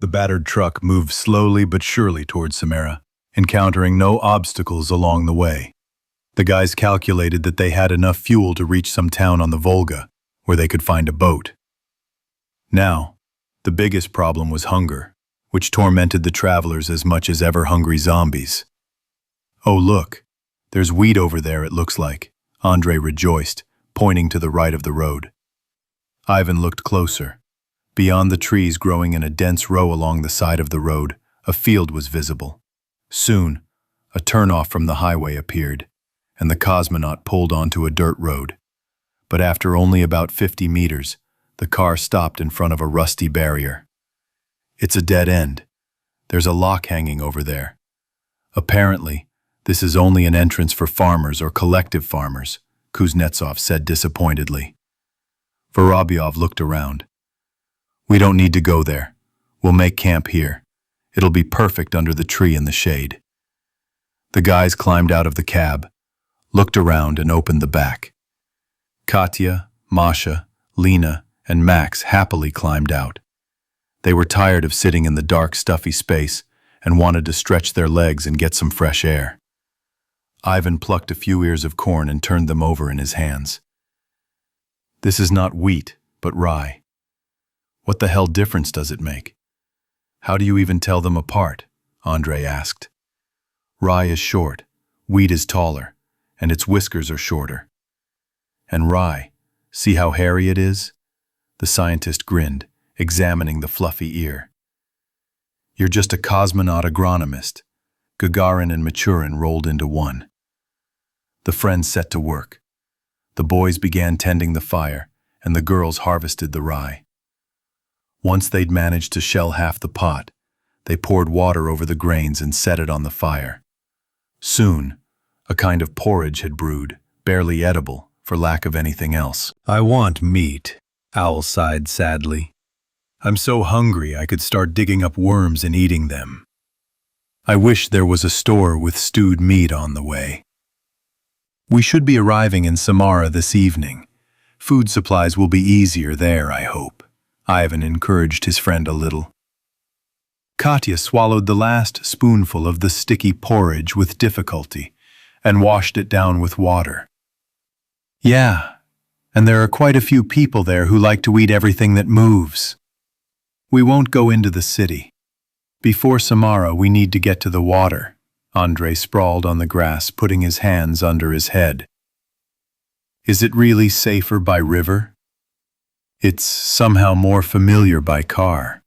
The battered truck moved slowly but surely towards Samara, encountering no obstacles along the way. The guys calculated that they had enough fuel to reach some town on the Volga, where they could find a boat. Now, the biggest problem was hunger, which tormented the travelers as much as ever-hungry zombies. "Oh, look, there's wheat over there, it looks like," Andrei rejoiced, pointing to the right of the road. Ivan looked closer. Beyond the trees growing in a dense row along the side of the road, a field was visible. Soon, a turnoff from the highway appeared, and the cosmonaut pulled onto a dirt road. But after only about 50 meters, the car stopped in front of a rusty barrier. "It's a dead end. There's a lock hanging over there. Apparently, this is only an entrance for farmers or collective farmers," Kuznetsov said disappointedly. Vorobyov looked around. "We don't need to go there. We'll make camp here. It'll be perfect under the tree in the shade." The guys climbed out of the cab, looked around and opened the back. Katya, Masha, Lena, and Max happily climbed out. They were tired of sitting in the dark, stuffy space and wanted to stretch their legs and get some fresh air. Ivan plucked a few ears of corn and turned them over in his hands. "This is not wheat, but rye. What the hell difference does it make? How do you even tell them apart?" Andrei asked. "Rye is short, wheat is taller, and its whiskers are shorter. And rye, see how hairy it is?" The scientist grinned, examining the fluffy ear. "You're just a cosmonaut agronomist." Gagarin and Maturin rolled into one. The friends set to work. The boys began tending the fire, and the girls harvested the rye. Once they'd managed to shell half the pot, they poured water over the grains and set it on the fire. Soon, a kind of porridge had brewed, barely edible, for lack of anything else. "I want meat," Owl sighed sadly. "I'm so hungry I could start digging up worms and eating them. I wish there was a store with stewed meat on the way." "We should be arriving in Samara this evening. Food supplies will be easier there, I hope," Ivan encouraged his friend a little. Katya swallowed the last spoonful of the sticky porridge with difficulty and washed it down with water. "Yeah, and there are quite a few people there who like to eat everything that moves. We won't go into the city. Before Samara, we need to get to the water." Andrei sprawled on the grass, putting his hands under his head. "Is it really safer by river? It's somehow more familiar by car."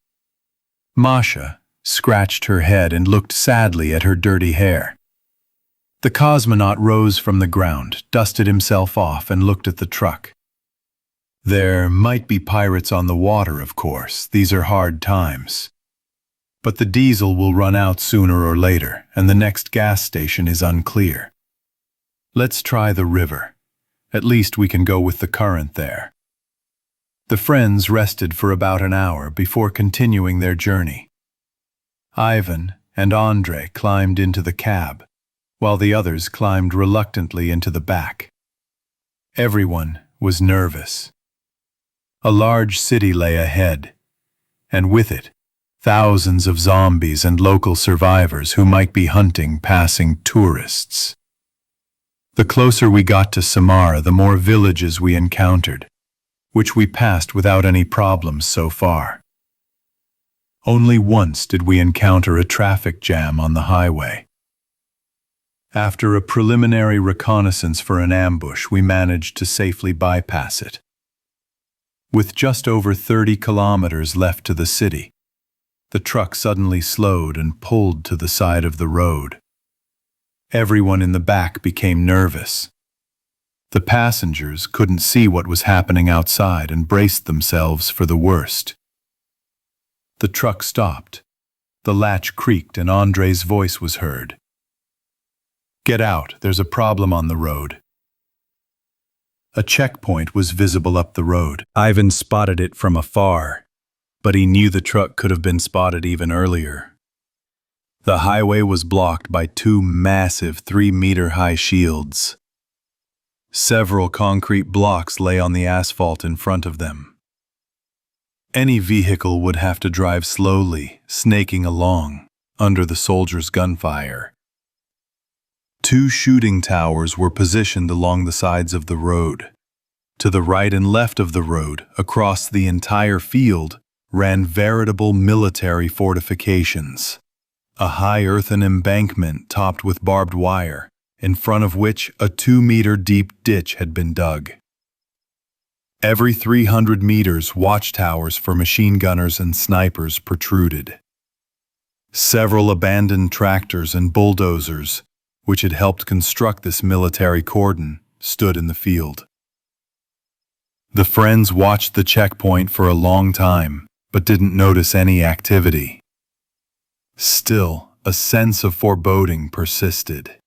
Masha scratched her head and looked sadly at her dirty hair. The cosmonaut rose from the ground, dusted himself off, and looked at the truck. "There might be pirates on the water, of course. These are hard times. But the diesel will run out sooner or later, and the next gas station is unclear. Let's try the river. At least we can go with the current there." The friends rested for about an hour before continuing their journey. Ivan and Andrei climbed into the cab, while the others climbed reluctantly into the back. Everyone was nervous. A large city lay ahead, and with it, thousands of zombies and local survivors who might be hunting passing tourists. The closer we got to Samara, the more villages we encountered, which we passed without any problems so far. Only once did we encounter a traffic jam on the highway. After a preliminary reconnaissance for an ambush, we managed to safely bypass it. With just over 30 kilometers left to the city, the truck suddenly slowed and pulled to the side of the road. Everyone in the back became nervous. The passengers couldn't see what was happening outside and braced themselves for the worst. The truck stopped. The latch creaked and Andrei's voice was heard. "Get out, there's a problem on the road." A checkpoint was visible up the road. Ivan spotted it from afar, but he knew the truck could have been spotted even earlier. The highway was blocked by two massive 3-meter-high shields. Several concrete blocks lay on the asphalt in front of them. Any vehicle would have to drive slowly, snaking along, under the soldiers' gunfire. 2 shooting towers were positioned along the sides of the road. To the right and left of the road, across the entire field, ran veritable military fortifications. A high earthen embankment topped with barbed wire, in front of which a 2-meter-deep ditch had been dug. Every 300 meters, watchtowers for machine gunners and snipers protruded. Several abandoned tractors and bulldozers, which had helped construct this military cordon, stood in the field. The friends watched the checkpoint for a long time, but didn't notice any activity. Still, a sense of foreboding persisted.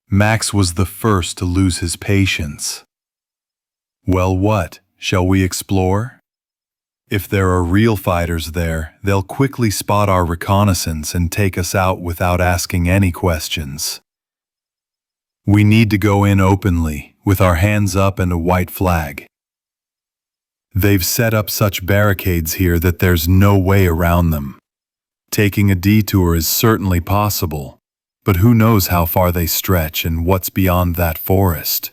Max was the first to lose his patience. Well, what? Shall we explore? If there are real fighters there, they'll quickly spot our reconnaissance and take us out without asking any questions. We need to go in openly, with our hands up and a white flag. They've set up such barricades here that there's no way around them. Taking a detour is certainly possible, but who knows how far they stretch and what's beyond that forest.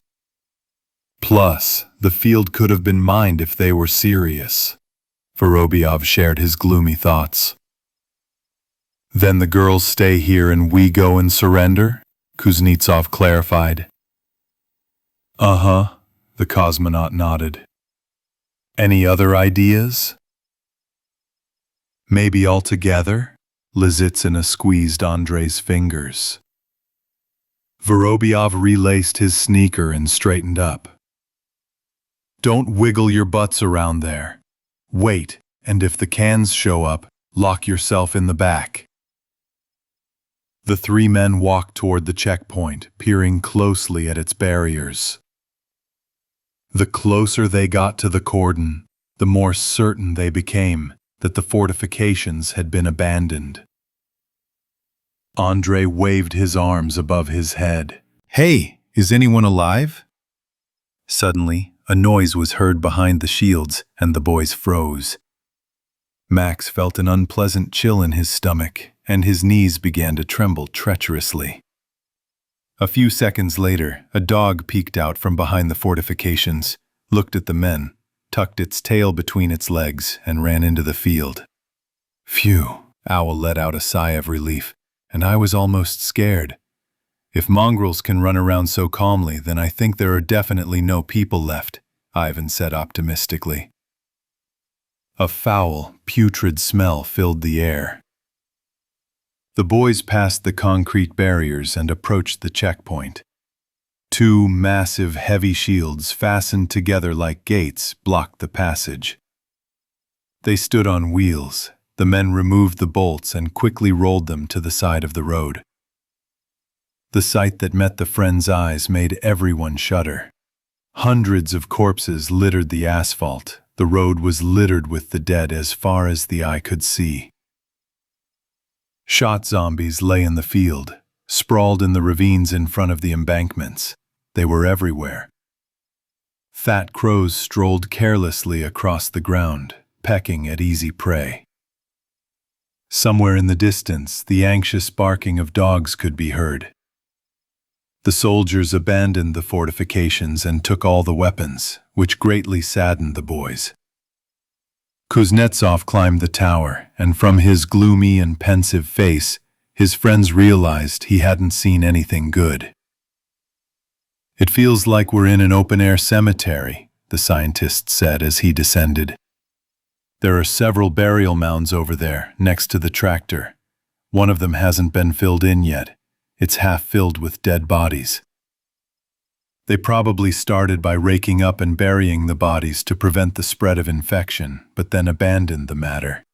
Plus, the field could have been mined if they were serious. Vorobyov shared his gloomy thoughts. Then the girls stay here and we go and surrender? Kuznetsov clarified. Uh-huh, the cosmonaut nodded. Any other ideas? Maybe all together? Lizitsina squeezed Andrei's fingers. Vorobyov relaced his sneaker and straightened up. Don't wiggle your butts around there. Wait, and if the cans show up, lock yourself in the back. The 3 men walked toward the checkpoint, peering closely at its barriers. The closer they got to the cordon, the more certain they became that the fortifications had been abandoned. Andrei waved his arms above his head. Hey, is anyone alive? Suddenly, a noise was heard behind the shields, and the boys froze. Max felt an unpleasant chill in his stomach, and his knees began to tremble treacherously. A few seconds later, a dog peeked out from behind the fortifications, looked at the men, tucked its tail between its legs, and ran into the field. Phew, Owl let out a sigh of relief, and I was almost scared. If mongrels can run around so calmly, then I think there are definitely no people left, Ivan said optimistically. A foul, putrid smell filled the air. The boys passed the concrete barriers and approached the checkpoint. 2 massive, heavy shields fastened together like gates blocked the passage. They stood on wheels. The men removed the bolts and quickly rolled them to the side of the road. The sight that met the friends' eyes made everyone shudder. Hundreds of corpses littered the asphalt. The road was littered with the dead as far as the eye could see. Shot zombies lay in the field, sprawled in the ravines in front of the embankments. They were everywhere. Fat crows strolled carelessly across the ground, pecking at easy prey. Somewhere in the distance, the anxious barking of dogs could be heard. The soldiers abandoned the fortifications and took all the weapons, which greatly saddened the boys. Kuznetsov climbed the tower, and from his gloomy and pensive face, his friends realized he hadn't seen anything good. It feels like we're in an open-air cemetery, the scientist said as he descended. There are several burial mounds over there, next to the tractor. One of them hasn't been filled in yet. It's half filled with dead bodies. They probably started by raking up and burying the bodies to prevent the spread of infection, but then abandoned the matter.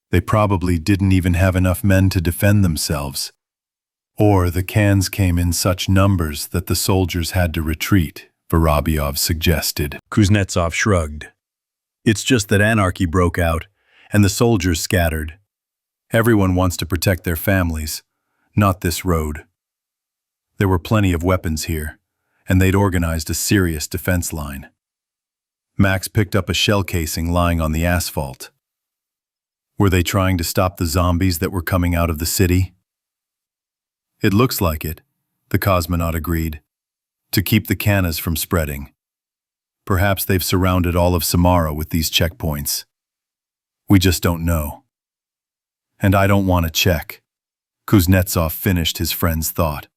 They probably didn't even have enough men to defend themselves. Or the cans came in such numbers that the soldiers had to retreat, Vorobyov suggested. Kuznetsov shrugged. It's just that anarchy broke out, and the soldiers scattered. Everyone wants to protect their families. Not this road. There were plenty of weapons here, and they'd organized a serious defense line. Max picked up a shell casing lying on the asphalt. Were they trying to stop the zombies that were coming out of the city? It looks like it, the cosmonaut agreed, to keep the cannas from spreading. Perhaps they've surrounded all of Samara with these checkpoints. We just don't know. And I don't want to check. Kuznetsov finished his friend's thought.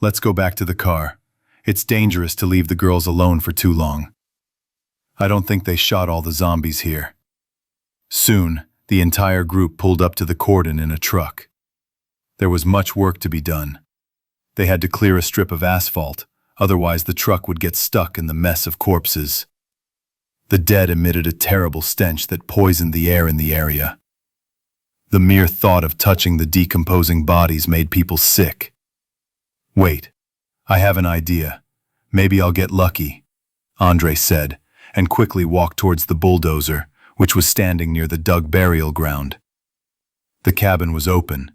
Let's go back to the car. It's dangerous to leave the girls alone for too long. I don't think they shot all the zombies here. Soon, the entire group pulled up to the cordon in a truck. There was much work to be done. They had to clear a strip of asphalt, otherwise the truck would get stuck in the mess of corpses. The dead emitted a terrible stench that poisoned the air in the area. The mere thought of touching the decomposing bodies made people sick. Wait, I have an idea. Maybe I'll get lucky, Andrei said, and quickly walked towards the bulldozer, which was standing near the dug burial ground. The cabin was open.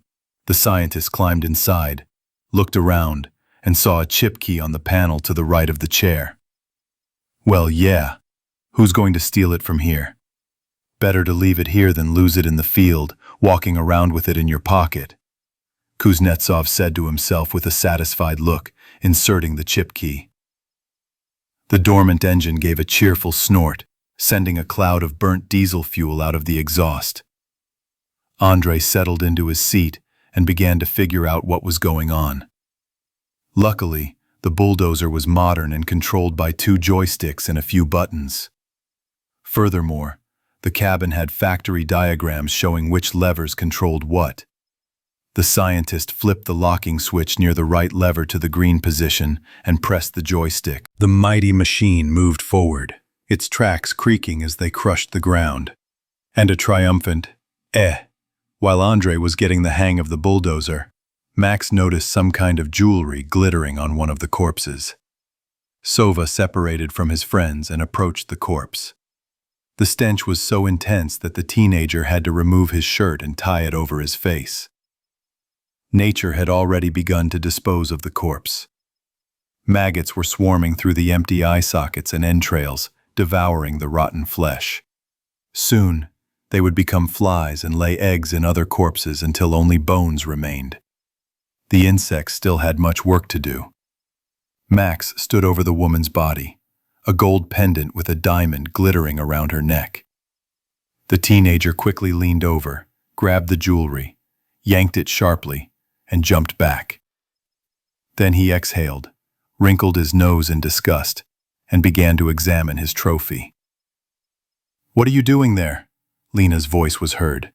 The scientist climbed inside, looked around, and saw a chip key on the panel to the right of the chair. Well, yeah. Who's going to steal it from here? Better to leave it here than lose it in the field, walking around with it in your pocket, Kuznetsov said to himself with a satisfied look, inserting the chip key. The dormant engine gave a cheerful snort, sending a cloud of burnt diesel fuel out of the exhaust. Andrei settled into his seat and began to figure out what was going on. Luckily, the bulldozer was modern and controlled by 2 joysticks and a few buttons. Furthermore, the cabin had factory diagrams showing which levers controlled what. The scientist flipped the locking switch near the right lever to the green position and pressed the joystick. The mighty machine moved forward, its tracks creaking as they crushed the ground. And a triumphant, "Eh." While Andrei was getting the hang of the bulldozer, Max noticed some kind of jewelry glittering on one of the corpses. Sova separated from his friends and approached the corpse. The stench was so intense that the teenager had to remove his shirt and tie it over his face. Nature had already begun to dispose of the corpse. Maggots were swarming through the empty eye sockets and entrails, devouring the rotten flesh. Soon, they would become flies and lay eggs in other corpses until only bones remained. The insects still had much work to do. Max stood over the woman's body, a gold pendant with a diamond glittering around her neck. The teenager quickly leaned over, grabbed the jewelry, yanked it sharply, and jumped back. Then he exhaled, wrinkled his nose in disgust, and began to examine his trophy. "What are you doing there?" Lena's voice was heard.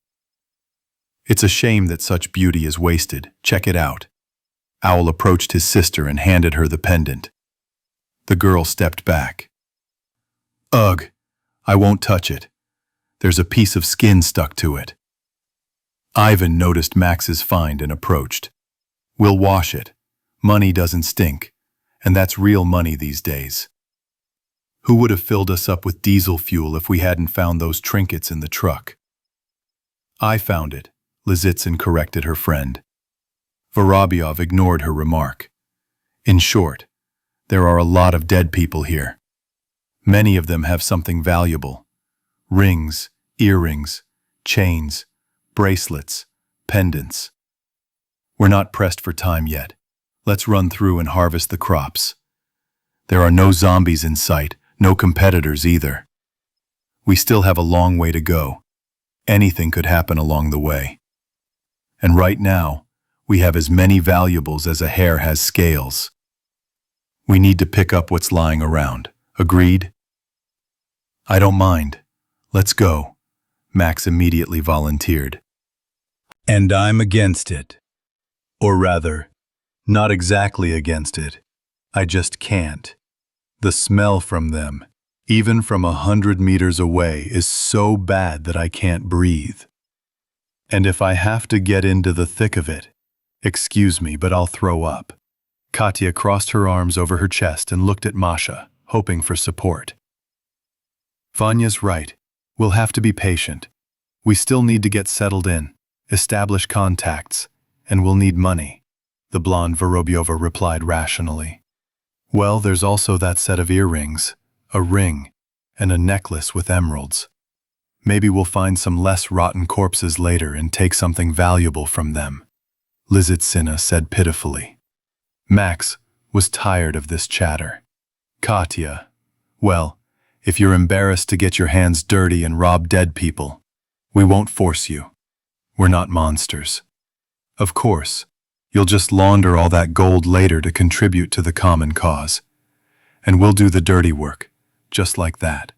"It's a shame that such beauty is wasted. Check it out." Owl approached his sister and handed her the pendant. The girl stepped back. "Ugh, I won't touch it. There's a piece of skin stuck to it." Ivan noticed Max's find and approached. "We'll wash it. Money doesn't stink, and that's real money these days. Who would have filled us up with diesel fuel if we hadn't found those trinkets in the truck?" "I found it," Lizitsyn corrected her friend. Vorobyov ignored her remark. "In short, there are a lot of dead people here. Many of them have something valuable. Rings, earrings, chains, bracelets, pendants. We're not pressed for time yet. Let's run through and harvest the crops. There are no zombies in sight, no competitors either. We still have a long way to go. Anything could happen along the way. And right now, we have as many valuables as a hare has scales. We need to pick up what's lying around. Agreed?" "I don't mind. Let's go," Max immediately volunteered. "And I'm against it. Or rather, not exactly against it. I just can't. The smell from them, even from 100 meters away, is so bad that I can't breathe. And if I have to get into the thick of it, excuse me, but I'll throw up." Katya crossed her arms over her chest and looked at Masha, hoping for support. "Vanya's right. We'll have to be patient. We still need to get settled in, establish contacts, and we'll need money," the blonde Vorobyova replied rationally. "Well, there's also that set of earrings, a ring. and a necklace with emeralds. Maybe we'll find some less rotten corpses later and take something valuable from them, Lizitsina said pitifully. Max was tired of this chatter. Katya, well, if you're embarrassed to get your hands dirty and rob dead people, we won't force you. We're not monsters. Of course, you'll just launder all that gold later to contribute to the common cause. And we'll do the dirty work, just like that,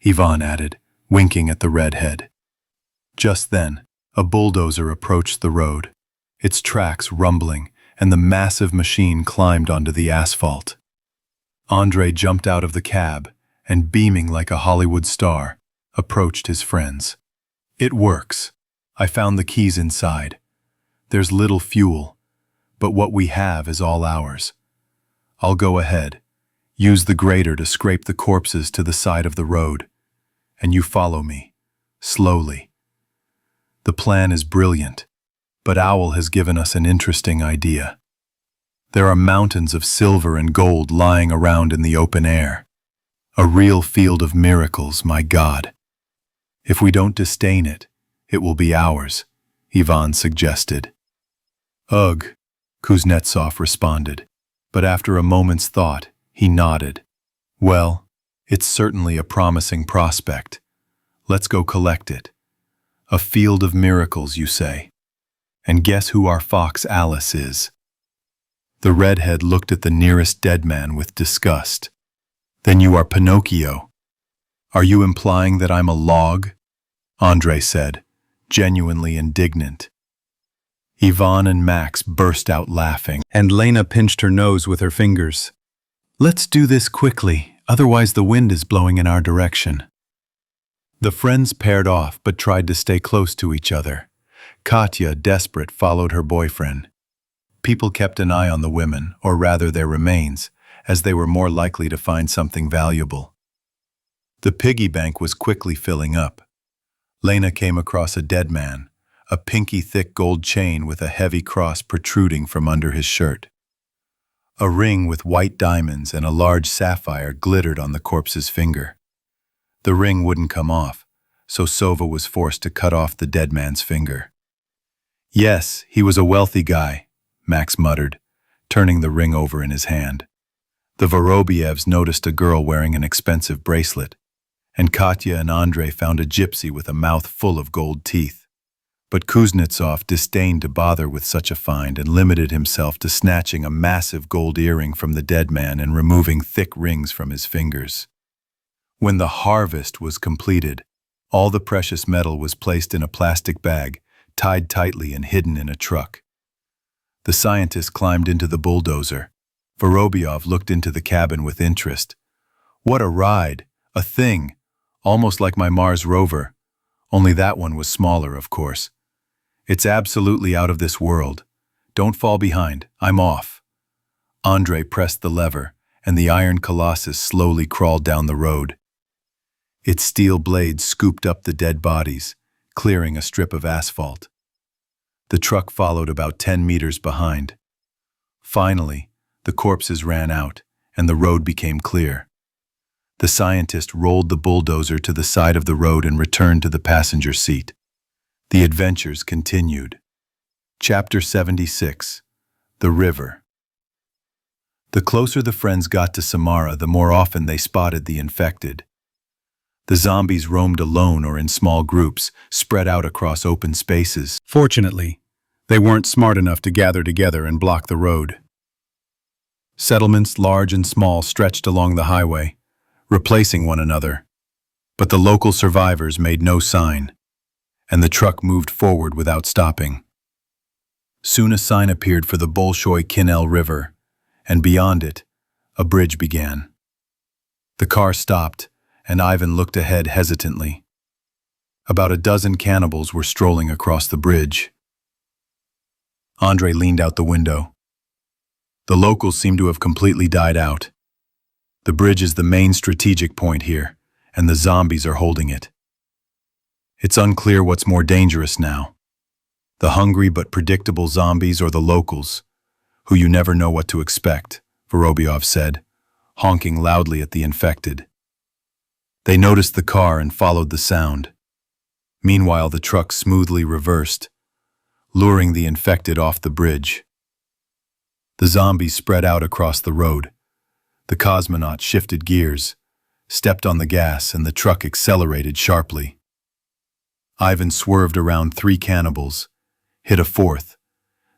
Ivan added, winking at the redhead. Just then, a bulldozer approached the road, its tracks rumbling, and the massive machine climbed onto the asphalt. Andrei jumped out of the cab and, beaming like a Hollywood star, approached his friends. It works. I found the keys inside. There's little fuel, but what we have is all ours. I'll go ahead. Use the grader to scrape the corpses to the side of the road, and you follow me, slowly. The plan is brilliant, but Owl has given us an interesting idea. There are mountains of silver and gold lying around in the open air. A real field of miracles, my God. If we don't disdain it, it will be ours, Ivan suggested. Ugh, Kuznetsov responded, but after a moment's thought, he nodded. Well, it's certainly a promising prospect. Let's go collect it. A field of miracles, you say. And guess who our fox Alice is? The redhead looked at the nearest dead man with disgust. Then you are Pinocchio. Are you implying that I'm a log? Andrei said, genuinely indignant. Ivan and Max burst out laughing, and Lena pinched her nose with her fingers. Let's do this quickly, otherwise the wind is blowing in our direction. The friends paired off but tried to stay close to each other. Katya, desperate, followed her boyfriend. People kept an eye on the women, or rather their remains, as they were more likely to find something valuable. The piggy bank was quickly filling up. Lena came across a dead man, a pinky thick gold chain with a heavy cross protruding from under his shirt. A ring with white diamonds and a large sapphire glittered on the corpse's finger. The ring wouldn't come off, so Sova was forced to cut off the dead man's finger. Yes, he was a wealthy guy, Max muttered, turning the ring over in his hand. The Vorobyovs noticed a girl wearing an expensive bracelet, and Katya and Andrei found a gypsy with a mouth full of gold teeth. But Kuznetsov disdained to bother with such a find and limited himself to snatching a massive gold earring from the dead man and removing thick rings from his fingers. When the harvest was completed, all the precious metal was placed in a plastic bag, tied tightly and hidden in a truck. The scientist climbed into the bulldozer. Vorobyov looked into the cabin with interest. What a ride! A thing! Almost like my Mars rover. Only that one was smaller, of course. It's absolutely out of this world. Don't fall behind. I'm off. Andrei pressed the lever, and the iron colossus slowly crawled down the road. Its steel blades scooped up the dead bodies, clearing a strip of asphalt. The truck followed about 10 meters behind. Finally, the corpses ran out, and the road became clear. The scientist rolled the bulldozer to the side of the road and returned to the passenger seat. The adventures continued. Chapter 76. The River. The closer the friends got to Samara, the more often they spotted the infected. The zombies roamed alone or in small groups, spread out across open spaces. Fortunately, they weren't smart enough to gather together and block the road. Settlements, large and small, stretched along the highway, replacing one another. But the local survivors made no sign, and the truck moved forward without stopping. Soon a sign appeared for the Bolshoi-Kinel River, and beyond it, a bridge began. The car stopped, and Ivan looked ahead hesitantly. About a dozen cannibals were strolling across the bridge. Andrei leaned out the window. The locals seem to have completely died out. The bridge is the main strategic point here, and the zombies are holding it. It's unclear what's more dangerous now, the hungry but predictable zombies or the locals, who you never know what to expect, Vorobyov said, honking loudly at the infected. They noticed the car and followed the sound. Meanwhile, the truck smoothly reversed, luring the infected off the bridge. The zombies spread out across the road. The cosmonaut shifted gears, stepped on the gas, and the truck accelerated sharply. Ivan swerved around 3 cannibals, hit a 4th,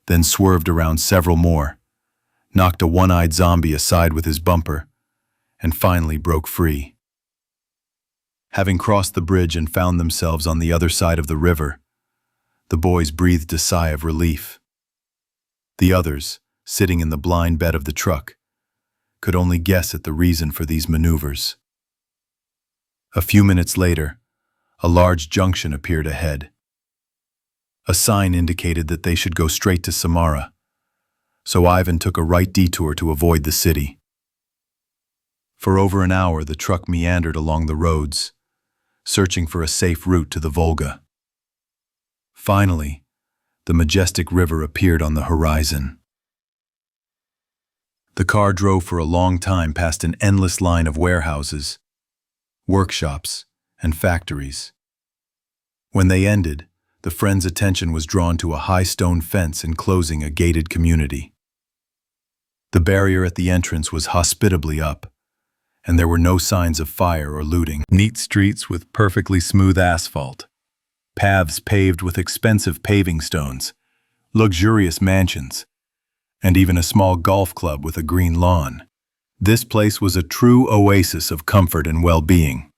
then swerved around several more, knocked a one-eyed zombie aside with his bumper, and finally broke free. Having crossed the bridge and found themselves on the other side of the river, the boys breathed a sigh of relief. The others, sitting in the blind bed of the truck, could only guess at the reason for these maneuvers. A few minutes later, a large junction appeared ahead. A sign indicated that they should go straight to Samara, so Ivan took a right detour to avoid the city. For over an hour, the truck meandered along the roads, searching for a safe route to the Volga. Finally, the majestic river appeared on the horizon. The car drove for a long time past an endless line of warehouses, workshops, and factories. When they ended, the friends' attention was drawn to a high stone fence enclosing a gated community. The barrier at the entrance was hospitably up, and there were no signs of fire or looting. Neat streets with perfectly smooth asphalt, paths paved with expensive paving stones, luxurious mansions, and even a small golf club with a green lawn. This place was a true oasis of comfort and well-being.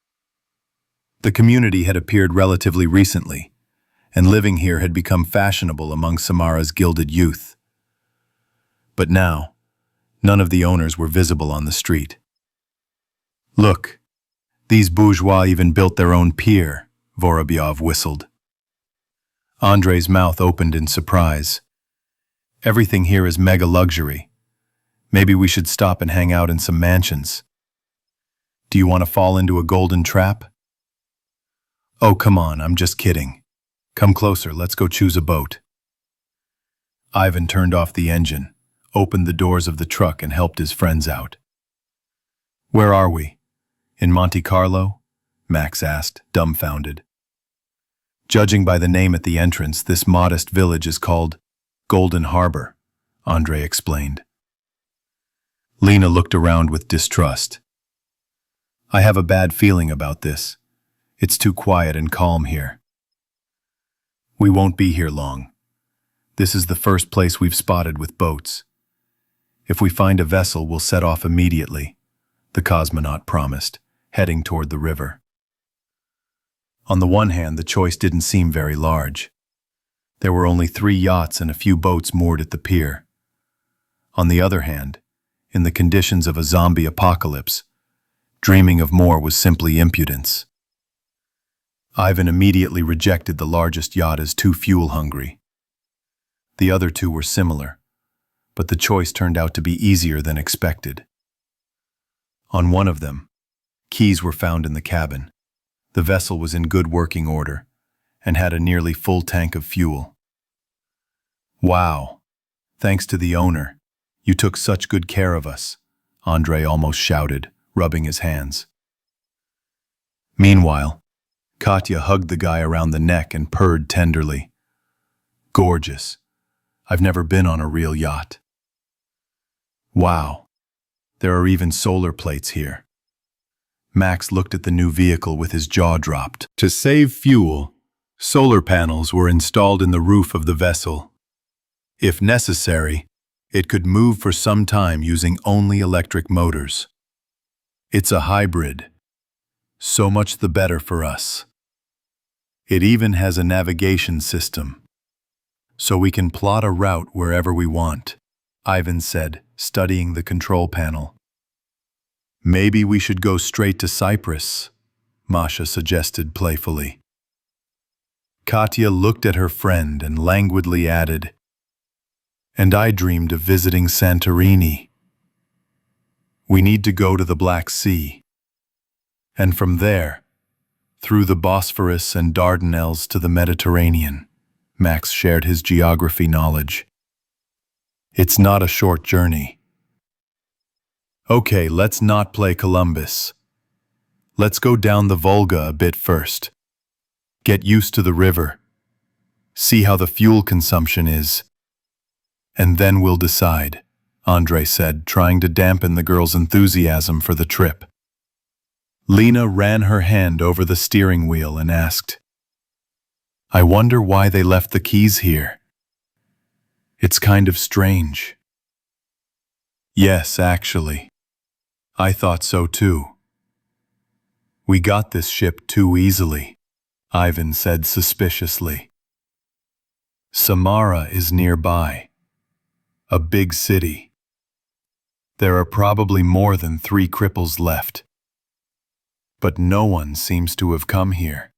The community had appeared relatively recently, and living here had become fashionable among Samara's gilded youth. But now, none of the owners were visible on the street. "Look, these bourgeois even built their own pier," Vorobyov whistled. Andrei's mouth opened in surprise. "Everything here is mega luxury. Maybe we should stop and hang out in some mansions. Do you want to fall into a golden trap?" "Oh, come on, I'm just kidding. Come closer, let's go choose a boat." Ivan turned off the engine, opened the doors of the truck, and helped his friends out. "Where are we? In Monte Carlo?" Max asked, dumbfounded. "Judging by the name at the entrance, this modest village is called Golden Harbor," Andrei explained. Lena looked around with distrust. "I have a bad feeling about this. It's too quiet and calm here." "We won't be here long. This is the first place we've spotted with boats. If we find a vessel, we'll set off immediately," the cosmonaut promised, heading toward the river. On the one hand, the choice didn't seem very large. There were only 3 yachts and a few boats moored at the pier. On the other hand, in the conditions of a zombie apocalypse, dreaming of more was simply impudence. Ivan immediately rejected the largest yacht as too fuel-hungry. The other 2 were similar, but the choice turned out to be easier than expected. On one of them, keys were found in the cabin. The vessel was in good working order and had a nearly full tank of fuel. "Wow, thanks to the owner. You took such good care of us," Andrei almost shouted, rubbing his hands. Meanwhile, Katya hugged the guy around the neck and purred tenderly. "Gorgeous. I've never been on a real yacht." "Wow, there are even solar plates here." Max looked at the new vehicle with his jaw dropped. To save fuel, solar panels were installed in the roof of the vessel. If necessary, it could move for some time using only electric motors. It's a hybrid. So much the better for us. It even has a navigation system, so we can plot a route wherever we want, Ivan said, studying the control panel. "Maybe we should go straight to Cyprus," Masha suggested playfully. Katya looked at her friend and languidly added, "And I dreamed of visiting Santorini. We need to go to the Black Sea. And from there, through the Bosphorus and Dardanelles to the Mediterranean." Max shared his geography knowledge. "It's not a short journey." "Okay, let's not play Columbus. Let's go down the Volga a bit first. Get used to the river. See how the fuel consumption is. And then we'll decide, Andrei said, trying to dampen the girl's enthusiasm for the trip. Lena ran her hand over the steering wheel and asked, I wonder why they left the keys here. It's kind of strange. Yes, actually. I thought so too. We got this ship too easily, Ivan said suspiciously. Samara is nearby. A big city. There are probably more than 3 cripples left. But no one seems to have come here.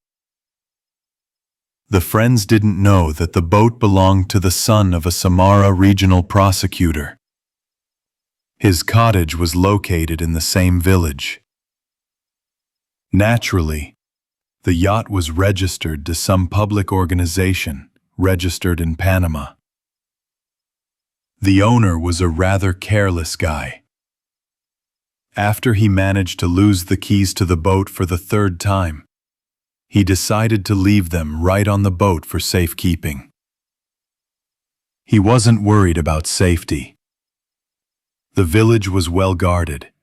The friends didn't know that the boat belonged to the son of a Samara regional prosecutor. His cottage was located in the same village. Naturally, the yacht was registered to some public organization, registered in Panama. The owner was a rather careless guy. After he managed to lose the keys to the boat for the 3rd time, he decided to leave them right on the boat for safekeeping. He wasn't worried about safety. The village was well guarded.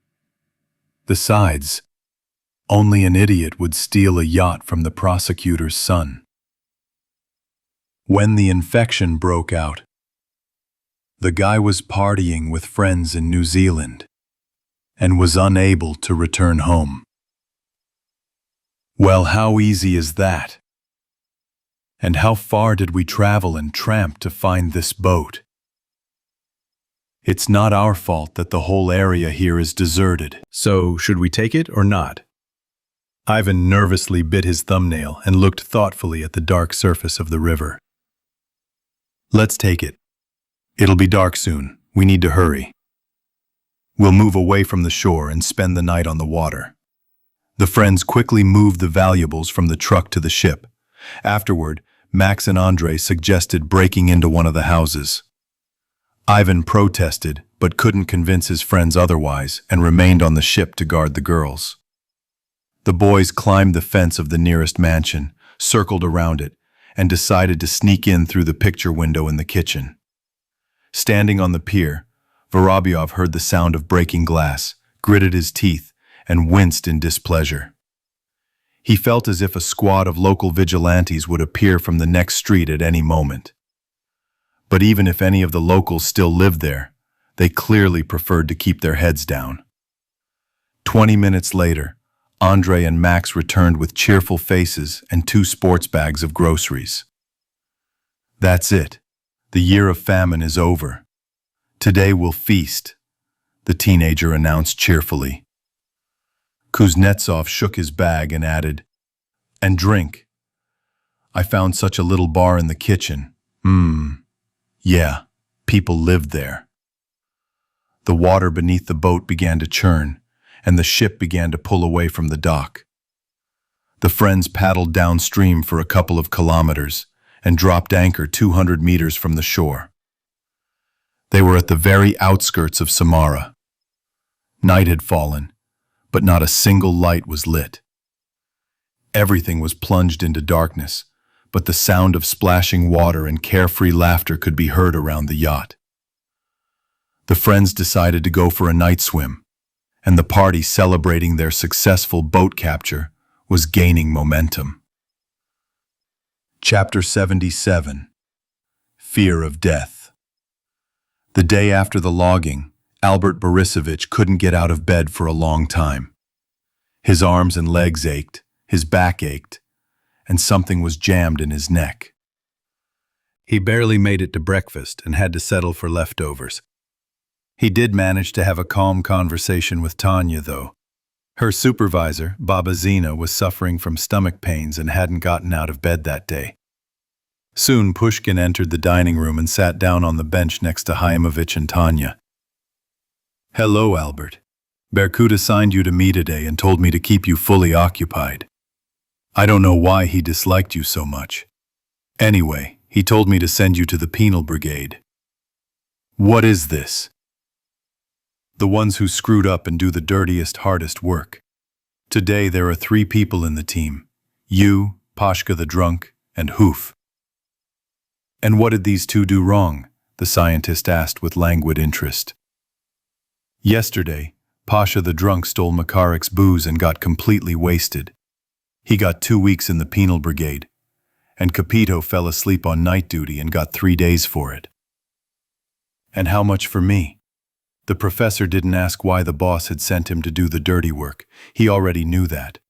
Besides, only an idiot would steal a yacht from the prosecutor's son. When the infection broke out, the guy was partying with friends in New Zealand and was unable to return home. Well, how easy is that? And how far did we travel and tramp to find this boat? It's not our fault that the whole area here is deserted. So, should we take it or not? Ivan nervously bit his thumbnail and looked thoughtfully at the dark surface of the river. Let's take it. It'll be dark soon. We need to hurry. We'll move away from the shore and spend the night on the water. The friends quickly moved the valuables from the truck to the ship. Afterward, Max and Andrei suggested breaking into one of the houses. Ivan protested, but couldn't convince his friends otherwise, and remained on the ship to guard the girls. The boys climbed the fence of the nearest mansion, circled around it, and decided to sneak in through the picture window in the kitchen. Standing on the pier, Vorobyov heard the sound of breaking glass, gritted his teeth, and winced in displeasure. He felt as if a squad of local vigilantes would appear from the next street at any moment. But even if any of the locals still lived there, they clearly preferred to keep their heads down. 20 minutes later, Andrei and Max returned with cheerful faces and 2 sports bags of groceries. That's it. The year of famine is over. Today we'll feast, the teenager announced cheerfully. Kuznetsov shook his bag and added, and drink. I found such a little bar in the kitchen. Yeah, people lived there. The water beneath the boat began to churn, and the ship began to pull away from the dock. The friends paddled downstream for a couple of kilometers and dropped anchor 200 meters from the shore. They were at the very outskirts of Samara. Night had fallen, but not a single light was lit. Everything was plunged into darkness, but the sound of splashing water and carefree laughter could be heard around the yacht. The friends decided to go for a night swim, and the party celebrating their successful boat capture was gaining momentum. Chapter 77. Fear of Death. The day after the logging, Albert Borisovich couldn't get out of bed for a long time. His arms and legs ached, his back ached, and something was jammed in his neck. He barely made it to breakfast and had to settle for leftovers. He did manage to have a calm conversation with Tanya, though. Her supervisor, Baba Zina, was suffering from stomach pains and hadn't gotten out of bed that day. Soon Pushkin entered the dining room and sat down on the bench next to Haimovich and Tanya. Hello, Albert. Berkut assigned you to me today and told me to keep you fully occupied. I don't know why he disliked you so much. Anyway, he told me to send you to the penal brigade. What is this? The ones who screwed up and do the dirtiest, hardest work. Today there are 3 people in the team. You, Pashka the drunk, and Hoof. And what did these 2 do wrong? The scientist asked with languid interest. Yesterday, Pasha the drunk stole Makarek's booze and got completely wasted. He got 2 weeks in the penal brigade, and Capito fell asleep on night duty and got 3 days for it. And how much for me? The professor didn't ask why the boss had sent him to do the dirty work. He already knew that.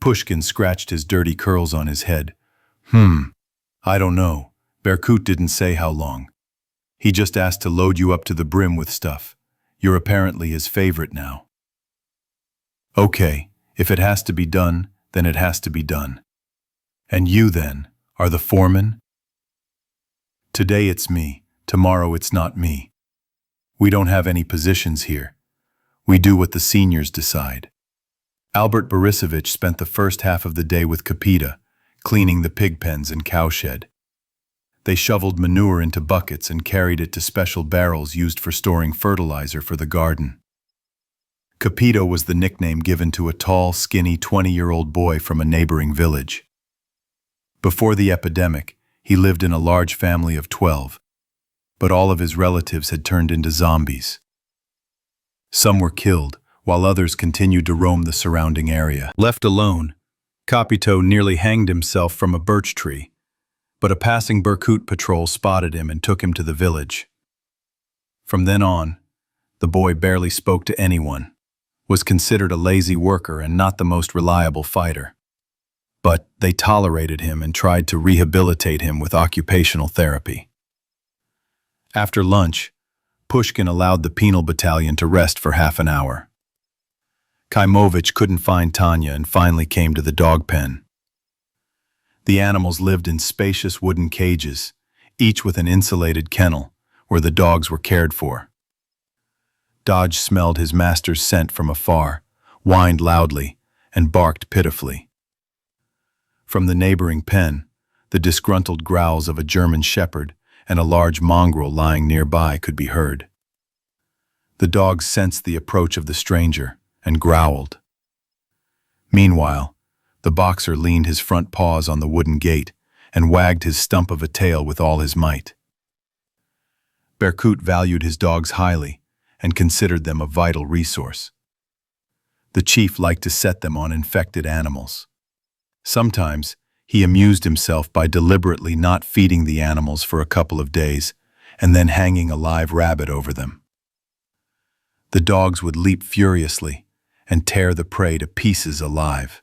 Pushkin scratched his dirty curls on his head. I don't know. Berkut didn't say how long. He just asked to load you up to the brim with stuff. You're apparently his favorite now. Okay, if it has to be done, then it has to be done. And you, then, are the foreman? Today it's me, tomorrow it's not me. We don't have any positions here. We do what the seniors decide. Albert Borisovich spent the first half of the day with Capita, cleaning the pig pens and cowshed. They shoveled manure into buckets and carried it to special barrels used for storing fertilizer for the garden. Capito was the nickname given to a tall, skinny 20-year-old boy from a neighboring village. Before the epidemic, he lived in a large family of 12, but all of his relatives had turned into zombies. Some were killed, while others continued to roam the surrounding area. Left alone, Capito nearly hanged himself from a birch tree, but a passing Berkut patrol spotted him and took him to the village. From then on, the boy barely spoke to anyone, was considered a lazy worker and not the most reliable fighter. But they tolerated him and tried to rehabilitate him with occupational therapy. After lunch, Pushkin allowed the penal battalion to rest for half an hour. Kaimovich couldn't find Tanya and finally came to the dog pen. The animals lived in spacious wooden cages, each with an insulated kennel, where the dogs were cared for. Dodge smelled his master's scent from afar, whined loudly, and barked pitifully. From the neighboring pen, the disgruntled growls of a German shepherd and a large mongrel lying nearby could be heard. The dogs sensed the approach of the stranger and growled. Meanwhile, the boxer leaned his front paws on the wooden gate and wagged his stump of a tail with all his might. Berkut valued his dogs highly and considered them a vital resource. The chief liked to set them on infected animals. Sometimes, he amused himself by deliberately not feeding the animals for a couple of days and then hanging a live rabbit over them. The dogs would leap furiously and tear the prey to pieces alive.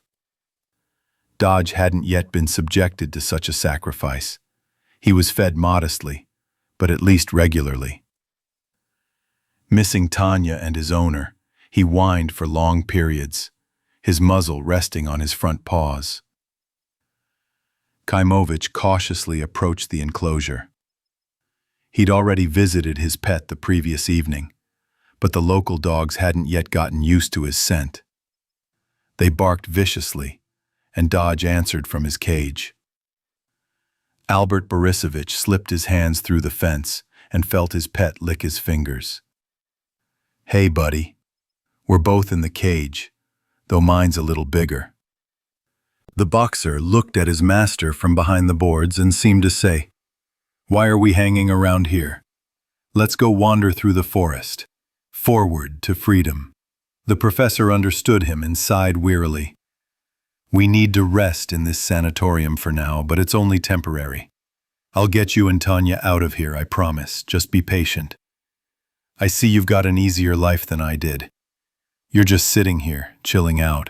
Dodge hadn't yet been subjected to such a sacrifice. He was fed modestly, but at least regularly. Missing Tanya and his owner, he whined for long periods, his muzzle resting on his front paws. Kaimovich cautiously approached the enclosure. He'd already visited his pet the previous evening, but the local dogs hadn't yet gotten used to his scent. They barked viciously, and Dodge answered from his cage. Albert Borisovich slipped his hands through the fence and felt his pet lick his fingers. "Hey, buddy. We're both in the cage, though mine's a little bigger." The boxer looked at his master from behind the boards and seemed to say, "Why are we hanging around here? Let's go wander through the forest. Forward to freedom." The professor understood him and sighed wearily. "We need to rest in this sanatorium for now, but it's only temporary. I'll get you and Tanya out of here, I promise. Just be patient. I see you've got an easier life than I did. You're just sitting here, chilling out."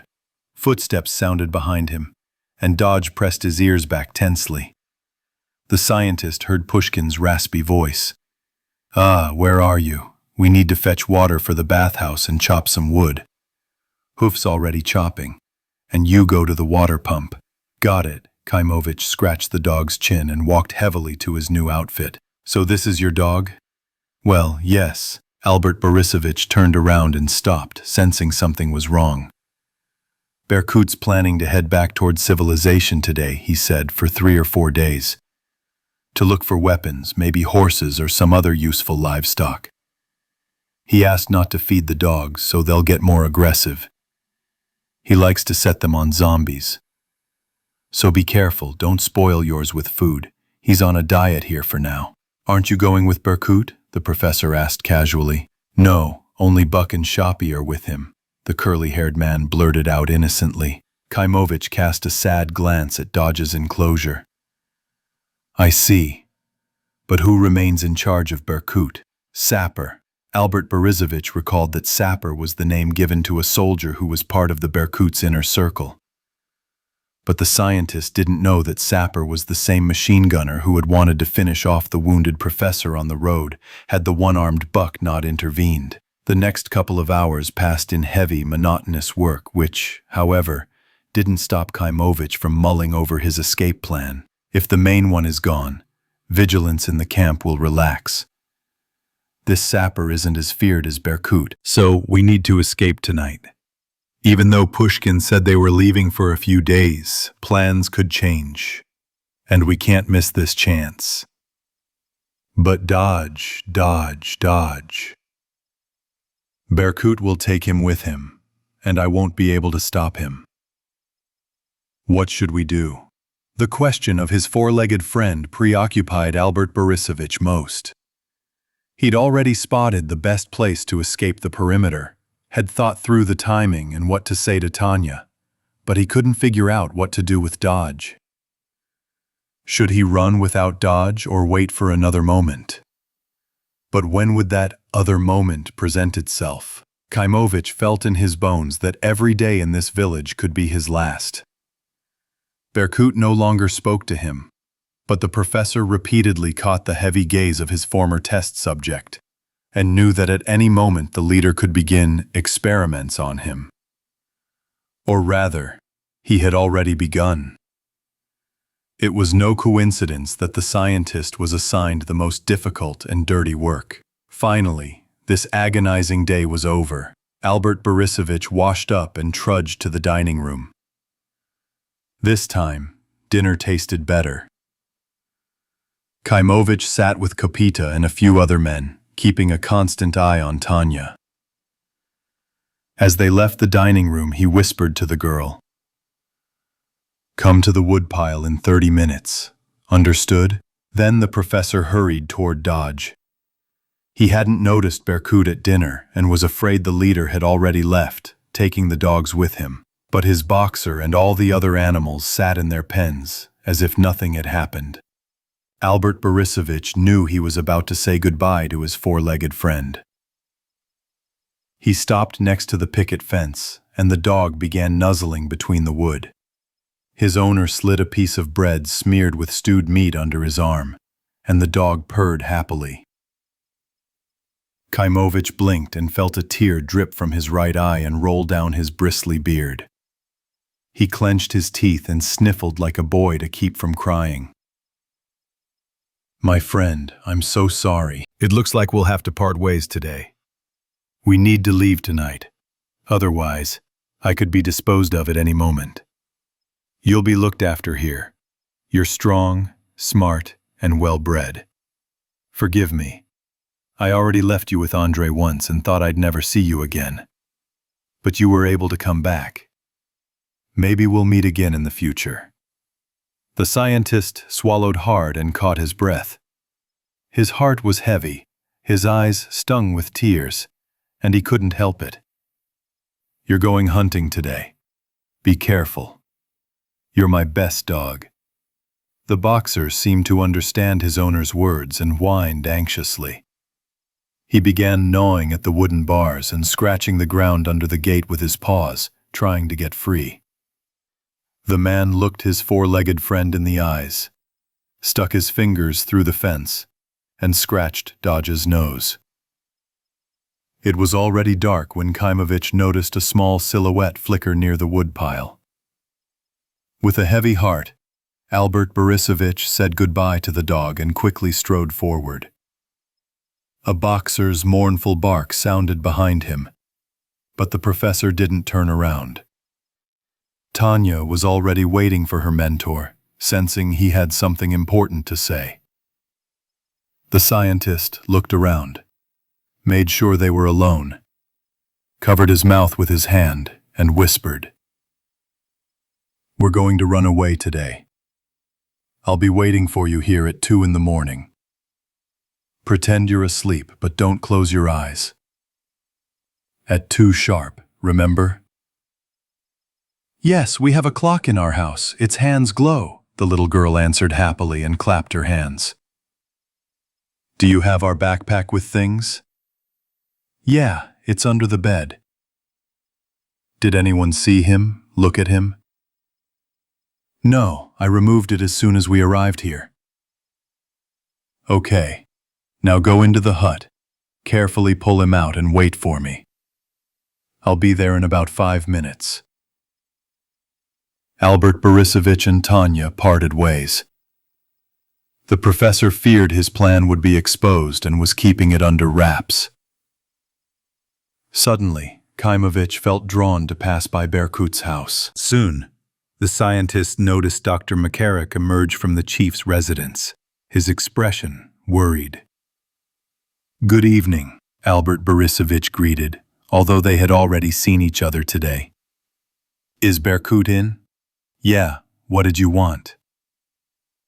Footsteps sounded behind him, and Dodge pressed his ears back tensely. The scientist heard Pushkin's raspy voice. Where are you? We need to fetch water for the bathhouse and chop some wood." "Hoof's already chopping, and you go to the water pump." "Got it." Kaimovich scratched the dog's chin and walked heavily to his new outfit. "So this is your dog?" "Well, yes." Albert Borisovich turned around and stopped, sensing something was wrong. "Berkut's planning to head back toward civilization today," he said, "for 3 or 4 days. To look for weapons, maybe horses or some other useful livestock. He asked not to feed the dogs, so they'll get more aggressive. He likes to set them on zombies. So be careful, don't spoil yours with food. He's on a diet here for now. Aren't you going with Berkut? The professor asked casually. No, only Buck and Shoppy are with him, the curly-haired man blurted out innocently. Kaimovich cast a sad glance at Dodge's enclosure. I see. But who remains in charge of Berkut? Sapper. Albert Borisovich recalled that Sapper was the name given to a soldier who was part of the Berkut's inner circle. But the scientist didn't know that Sapper was the same machine gunner who had wanted to finish off the wounded professor on the road, had the one-armed Buck not intervened. The next couple of hours passed in heavy, monotonous work, which, however, didn't stop Kaimovich from mulling over his escape plan. If the main one is gone, vigilance in the camp will relax. This Sapper isn't as feared as Berkut, so we need to escape tonight. Even though Pushkin said they were leaving for a few days, plans could change, and we can't miss this chance. But dodge. Berkut will take him with him, and I won't be able to stop him. What should we do? The question of his four-legged friend preoccupied Albert Borisovich most. He'd already spotted the best place to escape the perimeter, had thought through the timing and what to say to Tanya, but he couldn't figure out what to do with Dodge. Should he run without Dodge or wait for another moment? But when would that other moment present itself? Kaimovich felt in his bones that every day in this village could be his last. Berkut no longer spoke to him, but the professor repeatedly caught the heavy gaze of his former test subject, and knew that at any moment the leader could begin experiments on him. Or rather, he had already begun. It was no coincidence that the scientist was assigned the most difficult and dirty work. Finally, this agonizing day was over. Albert Borisovich washed up and trudged to the dining room. This time, dinner tasted better. Kaimovich sat with Kopita and a few other men, keeping a constant eye on Tanya. As they left the dining room, he whispered to the girl, "Come to the woodpile in 30 minutes. Understood?" Then the professor hurried toward Dodge. He hadn't noticed Berkut at dinner and was afraid the leader had already left, taking the dogs with him. But his boxer and all the other animals sat in their pens, as if nothing had happened. Albert Borisovich knew he was about to say goodbye to his four-legged friend. He stopped next to the picket fence, and the dog began nuzzling between the wood. His owner slid a piece of bread smeared with stewed meat under his arm, and the dog purred happily. Kaimovich blinked and felt a tear drip from his right eye and roll down his bristly beard. He clenched his teeth and sniffled like a boy to keep from crying. "My friend, I'm so sorry. It looks like we'll have to part ways today. We need to leave tonight. Otherwise, I could be disposed of at any moment. You'll be looked after here. You're strong, smart, and well-bred. Forgive me. I already left you with Andre once and thought I'd never see you again. But you were able to come back. Maybe we'll meet again in the future." The scientist swallowed hard and caught his breath. His heart was heavy, his eyes stung with tears, and he couldn't help it. "You're going hunting today. Be careful. You're my best dog." The boxer seemed to understand his owner's words and whined anxiously. He began gnawing at the wooden bars and scratching the ground under the gate with his paws, trying to get free. The man looked his four-legged friend in the eyes, stuck his fingers through the fence, and scratched Dodge's nose. It was already dark when Kaimovich noticed a small silhouette flicker near the woodpile. With a heavy heart, Albert Borisovich said goodbye to the dog and quickly strode forward. A boxer's mournful bark sounded behind him, but the professor didn't turn around. Tanya was already waiting for her mentor, sensing he had something important to say. The scientist looked around, made sure they were alone, covered his mouth with his hand, and whispered, We're going to run away today. I'll be waiting for you here at 2 in the morning. Pretend you're asleep, but don't close your eyes. At 2 sharp, remember? Yes, we have a clock in our house. Its hands glow, the little girl answered happily and clapped her hands. Do you have our backpack with things? Yeah, it's under the bed. Did anyone see him, look at him? No, I removed it as soon as we arrived here. Okay, now go into the hut. Carefully pull him out and wait for me. I'll be there in about 5 minutes. Albert Borisovich and Tanya parted ways. The professor feared his plan would be exposed and was keeping it under wraps. Suddenly, Kaimovich felt drawn to pass by Berkut's house. Soon, the scientist noticed Dr. Makarik emerge from the chief's residence, his expression worried. Good evening, Albert Borisovich greeted, although they had already seen each other today. Is Berkut in? Yeah, what did you want?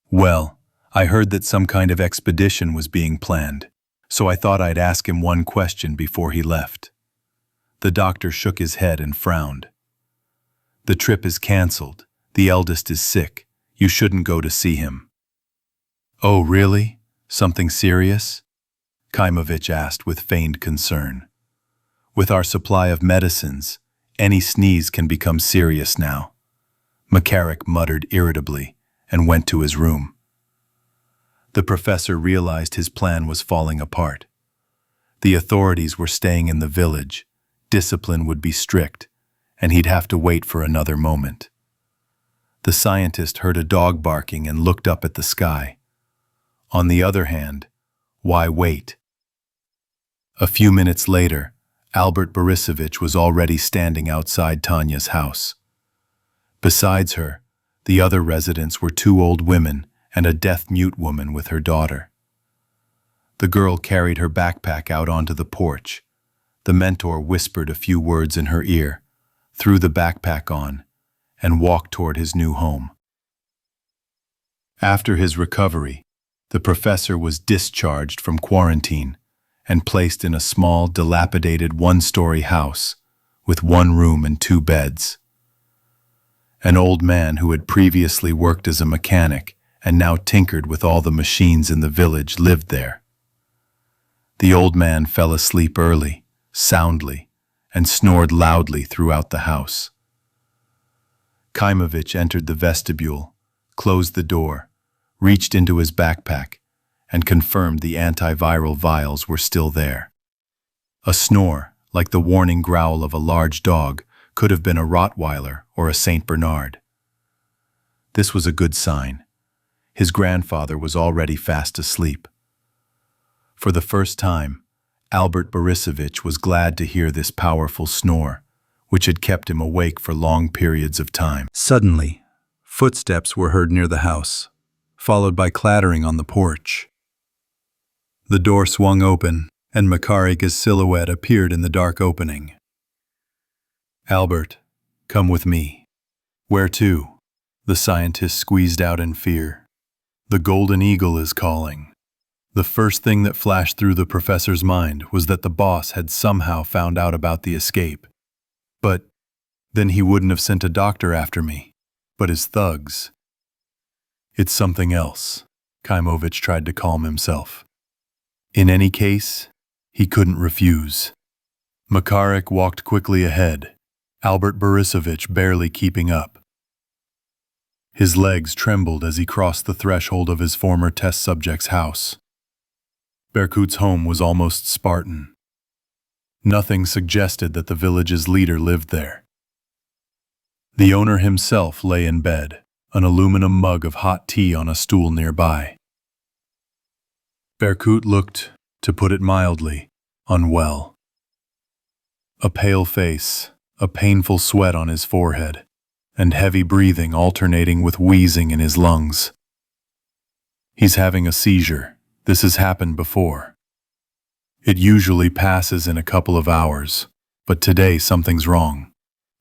Well, I heard that some kind of expedition was being planned, so I thought I'd ask him one question before he left. The doctor shook his head and frowned. The trip is cancelled. The eldest is sick. You shouldn't go to see him. Oh, really? Something serious? Kaimovich asked with feigned concern. With our supply of medicines, any sneeze can become serious now. Makarik muttered irritably and went to his room. The professor realized his plan was falling apart. The authorities were staying in the village. Discipline would be strict, and he'd have to wait for another moment. The scientist heard a dog barking and looked up at the sky. On the other hand, why wait? A few minutes later, Albert Borisovich was already standing outside Tanya's house. Besides her, the other residents were 2 old women and a deaf-mute woman with her daughter. The girl carried her backpack out onto the porch. The mentor whispered a few words in her ear, threw the backpack on, and walked toward his new home. After his recovery, the professor was discharged from quarantine and placed in a small, dilapidated 1-story house with 1 room and 2 beds. An old man who had previously worked as a mechanic and now tinkered with all the machines in the village lived there. The old man fell asleep early, soundly, and snored loudly throughout the house. Kaimovich entered the vestibule, closed the door, reached into his backpack, and confirmed the antiviral vials were still there. A snore, like the warning growl of a large dog, could have been a Rottweiler or a Saint Bernard. This was a good sign. His grandfather was already fast asleep. For the first time, Albert Borisovich was glad to hear this powerful snore, which had kept him awake for long periods of time. Suddenly, footsteps were heard near the house, followed by clattering on the porch. The door swung open, and Makarik's silhouette appeared in the dark opening. Albert, come with me. Where to? The scientist squeezed out in fear. The Golden Eagle is calling. The first thing that flashed through the professor's mind was that the boss had somehow found out about the escape. But then he wouldn't have sent a doctor after me, but his thugs. It's something else, Kaimovich tried to calm himself. In any case, he couldn't refuse. Makarik walked quickly ahead, Albert Borisovich barely keeping up. His legs trembled as he crossed the threshold of his former test subject's house. Berkut's home was almost Spartan. Nothing suggested that the village's leader lived there. The owner himself lay in bed, an aluminum mug of hot tea on a stool nearby. Berkut looked, to put it mildly, unwell. A pale face, a painful sweat on his forehead, and heavy breathing alternating with wheezing in his lungs. He's having a seizure. This has happened before. It usually passes in a couple of hours, but today something's wrong.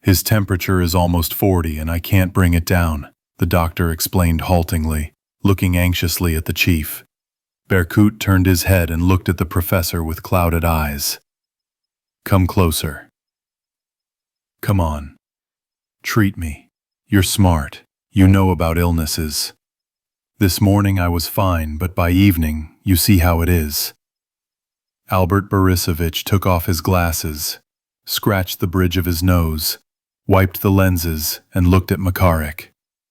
His temperature is almost 40 and I can't bring it down, the doctor explained haltingly, looking anxiously at the chief. Berkut turned his head and looked at the professor with clouded eyes. Come closer. Come on. Treat me. You're smart. You know about illnesses. This morning I was fine, but by evening, you see how it is. Albert Borisovich took off his glasses, scratched the bridge of his nose, wiped the lenses, and looked at Makarik.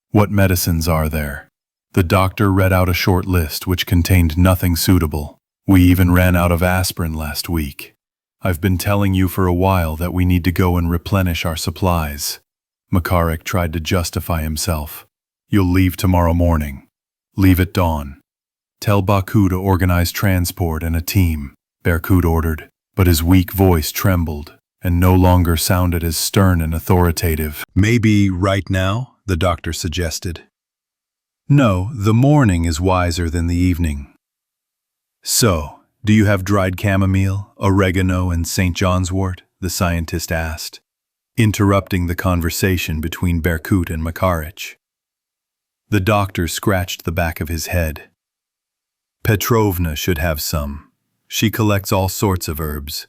What medicines are there? The doctor read out a short list which contained nothing suitable. We even ran out of aspirin last week. I've been telling you for a while that we need to go and replenish our supplies. Makarik tried to justify himself. You'll leave tomorrow morning. Leave at dawn. Tell Baku to organize transport and a team, Berkut ordered, but his weak voice trembled and no longer sounded as stern and authoritative. Maybe right now, the doctor suggested. No, the morning is wiser than the evening. So, do you have dried chamomile, oregano, and St. John's wort? The scientist asked, interrupting the conversation between Berkut and Makarych. The doctor scratched the back of his head. Petrovna should have some. She collects all sorts of herbs.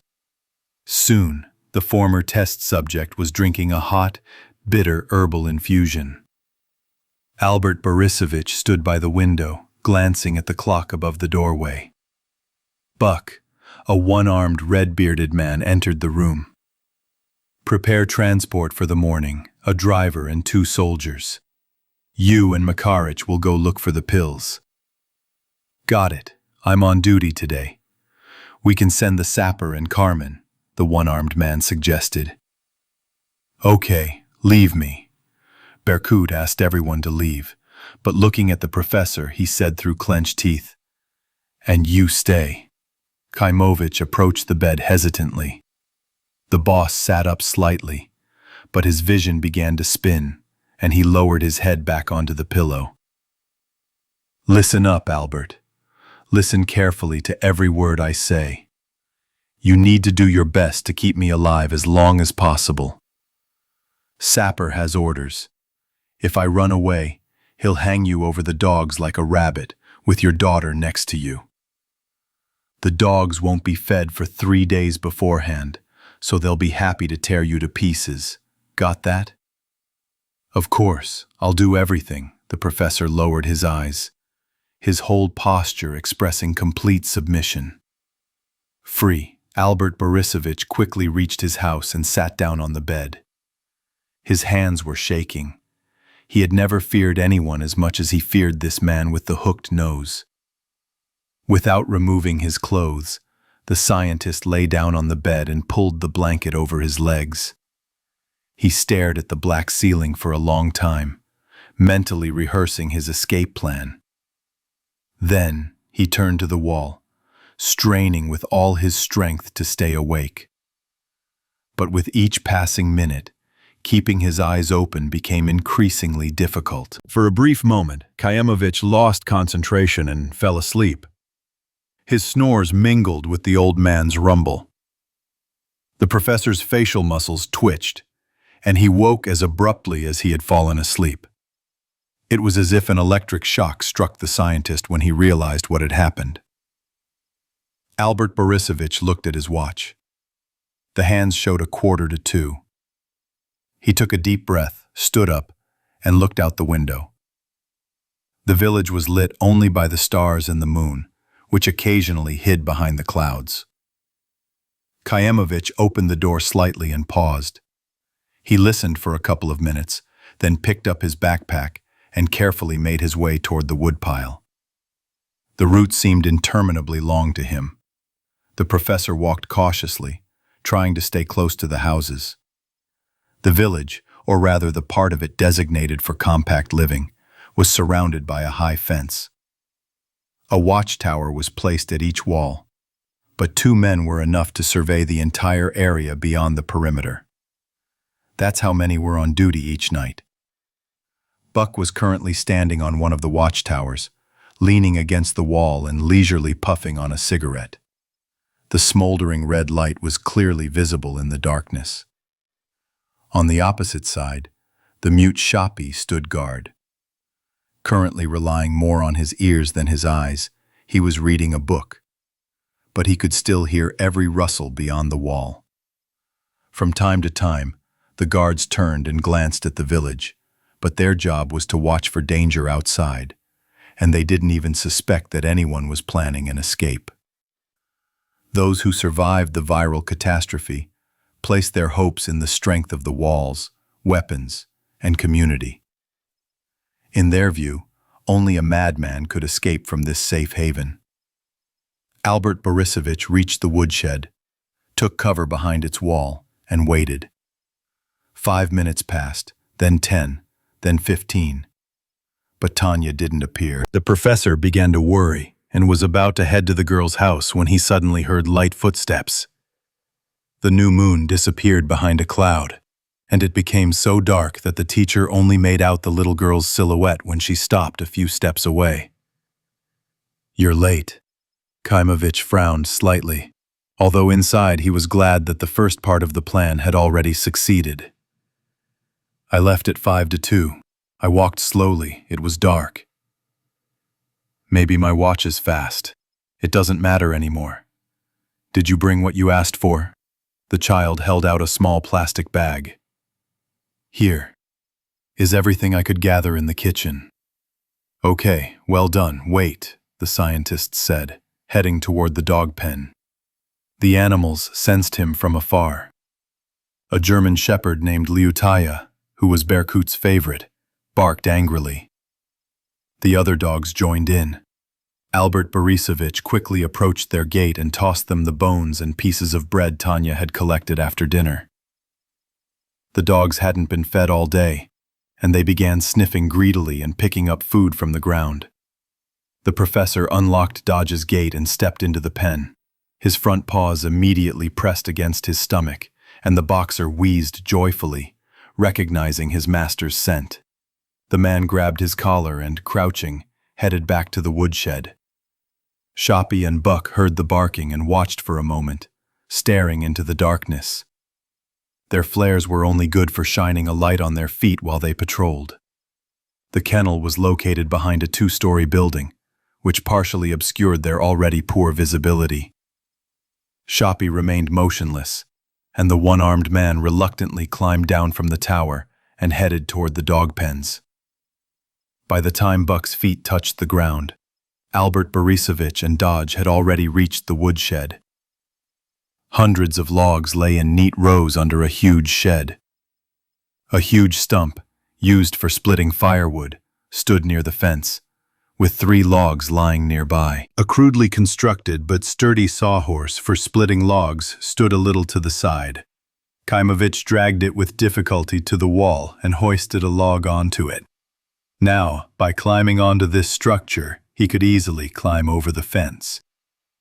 Soon, the former test subject was drinking a hot, bitter herbal infusion. Albert Borisovich stood by the window, glancing at the clock above the doorway. Buck, a one-armed, red-bearded man, entered the room. Prepare transport for the morning, a driver and 2 soldiers. You and Makarych will go look for the pills. Got it. I'm on duty today. We can send the sapper and Carmen, the one-armed man suggested. Okay, leave me. Berkut asked everyone to leave, but looking at the professor, he said through clenched teeth, And you stay. Kaimovich approached the bed hesitantly. The boss sat up slightly, but his vision began to spin, and he lowered his head back onto the pillow. Listen up, Albert. Listen carefully to every word I say. You need to do your best to keep me alive as long as possible. Sapper has orders. If I run away, he'll hang you over the dogs like a rabbit, with your daughter next to you. The dogs won't be fed for 3 days beforehand, so they'll be happy to tear you to pieces. Got that? Of course, I'll do everything. The professor lowered his eyes, his whole posture expressing complete submission. Free, Albert Borisovich quickly reached his house and sat down on the bed. His hands were shaking. He had never feared anyone as much as he feared this man with the hooked nose. Without removing his clothes, the scientist lay down on the bed and pulled the blanket over his legs. He stared at the black ceiling for a long time, mentally rehearsing his escape plan. Then he turned to the wall, straining with all his strength to stay awake. But with each passing minute, keeping his eyes open became increasingly difficult. For a brief moment, Kaimovich lost concentration and fell asleep. His snores mingled with the old man's rumble. The professor's facial muscles twitched, and he woke as abruptly as he had fallen asleep. It was as if an electric shock struck the scientist when he realized what had happened. Albert Borisovich looked at his watch. The hands showed 1:45. He took a deep breath, stood up, and looked out the window. The village was lit only by the stars and the moon, which occasionally hid behind the clouds. Kaimovich opened the door slightly and paused. He listened for a couple of minutes, then picked up his backpack and carefully made his way toward the woodpile. The route seemed interminably long to him. The professor walked cautiously, trying to stay close to the houses. The village, or rather the part of it designated for compact living, was surrounded by a high fence. A watchtower was placed at each wall, but 2 men were enough to survey the entire area beyond the perimeter. That's how many were on duty each night. Buck was currently standing on one of the watchtowers, leaning against the wall and leisurely puffing on a cigarette. The smoldering red light was clearly visible in the darkness. On the opposite side, the mute Shoppy stood guard. Currently relying more on his ears than his eyes, he was reading a book, but he could still hear every rustle beyond the wall. From time to time, the guards turned and glanced at the village, but their job was to watch for danger outside, and they didn't even suspect that anyone was planning an escape. Those who survived the viral catastrophe placed their hopes in the strength of the walls, weapons, and community. In their view, only a madman could escape from this safe haven. Albert Borisovich reached the woodshed, took cover behind its wall, and waited. 5 minutes passed, then 10, then 15. But Tanya didn't appear. The professor began to worry and was about to head to the girl's house when he suddenly heard light footsteps. The new moon disappeared behind a cloud, and it became so dark that the teacher only made out the little girl's silhouette when she stopped a few steps away. "You're late." Kaimovich frowned slightly, although inside he was glad that the first part of the plan had already succeeded. "I left at 5 to 2. I walked slowly. It was dark." "Maybe my watch is fast. It doesn't matter anymore. Did you bring what you asked for?" The child held out a small plastic bag. "Here is everything I could gather in the kitchen." "Okay, well done. Wait," the scientist said, heading toward the dog pen. The animals sensed him from afar. A German shepherd named Liutaya, who was Berkut's favorite, barked angrily. The other dogs joined in. Albert Borisovich quickly approached their gate and tossed them the bones and pieces of bread Tanya had collected after dinner. The dogs hadn't been fed all day, and they began sniffing greedily and picking up food from the ground. The professor unlocked Dodge's gate and stepped into the pen. His front paws immediately pressed against his stomach, and the boxer wheezed joyfully, recognizing his master's scent. The man grabbed his collar and, crouching, headed back to the woodshed. Shoppy and Buck heard the barking and watched for a moment, staring into the darkness. Their flares were only good for shining a light on their feet while they patrolled. The kennel was located behind a 2-story building, which partially obscured their already poor visibility. Shoppy remained motionless, and the one-armed man reluctantly climbed down from the tower and headed toward the dog pens. By the time Buck's feet touched the ground, Albert Borisovich and Dodge had already reached the woodshed. Hundreds of logs lay in neat rows under a huge shed. A huge stump, used for splitting firewood, stood near the fence, with 3 logs lying nearby. A crudely constructed but sturdy sawhorse for splitting logs stood a little to the side. Kaimovich dragged it with difficulty to the wall and hoisted a log onto it. Now, by climbing onto this structure, he could easily climb over the fence.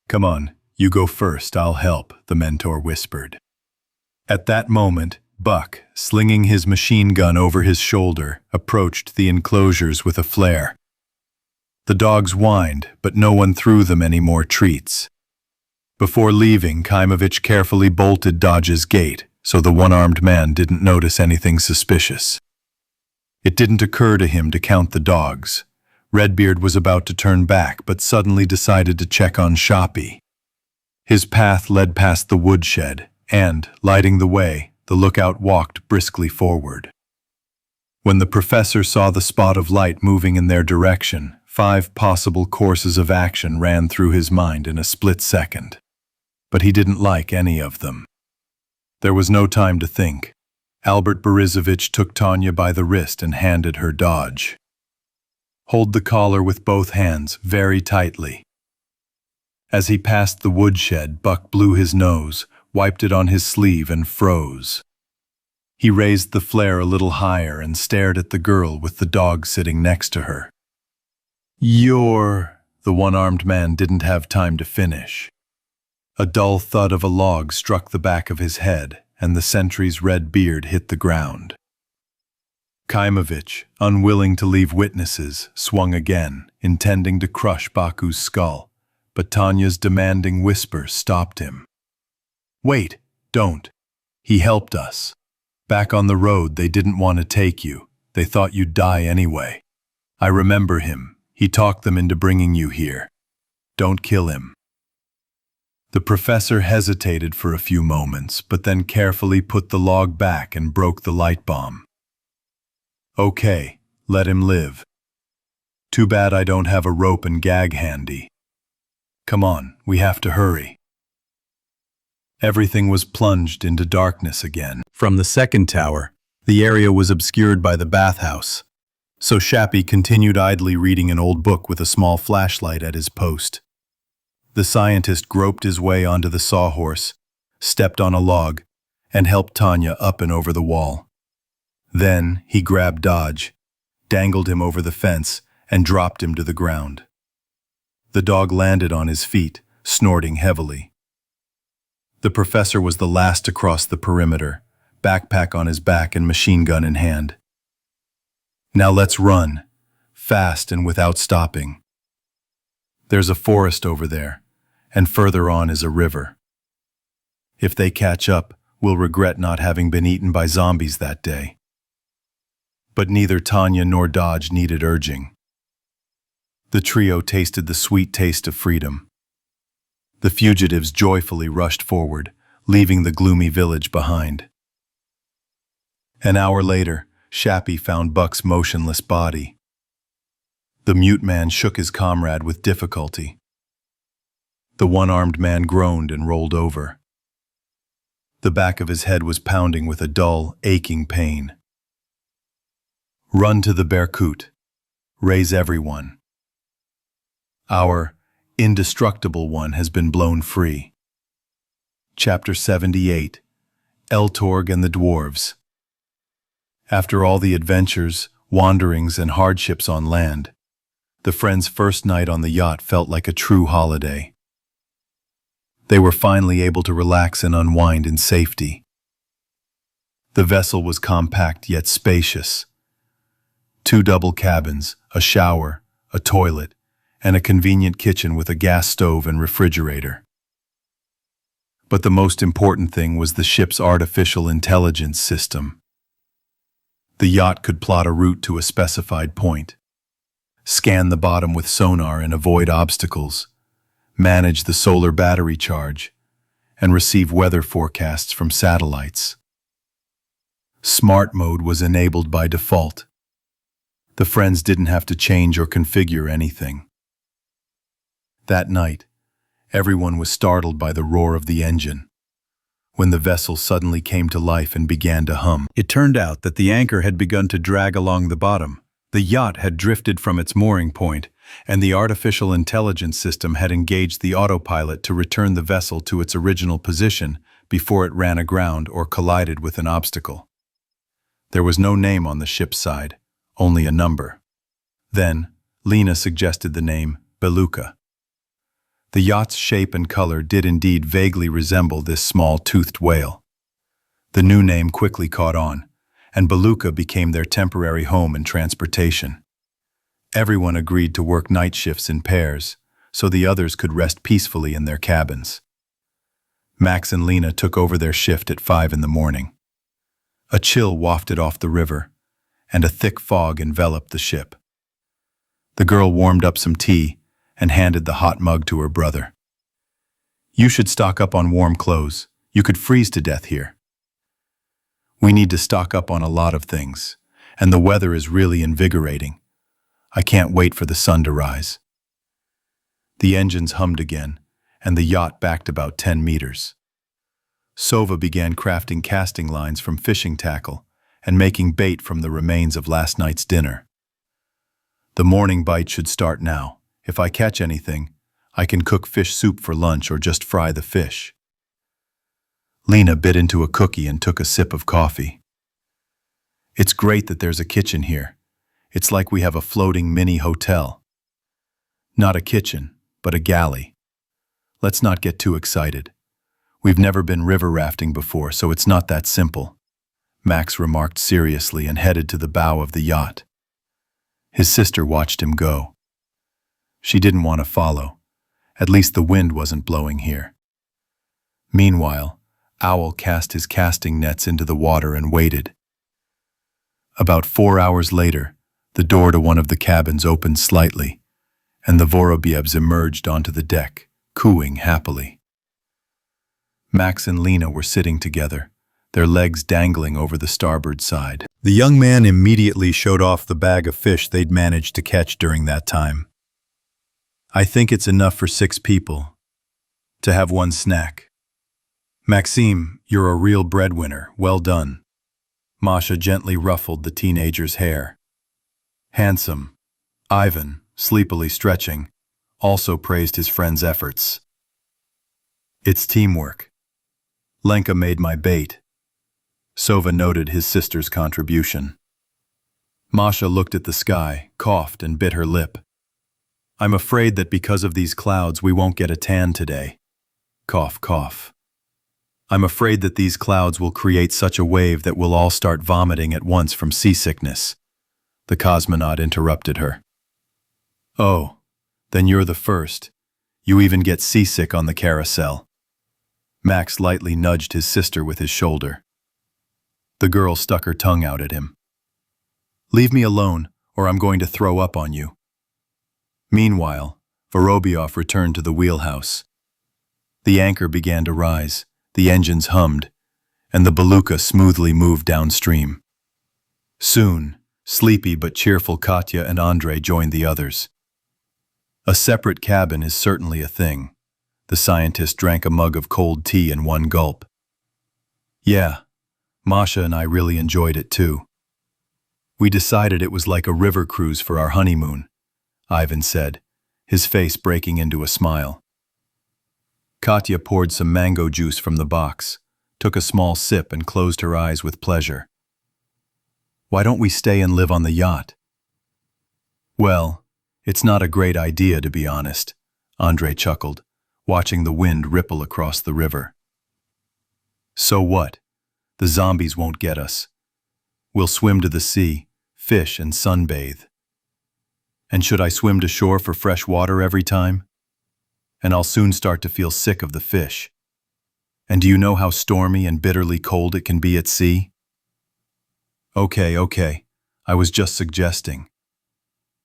"Come on, you go first, I'll help," the mentor whispered. At that moment, Buck, slinging his machine gun over his shoulder, approached the enclosures with a flare. The dogs whined, but no one threw them any more treats. Before leaving, Kaimovich carefully bolted Dodge's gate, so the one-armed man didn't notice anything suspicious. It didn't occur to him to count the dogs. Redbeard was about to turn back, but suddenly decided to check on Shoppy. His path led past the woodshed, and, lighting the way, the lookout walked briskly forward. When the professor saw the spot of light moving in their direction, 5 possible courses of action ran through his mind in a split second. But he didn't like any of them. There was no time to think. Albert Borisovich took Tanya by the wrist and handed her Dodge. "Hold the collar with both hands very tightly." As he passed the woodshed, Buck blew his nose, wiped it on his sleeve, and froze. He raised the flare a little higher and stared at the girl with the dog sitting next to her. "You're—" The one-armed man didn't have time to finish. A dull thud of a log struck the back of his head, and the sentry's red beard hit the ground. Kaimovich, unwilling to leave witnesses, swung again, intending to crush Baku's skull, but Tanya's demanding whisper stopped him. "Wait, don't. He helped us." Back on the road, they didn't want to take you. They thought you'd die anyway. I remember him. He talked them into bringing you here. Don't kill him." The professor hesitated for a few moments, but then carefully put the log back and broke the light bomb. "Okay, let him live. Too bad I don't have a rope and gag handy. Come on, we have to hurry." Everything was plunged into darkness again. From the second tower, the area was obscured by the bathhouse, so Shappy continued idly reading an old book with a small flashlight at his post. The scientist groped his way onto the sawhorse, stepped on a log, and helped Tanya up and over the wall. Then he grabbed Dodge, dangled him over the fence, and dropped him to the ground. The dog landed on his feet, snorting heavily. The professor was the last to cross the perimeter, backpack on his back and machine gun in hand. "Now let's run, fast and without stopping. There's a forest over there, and further on is a river. If they catch up, we'll regret not having been eaten by zombies that day." But neither Tanya nor Dodge needed urging. The trio tasted the sweet taste of freedom. The fugitives joyfully rushed forward, leaving the gloomy village behind. An hour later, Shappy found Buck's motionless body. The mute man shook his comrade with difficulty. The one-armed man groaned and rolled over. The back of his head was pounding with a dull, aching pain. "Run to the Berkut. Raise everyone. Our indestructible one has been blown free." Chapter 78. Eltorg and the Dwarves. After all the adventures, wanderings, and hardships on land, the friends' first night on the yacht felt like a true holiday. They were finally able to relax and unwind in safety. The vessel was compact yet spacious. 2 double cabins, a shower, a toilet, and a convenient kitchen with a gas stove and refrigerator. But the most important thing was the ship's artificial intelligence system. The yacht could plot a route to a specified point, scan the bottom with sonar and avoid obstacles, manage the solar battery charge, and receive weather forecasts from satellites. Smart mode was enabled by default. The friends didn't have to change or configure anything. That night, everyone was startled by the roar of the engine, when the vessel suddenly came to life and began to hum. It turned out that the anchor had begun to drag along the bottom. The yacht had drifted from its mooring point, and the artificial intelligence system had engaged the autopilot to return the vessel to its original position before it ran aground or collided with an obstacle. There was no name on the ship's side, only a number. Then, Lena suggested the name Beluga. The yacht's shape and color did indeed vaguely resemble this small toothed whale. The new name quickly caught on, and Beluga became their temporary home and transportation. Everyone agreed to work night shifts in pairs, so the others could rest peacefully in their cabins. Max and Lena took over their shift at 5 in the morning. A chill wafted off the river, and a thick fog enveloped the ship. The girl warmed up some tea and handed the hot mug to her brother. "You should stock up on warm clothes. You could freeze to death here." "We need to stock up on a lot of things, and the weather is really invigorating. I can't wait for the sun to rise." The engines hummed again, and the yacht backed about 10 meters. Sova began crafting casting lines from fishing tackle and making bait from the remains of last night's dinner. "The morning bite should start now. If I catch anything, I can cook fish soup for lunch or just fry the fish." Lena bit into a cookie and took a sip of coffee. "It's great that there's a kitchen here. It's like we have a floating mini hotel. Not a kitchen, but a galley. Let's not get too excited. We've never been river rafting before, so it's not that simple," Max remarked seriously and headed to the bow of the yacht. His sister watched him go. She didn't want to follow. At least the wind wasn't blowing here. Meanwhile, Owl cast his casting nets into the water and waited. About 4 hours later, the door to one of the cabins opened slightly, and the Vorobyovs emerged onto the deck, cooing happily. Max and Lena were sitting together, their legs dangling over the starboard side. The young man immediately showed off the bag of fish they'd managed to catch during that time. I think it's enough for 6 people to have one snack. Maxime, you're a real breadwinner. Well done. Masha gently ruffled the teenager's hair. Handsome. Ivan, sleepily stretching, also praised his friend's efforts. It's teamwork. Lenka made my bait. Sova noted his sister's contribution. Masha looked at the sky, coughed, and bit her lip. I'm afraid that because of these clouds we won't get a tan today. Cough, cough. I'm afraid that these clouds will create such a wave that we'll all start vomiting at once from seasickness. The cosmonaut interrupted her. Oh, then you're the first. You even get seasick on the carousel. Max lightly nudged his sister with his shoulder. The girl stuck her tongue out at him. Leave me alone, or I'm going to throw up on you. Meanwhile, Vorobyov returned to the wheelhouse. The anchor began to rise, the engines hummed, and the beluga smoothly moved downstream. Soon, sleepy but cheerful Katya and Andrei joined the others. A separate cabin is certainly a thing. The scientist drank a mug of cold tea in one gulp. Yeah, Masha and I really enjoyed it too. We decided it was like a river cruise for our honeymoon, Ivan said, his face breaking into a smile. Katya poured some mango juice from the box, took a small sip and closed her eyes with pleasure. Why don't we stay and live on the yacht? Well, it's not a great idea to be honest, Andrei chuckled, watching the wind ripple across the river. So what? The zombies won't get us. We'll swim to the sea, fish and sunbathe. And should I swim to shore for fresh water every time? And I'll soon start to feel sick of the fish. And do you know how stormy and bitterly cold it can be at sea? Okay, I was just suggesting.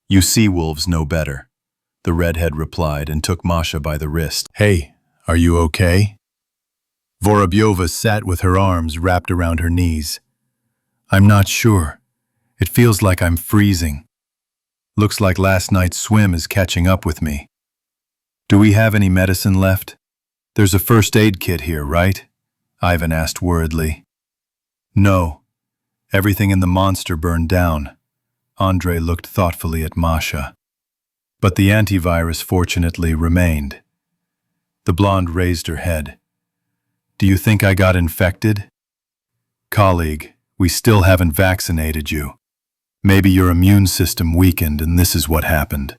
You sea wolves know better, the redhead replied and took Masha by the wrist. Hey, are you okay? Vorobyova sat with her arms wrapped around her knees. I'm not sure. It feels like I'm freezing. Looks like last night's swim is catching up with me. Do we have any medicine left? There's a first aid kit here, right? Ivan asked worriedly. No. Everything in the monster burned down. Andrei looked thoughtfully at Masha. But the antivirus fortunately remained. The blonde raised her head. Do you think I got infected? Colleague, we still haven't vaccinated you. Maybe your immune system weakened and this is what happened.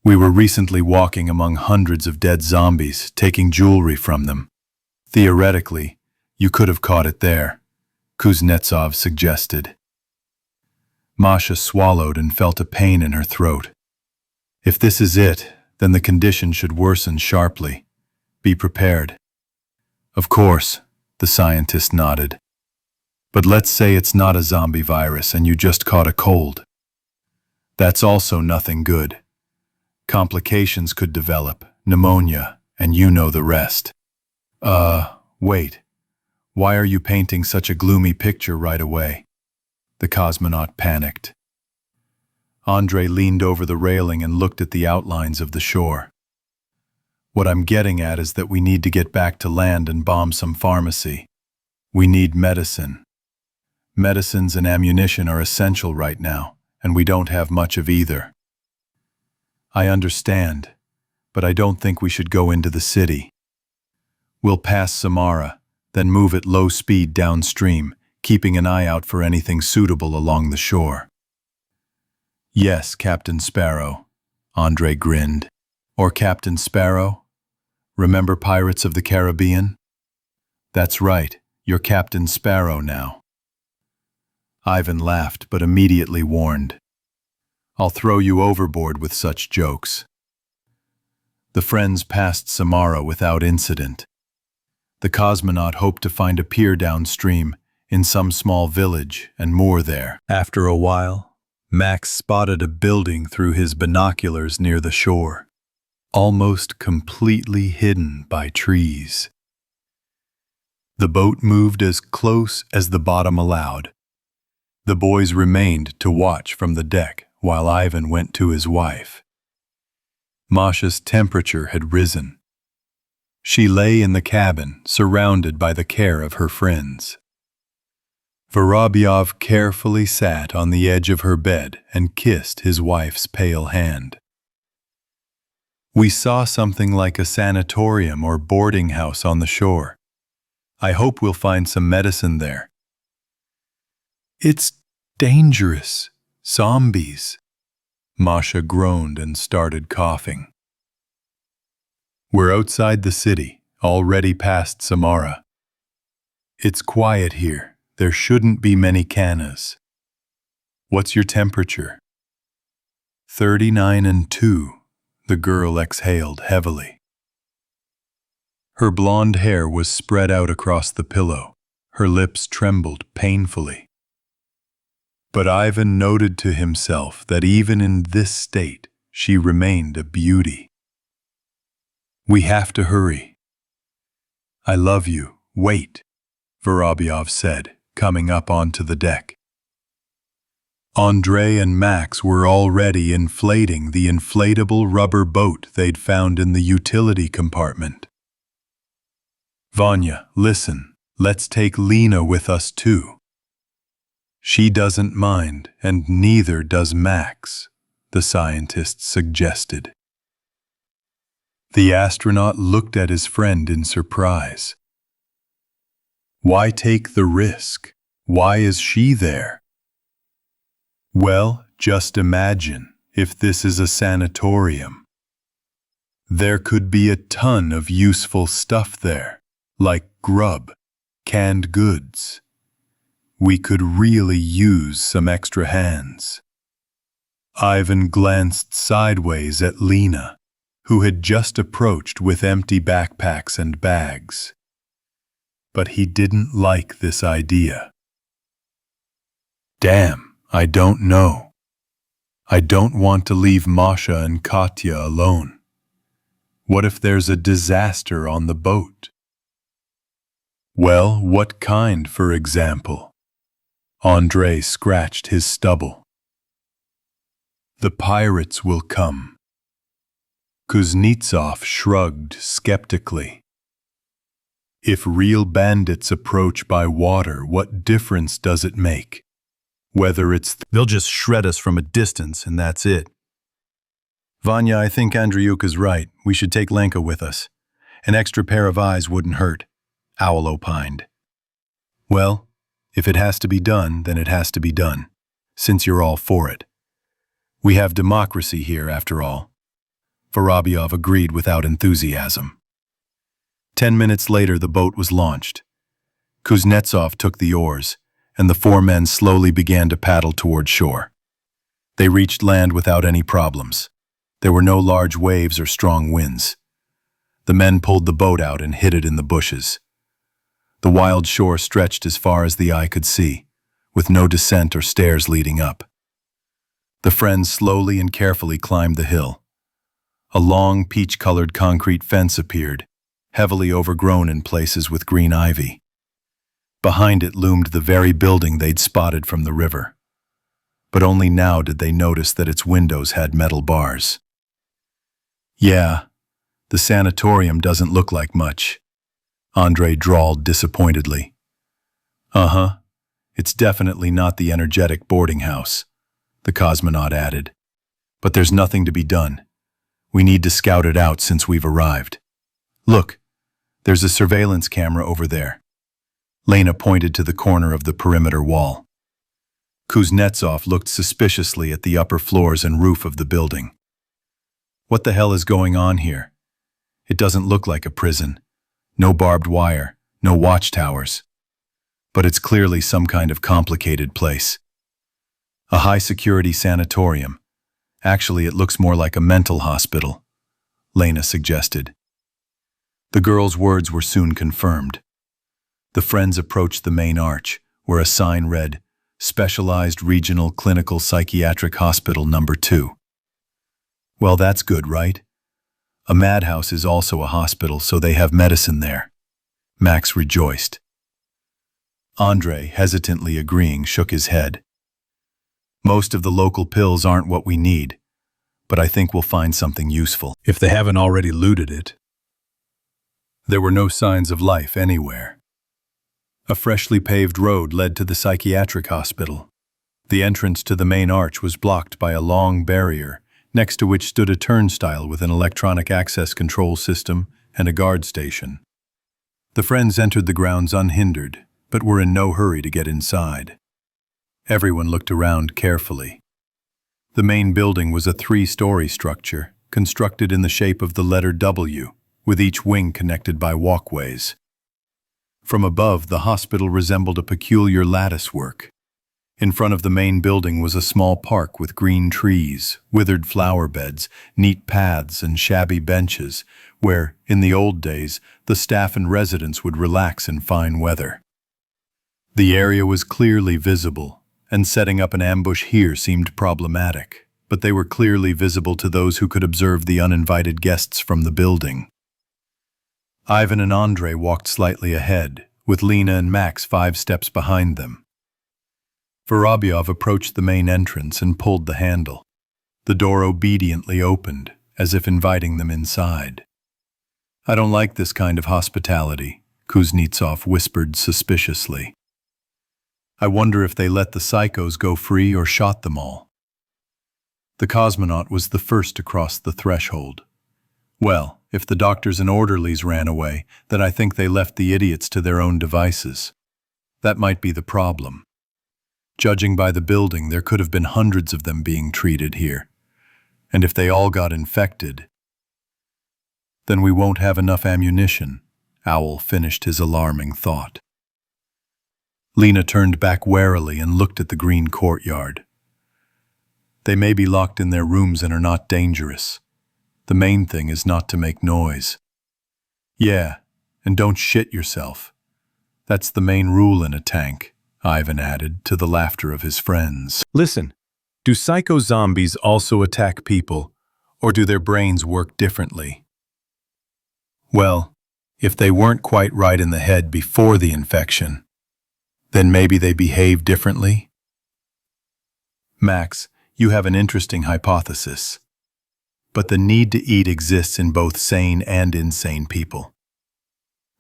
We were recently walking among hundreds of dead zombies, taking jewelry from them. Theoretically, you could have caught it there, Kuznetsov suggested. Masha swallowed and felt a pain in her throat. If this is it, then the condition should worsen sharply. Be prepared. Of course, the scientist nodded. But let's say it's not a zombie virus and you just caught a cold. That's also nothing good. Complications could develop, pneumonia, and you know the rest. Wait. Why are you painting such a gloomy picture right away? The cosmonaut panicked. Andrei leaned over the railing and looked at the outlines of the shore. What I'm getting at is that we need to get back to land and bomb some pharmacy. We need medicine. Medicines and ammunition are essential right now, and we don't have much of either. I understand, but I don't think we should go into the city. We'll pass Samara, then move at low speed downstream, keeping an eye out for anything suitable along the shore. Yes, Captain Sparrow, Andrei grinned. Or Captain Sparrow? Remember Pirates of the Caribbean? That's right, you're Captain Sparrow now. Ivan laughed, but immediately warned. I'll throw you overboard with such jokes. The friends passed Samara without incident. The cosmonaut hoped to find a pier downstream, in some small village, and moor there. After a while, Max spotted a building through his binoculars near the shore, almost completely hidden by trees. The boat moved as close as the bottom allowed. The boys remained to watch from the deck while Ivan went to his wife. Masha's temperature had risen. She lay in the cabin, surrounded by the care of her friends. Vorobyov carefully sat on the edge of her bed and kissed his wife's pale hand. "We saw something like a sanatorium or boarding house on the shore. I hope we'll find some medicine there." "It's dangerous. Zombies." Masha groaned and started coughing. "We're outside the city, already past Samara. It's quiet here. There shouldn't be many cannas. What's your temperature?" 39.2, the girl exhaled heavily. Her blonde hair was spread out across the pillow. Her lips trembled painfully. But Ivan noted to himself that even in this state, she remained a beauty. "We have to hurry." "I love you. Wait," Vorobyov said, coming up onto the deck. Andrei and Max were already inflating the inflatable rubber boat they'd found in the utility compartment. "Vanya, listen, let's take Lena with us too." "She doesn't mind, and neither does Max," the scientist suggested. The astronaut looked at his friend in surprise. "Why take the risk? Why is she there?" "Well, just imagine if this is a sanatorium. There could be a ton of useful stuff there, like grub, canned goods. We could really use some extra hands." Ivan glanced sideways at Lena, who had just approached with empty backpacks and bags. But he didn't like this idea. "Damn, I don't know. I don't want to leave Masha and Katya alone. What if there's a disaster on the boat?" "Well, what kind, for example?" Andrei scratched his stubble. "The pirates will come." Kuznetsov shrugged skeptically. "If real bandits approach by water, what difference does it make? Whether it's... They'll just shred us from a distance, and that's it." "Vanya, I think Andreyuka's right. We should take Lenka with us. An extra pair of eyes wouldn't hurt," Owl opined. "Well, if it has to be done, then it has to be done, since you're all for it. We have democracy here, after all." Vorobyov agreed without enthusiasm. 10 minutes later, the boat was launched. Kuznetsov took the oars, and the four men slowly began to paddle toward shore. They reached land without any problems. There were no large waves or strong winds. The men pulled the boat out and hid it in the bushes. The wild shore stretched as far as the eye could see, with no descent or stairs leading up. The friends slowly and carefully climbed the hill. A long, peach-colored concrete fence appeared, heavily overgrown in places with green ivy. Behind it loomed the very building they'd spotted from the river. But only now did they notice that its windows had metal bars. "Yeah, the sanatorium doesn't look like much," Andrei drawled disappointedly. "Uh-huh, it's definitely not the energetic boarding house," the cosmonaut added. "But there's nothing to be done. We need to scout it out since we've arrived. Look, there's a surveillance camera over there." Lena pointed to the corner of the perimeter wall. Kuznetsov looked suspiciously at the upper floors and roof of the building. "What the hell is going on here? It doesn't look like a prison. No barbed wire, no watchtowers. But it's clearly some kind of complicated place. A high-security sanatorium. Actually, it looks more like a mental hospital," Lena suggested. The girl's words were soon confirmed. The friends approached the main arch, where a sign read, Specialized Regional Clinical Psychiatric Hospital Number 2. Well, that's good, right? A madhouse is also a hospital, so they have medicine there. Max rejoiced. Andre, hesitantly agreeing, shook his head. Most of the local pills aren't what we need, but I think we'll find something useful. If they haven't already looted it. There were no signs of life anywhere. A freshly paved road led to the psychiatric hospital. The entrance to the main arch was blocked by a long barrier, next to which stood a turnstile with an electronic access control system and a guard station. The friends entered the grounds unhindered, but were in no hurry to get inside. Everyone looked around carefully. The main building was a 3-story structure, constructed in the shape of the letter W, with each wing connected by walkways. From above, the hospital resembled a peculiar latticework. In front of the main building was a small park with green trees, withered flower beds, neat paths, and shabby benches, where, in the old days, the staff and residents would relax in fine weather. The area was clearly visible, and setting up an ambush here seemed problematic, but they were clearly visible to those who could observe the uninvited guests from the building. Ivan and Andre walked slightly ahead, with Lena and Max 5 steps behind them. Vorobyov approached the main entrance and pulled the handle. The door obediently opened, as if inviting them inside. "I don't like this kind of hospitality," Kuznetsov whispered suspiciously. "I wonder if they let the psychos go free or shot them all." The cosmonaut was the first to cross the threshold. "Well, if the doctors and orderlies ran away, then I think they left the idiots to their own devices. That might be the problem. Judging by the building, there could have been hundreds of them being treated here. And if they all got infected, then we won't have enough ammunition," Owl finished his alarming thought. Lena turned back warily and looked at the green courtyard. "They may be locked in their rooms and are not dangerous. The main thing is not to make noise." "Yeah, and don't shit yourself. That's the main rule in a tank," Ivan added, to the laughter of his friends. Listen, do psycho zombies also attack people, or do their brains work differently? Well, if they weren't quite right in the head before the infection, then maybe they behave differently? Max, you have an interesting hypothesis. But the need to eat exists in both sane and insane people.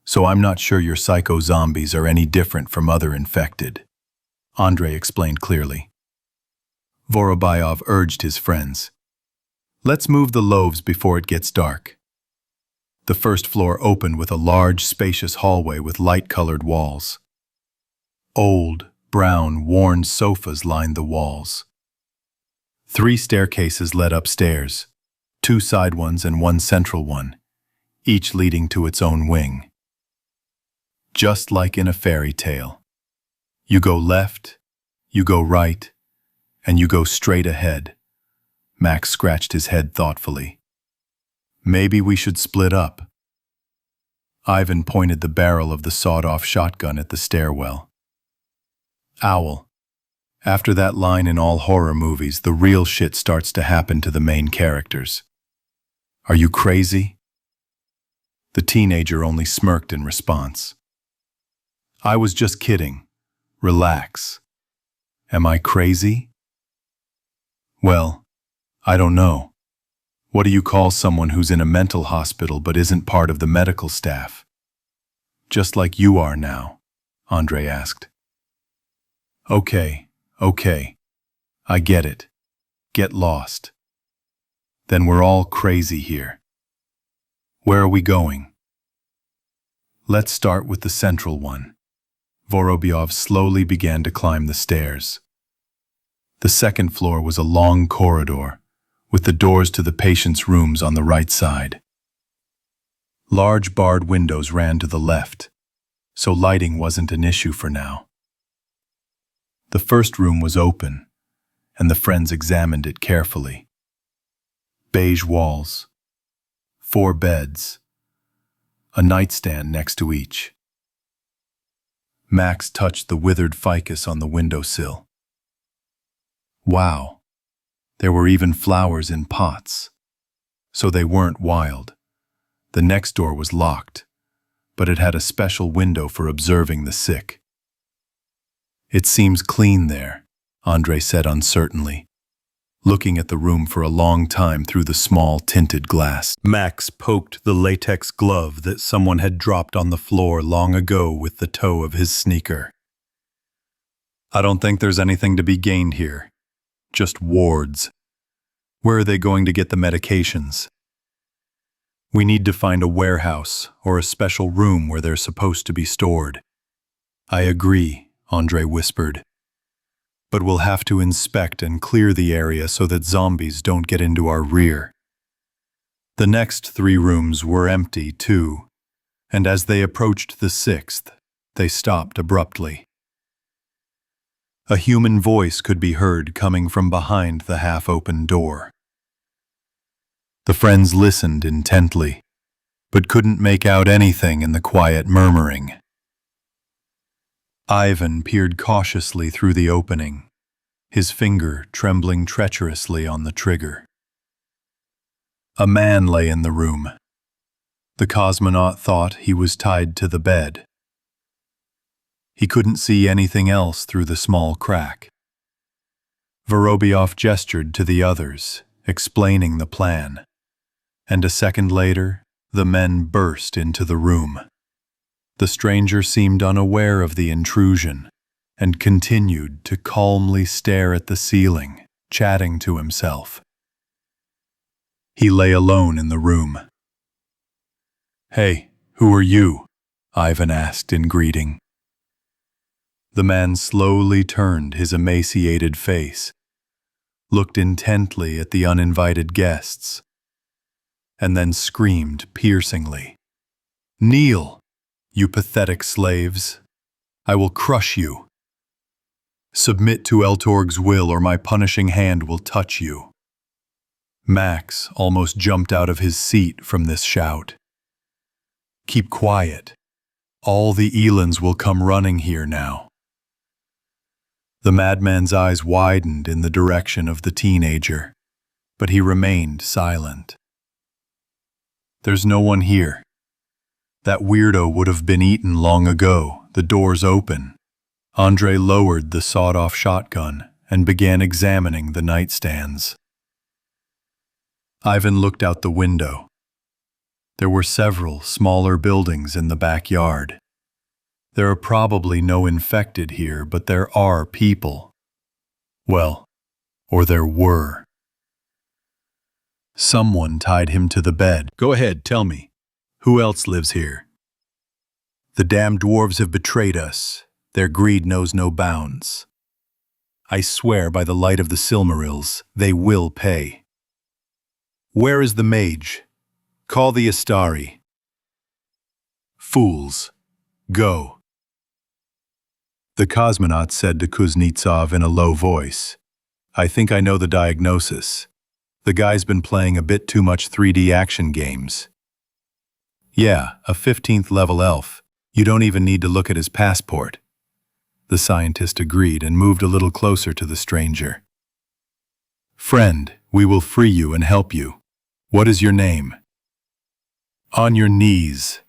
So I'm not sure your psycho zombies are any different from other infected," Andre explained clearly. Vorobyov urged his friends. "Let's move the loaves before it gets dark." The first floor opened with a large, spacious hallway with light-colored walls. Old, brown, worn sofas lined the walls. 3 staircases led upstairs, 2 side ones and 1 central one, each leading to its own wing. Just like in a fairy tale. You go left, you go right, and you go straight ahead. Max scratched his head thoughtfully. "Maybe we should split up." Ivan pointed the barrel of the sawed-off shotgun at the stairwell. "Owl, after that line in all horror movies, the real shit starts to happen to the main characters. Are you crazy?" The teenager only smirked in response. "I was just kidding. Relax. Am I crazy?" "Well, I don't know. What do you call someone who's in a mental hospital but isn't part of the medical staff? Just like you are now," Andre asked. Okay. I get it. Get lost. Then we're all crazy here. Where are we going?" "Let's start with the central one." Vorobyov slowly began to climb the stairs. The second floor was a long corridor, with the doors to the patients' rooms on the right side. Large barred windows ran to the left, so lighting wasn't an issue for now. The first room was open, and the friends examined it carefully. Beige walls, 4 beds, a nightstand next to each. Max touched the withered ficus on the windowsill. Wow, there were even flowers in pots. So they weren't wild. The next door was locked, but it had a special window for observing the sick. It seems clean there, Andre said uncertainly, looking at the room for a long time through the small tinted glass. Max poked the latex glove that someone had dropped on the floor long ago with the toe of his sneaker. I don't think there's anything to be gained here. Just wards. Where are they going to get the medications? We need to find a warehouse or a special room where they're supposed to be stored. I agree, Andre whispered. But we'll have to inspect and clear the area so that zombies don't get into our rear. The next 3 rooms were empty, too, and as they approached the 6th, they stopped abruptly. A human voice could be heard coming from behind the half-open door. The friends listened intently, but couldn't make out anything in the quiet murmuring. Ivan peered cautiously through the opening, his finger trembling treacherously on the trigger. A man lay in the room. The cosmonaut thought he was tied to the bed. He couldn't see anything else through the small crack. Vorobyov gestured to the others, explaining the plan, and a second later, the men burst into the room. The stranger seemed unaware of the intrusion and continued to calmly stare at the ceiling, chatting to himself. He lay alone in the room. "Hey, who are you?" Ivan asked in greeting. The man slowly turned his emaciated face, looked intently at the uninvited guests, and then screamed piercingly, "Kneel, you pathetic slaves! I will crush you! Submit to Eltorg's will or my punishing hand will touch you." Max almost jumped out of his seat from this shout. "Keep quiet. All the Elans will come running here now." The madman's eyes widened in the direction of the teenager, but he remained silent. "There's no one here. That weirdo would have been eaten long ago. The door's open." Andre lowered the sawed-off shotgun and began examining the nightstands. Ivan looked out the window. There were several smaller buildings in the backyard. There are probably no infected here, but there are people. Well, or there were. Someone tied him to the bed. "Go ahead, tell me. Who else lives here?" "The damned dwarves have betrayed us. Their greed knows no bounds. I swear by the light of the Silmarils, they will pay." "Where is the mage? Call the Astari." "Fools. Go." The cosmonaut said to Kuznetsov in a low voice, "I think I know the diagnosis. The guy's been playing a bit too much 3D action games." "Yeah, a 15th level elf. You don't even need to look at his passport." The scientist agreed and moved a little closer to the stranger. "Friend, we will free you and help you. What is your name?" "On your knees,"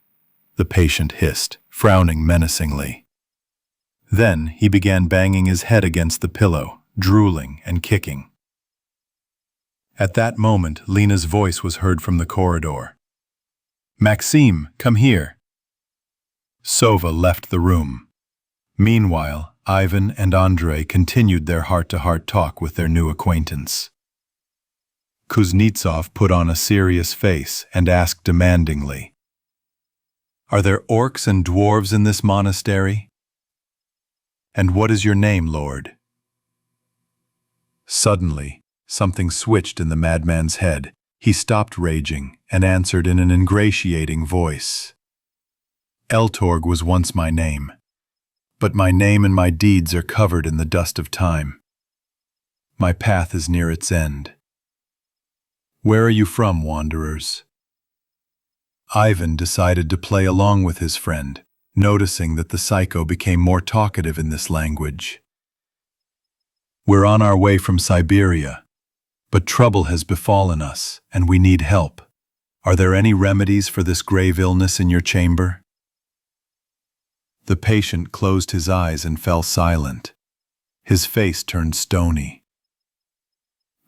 the patient hissed, frowning menacingly. Then he began banging his head against the pillow, drooling and kicking. At that moment, Lena's voice was heard from the corridor. "Maxime, come here." Sova left the room. Meanwhile, Ivan and Andre continued their heart-to-heart talk with their new acquaintance. Kuznetsov put on a serious face and asked demandingly, "Are there orcs and dwarves in this monastery? And what is your name, Lord?" Suddenly, something switched in the madman's head. He stopped raging and answered in an ingratiating voice. "Eltorg was once my name, but my name and my deeds are covered in the dust of time. My path is near its end. Where are you from, wanderers?" Ivan decided to play along with his friend, noticing that the psycho became more talkative in this language. "We're on our way from Siberia, but trouble has befallen us, and we need help. Are there any remedies for this grave illness in your chamber?" The patient closed his eyes and fell silent. His face turned stony.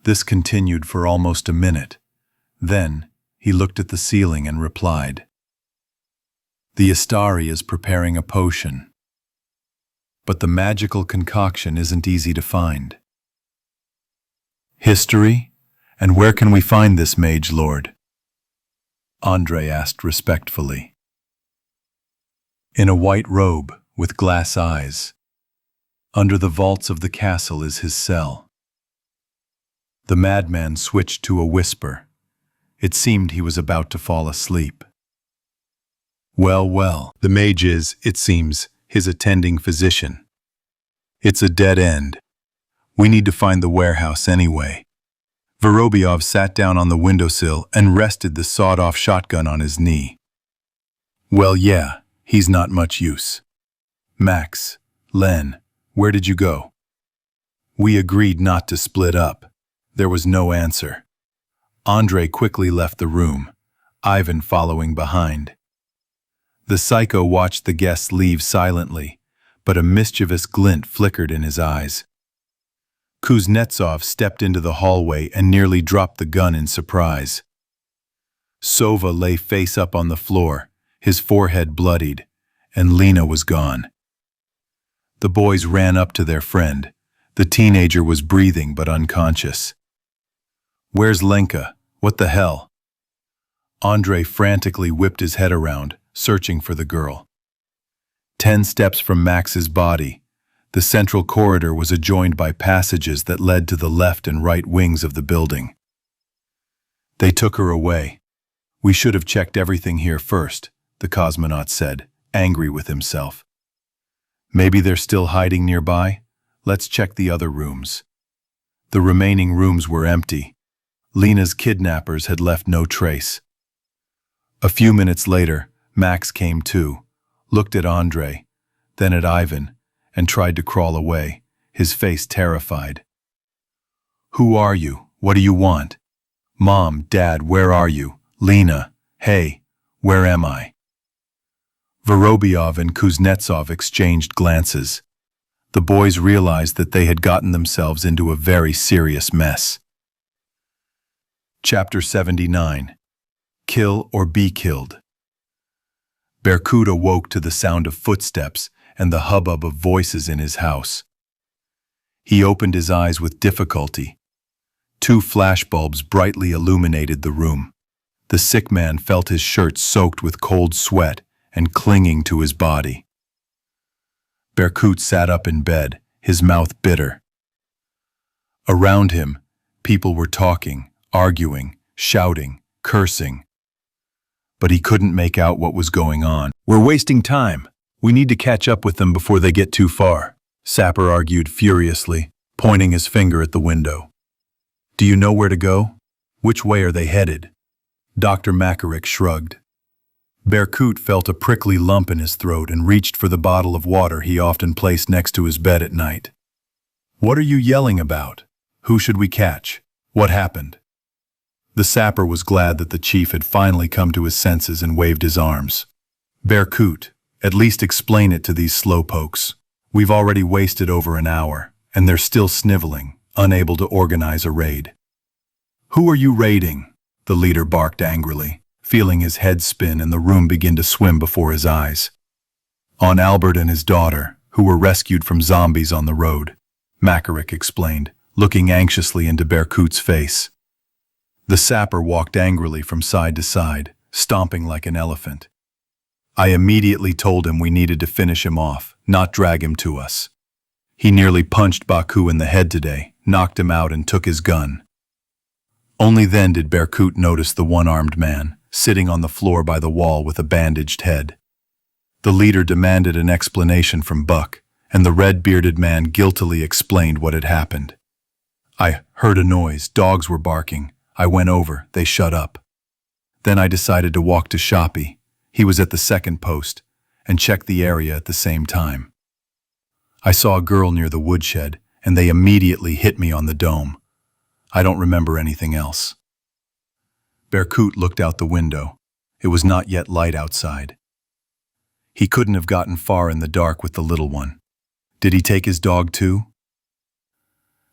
This continued for almost a minute. Then, he looked at the ceiling and replied, "The Astari is preparing a potion. But the magical concoction isn't easy to find." "History? And where can we find this mage lord?" Andrei asked respectfully. "In a white robe with glass eyes. Under the vaults of the castle is his cell." The madman switched to a whisper. It seemed he was about to fall asleep. Well, the mage is, it seems, his attending physician. It's a dead end. We need to find the warehouse anyway. Vorobyov sat down on the windowsill and rested the sawed-off shotgun on his knee. "Well, yeah, he's not much use. Max, Len, where did you go?" We agreed not to split up. There was no answer. Andrei quickly left the room, Ivan following behind. The psycho watched the guests leave silently, but a mischievous glint flickered in his eyes. Kuznetsov stepped into the hallway and nearly dropped the gun in surprise. Sova lay face up on the floor, his forehead bloodied, and Lena was gone. The boys ran up to their friend. The teenager was breathing but unconscious. "Where's Lenka? What the hell?" Andrei frantically whipped his head around, searching for the girl. 10 steps from Max's body, the central corridor was adjoined by passages that led to the left and right wings of the building. "They took her away. We should have checked everything here first," the cosmonaut said, angry with himself. "Maybe they're still hiding nearby? Let's check the other rooms." The remaining rooms were empty. Lena's kidnappers had left no trace. A few minutes later, Max came to, looked at Andrei, then at Ivan, and tried to crawl away, his face terrified. "Who are you? What do you want? Mom, Dad, where are you? Lena, hey, where am I?" Vorobyov and Kuznetsov exchanged glances. The boys realized that they had gotten themselves into a very serious mess. Chapter 79. Kill or be killed. Berkut awoke to the sound of footsteps and the hubbub of voices in his house. He opened his eyes with difficulty. 2 flashbulbs brightly illuminated the room. The sick man felt his shirt soaked with cold sweat and clinging to his body. Berkut sat up in bed, his mouth bitter. Around him, people were talking, arguing, shouting, cursing. But he couldn't make out what was going on. "We're wasting time. We need to catch up with them before they get too far," Sapper argued furiously, pointing his finger at the window. "Do you know where to go? Which way are they headed?" Dr. Makarik shrugged. Berkut felt a prickly lump in his throat and reached for the bottle of water he often placed next to his bed at night. "What are you yelling about? Who should we catch? What happened?" The sapper was glad that the chief had finally come to his senses and waved his arms. "Berkut, at least explain it to these slowpokes. We've already wasted over an hour, and they're still sniveling, unable to organize a raid." "Who are you raiding?" the leader barked angrily, feeling his head spin and the room begin to swim before his eyes. "On Albert and his daughter, who were rescued from zombies on the road," Makarik explained, looking anxiously into Berkut's face. The sapper walked angrily from side to side, stomping like an elephant. "I immediately told him we needed to finish him off, not drag him to us. He nearly punched Baku in the head today, knocked him out and took his gun." Only then did Berkut notice the one-armed man, sitting on the floor by the wall with a bandaged head. The leader demanded an explanation from Buck, and the red-bearded man guiltily explained what had happened. "I heard a noise, dogs were barking. I went over, they shut up. Then I decided to walk to Shoppy. He was at the second post, and check the area at the same time. I saw a girl near the woodshed, and they immediately hit me on the dome. I don't remember anything else. Berkut looked out the window. It was not yet light outside. He couldn't have gotten far in the dark with the little one. Did he take his dog too?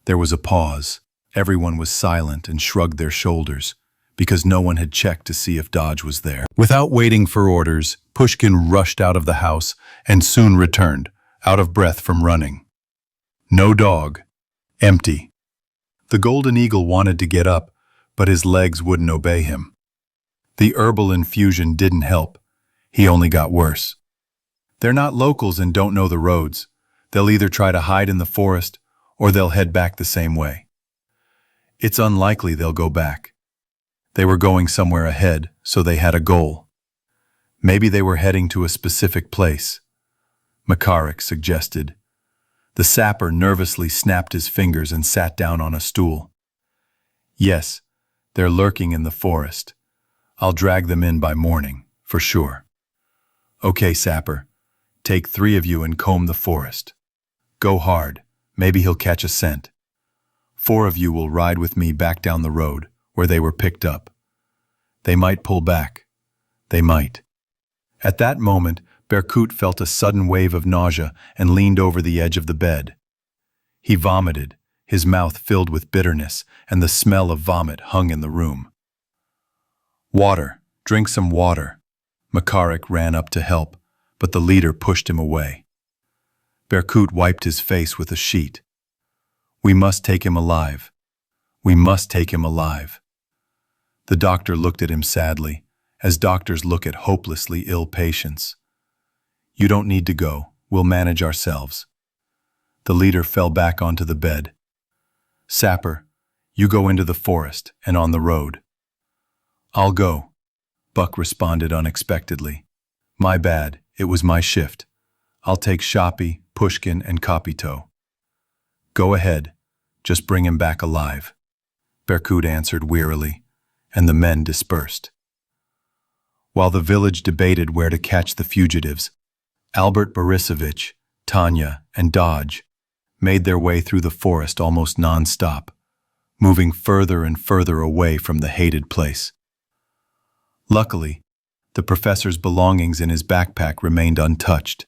There was a pause. Everyone was silent and shrugged their shoulders, because no one had checked to see if Dodge was there. Without waiting for orders, Pushkin rushed out of the house and soon returned, out of breath from running. No dog. Empty. The golden eagle wanted to get up, but his legs wouldn't obey him. The herbal infusion didn't help. He only got worse. They're not locals and don't know the roads. They'll either try to hide in the forest or they'll head back the same way. It's unlikely they'll go back. They were going somewhere ahead, so they had a goal. Maybe they were heading to a specific place. Makarik suggested. The sapper nervously snapped his fingers and sat down on a stool. Yes, they're lurking in the forest. I'll drag them in by morning, for sure. Okay, sapper. Take 3 of you and comb the forest. Go hard. Maybe he'll catch a scent. 4 of you will ride with me back down the road, where they were picked up. They might pull back. They might. At that moment, Berkut felt a sudden wave of nausea and leaned over the edge of the bed. He vomited, his mouth filled with bitterness, and the smell of vomit hung in the room. Water. Drink some water. Makarik ran up to help, but the leader pushed him away. Berkut wiped his face with a sheet. We must take him alive. We must take him alive. The doctor looked at him sadly, as doctors look at hopelessly ill patients. You don't need to go. We'll manage ourselves. The leader fell back onto the bed. Sapper, you go into the forest and on the road. I'll go, Buck responded unexpectedly. My bad, it was my shift. I'll take Shoppy, Pushkin, and Kopito. Go ahead, just bring him back alive, Berkut answered wearily, and the men dispersed. While the village debated where to catch the fugitives, Albert Borisovich, Tanya, and Dodge made their way through the forest almost non-stop, moving further and further away from the hated place. Luckily, the professor's belongings in his backpack remained untouched,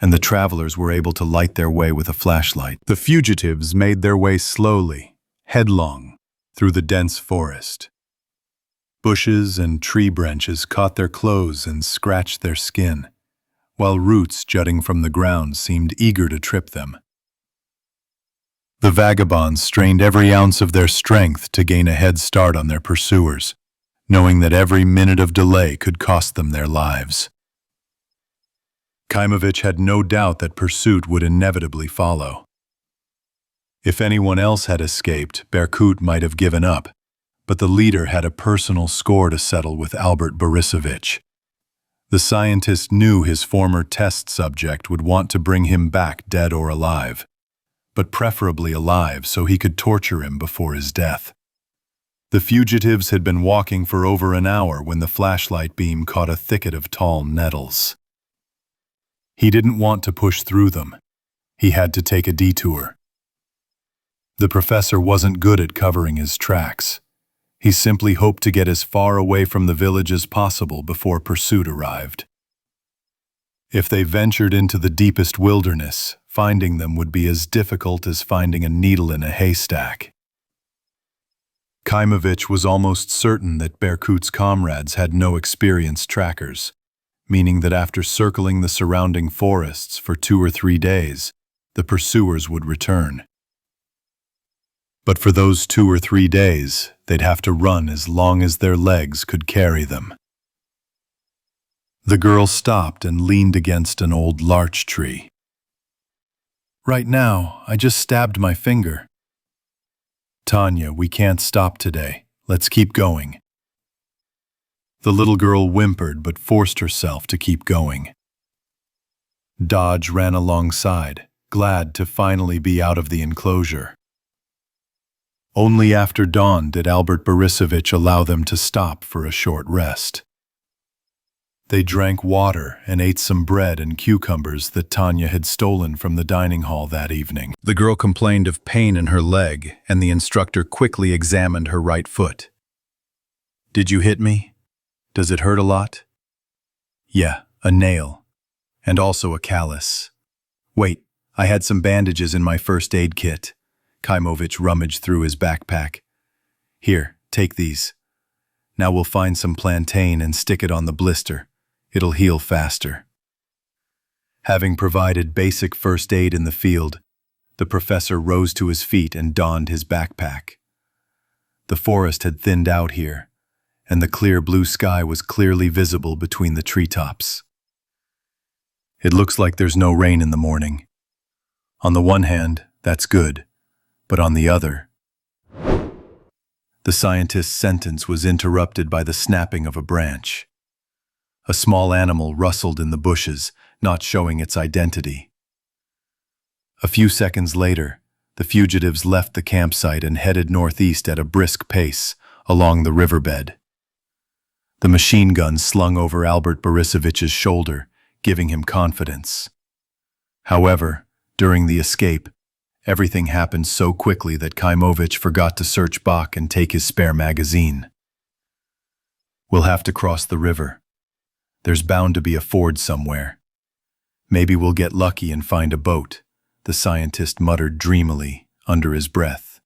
and the travelers were able to light their way with a flashlight. The fugitives made their way slowly, headlong, through the dense forest. Bushes and tree branches caught their clothes and scratched their skin, while roots jutting from the ground seemed eager to trip them. The vagabonds strained every ounce of their strength to gain a head start on their pursuers, knowing that every minute of delay could cost them their lives. Kaimovich had no doubt that pursuit would inevitably follow. If anyone else had escaped, Berkut might have given up, but the leader had a personal score to settle with Albert Borisovich. The scientist knew his former test subject would want to bring him back dead or alive, but preferably alive so he could torture him before his death. The fugitives had been walking for over an hour when the flashlight beam caught a thicket of tall nettles. He didn't want to push through them. He had to take a detour. The professor wasn't good at covering his tracks. He simply hoped to get as far away from the village as possible before pursuit arrived. If they ventured into the deepest wilderness, finding them would be as difficult as finding a needle in a haystack. Kaimovich was almost certain that Berkut's comrades had no experienced trackers, meaning that after circling the surrounding forests for 2 or 3 days, the pursuers would return. But for those 2 or 3 days, they'd have to run as long as their legs could carry them. The girl stopped and leaned against an old larch tree. Right now, I just stabbed my finger. Tanya, we can't stop today. Let's keep going. The little girl whimpered but forced herself to keep going. Dodge ran alongside, glad to finally be out of the enclosure. Only after dawn did Albert Borisovich allow them to stop for a short rest. They drank water and ate some bread and cucumbers that Tanya had stolen from the dining hall that evening. The girl complained of pain in her leg, and the instructor quickly examined her right foot. "Did you hit me? Does it hurt a lot?" "Yeah, a nail. And also a callus. Wait, I had some bandages in my first aid kit." Kaimovich rummaged through his backpack. "Here, take these. Now we'll find some plantain and stick it on the blister. It'll heal faster." Having provided basic first aid in the field, the professor rose to his feet and donned his backpack. The forest had thinned out here, and the clear blue sky was clearly visible between the treetops. "It looks like there's no rain in the morning. On the one hand, that's good, but on the other..." The scientist's sentence was interrupted by the snapping of a branch. A small animal rustled in the bushes, not showing its identity. A few seconds later, the fugitives left the campsite and headed northeast at a brisk pace along the riverbed. The machine gun slung over Albert Borisovich's shoulder, giving him confidence. However, during the escape, everything happened so quickly that Kaimovich forgot to search Bach and take his spare magazine. "We'll have to cross the river. There's bound to be a ford somewhere. Maybe we'll get lucky and find a boat," the scientist muttered dreamily under his breath.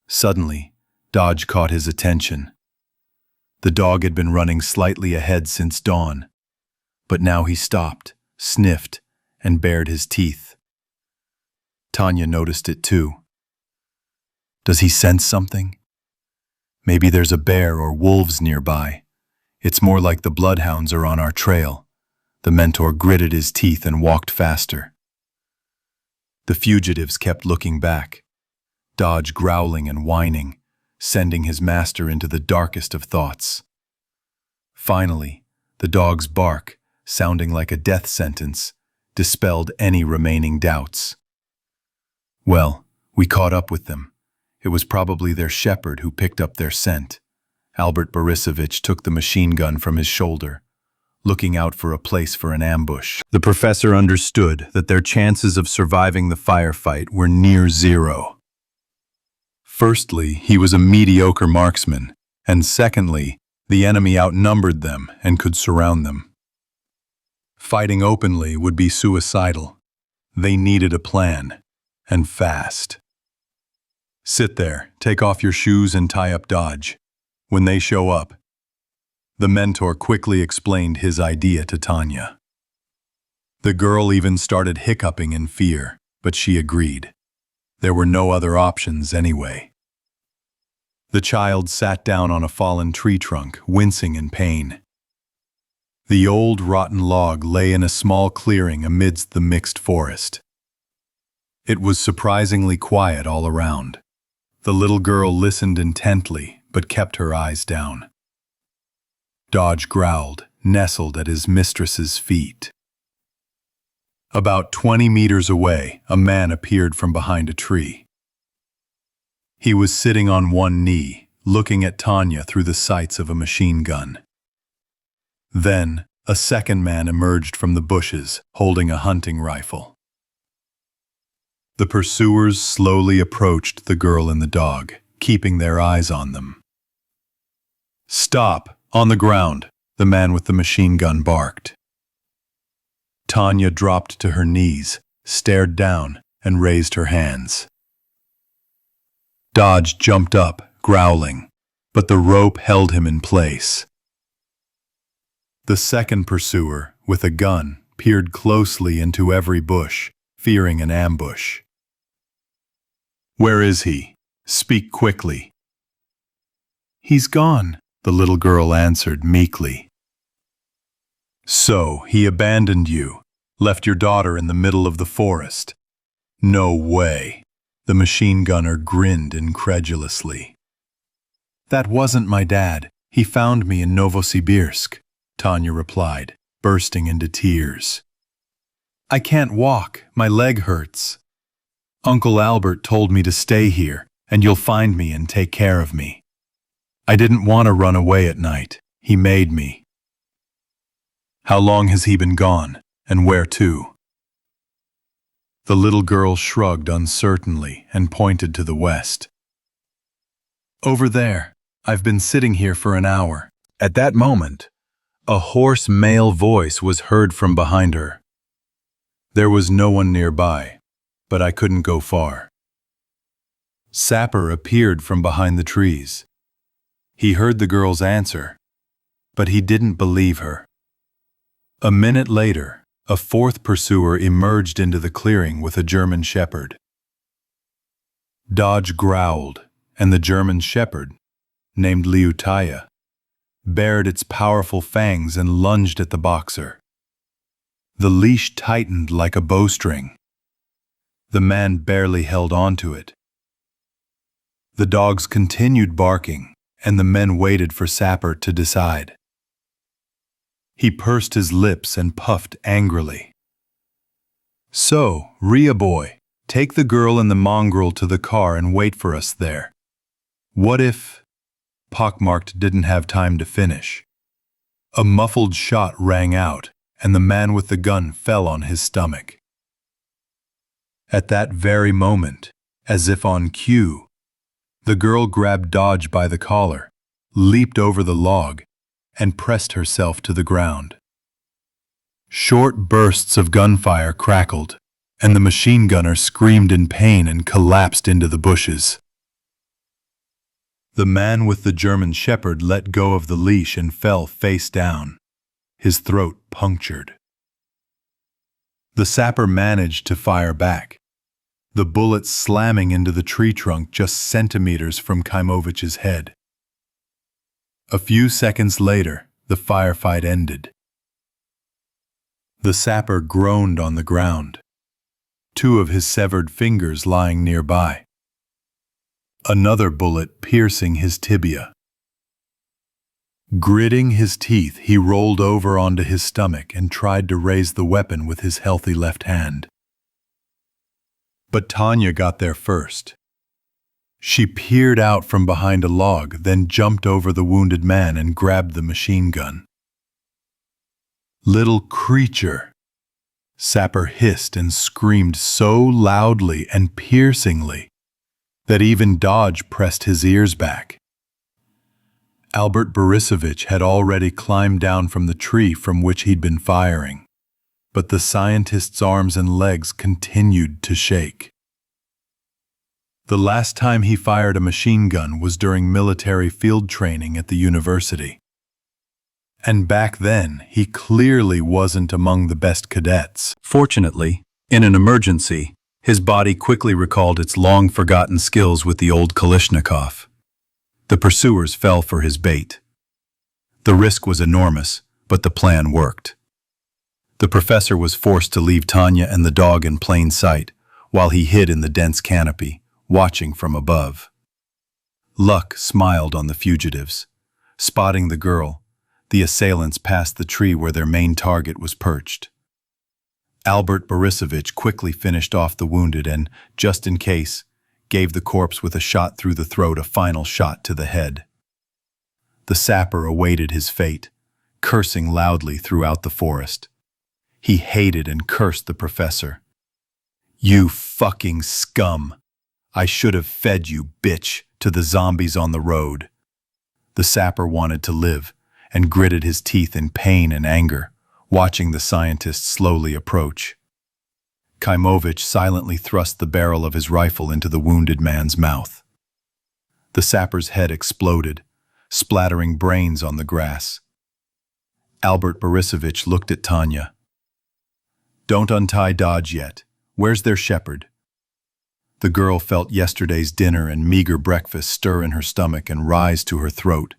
Suddenly, Dodge caught his attention. The dog had been running slightly ahead since dawn, but now he stopped, sniffed, and bared his teeth. Tanya noticed it too. Does he sense something? Maybe there's a bear or wolves nearby. It's more like the bloodhounds are on our trail. The mentor gritted his teeth and walked faster. The fugitives kept looking back, Dodge growling and whining, sending his master into the darkest of thoughts. Finally, the dog's bark, sounding like a death sentence, dispelled any remaining doubts. "Well, we caught up with them. It was probably their shepherd who picked up their scent." Albert Borisovich took the machine gun from his shoulder, looking out for a place for an ambush. The professor understood that their chances of surviving the firefight were near zero. Firstly, he was a mediocre marksman, and secondly, the enemy outnumbered them and could surround them. Fighting openly would be suicidal. They needed a plan, and fast. "Sit there, take off your shoes and tie up Dodge. When they show up..." The mentor quickly explained his idea to Tanya. The girl even started hiccuping in fear, but she agreed. There were no other options anyway. The child sat down on a fallen tree trunk, wincing in pain. The old rotten log lay in a small clearing amidst the mixed forest. It was surprisingly quiet all around. The little girl listened intently, but kept her eyes down. Dodge growled, nestled at his mistress's feet. About 20 meters away, a man appeared from behind a tree. He was sitting on one knee, looking at Tanya through the sights of a machine gun. Then, a second man emerged from the bushes, holding a hunting rifle. The pursuers slowly approached the girl and the dog, keeping their eyes on them. "Stop! On the ground!" the man with the machine gun barked. Tanya dropped to her knees, stared down, and raised her hands. Dodge jumped up, growling, but the rope held him in place. The second pursuer, with a gun, peered closely into every bush, fearing an ambush. "Where is he? Speak quickly." "He's gone," the little girl answered meekly. "So, he abandoned you, left your daughter in the middle of the forest." "No way." The machine gunner grinned incredulously. "That wasn't my dad. He found me in Novosibirsk," Tanya replied, bursting into tears. "I can't walk. My leg hurts. Uncle Albert told me to stay here, and you'll find me and take care of me. I didn't want to run away at night. He made me. How long has he been gone, and where to? The little girl shrugged uncertainly and pointed to the west. Over there. I've been sitting here for an hour. At that moment, a hoarse male voice was heard from behind her. There was no one nearby, but I couldn't go far. Sapper appeared from behind the trees. He heard the girl's answer, but he didn't believe her. A minute later, a fourth pursuer emerged into the clearing with a German shepherd. Dodge growled, and the German shepherd, named Liutaya, bared its powerful fangs and lunged at the boxer. The leash tightened like a bowstring. The man barely held on to it. The dogs continued barking, and the men waited for Sapper to decide. He pursed his lips and puffed angrily. So, Ria boy, take the girl and the mongrel to the car and wait for us there. What if... Pockmarked didn't have time to finish. A muffled shot rang out, and the man with the gun fell on his stomach. At that very moment, as if on cue, the girl grabbed Dodge by the collar, leaped over the log, and pressed herself to the ground. Short bursts of gunfire crackled, and the machine gunner screamed in pain and collapsed into the bushes. The man with the German shepherd let go of the leash and fell face down, his throat punctured. The sapper managed to fire back, the bullet slamming into the tree trunk just centimeters from Kimovich's head. A few seconds later, the firefight ended. The sapper groaned on the ground, two of his severed fingers lying nearby. Another bullet piercing his tibia. Gritting his teeth, he rolled over onto his stomach and tried to raise the weapon with his healthy left hand. But Tanya got there first. She peered out from behind a log, then jumped over the wounded man and grabbed the machine gun. Little creature! Sapper hissed and screamed so loudly and piercingly that even Dodge pressed his ears back. Albert Borisovich had already climbed down from the tree from which he'd been firing, but the scientist's arms and legs continued to shake. The last time he fired a machine gun was during military field training at the university. And back then, he clearly wasn't among the best cadets. Fortunately, in an emergency, his body quickly recalled its long-forgotten skills with the old Kalashnikov. The pursuers fell for his bait. The risk was enormous, but the plan worked. The professor was forced to leave Tanya and the dog in plain sight, while he hid in the dense canopy, watching from above. Luck smiled on the fugitives. Spotting the girl, the assailants passed the tree where their main target was perched. Albert Borisovich quickly finished off the wounded and, just in case, gave the corpse with a shot through the throat a final shot to the head. The sapper awaited his fate, cursing loudly throughout the forest. He hated and cursed the professor. "You fucking scum! I should have fed you, bitch, to the zombies on the road." The sapper wanted to live and gritted his teeth in pain and anger, watching the scientist slowly approach. Kaimovich silently thrust the barrel of his rifle into the wounded man's mouth. The sapper's head exploded, splattering brains on the grass. Albert Borisovich looked at Tanya. "Don't untie Dodge yet. Where's their shepherd?" The girl felt yesterday's dinner and meager breakfast stir in her stomach and rise to her throat.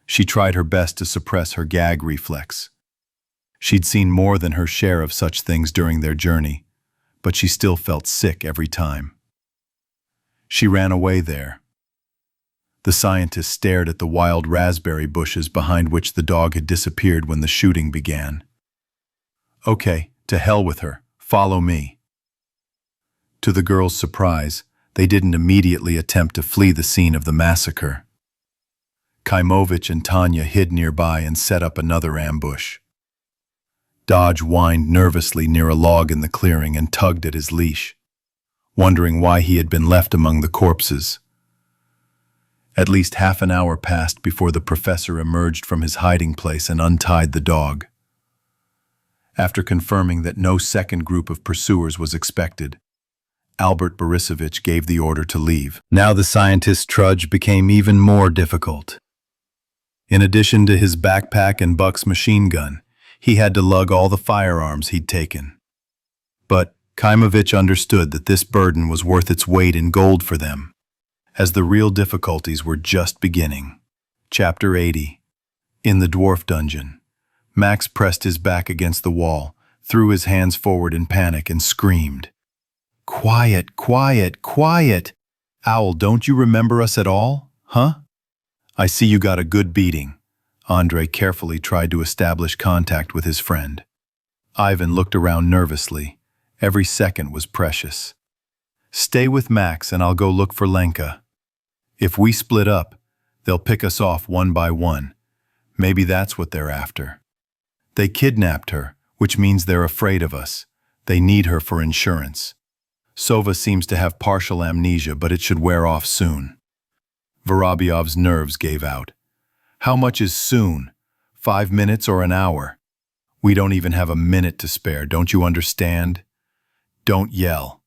She tried her best to suppress her gag reflex. She'd seen more than her share of such things during their journey, but she still felt sick every time. She ran away there. The scientist stared at the wild raspberry bushes behind which the dog had disappeared when the shooting began. "Okay, to hell with her. Follow me." To the girl's surprise, they didn't immediately attempt to flee the scene of the massacre. Kaimovich and Tanya hid nearby and set up another ambush. Dodge whined nervously near a log in the clearing and tugged at his leash, wondering why he had been left among the corpses. At least half an hour passed before the professor emerged from his hiding place and untied the dog. After confirming that no second group of pursuers was expected, Albert Borisovich gave the order to leave. Now the scientist's trudge became even more difficult. In addition to his backpack and Buck's machine gun, he had to lug all the firearms he'd taken. But Kaimovich understood that this burden was worth its weight in gold for them, as the real difficulties were just beginning. Chapter 80. In the dwarf dungeon, Max pressed his back against the wall, threw his hands forward in panic, and screamed, "Quiet, quiet, quiet! Owl, don't you remember us at all, huh? I see you got a good beating." Andrei carefully tried to establish contact with his friend. Ivan looked around nervously. Every second was precious. "Stay with Max and I'll go look for Lenka. If we split up, they'll pick us off one by one. Maybe that's what they're after. They kidnapped her, which means they're afraid of us. They need her for insurance. Sova seems to have partial amnesia, but it should wear off soon." Vorobyov's nerves gave out. "How much is soon? 5 minutes or an hour? We don't even have a minute to spare, don't you understand? Don't yell.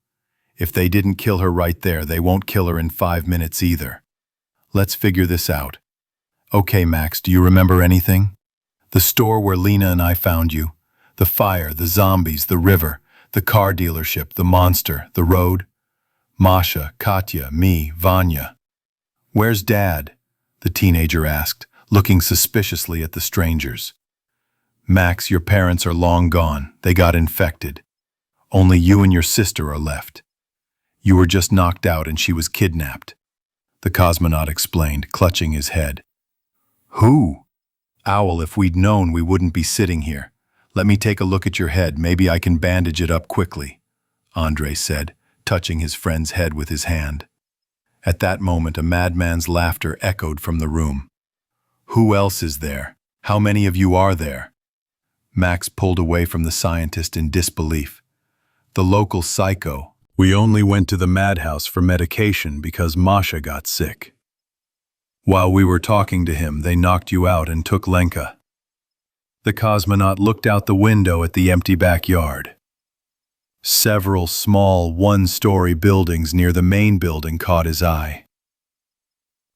If they didn't kill her right there, they won't kill her in 5 minutes either. Let's figure this out. Okay, Max, do you remember anything? The store where Lena and I found you, the fire, the zombies, the river, the car dealership, the monster, the road? Masha, Katya, me, Vanya. Where's Dad?" the teenager asked, looking suspiciously at the strangers. "Max, your parents are long gone. They got infected. Only you and your sister are left. You were just knocked out and she was kidnapped," the cosmonaut explained, clutching his head. "Who?" "Owl, if we'd known, we wouldn't be sitting here. Let me take a look at your head. Maybe I can bandage it up quickly," Andrei said, touching his friend's head with his hand. At that moment, a madman's laughter echoed from the room. "Who else is there? How many of you are there?" Max pulled away from the scientist in disbelief. "The local psycho. We only went to the madhouse for medication because Masha got sick. While we were talking to him, they knocked you out and took Lenka." The cosmonaut looked out the window at the empty backyard. Several small one-story buildings near the main building caught his eye.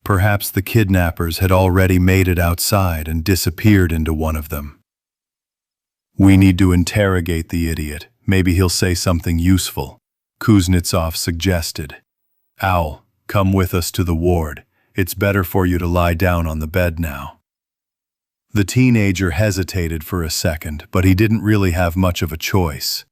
Perhaps the kidnappers had already made it outside and disappeared into one of them. "We need to interrogate the idiot. Maybe he'll say something useful," Kuznetsov suggested. "Owl, come with us to the ward. It's better for you to lie down on the bed now." The teenager hesitated for a second, but he didn't really have much of a choice.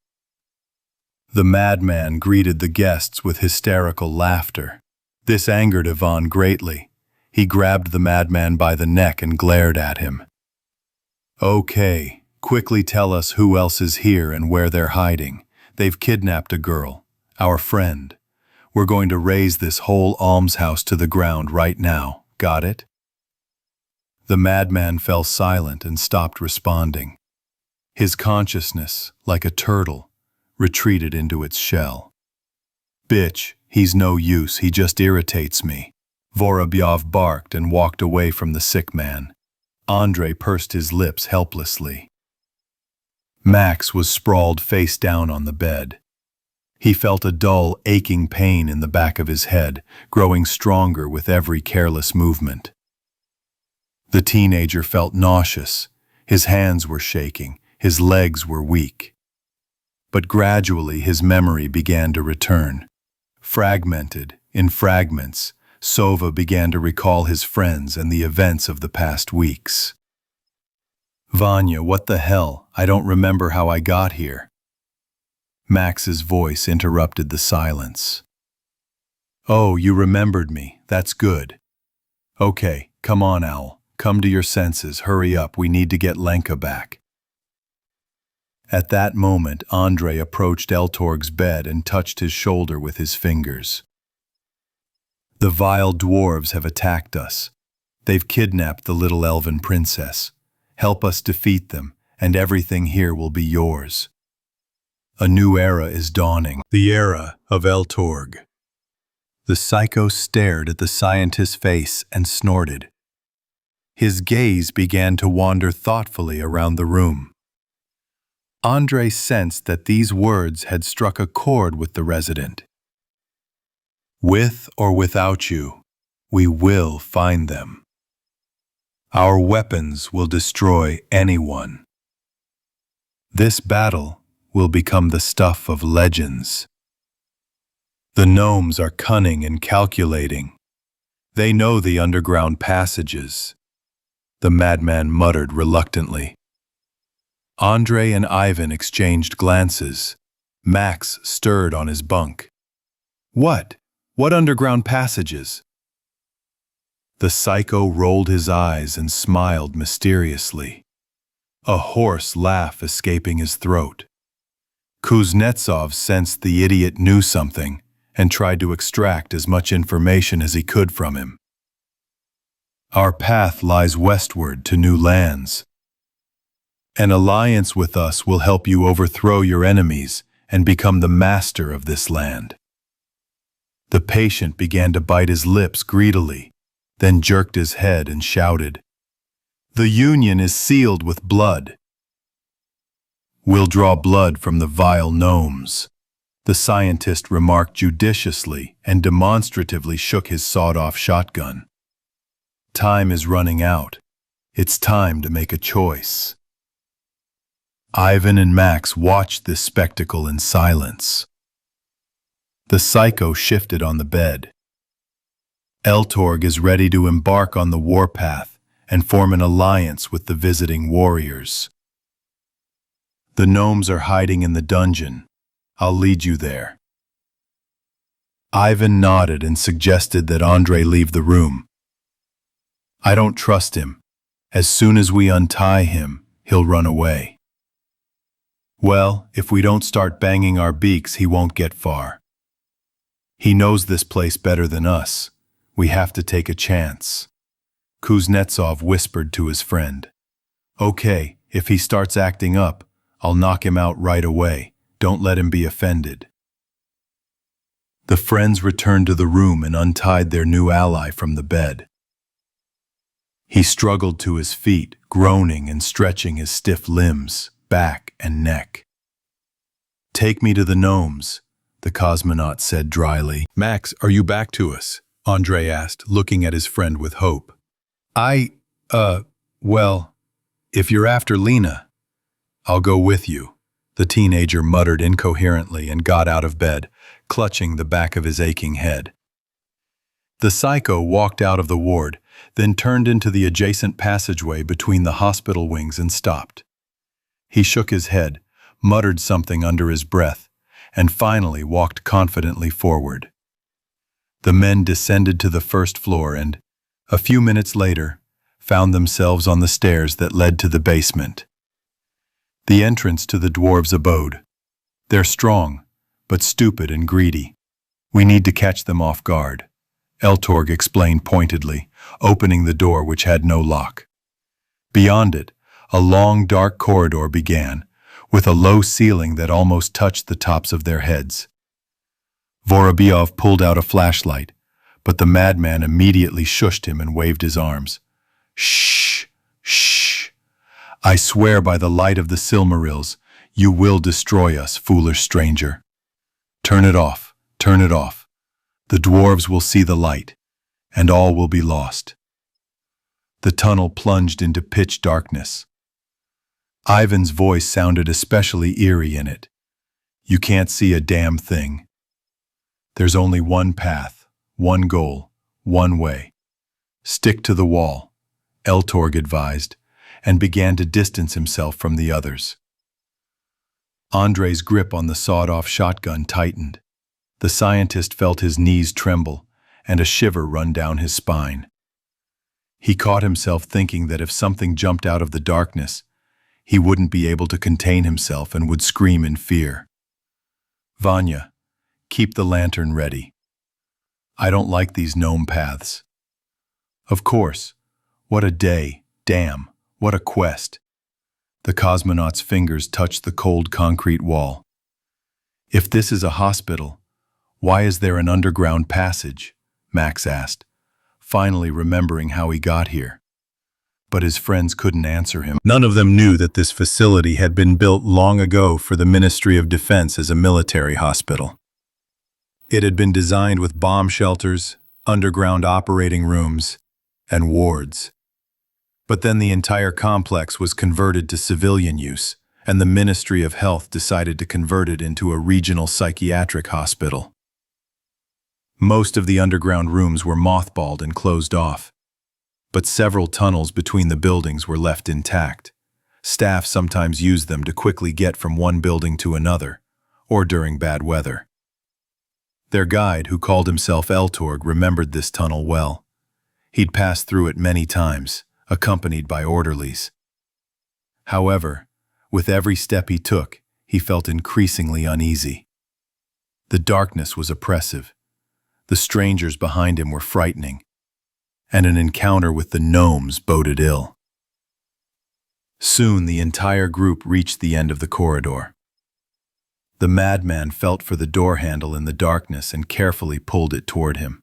The madman greeted the guests with hysterical laughter. This angered Ivan greatly. He grabbed the madman by the neck and glared at him. "Okay, quickly tell us who else is here and where they're hiding. They've kidnapped a girl, our friend. We're going to raze this whole almshouse to the ground right now. Got it?" The madman fell silent and stopped responding. His consciousness, like a turtle, retreated into its shell. "Bitch, he's no use, he just irritates me," Vorobyov barked and walked away from the sick man. Andrei pursed his lips helplessly. Max was sprawled face down on the bed. He felt a dull, aching pain in the back of his head, growing stronger with every careless movement. The teenager felt nauseous. His hands were shaking, his legs were weak. But gradually his memory began to return. Fragmented, in fragments, Sova began to recall his friends and the events of the past weeks. "Vanya, what the hell? I don't remember how I got here." Max's voice interrupted the silence. "Oh, you remembered me. That's good. Okay, come on, Owl. Come to your senses. Hurry up. We need to get Lenka back." At that moment, Andrei approached Eltorg's bed and touched his shoulder with his fingers. The vile dwarves have attacked us. They've kidnapped the little elven princess. Help us defeat them, and everything here will be yours. A new era is dawning, the era of Eltorg. The psycho stared at the scientist's face and snorted. His gaze began to wander thoughtfully around the room. Andre sensed that these words had struck a chord with the resident. With or without you, we will find them. Our weapons will destroy anyone. This battle will become the stuff of legends. The gnomes are cunning and calculating. They know the underground passages. The madman muttered reluctantly. Andre and Ivan exchanged glances. Max stirred on his bunk. What? What underground passages? The psycho rolled his eyes and smiled mysteriously, a hoarse laugh escaping his throat. Kuznetsov sensed the idiot knew something and tried to extract as much information as he could from him. Our path lies westward to new lands. An alliance with us will help you overthrow your enemies and become the master of this land. The patient began to bite his lips greedily, then jerked his head and shouted, "The union is sealed with blood. We'll draw blood from the vile gnomes." The scientist remarked judiciously and demonstratively shook his sawed-off shotgun. Time is running out. It's time to make a choice. Ivan and Max watched this spectacle in silence. The psycho shifted on the bed. Eltorg is ready to embark on the warpath and form an alliance with the visiting warriors. The gnomes are hiding in the dungeon. I'll lead you there. Ivan nodded and suggested that Andre leave the room. I don't trust him. As soon as we untie him, he'll run away. Well, if we don't start banging our beaks, he won't get far. He knows this place better than us. We have to take a chance. Kuznetsov whispered to his friend. Okay, if he starts acting up, I'll knock him out right away. Don't let him be offended. The friends returned to the room and untied their new ally from the bed. He struggled to his feet, groaning and stretching his stiff limbs, back and neck. Take me to the gnomes, the cosmonaut said dryly. Max, are you back to us? Andre asked, looking at his friend with hope. Well, if you're after Lena, I'll go with you. The teenager muttered incoherently and got out of bed, clutching the back of his aching head. The psycho walked out of the ward, then turned into the adjacent passageway between the hospital wings and stopped. He shook his head, muttered something under his breath, and finally walked confidently forward. The men descended to the first floor and, a few minutes later, found themselves on the stairs that led to the basement. The entrance to the dwarves' abode. They're strong, but stupid and greedy. We need to catch them off guard, Eltorg explained pointedly, opening the door which had no lock. Beyond it, a long, dark corridor began, with a low ceiling that almost touched the tops of their heads. Vorobyov pulled out a flashlight, but the madman immediately shushed him and waved his arms. Shh, shh. I swear by the light of the Silmarils, you will destroy us, foolish stranger. Turn it off, turn it off. The dwarves will see the light, and all will be lost. The tunnel plunged into pitch darkness. Ivan's voice sounded especially eerie in it. You can't see a damn thing. There's only one path, one goal, one way. Stick to the wall, Eltorg advised, and began to distance himself from the others. Andre's grip on the sawed-off shotgun tightened. The scientist felt his knees tremble and a shiver run down his spine. He caught himself thinking that if something jumped out of the darkness, he wouldn't be able to contain himself and would scream in fear. Vanya, keep the lantern ready. I don't like these gnome paths. Of course. What a day. Damn. What a quest. The cosmonaut's fingers touched the cold concrete wall. If this is a hospital, why is there an underground passage? Max asked, finally remembering how he got here. But his friends couldn't answer him. None of them knew that this facility had been built long ago for the Ministry of Defense as a military hospital. It had been designed with bomb shelters, underground operating rooms, and wards. But then the entire complex was converted to civilian use, and the Ministry of Health decided to convert it into a regional psychiatric hospital. Most of the underground rooms were mothballed and closed off, but several tunnels between the buildings were left intact. Staff sometimes used them to quickly get from one building to another, or during bad weather. Their guide, who called himself Eltorg, remembered this tunnel well. He'd passed through it many times, accompanied by orderlies. However, with every step he took, he felt increasingly uneasy. The darkness was oppressive. The strangers behind him were frightening, and an encounter with the gnomes boded ill. Soon the entire group reached the end of the corridor. The madman felt for the door handle in the darkness and carefully pulled it toward him.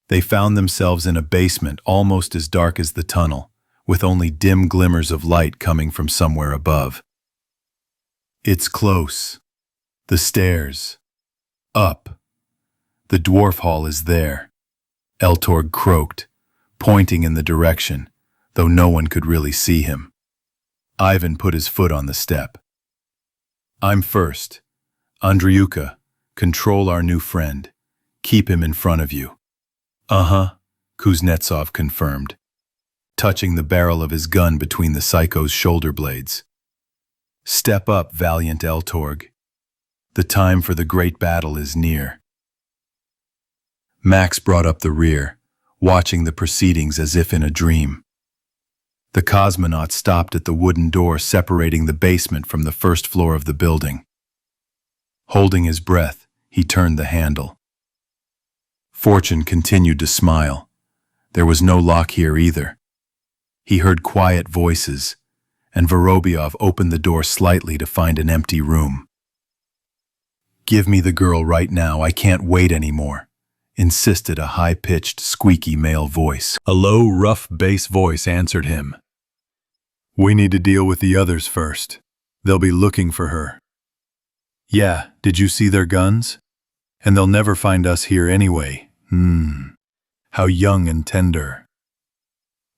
They found themselves in a basement almost as dark as the tunnel, with only dim glimmers of light coming from somewhere above. It's close. The stairs. Up. The dwarf hall is there, Eltorg croaked, pointing in the direction, though no one could really see him. Ivan put his foot on the step. I'm first. Andriuka, control our new friend. Keep him in front of you. Uh-huh, Kuznetsov confirmed, touching the barrel of his gun between the psycho's shoulder blades. Step up, valiant Eltorg. The time for the great battle is near. Max brought up the rear, watching the proceedings as if in a dream. The cosmonaut stopped at the wooden door separating the basement from the first floor of the building. Holding his breath, he turned the handle. Fortune continued to smile. There was no lock here either. He heard quiet voices, and Vorobyov opened the door slightly to find an empty room. Give me the girl right now, I can't wait anymore, insisted a high-pitched, squeaky male voice. A low, rough bass voice answered him. We need to deal with the others first. They'll be looking for her. Yeah, did you see their guns? And they'll never find us here anyway. How young and tender.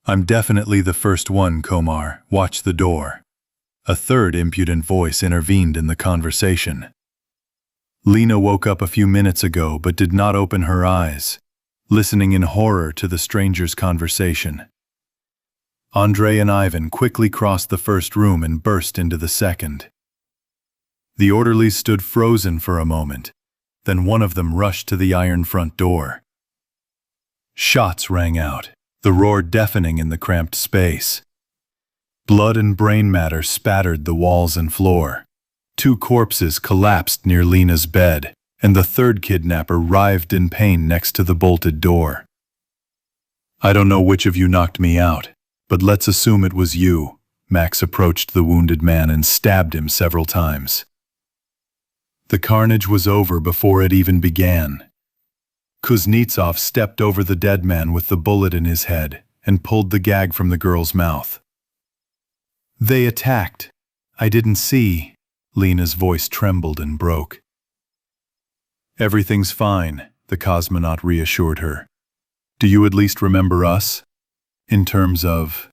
I'm definitely the first one, Komar. Watch the door. A third impudent voice intervened in the conversation. Lena woke up a few minutes ago but did not open her eyes, listening in horror to the stranger's conversation. Andrei and Ivan quickly crossed the first room and burst into the second. The orderlies stood frozen for a moment, then one of them rushed to the iron front door. Shots rang out, the roar deafening in the cramped space. Blood and brain matter spattered the walls and floor. 2 corpses collapsed near Lena's bed, and the third kidnapper writhed in pain next to the bolted door. I don't know which of you knocked me out, but let's assume it was you. Max approached the wounded man and stabbed him several times. The carnage was over before it even began. Kuznetsov stepped over the dead man with the bullet in his head and pulled the gag from the girl's mouth. They attacked. I didn't see. Lena's voice trembled and broke. Everything's fine, the cosmonaut reassured her. Do you at least remember us? In terms of...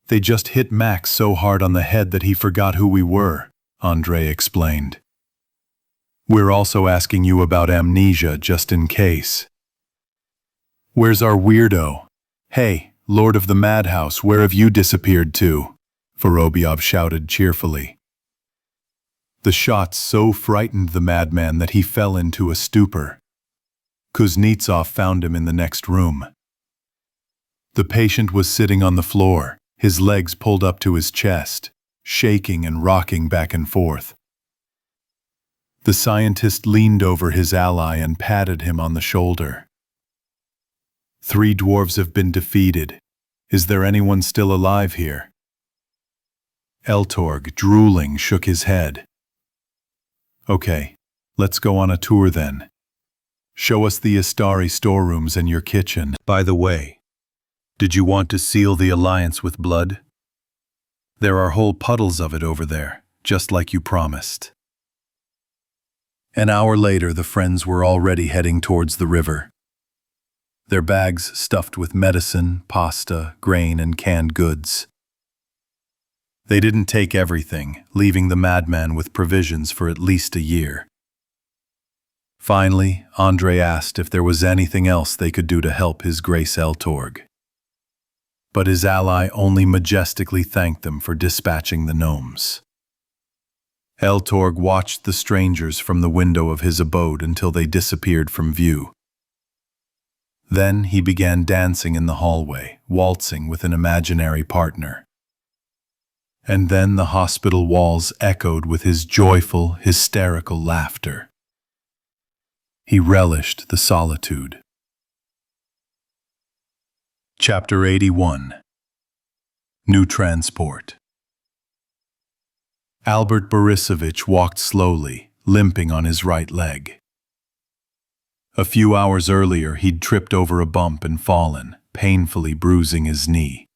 They just hit Max so hard on the head that he forgot who we were, Andrei explained. We're also asking you about amnesia just in case. Where's our weirdo? Hey, Lord of the Madhouse, where have you disappeared to? Vorobyov shouted cheerfully. The shots so frightened the madman that he fell into a stupor. Kuznetsov found him in the next room. The patient was sitting on the floor, his legs pulled up to his chest, shaking and rocking back and forth. The scientist leaned over his ally and patted him on the shoulder. 3 dwarves have been defeated. Is there anyone still alive here? Eltorg, drooling, shook his head. Okay, let's go on a tour then. Show us the Astari storerooms and your kitchen. By the way, did you want to seal the alliance with blood? There are whole puddles of it over there, just like you promised. An hour later, the friends were already heading towards the river. Their bags stuffed with medicine, pasta, grain, and canned goods. They didn't take everything, leaving the madman with provisions for at least a year. Finally, Andre asked if there was anything else they could do to help His Grace Eltorg. But his ally only majestically thanked them for dispatching the gnomes. Eltorg watched the strangers from the window of his abode until they disappeared from view. Then he began dancing in the hallway, waltzing with an imaginary partner. And then the hospital walls echoed with his joyful, hysterical laughter. He relished the solitude. Chapter 81. New Transport. Albert Borisovich walked slowly, limping on his right leg. A few hours earlier, he'd tripped over a bump and fallen, painfully bruising his knee.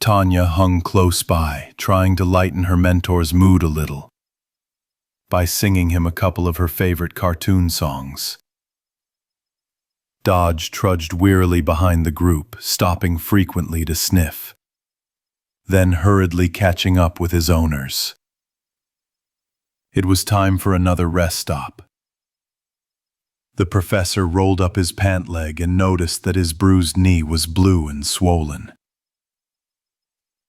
Tanya hung close by, trying to lighten her mentor's mood a little, by singing him a couple of her favorite cartoon songs. Dodge trudged wearily behind the group, stopping frequently to sniff, then hurriedly catching up with his owners. It was time for another rest stop. The professor rolled up his pant leg and noticed that his bruised knee was blue and swollen.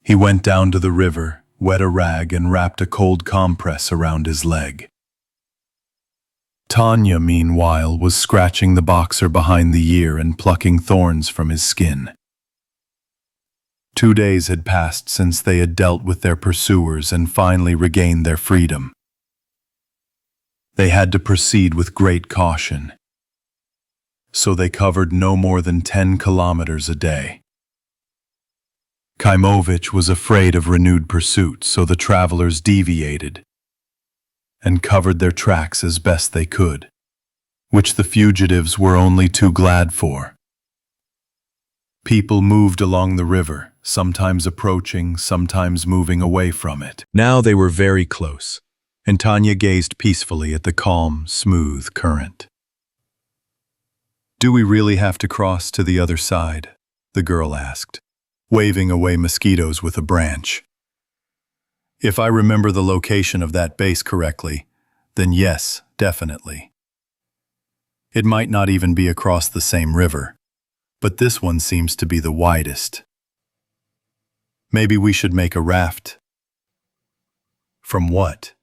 He went down to the river, wet a rag, and wrapped a cold compress around his leg. Tanya, meanwhile, was scratching the boxer behind the ear and plucking thorns from his skin. 2 days had passed since they had dealt with their pursuers and finally regained their freedom. They had to proceed with great caution, so they covered no more than 10 kilometers a day. Kaimovich was afraid of renewed pursuit, so the travelers deviated and covered their tracks as best they could, which the fugitives were only too glad for. People moved along the river, sometimes approaching, sometimes moving away from it. Now they were very close, and Tanya gazed peacefully at the calm, smooth current. "Do we really have to cross to the other side?" the girl asked, waving away mosquitoes with a branch. "If I remember the location of that base correctly, then yes, definitely. It might not even be across the same river, but this one seems to be the widest. Maybe we should make a raft." "From what?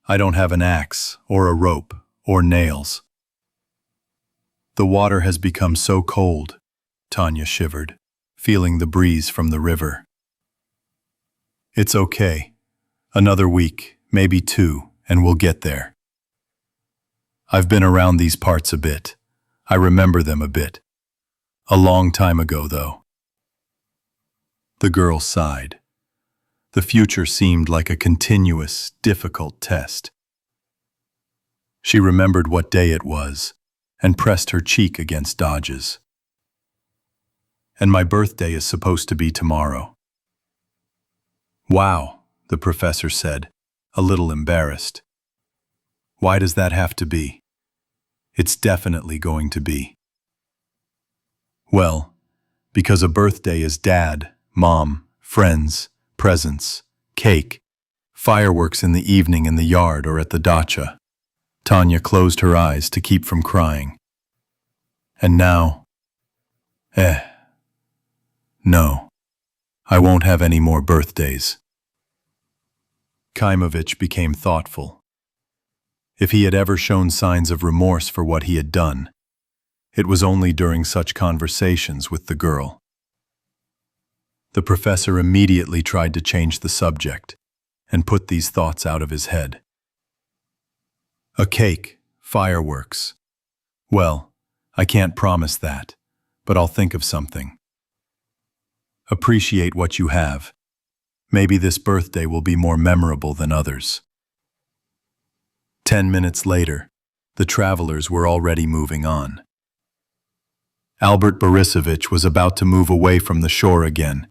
I don't have an axe, or a rope, or nails." "The water has become so cold," Tanya shivered, feeling the breeze from the river. "It's okay. Another week, maybe 2, and we'll get there. I've been around these parts a bit. I remember them a bit. A long time ago, though." The girl sighed. The future seemed like a continuous, difficult test. She remembered what day it was and pressed her cheek against Dodge's. "And my birthday is supposed to be tomorrow." "Wow," the professor said, a little embarrassed. "Why does that have to be?" "It's definitely going to be." "Well, because a birthday is Dad, Mom, friends, presents, cake, fireworks in the evening in the yard or at the dacha." Tanya closed her eyes to keep from crying. "And now, no, I won't have any more birthdays." Kaimovich became thoughtful. If he had ever shown signs of remorse for what he had done, it was only during such conversations with the girl. The professor immediately tried to change the subject and put these thoughts out of his head. A cake, fireworks. Well, I can't promise that, but I'll think of something. Appreciate what you have. Maybe this birthday will be more memorable than others. 10 minutes later, the travelers were already moving on. Albert Borisovich was about to move away from the shore again,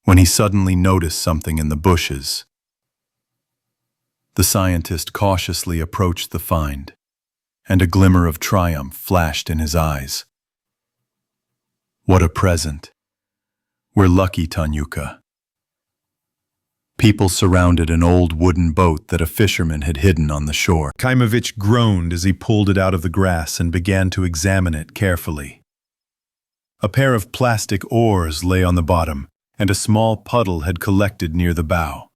when he suddenly noticed something in the bushes. The scientist cautiously approached the find, and a glimmer of triumph flashed in his eyes. What a present! We're lucky, Tanyuka. People surrounded an old wooden boat that a fisherman had hidden on the shore. Kaimovich groaned as he pulled it out of the grass and began to examine it carefully. A pair of plastic oars lay on the bottom, and a small puddle had collected near the bow.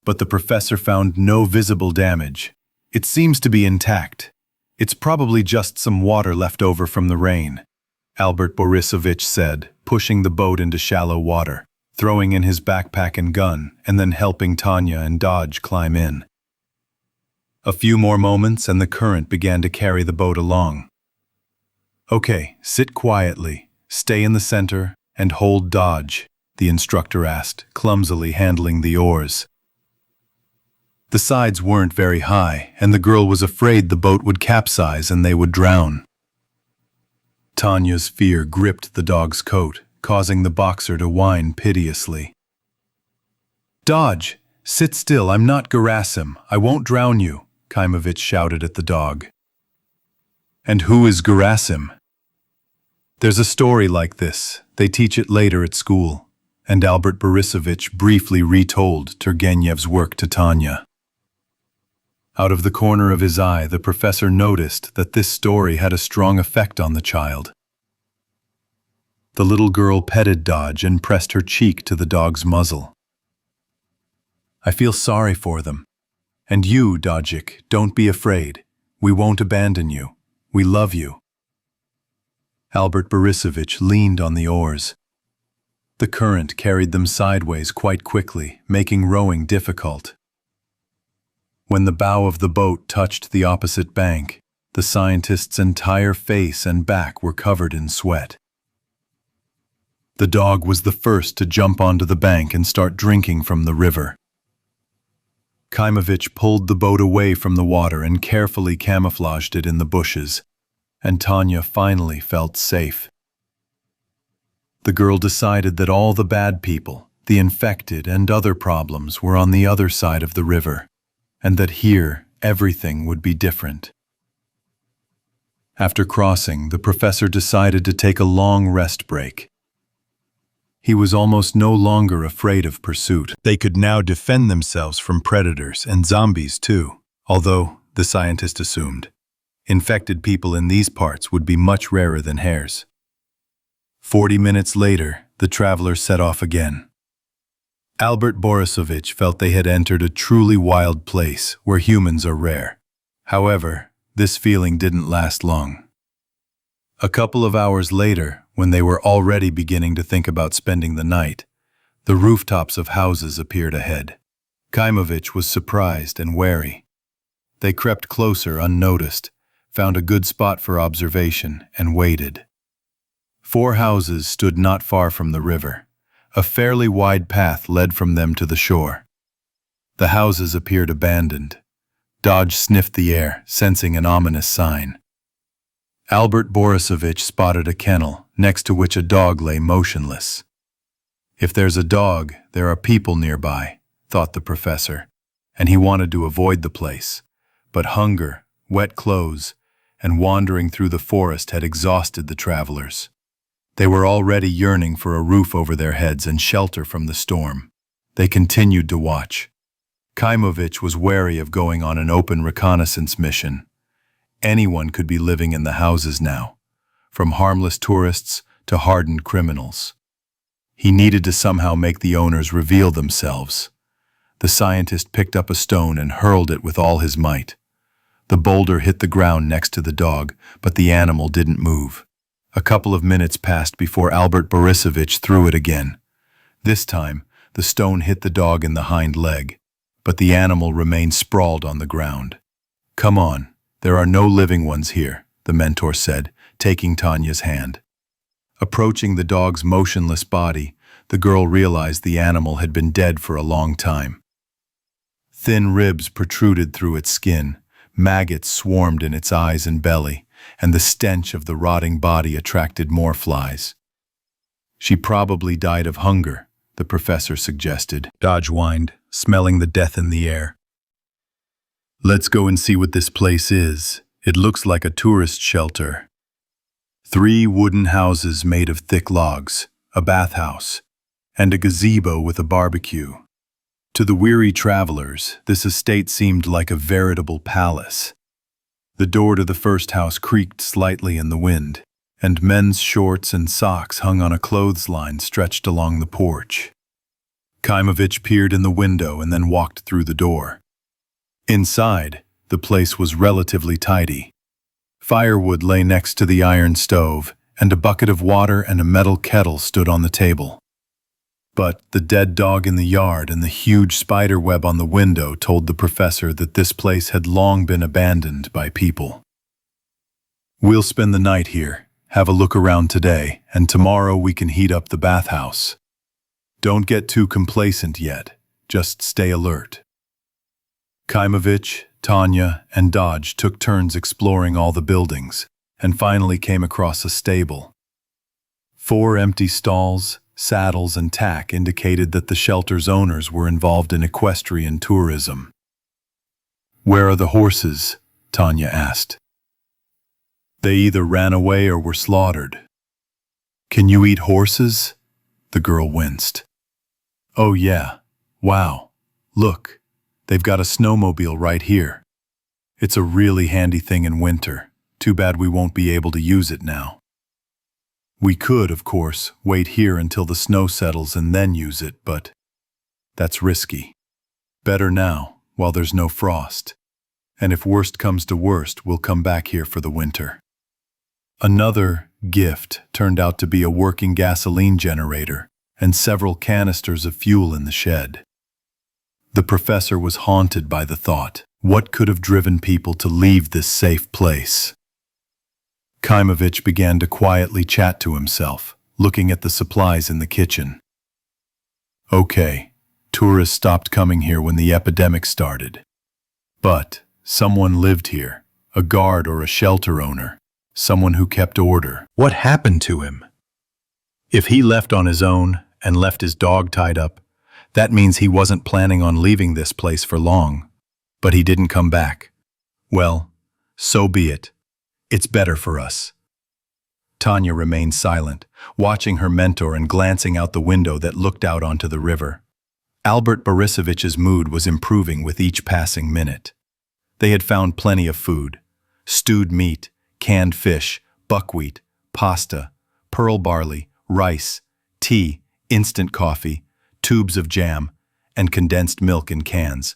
But the professor found no visible damage. It seems to be intact. It's probably just some water left over from the rain, Albert Borisovich said, pushing the boat into shallow water, throwing in his backpack and gun, and then helping Tanya and Dodge climb in. A few more moments and the current began to carry the boat along. Okay, sit quietly, stay in the center, and hold Dodge, the instructor asked, clumsily handling the oars. The sides weren't very high, and the girl was afraid the boat would capsize and they would drown. Tanya's fear gripped the dog's coat, causing the boxer to whine piteously. Dodge, sit still, I'm not Gerasim, I won't drown you, Kaimovich shouted at the dog. And who is Gerasim? There's a story like this, they teach it later at school, and Albert Borisovich briefly retold Turgenev's work to Tanya. Out of the corner of his eye, the professor noticed that this story had a strong effect on the child. The little girl petted Dodge and pressed her cheek to the dog's muzzle. I feel sorry for them. And you, Dodgik, don't be afraid. We won't abandon you. We love you. Albert Borisovich leaned on the oars. The current carried them sideways quite quickly, making rowing difficult. When the bow of the boat touched the opposite bank, the scientist's entire face and back were covered in sweat. The dog was the first to jump onto the bank and start drinking from the river. Kaimovich pulled the boat away from the water and carefully camouflaged it in the bushes, and Tanya finally felt safe. The girl decided that all the bad people, the infected and other problems were on the other side of the river, and that here everything would be different. After crossing, the professor decided to take a long rest break. He was almost no longer afraid of pursuit. They could now defend themselves from predators and zombies too, although, the scientist assumed, infected people in these parts would be much rarer than hares. 40 minutes later, the travelers set off again. Albert Borisovich felt they had entered a truly wild place where humans are rare. However, this feeling didn't last long. A couple of hours later, when they were already beginning to think about spending the night, the rooftops of houses appeared ahead. Kaimovich was surprised and wary. They crept closer unnoticed, found a good spot for observation, and waited. 4 houses stood not far from the river. A fairly wide path led from them to the shore. The houses appeared abandoned. Dodge sniffed the air, sensing an ominous sign. Albert Borisovich spotted a kennel, next to which a dog lay motionless. If there's a dog, there are people nearby, thought the professor, and he wanted to avoid the place. But hunger, wet clothes, and wandering through the forest had exhausted the travelers. They were already yearning for a roof over their heads and shelter from the storm. They continued to watch. Kaimovich was wary of going on an open reconnaissance mission. Anyone could be living in the houses now, from harmless tourists to hardened criminals. He needed to somehow make the owners reveal themselves. The scientist picked up a stone and hurled it with all his might. The boulder hit the ground next to the dog, but the animal didn't move. A couple of minutes passed before Albert Borisovich threw it again. This time, the stone hit the dog in the hind leg, but the animal remained sprawled on the ground. Come on, there are no living ones here, the mentor said, taking Tanya's hand. Approaching the dog's motionless body, the girl realized the animal had been dead for a long time. Thin ribs protruded through its skin, maggots swarmed in its eyes and belly, and the stench of the rotting body attracted more flies. She probably died of hunger, the professor suggested. Dodge whined, smelling the death in the air. Let's go and see what this place is. It looks like a tourist shelter. 3 wooden houses made of thick logs, a bathhouse, and a gazebo with a barbecue. To the weary travelers, this estate seemed like a veritable palace. The door to the first house creaked slightly in the wind, and men's shorts and socks hung on a clothesline stretched along the porch. Kaimovich peered in the window and then walked through the door. Inside, the place was relatively tidy. Firewood lay next to the iron stove, and a bucket of water and a metal kettle stood on the table. But the dead dog in the yard and the huge spider web on the window told the professor that this place had long been abandoned by people. We'll spend the night here, have a look around today, and tomorrow we can heat up the bathhouse. Don't get too complacent yet, just stay alert. Kaimovich, Tanya, and Dodge took turns exploring all the buildings, and finally came across a stable. 4 empty stalls, saddles, and tack indicated that the shelter's owners were involved in equestrian tourism. Where are the horses? Tanya asked. They either ran away or were slaughtered. Can you eat horses? The girl winced. Oh yeah, wow, look, they've got a snowmobile right here. It's a really handy thing in winter. Too bad we won't be able to use it now. We could, of course, wait here until the snow settles and then use it, but that's risky. Better now, while there's no frost. And if worst comes to worst, we'll come back here for the winter. Another gift turned out to be a working gasoline generator and several canisters of fuel in the shed. The professor was haunted by the thought, what could have driven people to leave this safe place? Kaimovich began to quietly chat to himself, looking at the supplies in the kitchen. Okay, tourists stopped coming here when the epidemic started. But someone lived here, a guard or a shelter owner, someone who kept order. What happened to him? If he left on his own and left his dog tied up, that means he wasn't planning on leaving this place for long. But he didn't come back. Well, so be it. It's better for us. Tanya remained silent, watching her mentor and glancing out the window that looked out onto the river. Albert Borisovich's mood was improving with each passing minute. They had found plenty of food: stewed meat, canned fish, buckwheat, pasta, pearl barley, rice, tea, instant coffee, tubes of jam, and condensed milk in cans.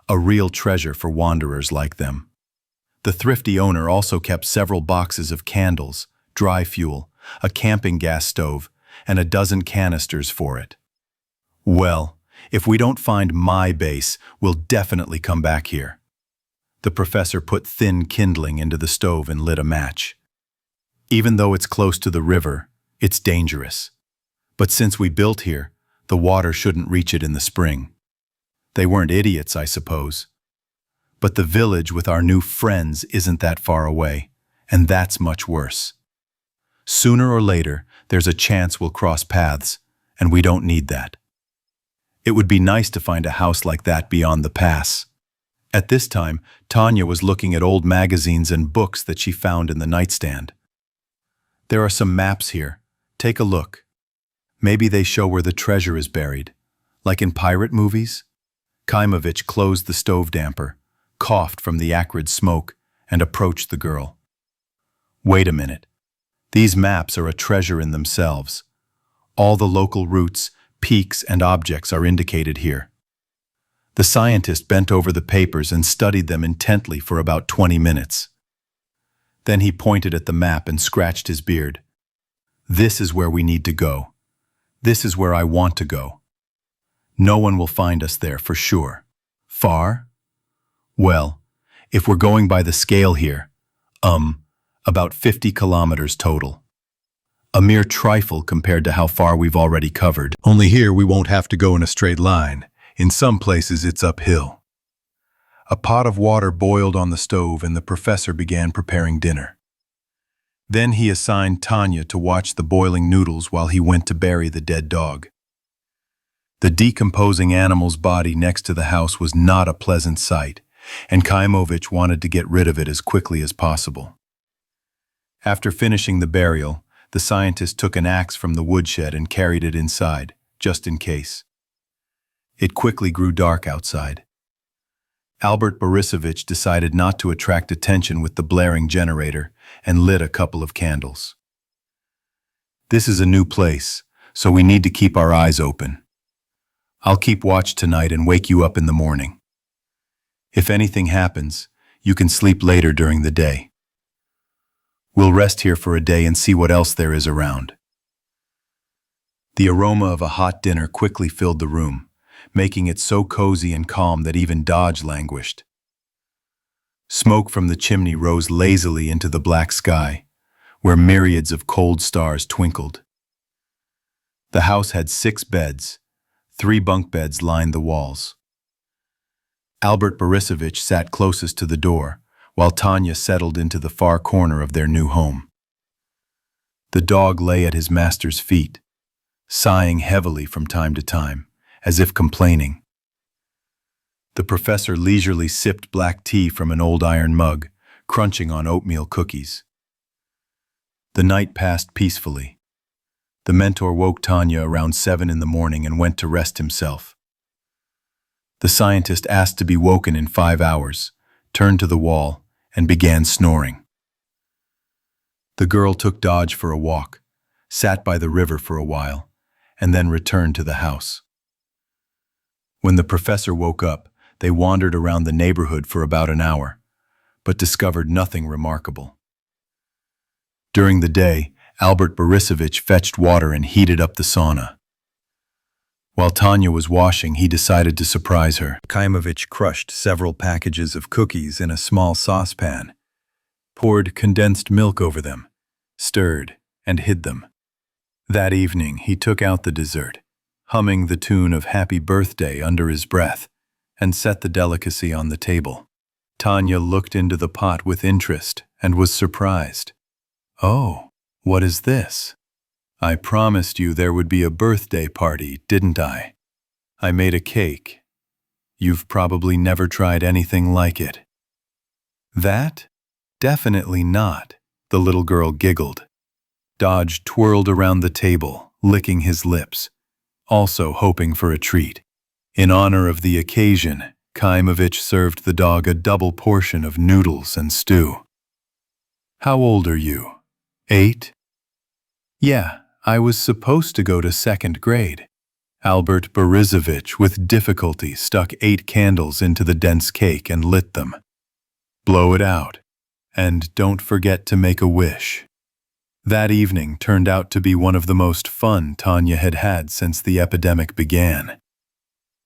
A real treasure for wanderers like them. The thrifty owner also kept several boxes of candles, dry fuel, a camping gas stove, and a dozen canisters for it. Well, if we don't find my base, we'll definitely come back here. The professor put thin kindling into the stove and lit a match. Even though it's close to the river, it's dangerous. But since we built here, the water shouldn't reach it in the spring. They weren't idiots, I suppose. But the village with our new friends isn't that far away, and that's much worse. Sooner or later, there's a chance we'll cross paths, and we don't need that. It would be nice to find a house like that beyond the pass. At this time, Tanya was looking at old magazines and books that she found in the nightstand. There are some maps here. Take a look. Maybe they show where the treasure is buried, like in pirate movies. Kaimovich closed the stove damper, coughed from the acrid smoke, and approached the girl. Wait a minute. These maps are a treasure in themselves. All the local routes, peaks, and objects are indicated here. The scientist bent over the papers and studied them intently for about 20 minutes. Then he pointed at the map and scratched his beard. This is where we need to go. This is where I want to go. No one will find us there for sure. Far? Well, If we're going by the scale here, about 50 kilometers total. A mere trifle compared to how far we've already covered. Only here we won't have to go in a straight line. In some places it's uphill. A pot of water boiled on the stove and the professor began preparing dinner. Then he assigned Tanya to watch the boiling noodles while he went to bury the dead dog. The decomposing animal's body next to the house was not a pleasant sight, and Kaimovich wanted to get rid of it as quickly as possible. After finishing the burial, the scientist took an axe from the woodshed and carried it inside, just in case. It quickly grew dark outside. Albert Borisovich decided not to attract attention with the blaring generator and lit a couple of candles. This is a new place, so we need to keep our eyes open. I'll keep watch tonight and wake you up in the morning. If anything happens, you can sleep later during the day. We'll rest here for a day and see what else there is around. The aroma of a hot dinner quickly filled the room, making it so cozy and calm that even Dodge languished. Smoke from the chimney rose lazily into the black sky, where myriads of cold stars twinkled. The house had 6 beds. 3 bunk beds lined the walls. Albert Borisovich sat closest to the door, while Tanya settled into the far corner of their new home. The dog lay at his master's feet, sighing heavily from time to time, as if complaining. The professor leisurely sipped black tea from an old iron mug, crunching on oatmeal cookies. The night passed peacefully. The mentor woke Tanya around 7 in the morning and went to rest himself. The scientist asked to be woken in 5 hours, turned to the wall, and began snoring. The girl took Dodge for a walk, sat by the river for a while, and then returned to the house. When the professor woke up, they wandered around the neighborhood for about an hour, but discovered nothing remarkable. During the day, Albert Borisovich fetched water and heated up the sauna. While Tanya was washing, he decided to surprise her. Kaimovich crushed several packages of cookies in a small saucepan, poured condensed milk over them, stirred, and hid them. That evening, he took out the dessert, humming the tune of Happy Birthday under his breath, and set the delicacy on the table. Tanya looked into the pot with interest and was surprised. "Oh, what is this? I promised you there would be a birthday party, didn't I? I made a cake. You've probably never tried anything like it." "That? Definitely not," the little girl giggled. Dodge twirled around the table, licking his lips, also hoping for a treat. In honor of the occasion, Kaimovich served the dog a double portion of noodles and stew. "How old are you? 8? "Yeah, I was supposed to go to 2nd grade. Albert Borisovich with difficulty stuck 8 candles into the dense cake and lit them. "Blow it out, and don't forget to make a wish." That evening turned out to be one of the most fun Tanya had had since the epidemic began.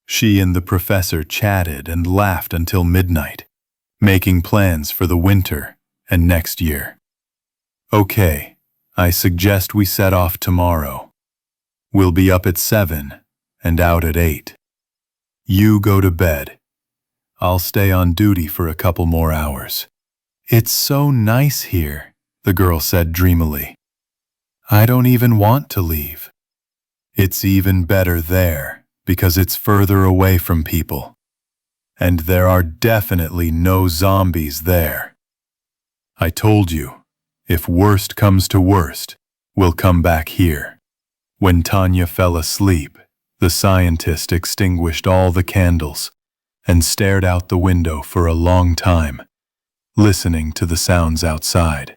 She and the professor chatted and laughed until midnight, making plans for the winter and next year. "Okay, I suggest we set off tomorrow. We'll be up at 7 and out at 8. You go to bed. I'll stay on duty for a couple more hours." "It's so nice here," the girl said dreamily. "I don't even want to leave." "It's even better there, because it's further away from people. And there are definitely no zombies there. I told you. If worst comes to worst, we'll come back here." When Tanya fell asleep, the scientist extinguished all the candles and stared out the window for a long time, listening to the sounds outside.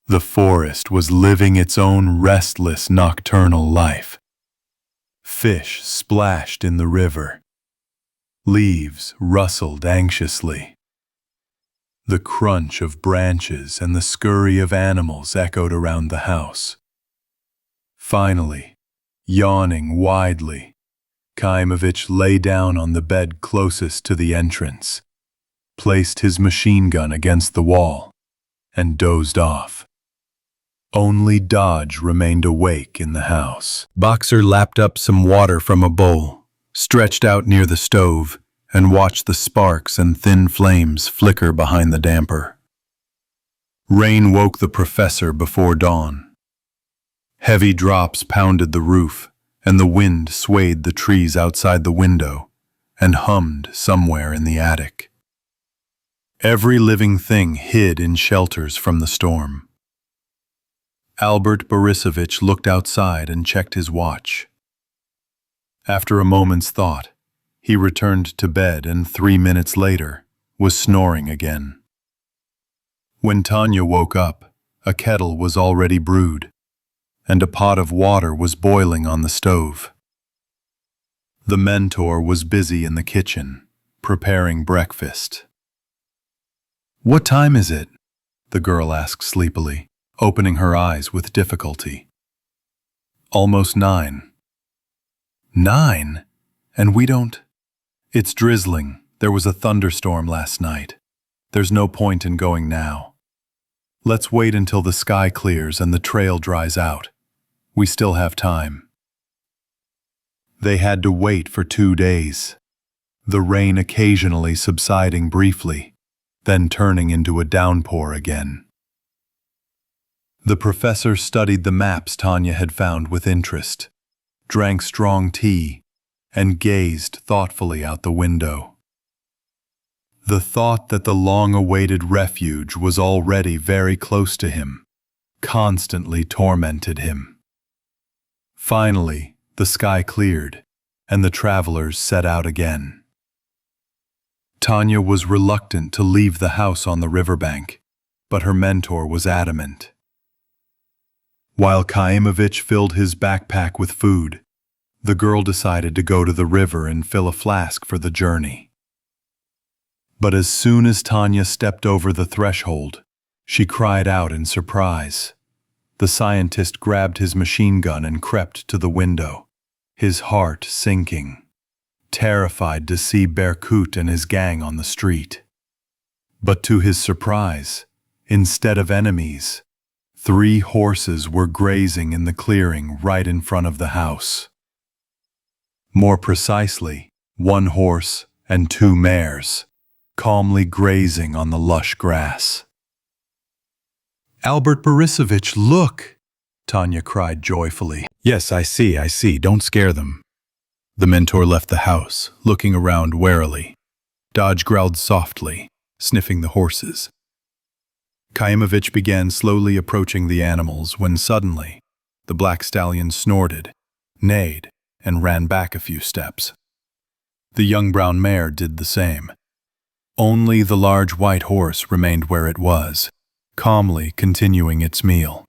The forest was living its own restless nocturnal life. Fish splashed in the river. Leaves rustled anxiously. The crunch of branches and the scurry of animals echoed around the house. Finally, yawning widely, Kaimovich lay down on the bed closest to the entrance. placed his machine gun against the wall, and dozed off. Only Dodge remained awake in the house. Boxer lapped up some water from a bowl, stretched out near the stove, and watched the sparks and thin flames flicker behind the damper. Rain woke the professor before dawn. Heavy drops pounded the roof, and the wind swayed the trees outside the window and hummed somewhere in the attic. Every living thing hid in shelters from the storm. Albert Borisovich looked outside and checked his watch. After a moment's thought, he returned to bed and 3 minutes later was snoring again. When Tanya woke up, a kettle was already brewed, and a pot of water was boiling on the stove. The mentor was busy in the kitchen, preparing breakfast. "What time is it?" the girl asked sleepily, opening her eyes with difficulty. "Almost 9. 9? And we don't—" "It's drizzling. There was a thunderstorm last night. There's no point in going now. Let's wait until the sky clears and the trail dries out. We still have time." They had to wait for 2 days, the rain occasionally subsiding briefly, then turning into a downpour again. The professor studied the maps Tanya had found with interest, drank strong tea, and gazed thoughtfully out the window. The thought that the long-awaited refuge was already very close to him constantly tormented him. Finally, the sky cleared, and the travelers set out again. Tanya was reluctant to leave the house on the riverbank, but her mentor was adamant. While Kaimovich filled his backpack with food, the girl decided to go to the river and fill a flask for the journey. But as soon as Tanya stepped over the threshold, she cried out in surprise. The scientist grabbed his machine gun and crept to the window, his heart sinking, terrified to see Berkut and his gang on the street. But to his surprise, instead of enemies, 3 horses were grazing in the clearing right in front of the house. More precisely, 1 horse and 2 mares, calmly grazing on the lush grass. "Albert Borisovich, look!" Tanya cried joyfully. "Yes, I see, don't scare them." The mentor left the house, looking around warily. Dodge growled softly, sniffing the horses. Kaimovich began slowly approaching the animals when suddenly the black stallion snorted, neighed, and ran back a few steps. The young brown mare did the same. Only the large white horse remained where it was, calmly continuing its meal.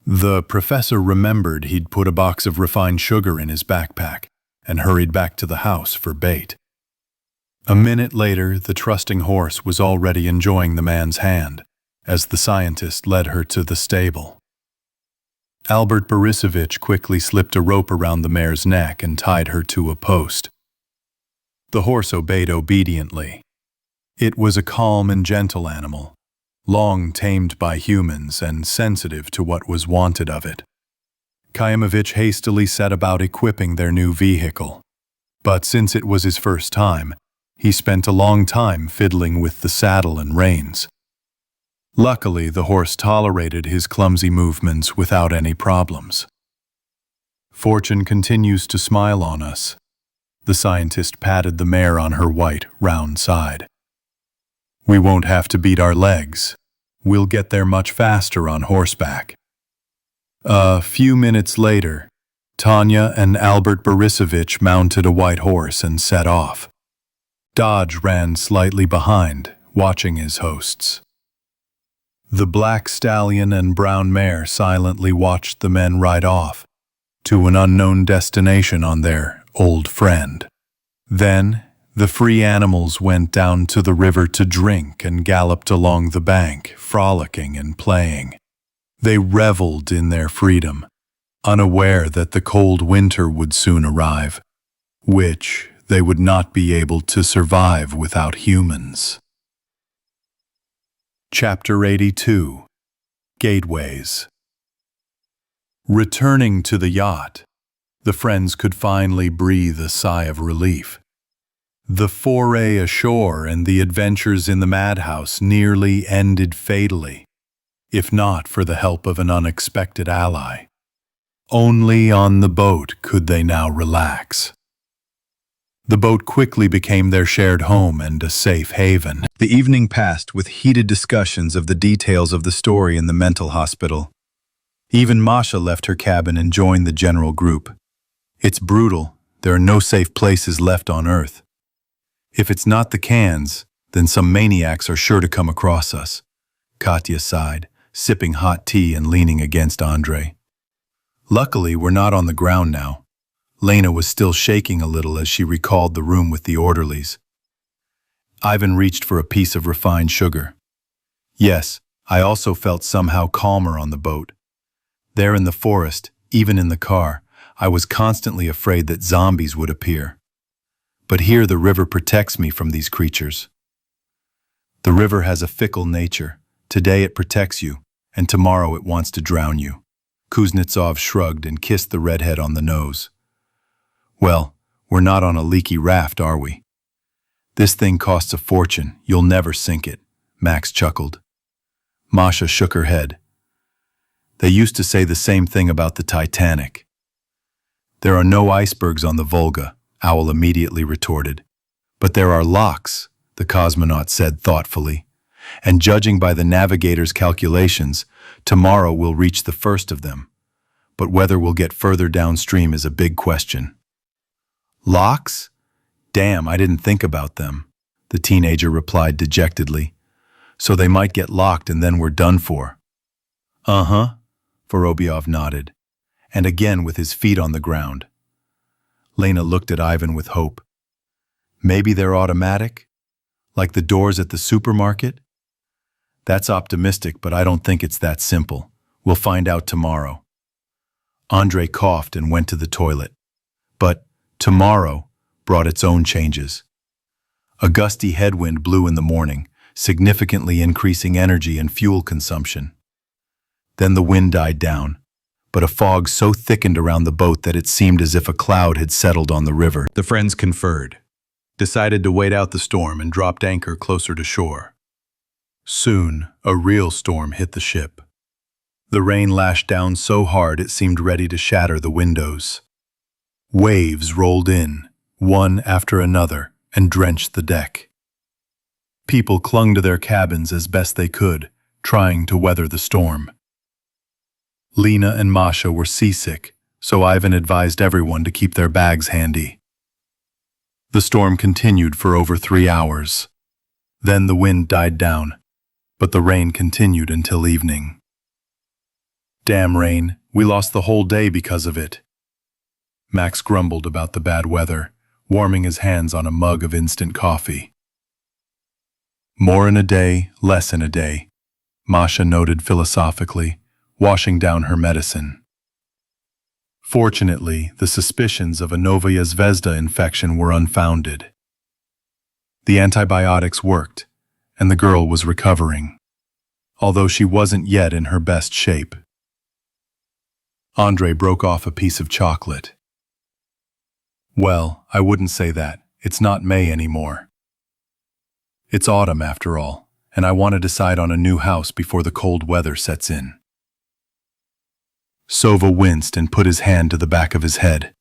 The professor remembered he'd put a box of refined sugar in his backpack and hurried back to the house for bait. A minute later, the trusting horse was already enjoying the man's hand as the scientist led her to the stable. Albert Borisovich quickly slipped a rope around the mare's neck and tied her to a post. The horse obeyed obediently. It was a calm and gentle animal, long tamed by humans and sensitive to what was wanted of it. Kaimovich hastily set about equipping their new vehicle, but since it was his first time, he spent a long time fiddling with the saddle and reins. Luckily, the horse tolerated his clumsy movements without any problems. "Fortune continues to smile on us." The scientist patted the mare on her white, round side. "We won't have to beat our legs. We'll get there much faster on horseback." A few minutes later, Tanya and Albert Borisovich mounted a white horse and set off. Dodge ran slightly behind, watching his hosts. The black stallion and brown mare silently watched the men ride off to an unknown destination on their old friend. Then, the free animals went down to the river to drink and galloped along the bank, frolicking and playing. They reveled in their freedom, unaware that the cold winter would soon arrive, which They would not be able to survive without humans. Chapter 82. Gateways. Returning to the yacht, the friends could finally breathe a sigh of relief. The foray ashore and the adventures in the madhouse nearly ended fatally, if not for the help of an unexpected ally. Only on the boat could they now relax. The boat quickly became their shared home and a safe haven. The evening passed with heated discussions of the details of the story in the mental hospital. Even Masha left her cabin and joined the general group. It's brutal. There are no safe places left on Earth. If it's not the cans, then some maniacs are sure to come across us. Katya sighed, sipping hot tea and leaning against Andrei. Luckily, we're not on the ground now. Lena was still shaking a little as she recalled the room with the orderlies. Ivan reached for a piece of refined sugar. Yes, I also felt somehow calmer on the boat. There in the forest, even in the car, I was constantly afraid that zombies would appear. But here the river protects me from these creatures. The river has a fickle nature. Today it protects you, and tomorrow it wants to drown you. Kuznetsov shrugged and kissed the redhead on the nose. Well, we're not on a leaky raft, are we? This thing costs a fortune. You'll never sink it, Max chuckled. Masha shook her head. They used to say the same thing about the Titanic. There are no icebergs on the Volga, Owl immediately retorted. But there are locks, the cosmonaut said thoughtfully. And judging by the navigator's calculations, tomorrow we'll reach the first of them. But whether we'll get further downstream is a big question. Locks? Damn, I didn't think about them, the teenager replied dejectedly. So they might get locked and then we're done for. Uh-huh, Vorobyov nodded, and again with his feet on the ground. Lena looked at Ivan with hope. Maybe they're automatic? Like the doors at the supermarket? That's optimistic, but I don't think it's that simple. We'll find out tomorrow. Andrei coughed and went to the toilet. But tomorrow brought its own changes. A gusty headwind blew in the morning, significantly increasing energy and fuel consumption. Then the wind died down, but a fog so thickened around the boat that it seemed as if a cloud had settled on the river. The friends conferred, decided to wait out the storm and dropped anchor closer to shore. Soon, a real storm hit the ship. The rain lashed down so hard it seemed ready to shatter the windows. Waves rolled in, one after another, and drenched the deck. People clung to their cabins as best they could, trying to weather the storm. Lena and Masha were seasick, so Ivan advised everyone to keep their bags handy. The storm continued for over 3 hours. Then the wind died down, but the rain continued until evening. Damn rain, we lost the whole day because of it. Max grumbled about the bad weather, warming his hands on a mug of instant coffee. More in a day, less in a day, Masha noted philosophically, washing down her medicine. Fortunately, the suspicions of a Novaya Zvezda infection were unfounded. The antibiotics worked, and the girl was recovering, although she wasn't yet in her best shape. Andrei broke off a piece of chocolate. Well, I wouldn't say that. It's not May anymore. It's autumn after all, and I want to decide on a new house before the cold weather sets in. Sova winced and put his hand to the back of his head.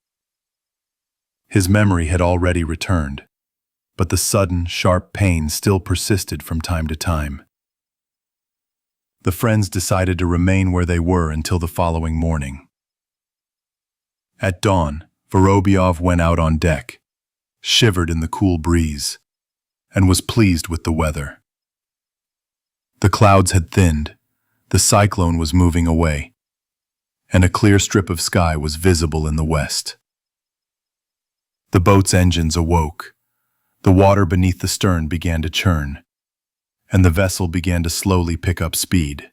His memory had already returned, but the sudden, sharp pain still persisted from time to time. The friends decided to remain where they were until the following morning. At dawn, Vorobyov went out on deck, shivered in the cool breeze, and was pleased with the weather. The clouds had thinned, the cyclone was moving away, and a clear strip of sky was visible in the west. The boat's engines awoke, the water beneath the stern began to churn, and the vessel began to slowly pick up speed.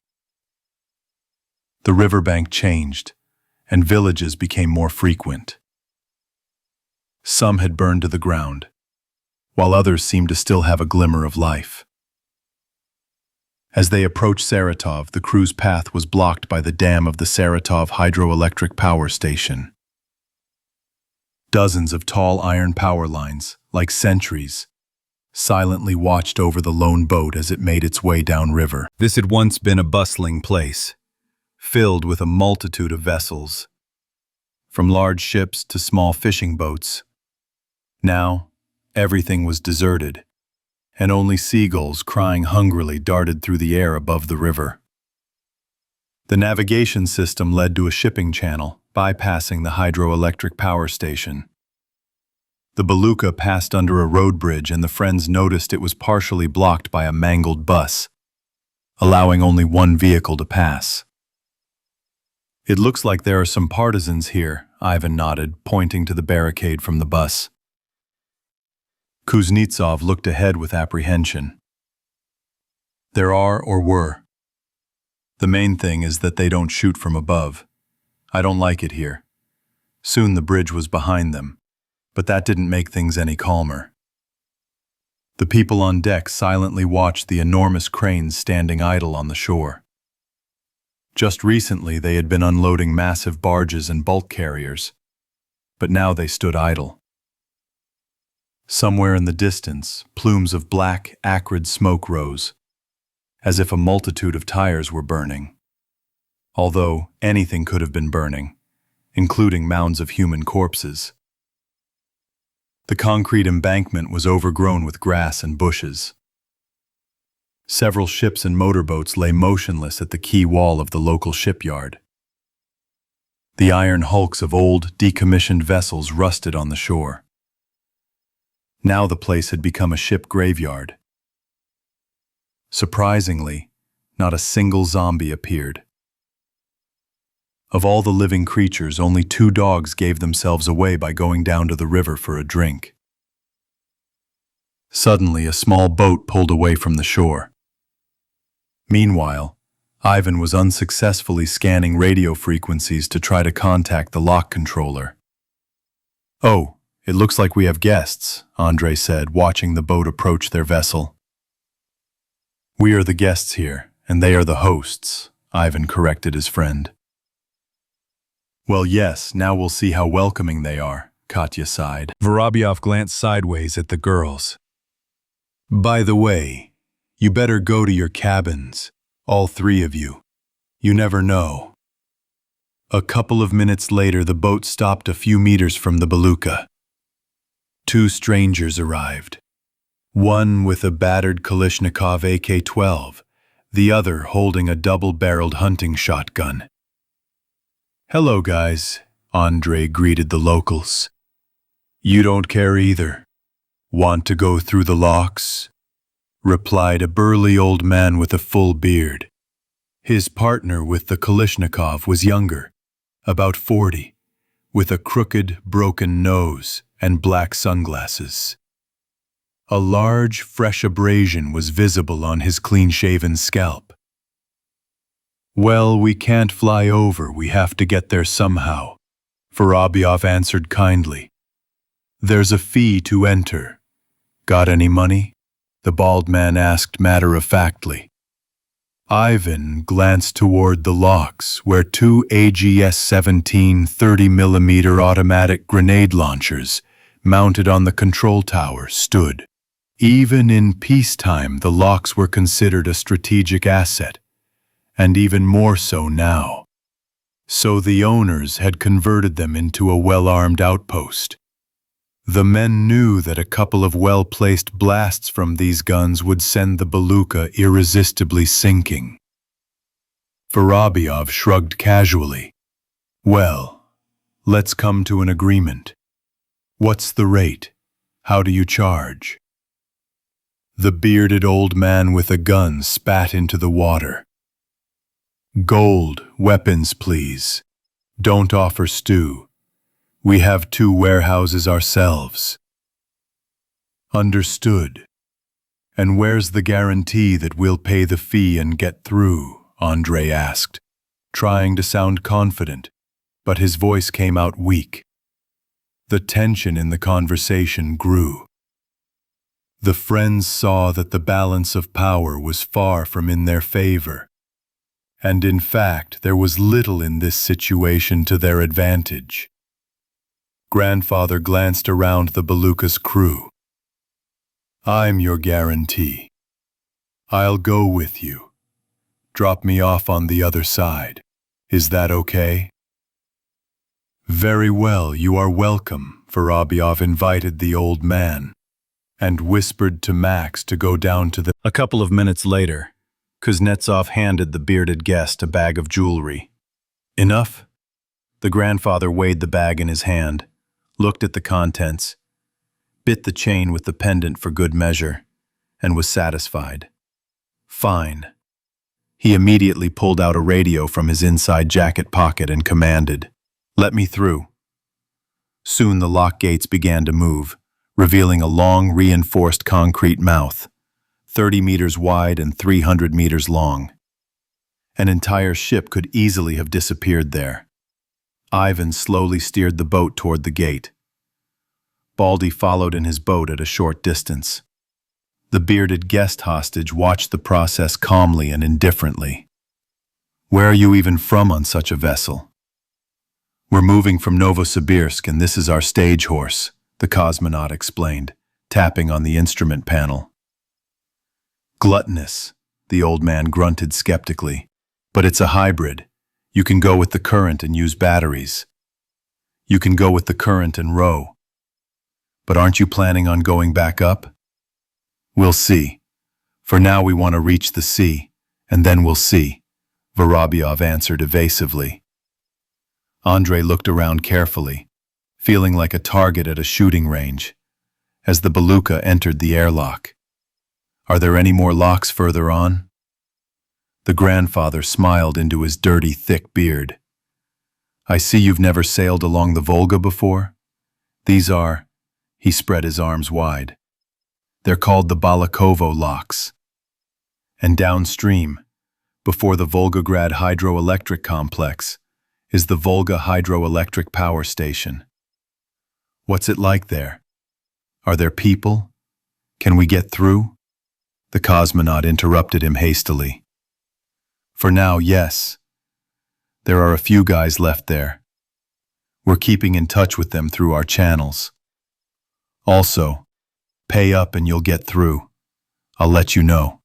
The riverbank changed, and villages became more frequent. Some had burned to the ground, while others seemed to still have a glimmer of life. As they approached Saratov, the crew's path was blocked by the dam of the Saratov hydroelectric power station. Dozens of tall iron power lines, like sentries, silently watched over the lone boat as it made its way downriver. This had once been a bustling place, filled with a multitude of vessels, from large ships to small fishing boats. Now, everything was deserted, and only seagulls crying hungrily darted through the air above the river. The navigation system led to a shipping channel, bypassing the hydroelectric power station. The Beluga passed under a road bridge, and the friends noticed it was partially blocked by a mangled bus, allowing only one vehicle to pass. "It looks like there are some partisans here," Ivan nodded, pointing to the barricade from the bus. Kuznetsov looked ahead with apprehension. "There are or were. The main thing is that they don't shoot from above. I don't like it here." Soon the bridge was behind them, but that didn't make things any calmer. The people on deck silently watched the enormous cranes standing idle on the shore. Just recently they had been unloading massive barges and bulk carriers, but now they stood idle. Somewhere in the distance, plumes of black, acrid smoke rose, as if a multitude of tires were burning. Although anything could have been burning, including mounds of human corpses. The concrete embankment was overgrown with grass and bushes. Several ships and motorboats lay motionless at the quay wall of the local shipyard. The iron hulks of old, decommissioned vessels rusted on the shore. Now the place had become a ship graveyard. Surprisingly, not a single zombie appeared. Of all the living creatures, only 2 dogs gave themselves away by going down to the river for a drink. Suddenly, a small boat pulled away from the shore. Meanwhile, Ivan was unsuccessfully scanning radio frequencies to try to contact the lock controller. "Oh, it looks like we have guests," Andrei said, watching the boat approach their vessel. "We are the guests here, and they are the hosts," Ivan corrected his friend. "Well, yes, now we'll see how welcoming they are," Katya sighed. Vorobyov glanced sideways at the girls. "By the way, you better go to your cabins, all 3 of you. You never know." A couple of minutes later, the boat stopped a few meters from the Beluga. 2 strangers arrived, one with a battered Kalashnikov AK-12, the other holding a double-barreled hunting shotgun. "Hello, guys," Andrei greeted the locals. "You don't care either. Want to go through the locks?" replied a burly old man with a full beard. His partner with the Kalashnikov was younger, about 40, with a crooked, broken nose and black sunglasses. A large, fresh abrasion was visible on his clean-shaven scalp. "Well, we can't fly over, we have to get there somehow," Vorobyov answered kindly. "There's a fee to enter. Got any money?" the bald man asked matter-of-factly. Ivan glanced toward the locks, where 2 AGS-17 30mm automatic grenade launchers, mounted on the control tower, stood. Even in peacetime, the locks were considered a strategic asset, and even more so now. So the owners had converted them into a well-armed outpost. The men knew that a couple of well-placed blasts from these guns would send the Beluga irresistibly sinking. Vorobyov shrugged casually. "Well, let's come to an agreement. What's the rate? How do you charge?" The bearded old man with a gun spat into the water. "Gold, weapons, please. Don't offer stew. We have 2 warehouses ourselves." "Understood. And where's the guarantee that we'll pay the fee and get through?" Andrei asked, trying to sound confident, but his voice came out weak. The tension in the conversation grew. The friends saw that the balance of power was far from in their favor, and in fact there was little in this situation to their advantage. Grandfather glanced around the Beluga's crew. "I'm your guarantee. I'll go with you. Drop me off on the other side. Is that okay?" "Very well, you are welcome," Vorobyov invited the old man, and whispered to Max to go down to the... A couple of minutes later, Kuznetsov handed the bearded guest a bag of jewelry. "Enough?" The grandfather weighed the bag in his hand, looked at the contents, bit the chain with the pendant for good measure, and was satisfied. "Fine." He immediately pulled out a radio from his inside jacket pocket and commanded, "Let me through." Soon the lock gates began to move, revealing a long, reinforced concrete mouth, 30 meters wide and 300 meters long. An entire ship could easily have disappeared there. Ivan slowly steered the boat toward the gate. Baldy followed in his boat at a short distance. The bearded guest hostage watched the process calmly and indifferently. "Where are you even from on such a vessel?" "We're moving from Novosibirsk, and this is our stage horse," the cosmonaut explained, tapping on the instrument panel. "Gluttonous," the old man grunted skeptically. "But it's a hybrid. You can go with the current and use batteries. You can go with the current and row. But aren't you planning on going back up?" "We'll see. For now we want to reach the sea, and then we'll see," Vorobyov answered evasively. Andrei looked around carefully, feeling like a target at a shooting range, as the Beluga entered the airlock. "Are there any more locks further on?" The grandfather smiled into his dirty, thick beard. "I see you've never sailed along the Volga before. These are..." He spread his arms wide. "They're called the Balakovo locks. And downstream, before the Volgograd hydroelectric complex, is the Volga hydroelectric power station." "What's it like there? Are there people? Can we get through?" The cosmonaut interrupted him hastily. "For now, yes. There are a few guys left there. We're keeping in touch with them through our channels. Also, pay up and you'll get through. I'll let you know."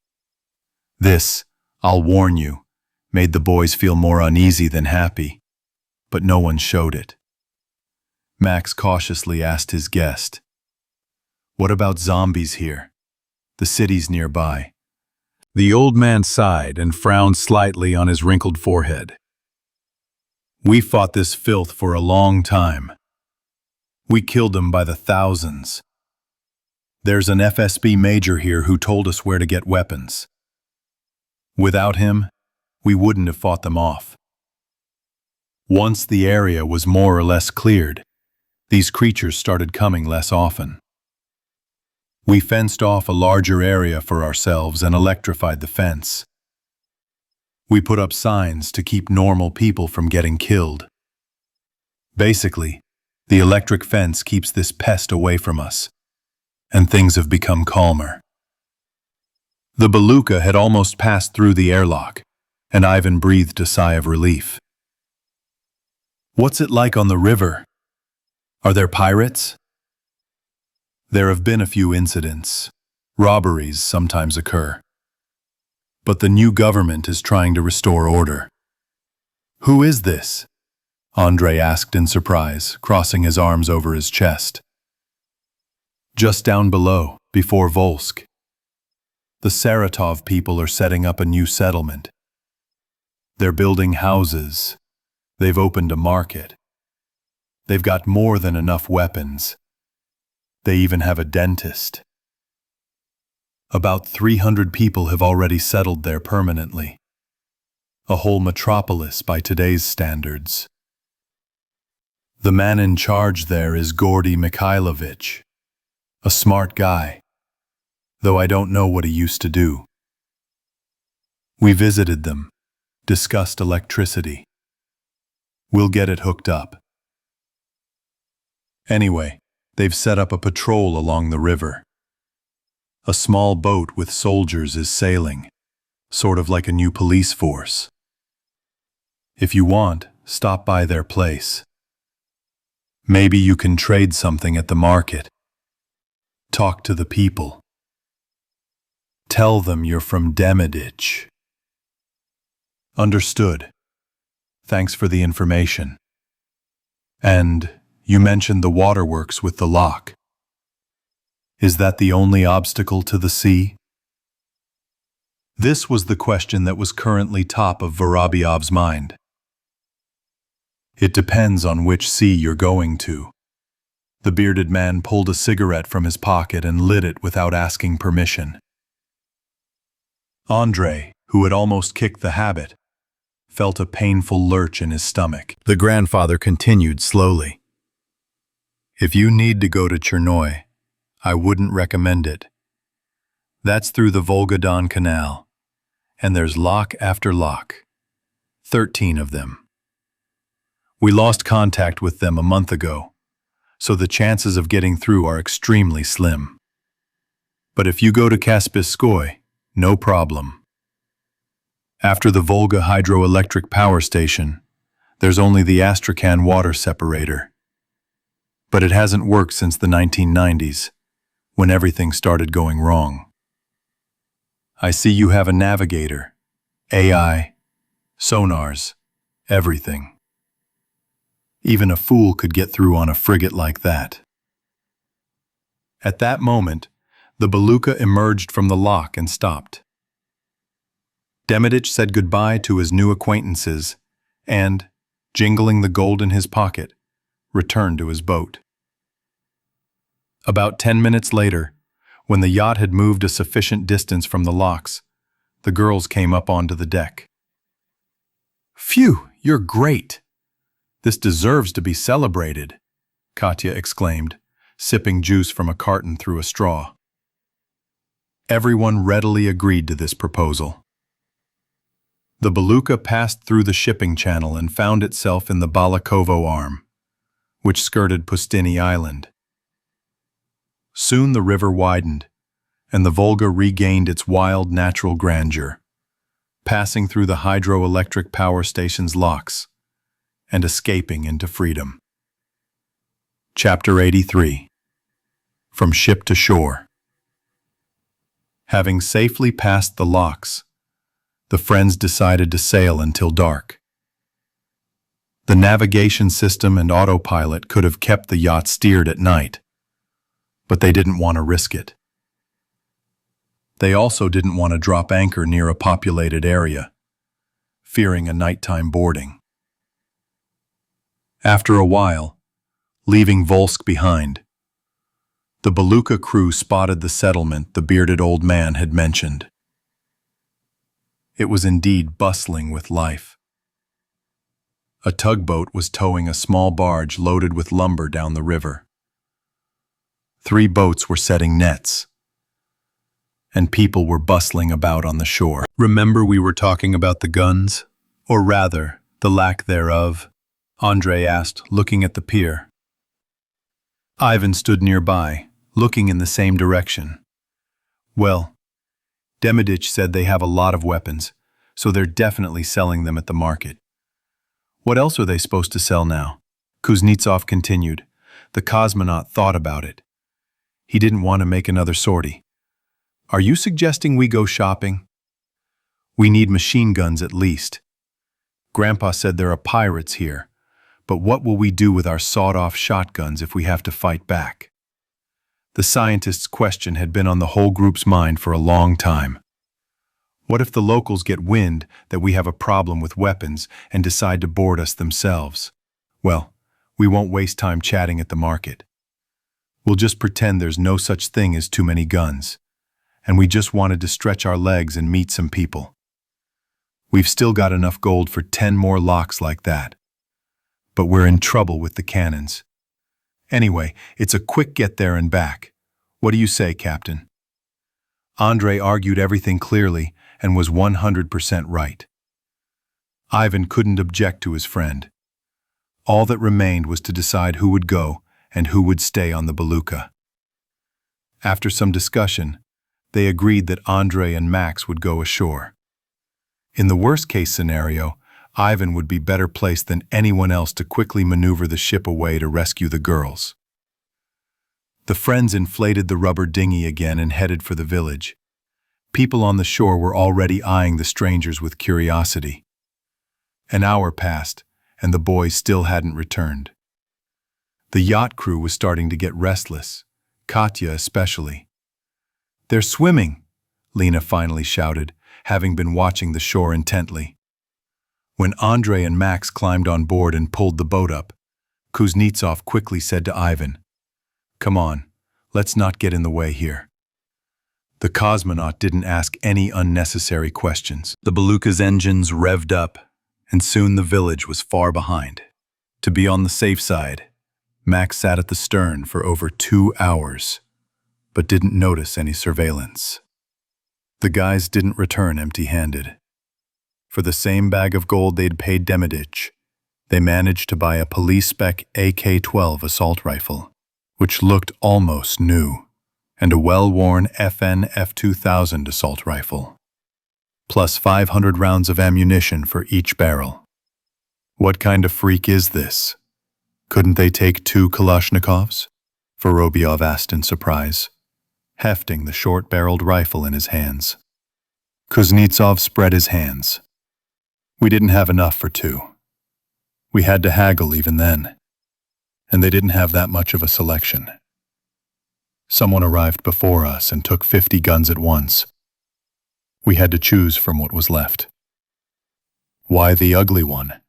This, I'll warn you, made the boys feel more uneasy than happy, but no one showed it. Max cautiously asked his guest, "What about zombies here? The city's nearby." The old man sighed and frowned slightly on his wrinkled forehead. "We fought this filth for a long time. We killed them by the thousands. There's an FSB major here who told us where to get weapons. Without him, we wouldn't have fought them off. Once the area was more or less cleared, these creatures started coming less often. We fenced off a larger area for ourselves and electrified the fence. We put up signs to keep normal people from getting killed. Basically, the electric fence keeps this pest away from us, and things have become calmer." The Beluga had almost passed through the airlock, and Ivan breathed a sigh of relief. "What's it like on the river? Are there pirates?" "There have been a few incidents. Robberies sometimes occur. But the new government is trying to restore order." "Who is this?" Andrei asked in surprise, crossing his arms over his chest. "Just down below, before Volsk. The Saratov people are setting up a new settlement. They're building houses. They've opened a market. They've got more than enough weapons. They even have a dentist. About 300 people have already settled there permanently. A whole metropolis by today's standards. The man in charge there is Gordy Mikhailovich, a smart guy, though I don't know what he used to do. We visited them, discussed electricity. We'll get it hooked up." Anyway, they've set up a patrol along the river. A small boat with soldiers is sailing, sort of like a new police force. If you want, stop by their place. Maybe you can trade something at the market. Talk to the people. Tell them you're from Demidich. Understood. Thanks for the information. And you mentioned the waterworks with the lock. Is that the only obstacle to the sea? This was the question that was currently top of Vorobyov's mind. It depends on which sea you're going to. The bearded man pulled a cigarette from his pocket and lit it without asking permission. Andrei, who had almost kicked the habit, felt a painful lurch in his stomach. The grandfather continued slowly. If you need to go to Chernoy, I wouldn't recommend it. That's through the Volga-Don Canal, and there's lock after lock. 13 of them. We lost contact with them a month ago, so the chances of getting through are extremely slim. But if you go to Kaspiskoy, no problem. After the Volga hydroelectric power station, there's only the Astrakhan water separator. But it hasn't worked since the 1990s, when everything started going wrong. I see you have a navigator, AI, sonars, everything. Even a fool could get through on a frigate like that. At that moment, the Beluga emerged from the lock and stopped. Demidich said goodbye to his new acquaintances and, jingling the gold in his pocket, returned to his boat. About 10 minutes later, when the yacht had moved a sufficient distance from the locks, the girls came up onto the deck. "Phew, you're great! This deserves to be celebrated," Katya exclaimed, sipping juice from a carton through a straw. Everyone readily agreed to this proposal. The Beluga passed through the shipping channel and found itself in the Balakovo Arm, which skirted Pustiny Island. Soon the river widened, and the Volga regained its wild natural grandeur, passing through the hydroelectric power station's locks and escaping into freedom. Chapter 83. From Ship to Shore. Having safely passed the locks, the friends decided to sail until dark. The navigation system and autopilot could have kept the yacht steered at night, but they didn't want to risk it. They also didn't want to drop anchor near a populated area, fearing a nighttime boarding. After a while, leaving Volsk behind, the Beluga crew spotted the settlement the bearded old man had mentioned. It was indeed bustling with life. A tugboat was towing a small barge loaded with lumber down the river. 3 boats were setting nets, and people were bustling about on the shore. "Remember we were talking about the guns? Or rather, the lack thereof?" Andrei asked, looking at the pier. Ivan stood nearby, looking in the same direction. "Well, Demidich said they have a lot of weapons, so they're definitely selling them at the market. What else are they supposed to sell now?" Kuznetsov continued. The cosmonaut thought about it. He didn't want to make another sortie. "Are you suggesting we go shopping? We need machine guns at least. Grandpa said there are pirates here, but what will we do with our sawed-off shotguns if we have to fight back?" The scientist's question had been on the whole group's mind for a long time. What if the locals get wind that we have a problem with weapons and decide to board us themselves? Well, we won't waste time chatting at the market. We'll just pretend there's no such thing as too many guns, and we just wanted to stretch our legs and meet some people. We've still got enough gold for 10 more locks like that, but we're in trouble with the cannons. Anyway, it's a quick get there and back. What do you say, Captain? Andrei argued everything clearly and was 100% right. Ivan couldn't object to his friend. All that remained was to decide who would go and who would stay on the Beluga. After some discussion, they agreed that Andrei and Max would go ashore. In the worst-case scenario, Ivan would be better placed than anyone else to quickly maneuver the ship away to rescue the girls. The friends inflated the rubber dinghy again and headed for the village. People on the shore were already eyeing the strangers with curiosity. An hour passed, and the boys still hadn't returned. The yacht crew was starting to get restless, Katya especially. "They're swimming," Lena finally shouted, having been watching the shore intently. When Andrei and Max climbed on board and pulled the boat up, Kuznetsov quickly said to Ivan, "Come on, let's not get in the way here." The cosmonaut didn't ask any unnecessary questions. The Beluga's engines revved up, and soon the village was far behind. To be on the safe side, Max sat at the stern for over 2 hours, but didn't notice any surveillance. The guys didn't return empty-handed. For the same bag of gold they'd paid Demidich, they managed to buy a police-spec AK-12 assault rifle, which looked almost new, and a well-worn FN F2000 assault rifle, plus 500 rounds of ammunition for each barrel. What kind of freak is this? Couldn't they take 2 Kalashnikovs? Vorobyov asked in surprise, hefting the short-barreled rifle in his hands. Kuznetsov spread his hands. "We didn't have enough for 2. We had to haggle even then, and they didn't have that much of a selection. Someone arrived before us and took 50 guns at once. We had to choose from what was left." "Why the ugly one?"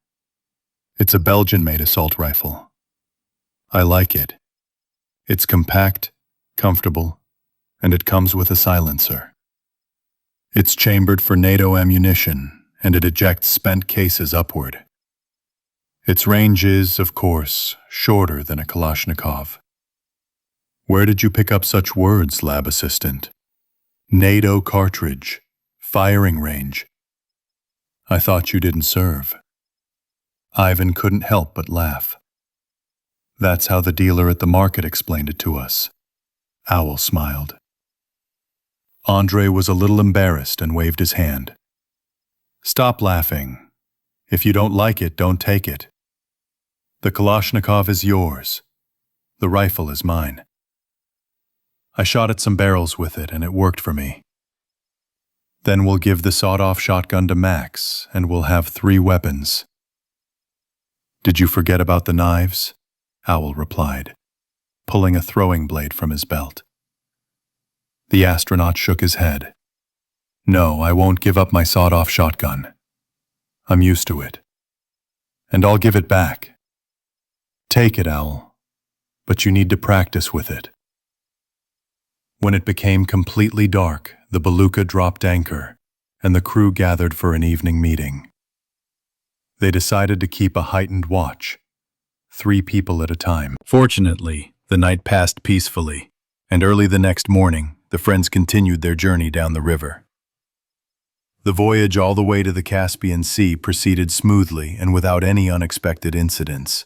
"It's a Belgian-made assault rifle. I like it. It's compact, comfortable, and it comes with a silencer. It's chambered for NATO ammunition, and it ejects spent cases upward. Its range is, of course, shorter than a Kalashnikov." "Where did you pick up such words, lab assistant?" "NATO cartridge, firing range." "I thought you didn't serve." Ivan couldn't help but laugh. "That's how the dealer at the market explained it to us." Owl smiled. Andrei was a little embarrassed and waved his hand. "Stop laughing. If you don't like it, don't take it. The Kalashnikov is yours. The rifle is mine. I shot at some barrels with it, and it worked for me. Then we'll give the sawed-off shotgun to Max, and we'll have 3 weapons." "Did you forget about the knives?" Owl replied, pulling a throwing blade from his belt. The astronaut shook his head. "No, I won't give up my sawed-off shotgun. I'm used to it. And I'll give it back." "Take it, Owl, but you need to practice with it." When it became completely dark, the Beluga dropped anchor, and the crew gathered for an evening meeting. They decided to keep a heightened watch, 3 people at a time. Fortunately, the night passed peacefully, and early the next morning, the friends continued their journey down the river. The voyage all the way to the Caspian Sea proceeded smoothly and without any unexpected incidents,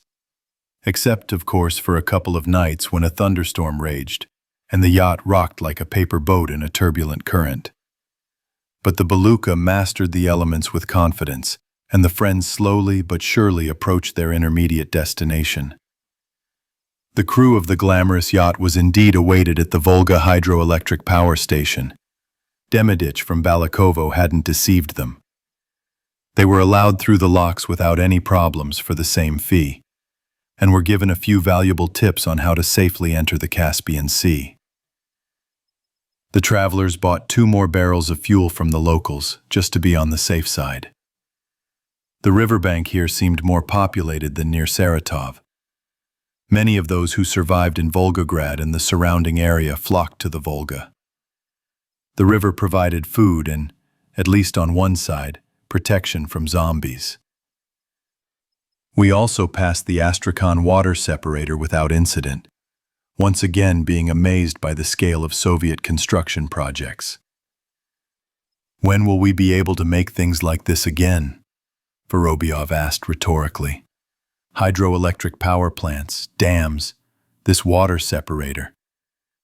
except, of course, for a couple of nights when a thunderstorm raged, and the yacht rocked like a paper boat in a turbulent current. But the Beluga mastered the elements with confidence, and the friends slowly but surely approached their intermediate destination. The crew of the glamorous yacht was indeed awaited at the Volga hydroelectric power station. Demidich from Balikovo hadn't deceived them. They were allowed through the locks without any problems for the same fee, and were given a few valuable tips on how to safely enter the Caspian Sea. The travelers bought 2 more barrels of fuel from the locals, just to be on the safe side. The riverbank here seemed more populated than near Saratov. Many of those who survived in Volgograd and the surrounding area flocked to the Volga. The river provided food and, at least on one side, protection from zombies. We also passed the Astrakhan water separator without incident, once again being amazed by the scale of Soviet construction projects. "When will we be able to make things like this again?" Vorobyov asked rhetorically. "Hydroelectric power plants, dams, This water separator.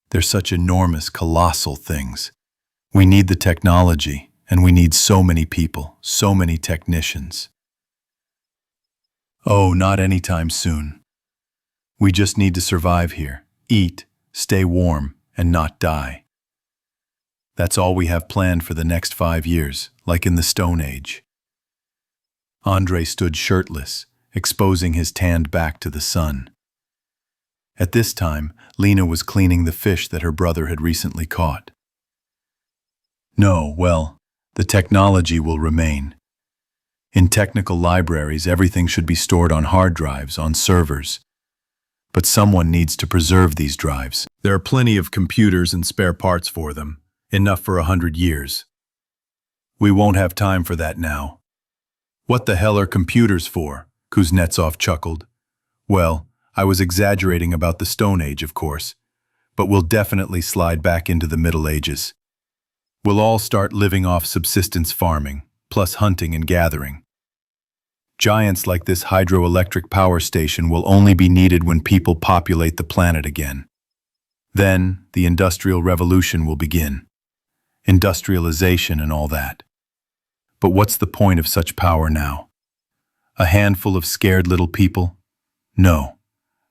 They're such enormous, colossal things. We need the technology, and we need so many people, so many technicians. Oh, not anytime soon. We just need to survive here, eat, stay warm, and not die. That's all we have planned for the next 5 years, like in the Stone Age. Andrei stood shirtless, exposing his tanned back to the sun. At this time, Lena was cleaning the fish that her brother had recently caught. No, well, the technology will remain. In technical libraries, everything should be stored on hard drives, on servers. But someone needs to preserve these drives. There are plenty of computers and spare parts for them, enough for 100 years. We won't have time for that now. What the hell are computers for? Kuznetsov chuckled. Well, I was exaggerating about the Stone Age, of course, but we'll definitely slide back into the Middle Ages. We'll all start living off subsistence farming, plus hunting and gathering. Giants like this hydroelectric power station will only be needed when people populate the planet again. Then, the Industrial Revolution will begin. Industrialization and all that. But what's the point of such power now? A handful of scared little people? No.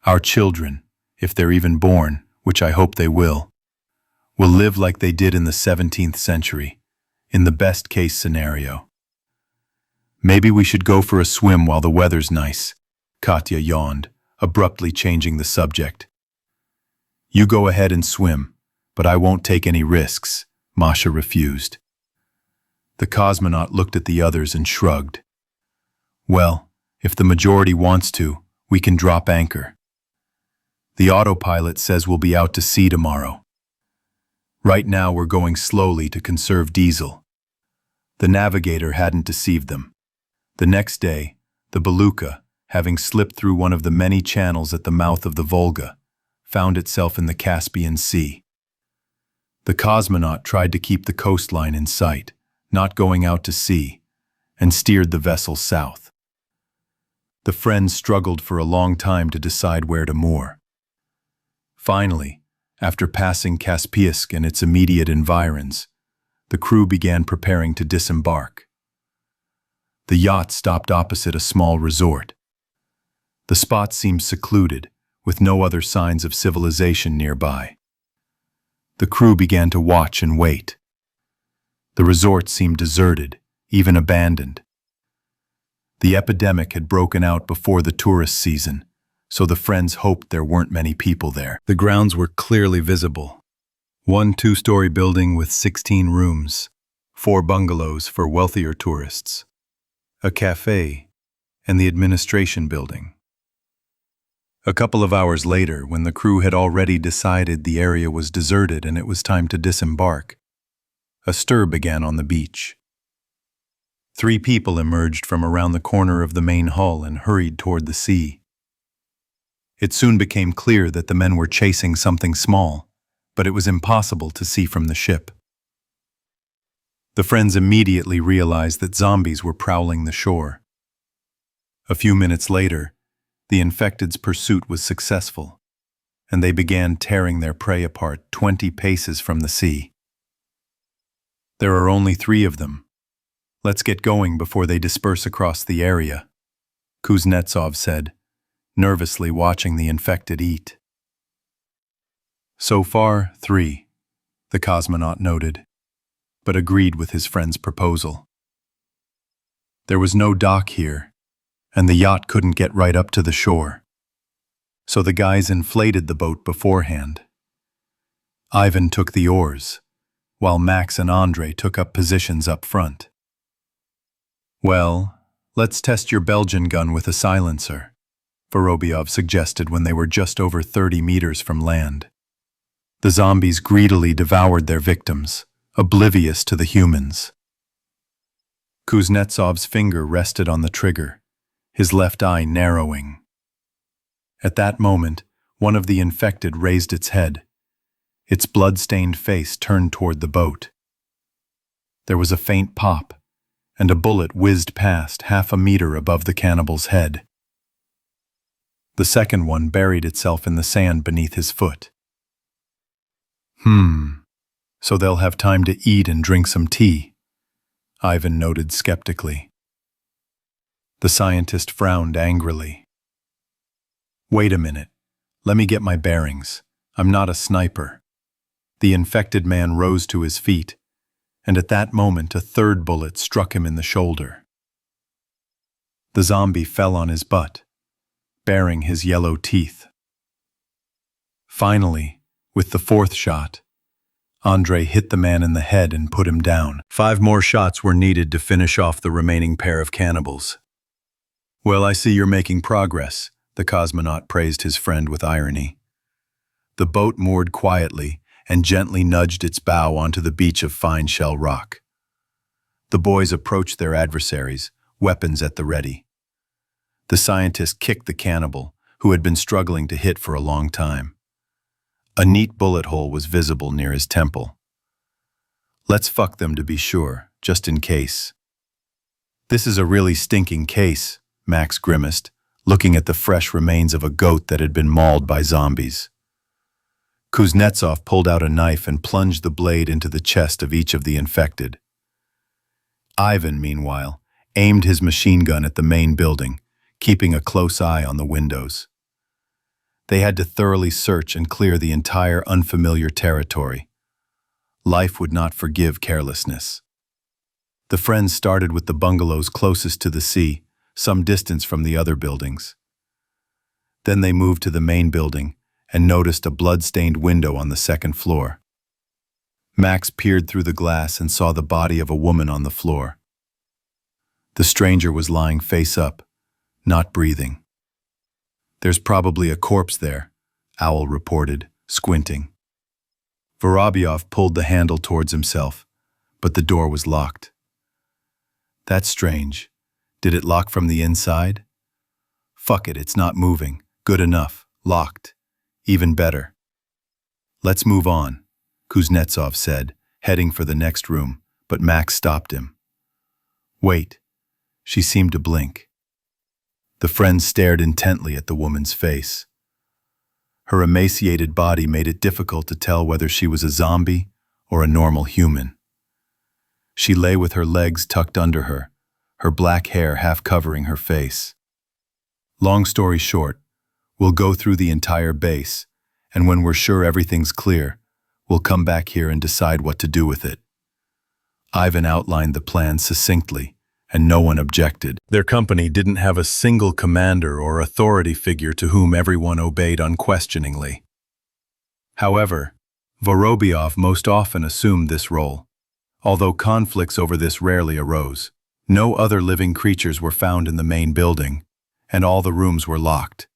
Our children, if they're even born, which I hope they will live like they did in the 17th century, in the best-case scenario. Maybe we should go for a swim while the weather's nice, Katya yawned, abruptly changing the subject. You go ahead and swim, but I won't take any risks, Masha refused. The cosmonaut looked at the others and shrugged. Well, if the majority wants to, we can drop anchor. The autopilot says we'll be out to sea tomorrow. Right now we're going slowly to conserve diesel. The navigator hadn't deceived them. The next day, the Beluga, having slipped through one of the many channels at the mouth of the Volga, found itself in the Caspian Sea. The cosmonaut tried to keep the coastline in sight, not going out to sea, and steered the vessel south. The friends struggled for a long time to decide where to moor. Finally, after passing Kaspiask and its immediate environs, the crew began preparing to disembark. The yacht stopped opposite a small resort. The spot seemed secluded, with no other signs of civilization nearby. The crew began to watch and wait. The resort seemed deserted, even abandoned. The epidemic had broken out before the tourist season, so the friends hoped there weren't many people there. The grounds were clearly visible. One 2-story building with 16 rooms, 4 bungalows for wealthier tourists, a cafe, and the administration building. A couple of hours later, when the crew had already decided the area was deserted and it was time to disembark, a stir began on the beach. 3 people emerged from around the corner of the main hull and hurried toward the sea. It soon became clear that the men were chasing something small, but it was impossible to see from the ship. The friends immediately realized that zombies were prowling the shore. A few minutes later, the infected's pursuit was successful, and they began tearing their prey apart 20 paces from the sea. There are only 3 of them. Let's get going before they disperse across the area, Kuznetsov said, nervously watching the infected eat. So far, 3, the cosmonaut noted, but agreed with his friend's proposal. There was no dock here, and the yacht couldn't get right up to the shore. So the guys inflated the boat beforehand. Ivan took the oars, while Max and Andrei took up positions up front. Well, let's test your Belgian gun with a silencer, Vorobyov suggested when they were just over 30 meters from land. The zombies greedily devoured their victims, oblivious to the humans. Kuznetsov's finger rested on the trigger, his left eye narrowing. At that moment, one of the infected raised its head. Its blood-stained face turned toward the boat. There was a faint pop, and a bullet whizzed past 1/2 meter above the cannibal's head. The second one buried itself in the sand beneath his foot. So they'll have time to eat and drink some tea, Ivan noted skeptically. The scientist frowned angrily. Wait a minute. Let me get my bearings. I'm not a sniper. The infected man rose to his feet, and at that moment a third bullet struck him in the shoulder. The zombie fell on his butt, baring his yellow teeth. Finally, with the fourth shot, Andrei hit the man in the head and put him down. 5 more shots were needed to finish off the remaining pair of cannibals. Well, I see you're making progress, the cosmonaut praised his friend with irony. The boat moored quietly and gently nudged its bow onto the beach of fine shell rock. The boys approached their adversaries, weapons at the ready. The scientist kicked the cannibal, who had been struggling to hit for a long time. A neat bullet hole was visible near his temple. Let's fuck them to be sure, just in case. This is a really stinking case, Max grimaced, looking at the fresh remains of a goat that had been mauled by zombies. Kuznetsov pulled out a knife and plunged the blade into the chest of each of the infected. Ivan, meanwhile, aimed his machine gun at the main building, keeping a close eye on the windows. They had to thoroughly search and clear the entire unfamiliar territory. Life would not forgive carelessness. The friends started with the bungalows closest to the sea, some distance from the other buildings. Then they moved to the main building and noticed a blood-stained window on the second floor. Max peered through the glass and saw the body of a woman on the floor. The stranger was lying face up, not breathing. There's probably a corpse there, Owl reported, squinting. Vorobyov pulled the handle towards himself, but the door was locked. That's strange. Did it lock from the inside? Fuck it, it's not moving. Good enough. Locked. Even better. Let's move on, Kuznetsov said, heading for the next room, but Max stopped him. Wait. She seemed to blink. The friends stared intently at the woman's face. Her emaciated body made it difficult to tell whether she was a zombie or a normal human. She lay with her legs tucked under her, her black hair half covering her face. Long story short, we'll go through the entire base, and when we're sure everything's clear, we'll come back here and decide what to do with it. Ivan outlined the plan succinctly, and no one objected. Their company didn't have a single commander or authority figure to whom everyone obeyed unquestioningly. However, Vorobyov most often assumed this role, although conflicts over this rarely arose. No other living creatures were found in the main building, and all the rooms were locked.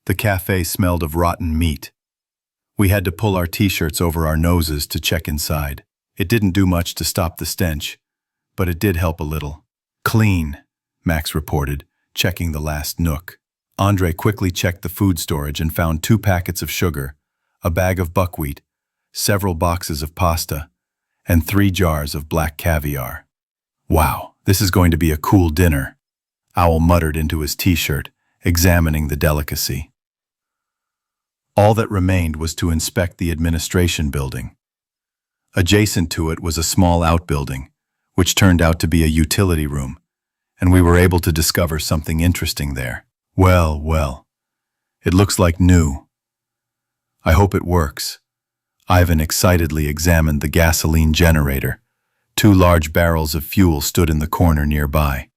The cafe smelled of rotten meat. We had to pull our t-shirts over our noses to check inside. It didn't do much to stop the stench, but it did help a little. Clean, Max reported, checking the last nook. Andrei quickly checked the food storage and found 2 packets of sugar, a bag of buckwheat, several boxes of pasta, and 3 jars of black caviar. Wow, this is going to be a cool dinner, Owl muttered into his t-shirt, examining the delicacy. All that remained was to inspect the administration building. Adjacent to it was a small outbuilding, which turned out to be a utility room, and we were able to discover something interesting there. Well, it looks like new. I hope it works. Ivan excitedly examined the gasoline generator. 2 large barrels of fuel stood in the corner nearby.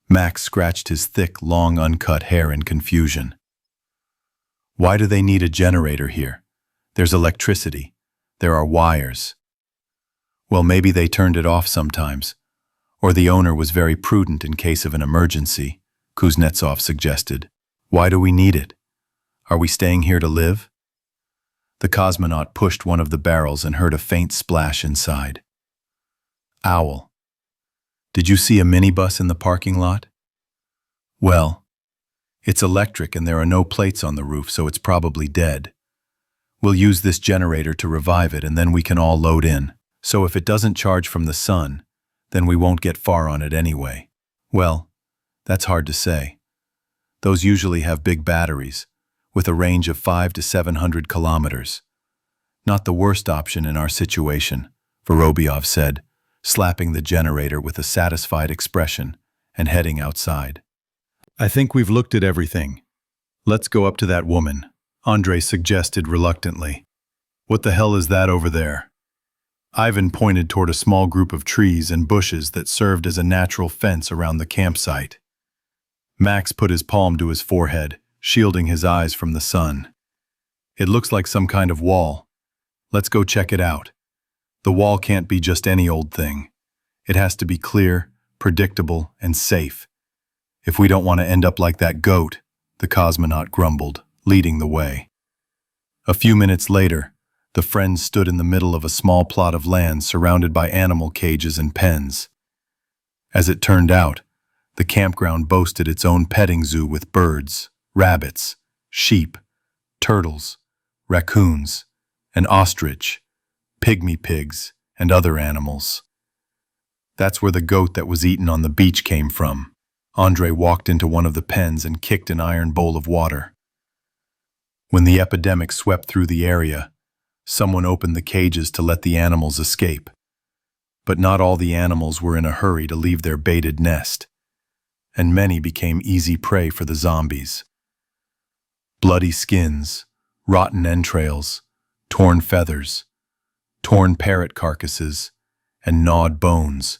Max scratched his thick, long, uncut hair in confusion. Why do they need a generator here? There's electricity. There are wires. Well, maybe they turned it off sometimes, or the owner was very prudent in case of an emergency, Kuznetsov suggested. Why do we need it? Are we staying here to live? The cosmonaut pushed one of the barrels and heard a faint splash inside. Owl. Did you see a minibus in the parking lot? Well, it's electric and there are no plates on the roof, so it's probably dead. We'll use this generator to revive it and then we can all load in. So if it doesn't charge from the sun, then we won't get far on it anyway. Well, that's hard to say. Those usually have big batteries, with a range of 500 to 700 kilometers. Not the worst option in our situation, Vorobyov said, slapping the generator with a satisfied expression and heading outside. I think we've looked at everything. Let's go up to that woman, Andrei suggested reluctantly. What the hell is that over there? Ivan pointed toward a small group of trees and bushes that served as a natural fence around the campsite. Max put his palm to his forehead, shielding his eyes from the sun. It looks like some kind of wall. Let's go check it out. The wall can't be just any old thing. It has to be clear, predictable, and safe. If we don't want to end up like that goat, the cosmonaut grumbled, leading the way. A few minutes later, the friends stood in the middle of a small plot of land surrounded by animal cages and pens. As it turned out, the campground boasted its own petting zoo with birds, rabbits, sheep, turtles, raccoons, an ostrich, pygmy pigs, and other animals. That's where the goat that was eaten on the beach came from. Andrei walked into one of the pens and kicked an iron bowl of water. When the epidemic swept through the area, someone opened the cages to let the animals escape. But not all the animals were in a hurry to leave their baited nest, and many became easy prey for the zombies. Bloody skins, rotten entrails, torn feathers, torn parrot carcasses, and gnawed bones.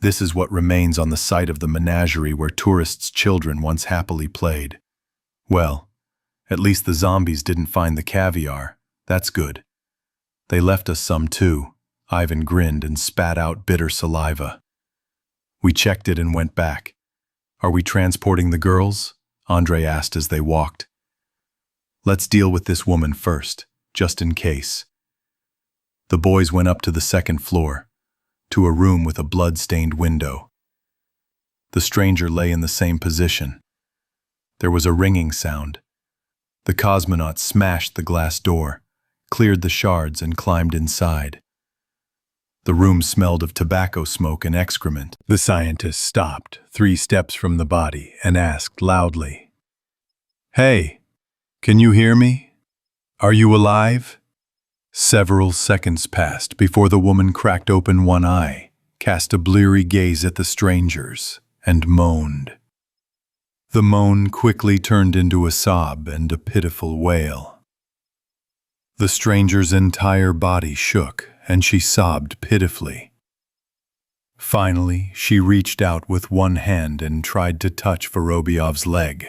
This is what remains on the site of the menagerie where tourists' children once happily played. Well, at least the zombies didn't find the caviar. That's good. They left us some too. Ivan grinned and spat out bitter saliva. We checked it and went back. Are we transporting the girls? Andrei asked as they walked. Let's deal with this woman first, just in case. The boys went up to the second floor, to a room with a blood-stained window. The stranger lay in the same position. There was a ringing sound. The cosmonaut smashed the glass door, cleared the shards, and climbed inside. The room smelled of tobacco smoke and excrement. The scientist stopped 3 steps from the body and asked loudly, "Hey, can you hear me? Are you alive?" Several seconds passed before the woman cracked open one eye, cast a bleary gaze at the strangers, and moaned. The moan quickly turned into a sob and a pitiful wail. The stranger's entire body shook, and she sobbed pitifully. Finally, she reached out with one hand and tried to touch Vorobyov's leg.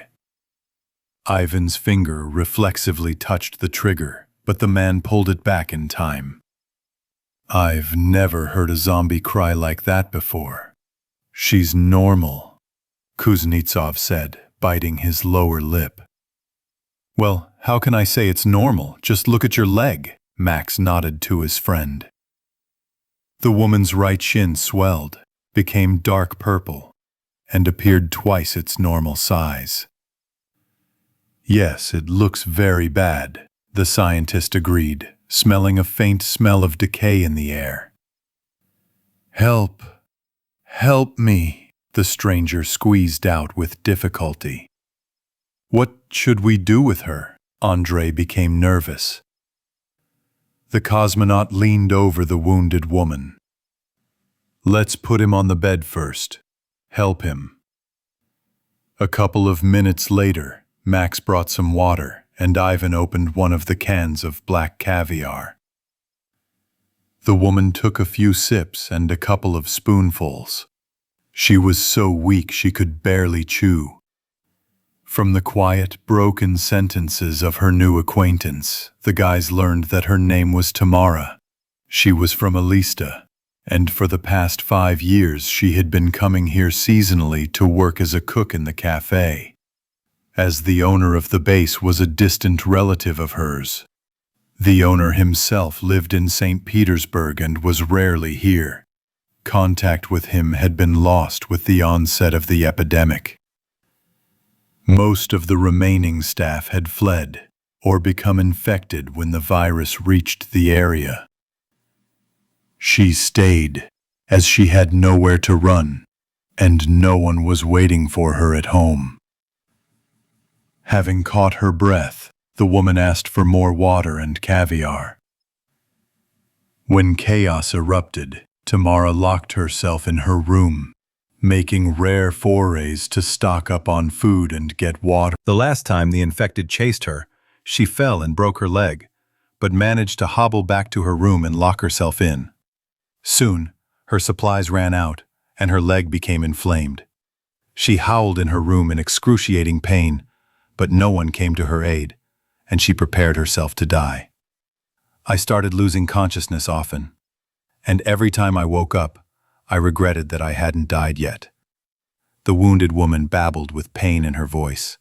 Ivan's finger reflexively touched the trigger, but the man pulled it back in time. I've never heard a zombie cry like that before. She's normal, Kuznetsov said, biting his lower lip. Well, how can I say it's normal? Just look at your leg, Max nodded to his friend. The woman's right shin swelled, became dark purple, and appeared twice its normal size. Yes, it looks very bad, the scientist agreed, smelling a faint smell of decay in the air. Help! Help me! The stranger squeezed out with difficulty. What should we do with her? Andrei became nervous. The cosmonaut leaned over the wounded woman. Let's put him on the bed first. Help him. A couple of minutes later, Max brought some water, and Ivan opened one of the cans of black caviar. The woman took a few sips and a couple of spoonfuls. She was so weak she could barely chew. From the quiet, broken sentences of her new acquaintance, the guys learned that her name was Tamara. She was from Elista, and for the past 5 years she had been coming here seasonally to work as a cook in the cafe. As the owner of the base was a distant relative of hers. The owner himself lived in St. Petersburg and was rarely here. Contact with him had been lost with the onset of the epidemic. Most of the remaining staff had fled or become infected when the virus reached the area. She stayed, as she had nowhere to run, and no one was waiting for her at home. Having caught her breath, the woman asked for more water and caviar. When chaos erupted, Tamara locked herself in her room, making rare forays to stock up on food and get water. The last time the infected chased her, she fell and broke her leg, but managed to hobble back to her room and lock herself in. Soon, her supplies ran out, and her leg became inflamed. She howled in her room in excruciating pain, but no one came to her aid, and she prepared herself to die. I started losing consciousness often, and every time I woke up, I regretted that I hadn't died yet. The wounded woman babbled with pain in her voice.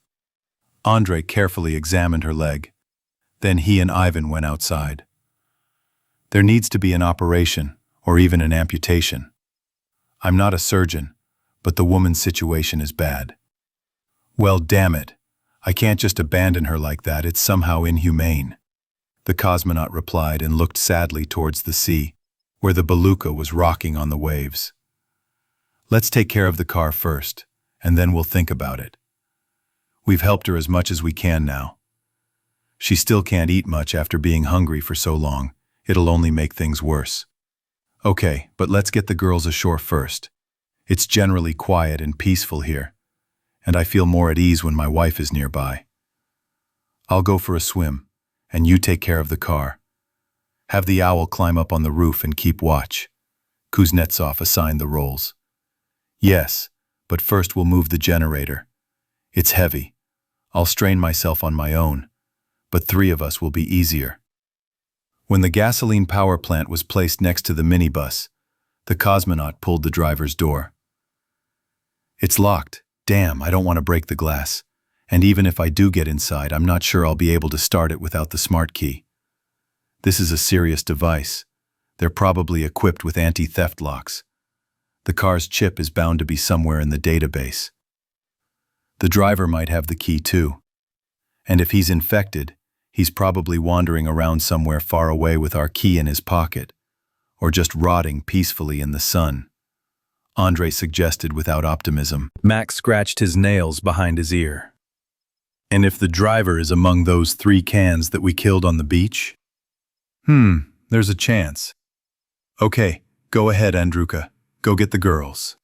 Andrei carefully examined her leg. Then he and Ivan went outside. There needs to be an operation, or even an amputation. I'm not a surgeon, but the woman's situation is bad. Well, damn it. I can't just abandon her like that. It's somehow inhumane. The cosmonaut replied and looked sadly towards the sea, where the beluga was rocking on the waves. Let's take care of the car first, and then we'll think about it. We've helped her as much as we can now. She still can't eat much after being hungry for so long. It'll only make things worse. Okay, but let's get the girls ashore first. It's generally quiet and peaceful here, and I feel more at ease when my wife is nearby. I'll go for a swim, and you take care of the car. Have the owl climb up on the roof and keep watch. Kuznetsov assigned the roles. Yes, but first we'll move the generator. It's heavy. I'll strain myself on my own, but 3 of us will be easier. When the gasoline power plant was placed next to the minibus, the cosmonaut pulled the driver's door. It's locked. Damn, I don't want to break the glass. And even if I do get inside, I'm not sure I'll be able to start it without the smart key. This is a serious device. They're probably equipped with anti-theft locks. The car's chip is bound to be somewhere in the database. The driver might have the key too. And if he's infected, he's probably wandering around somewhere far away with our key in his pocket, or just rotting peacefully in the sun. Andrei suggested without optimism. Max scratched his nails behind his ear. And if the driver is among those 3 cans that we killed on the beach? There's a chance. Okay, go ahead, Andruka. Go get the girls.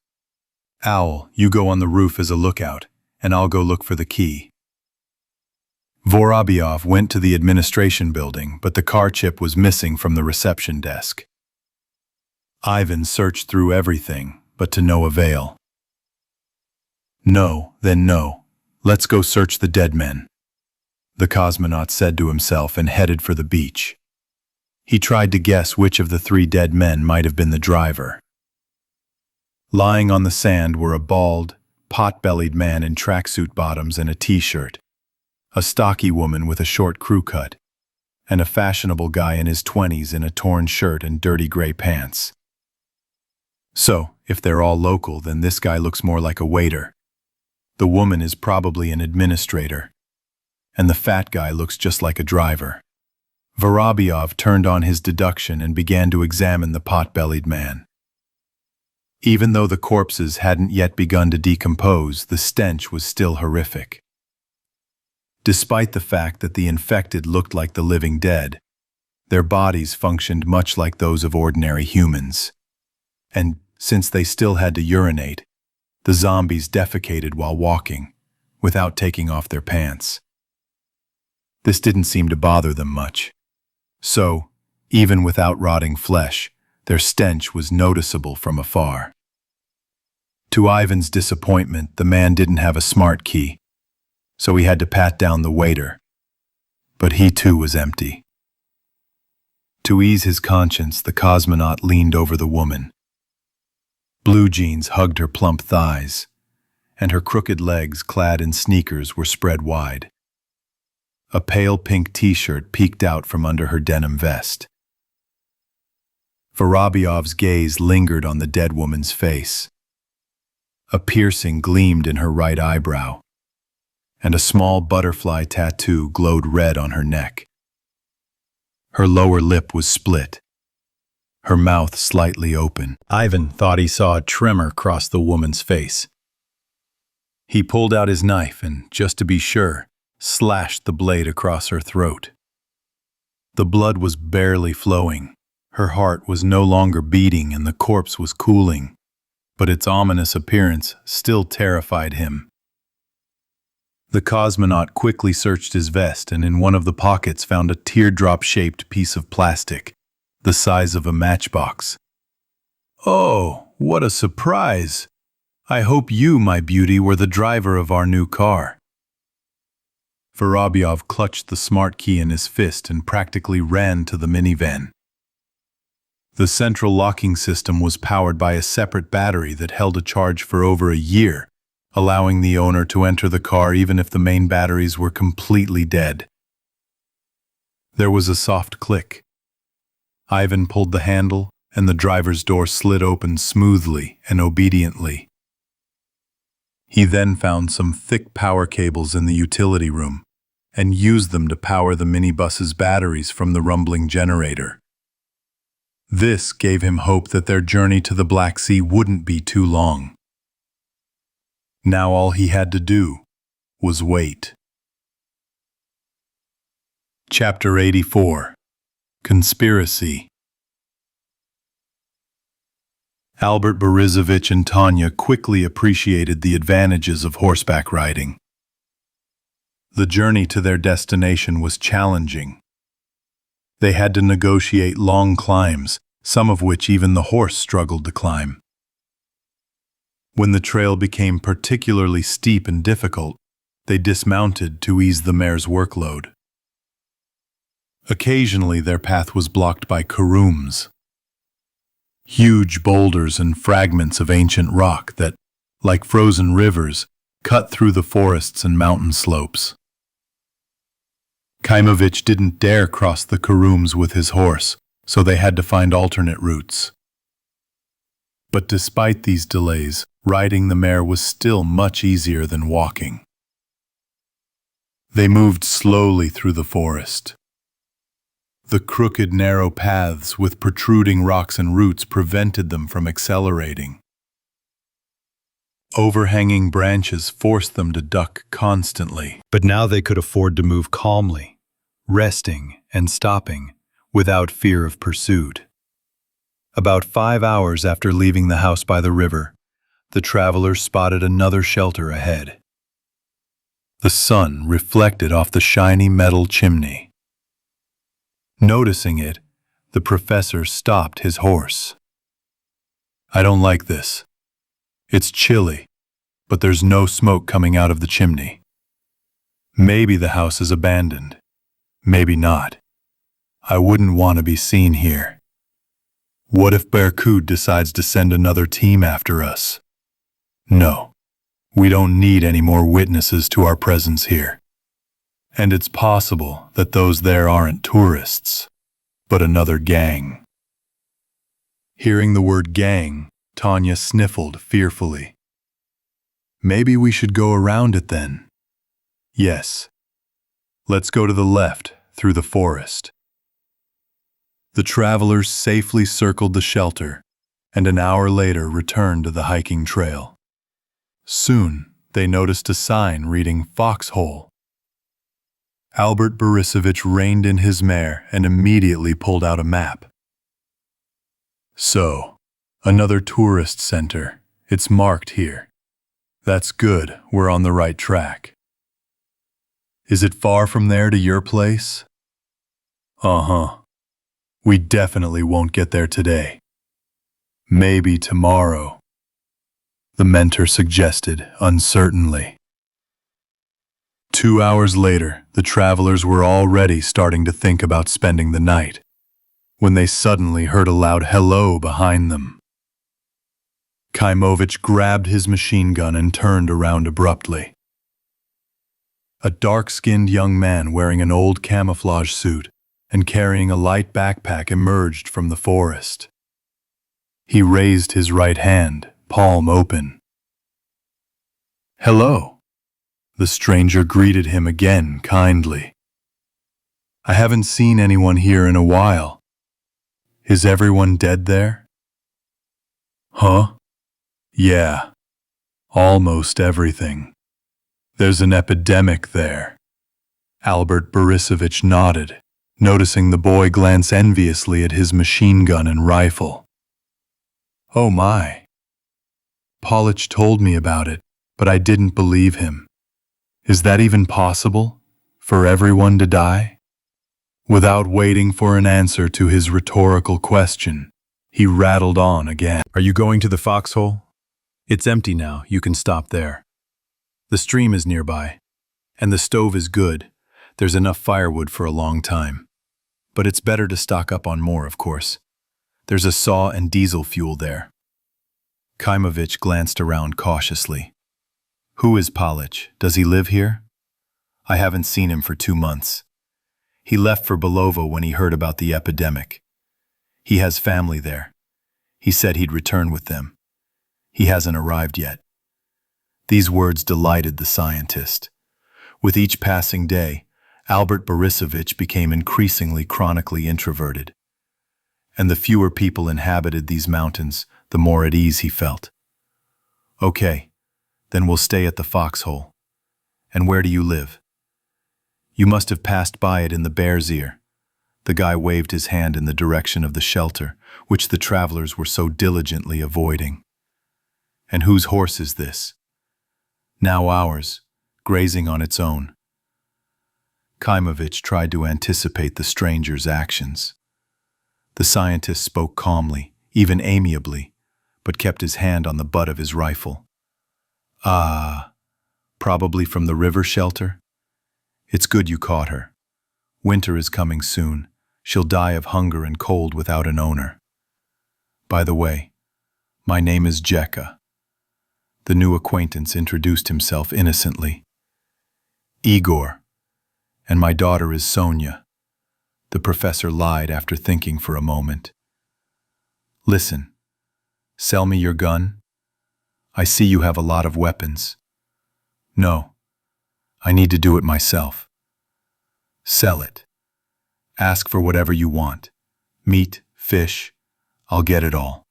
Owl, you go on the roof as a lookout, and I'll go look for the key. Vorobyov went to the administration building, but the car chip was missing from the reception desk. Ivan searched through everything, but to no avail. No, then no. Let's go search the dead men, the cosmonaut said to himself and headed for the beach. He tried to guess which of the 3 dead men might have been the driver. Lying on the sand were a bald, pot-bellied man in tracksuit bottoms and a t-shirt, a stocky woman with a short crew cut, and a fashionable guy in his 20s in a torn shirt and dirty gray pants. So, if they're all local, then this guy looks more like a waiter. The woman is probably an administrator, and the fat guy looks just like a driver. Vorobyov turned on his deduction and began to examine the pot-bellied man. Even though the corpses hadn't yet begun to decompose, the stench was still horrific. Despite the fact that the infected looked like the living dead, their bodies functioned much like those of ordinary humans. And since they still had to urinate, the zombies defecated while walking, without taking off their pants. This didn't seem to bother them much. So, even without rotting flesh, their stench was noticeable from afar. To Ivan's disappointment, the man didn't have a smart key, so he had to pat down the waiter. But he too was empty. To ease his conscience, the cosmonaut leaned over the woman. Blue jeans hugged her plump thighs, and her crooked legs, clad in sneakers, were spread wide. A pale pink t-shirt peeked out from under her denim vest. Vorobyov's gaze lingered on the dead woman's face. A piercing gleamed in her right eyebrow, and a small butterfly tattoo glowed red on her neck. Her lower lip was split, her mouth slightly open. Ivan thought he saw a tremor cross the woman's face. He pulled out his knife and, just to be sure, slashed the blade across her throat. The blood was barely flowing. Her heart was no longer beating and the corpse was cooling, but its ominous appearance still terrified him. The cosmonaut quickly searched his vest and in one of the pockets found a teardrop-shaped piece of plastic, the size of a matchbox. "Oh, what a surprise! I hope you, my beauty, were the driver of our new car." Vorobyov clutched the smart key in his fist and practically ran to the minivan. The central locking system was powered by a separate battery that held a charge for over a year, allowing the owner to enter the car even if the main batteries were completely dead. There was a soft click. Ivan pulled the handle, and the driver's door slid open smoothly and obediently. He then found some thick power cables in the utility room and used them to power the minibus's batteries from the rumbling generator. This gave him hope that their journey to the Black Sea wouldn't be too long. Now all he had to do was wait. Chapter 84. Conspiracy. Albert Borisovich and Tanya quickly appreciated the advantages of horseback riding. The journey to their destination was challenging. They had to negotiate long climbs, some of which even the horse struggled to climb. When the trail became particularly steep and difficult, they dismounted to ease the mare's workload. Occasionally their path was blocked by kurums, huge boulders and fragments of ancient rock that, like frozen rivers, cut through the forests and mountain slopes. Kaimovich didn't dare cross the kurums with his horse, so they had to find alternate routes. But despite these delays, riding the mare was still much easier than walking. They moved slowly through the forest. The crooked, narrow paths with protruding rocks and roots prevented them from accelerating. Overhanging branches forced them to duck constantly. But now they could afford to move calmly, resting and stopping without fear of pursuit. About 5 hours after leaving the house by the river, the travelers spotted another shelter ahead. The sun reflected off the shiny metal chimney. Noticing it, the professor stopped his horse. "I don't like this. It's chilly, but there's no smoke coming out of the chimney. Maybe the house is abandoned. Maybe not. I wouldn't want to be seen here. What if Berkut decides to send another team after us? No, we don't need any more witnesses to our presence here. And it's possible that those there aren't tourists, but another gang." Hearing the word gang, Tanya sniffled fearfully. "Maybe we should go around it then." "Yes. Let's go to the left, through the forest." The travelers safely circled the shelter, and an hour later returned to the hiking trail. Soon, they noticed a sign reading "Foxhole." Albert Borisovich reined in his mare and immediately pulled out a map. "So, another tourist center. It's marked here. That's good, we're on the right track." "Is it far from there to your place?" "Uh-huh. We definitely won't get there today. Maybe tomorrow," the mentor suggested uncertainly. 2 hours later, the travelers were already starting to think about spending the night, when they suddenly heard a loud hello behind them. Kaimovich grabbed his machine gun and turned around abruptly. A dark-skinned young man wearing an old camouflage suit and carrying a light backpack emerged from the forest. He raised his right hand, palm open. "Hello." The stranger greeted him again kindly. "I haven't seen anyone here in a while. Is everyone dead there?" "Huh? Yeah, almost everything. There's an epidemic there. Albert Borisovich nodded, noticing the boy glance enviously at his machine gun and rifle. Oh my. Polich told me about it, but I didn't believe him. Is that even possible? For everyone to die? Without waiting for an answer to his rhetorical question, he rattled on again. Are you going to the foxhole? It's empty now, you can stop there. The stream is nearby, and the stove is good. There's enough firewood for a long time. But it's better to stock up on more, of course. There's a saw and diesel fuel there. Kaimovich glanced around cautiously. Who is Polich? Does he live here? I haven't seen him for 2 months. He left for Belovo when he heard about the epidemic. He has family there. He said he'd return with them. He hasn't arrived yet. These words delighted the scientist. With each passing day, Albert Borisovich became increasingly chronically introverted. And the fewer people inhabited these mountains, the more at ease he felt. Okay, then we'll stay at the foxhole. And where do you live? You must have passed by it in the Bear's Ear. The guy waved his hand in the direction of the shelter, which the travelers were so diligently avoiding. And whose horse is this? Now ours, grazing on its own. Kaimovich tried to anticipate the stranger's actions. The scientist spoke calmly, even amiably, but kept his hand on the butt of his rifle. Ah, probably from the river shelter? It's good you caught her. Winter is coming soon. She'll die of hunger and cold without an owner. By the way, my name is Jekka. The new acquaintance introduced himself innocently. Igor, and my daughter is Sonia. The professor lied after thinking for a moment. Listen, sell me your gun. I see you have a lot of weapons. No, I need to do it myself. Sell it. Ask for whatever you want. Meat, fish, I'll get it all.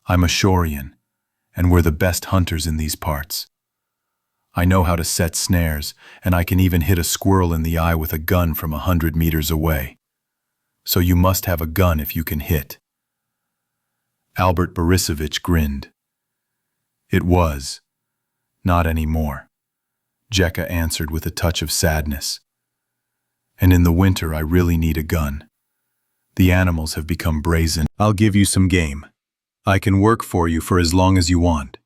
I'm a Shorian, and we're the best hunters in these parts. I know how to set snares, and I can even hit a squirrel in the eye with a gun from 100 meters away. So you must have a gun if you can hit. Albert Borisovich grinned. It was. Not anymore. Jekka answered with a touch of sadness. And in the winter I really need a gun. The animals have become brazen. I'll give you some game. I can work for you for as long as you want.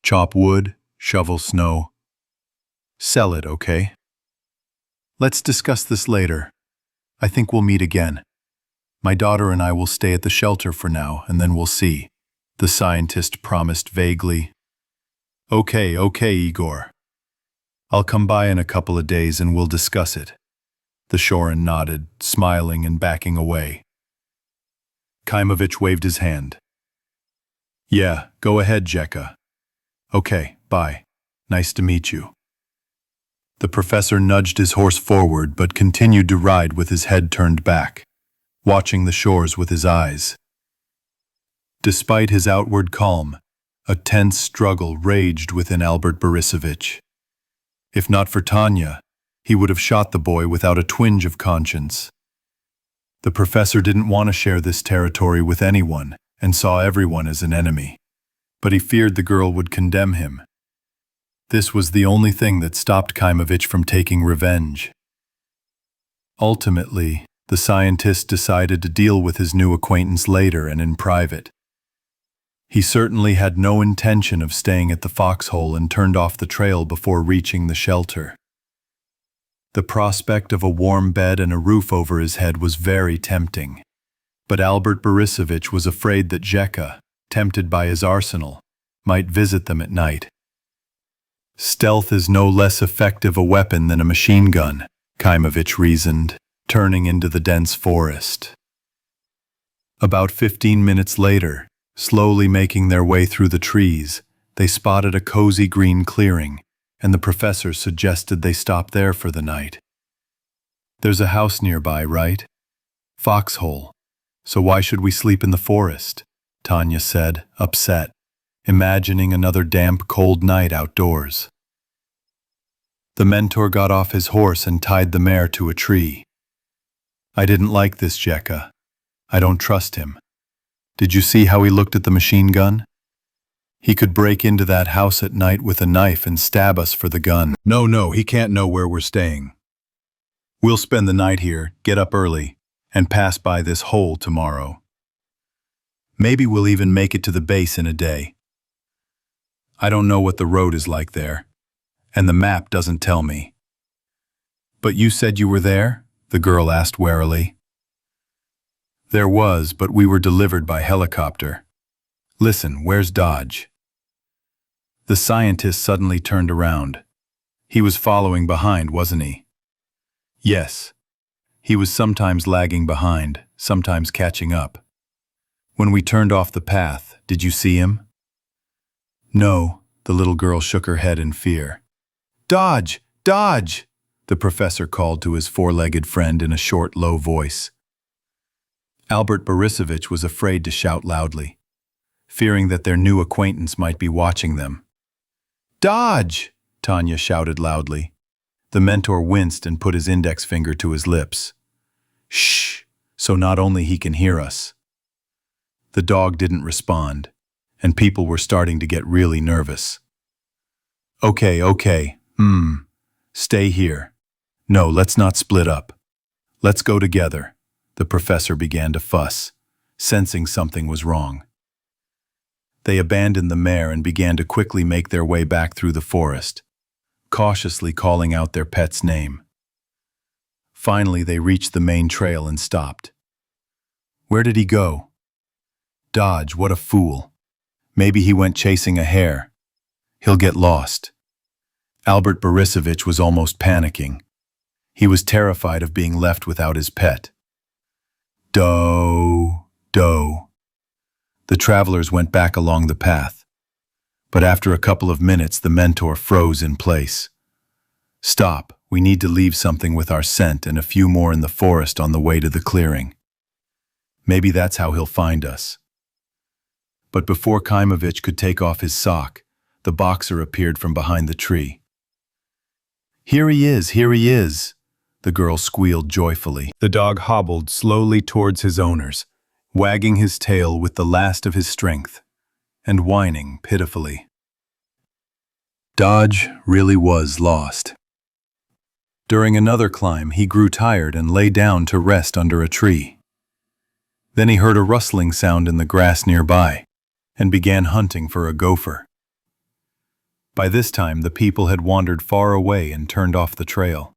Chop wood, shovel snow. Sell it, okay? Let's discuss this later. I think we'll meet again. My daughter and I will stay at the shelter for now, and then we'll see. The scientist promised vaguely. Okay, Igor. I'll come by in a couple of days and we'll discuss it. The Shorin nodded, smiling and backing away. Kaimovich waved his hand. Yeah, go ahead, Jekka. Okay, bye. Nice to meet you. The professor nudged his horse forward but continued to ride with his head turned back, watching the shores with his eyes. Despite his outward calm, a tense struggle raged within Albert Borisovich. If not for Tanya, he would have shot the boy without a twinge of conscience. The professor didn't want to share this territory with anyone and saw everyone as an enemy, but he feared the girl would condemn him. This was the only thing that stopped Kaimovich from taking revenge. Ultimately, the scientist decided to deal with his new acquaintance later and in private. He certainly had no intention of staying at the foxhole and turned off the trail before reaching the shelter. The prospect of a warm bed and a roof over his head was very tempting, but Albert Borisovich was afraid that Jekka, tempted by his arsenal, might visit them at night. Stealth is no less effective a weapon than a machine gun, Kaimovich reasoned, turning into the dense forest. About 15 minutes later, slowly making their way through the trees, they spotted a cozy green clearing, and the professor suggested they stop there for the night. There's a house nearby, right? Foxhole. So why should we sleep in the forest? Tanya said, upset, imagining another damp, cold night outdoors. The mentor got off his horse and tied the mare to a tree. I didn't like this Jekka. I don't trust him. Did you see how he looked at the machine gun? He could break into that house at night with a knife and stab us for the gun. No, he can't know where we're staying. We'll spend the night here, get up early, and pass by this hole tomorrow. Maybe we'll even make it to the base in a day. I don't know what the road is like there, and the map doesn't tell me. But you said you were there? The girl asked warily. There was, but we were delivered by helicopter. Listen, where's Dodge? The scientist suddenly turned around. He was following behind, wasn't he? Yes. He was sometimes lagging behind, sometimes catching up. When we turned off the path, did you see him? No, the little girl shook her head in fear. Dodge! Dodge! The professor called to his four-legged friend in a short, low voice. Albert Borisovich was afraid to shout loudly, fearing that their new acquaintance might be watching them. Dodge! Tanya shouted loudly. The mentor winced and put his index finger to his lips. Shh, so not only he can hear us. The dog didn't respond, and people were starting to get really nervous. Okay. Stay here. No, let's not split up. Let's go together. The professor began to fuss, sensing something was wrong. They abandoned the mare and began to quickly make their way back through the forest, cautiously calling out their pet's name. Finally, they reached the main trail and stopped. Where did he go? Dodge, what a fool. Maybe he went chasing a hare. He'll get lost. Albert Borisovich was almost panicking. He was terrified of being left without his pet. Doe. The travelers went back along the path, but after a couple of minutes the mentor froze in place. Stop, we need to leave something with our scent and a few more in the forest on the way to the clearing. Maybe that's how he'll find us. But before Kaimovich could take off his sock, the boxer appeared from behind the tree. Here he is, the girl squealed joyfully. The dog hobbled slowly towards his owners, wagging his tail with the last of his strength, and whining pitifully. Dodge really was lost. During another climb, he grew tired and lay down to rest under a tree. Then he heard a rustling sound in the grass nearby, and began hunting for a gopher. By this time, the people had wandered far away and turned off the trail.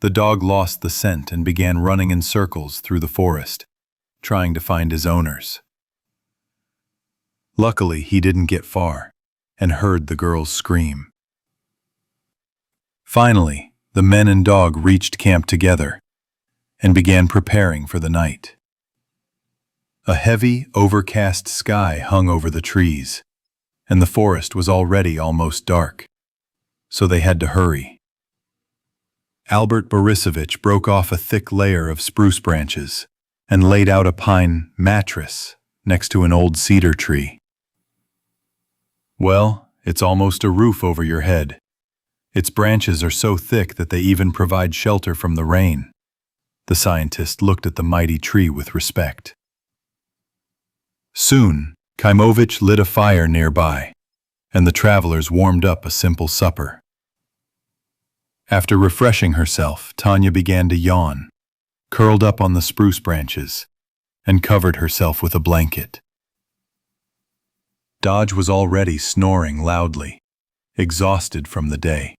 The dog lost the scent and began running in circles through the forest, trying to find his owners. Luckily, he didn't get far, and heard the girls scream. Finally, the men and dog reached camp together, and began preparing for the night. A heavy, overcast sky hung over the trees, and the forest was already almost dark, so they had to hurry. Albert Borisovich broke off a thick layer of spruce branches and laid out a pine mattress next to an old cedar tree. Well, it's almost a roof over your head. Its branches are so thick that they even provide shelter from the rain. The scientist looked at the mighty tree with respect. Soon, Kaimovich lit a fire nearby, and the travelers warmed up a simple supper. After refreshing herself, Tanya began to yawn, curled up on the spruce branches, and covered herself with a blanket. Dodge was already snoring loudly, exhausted from the day.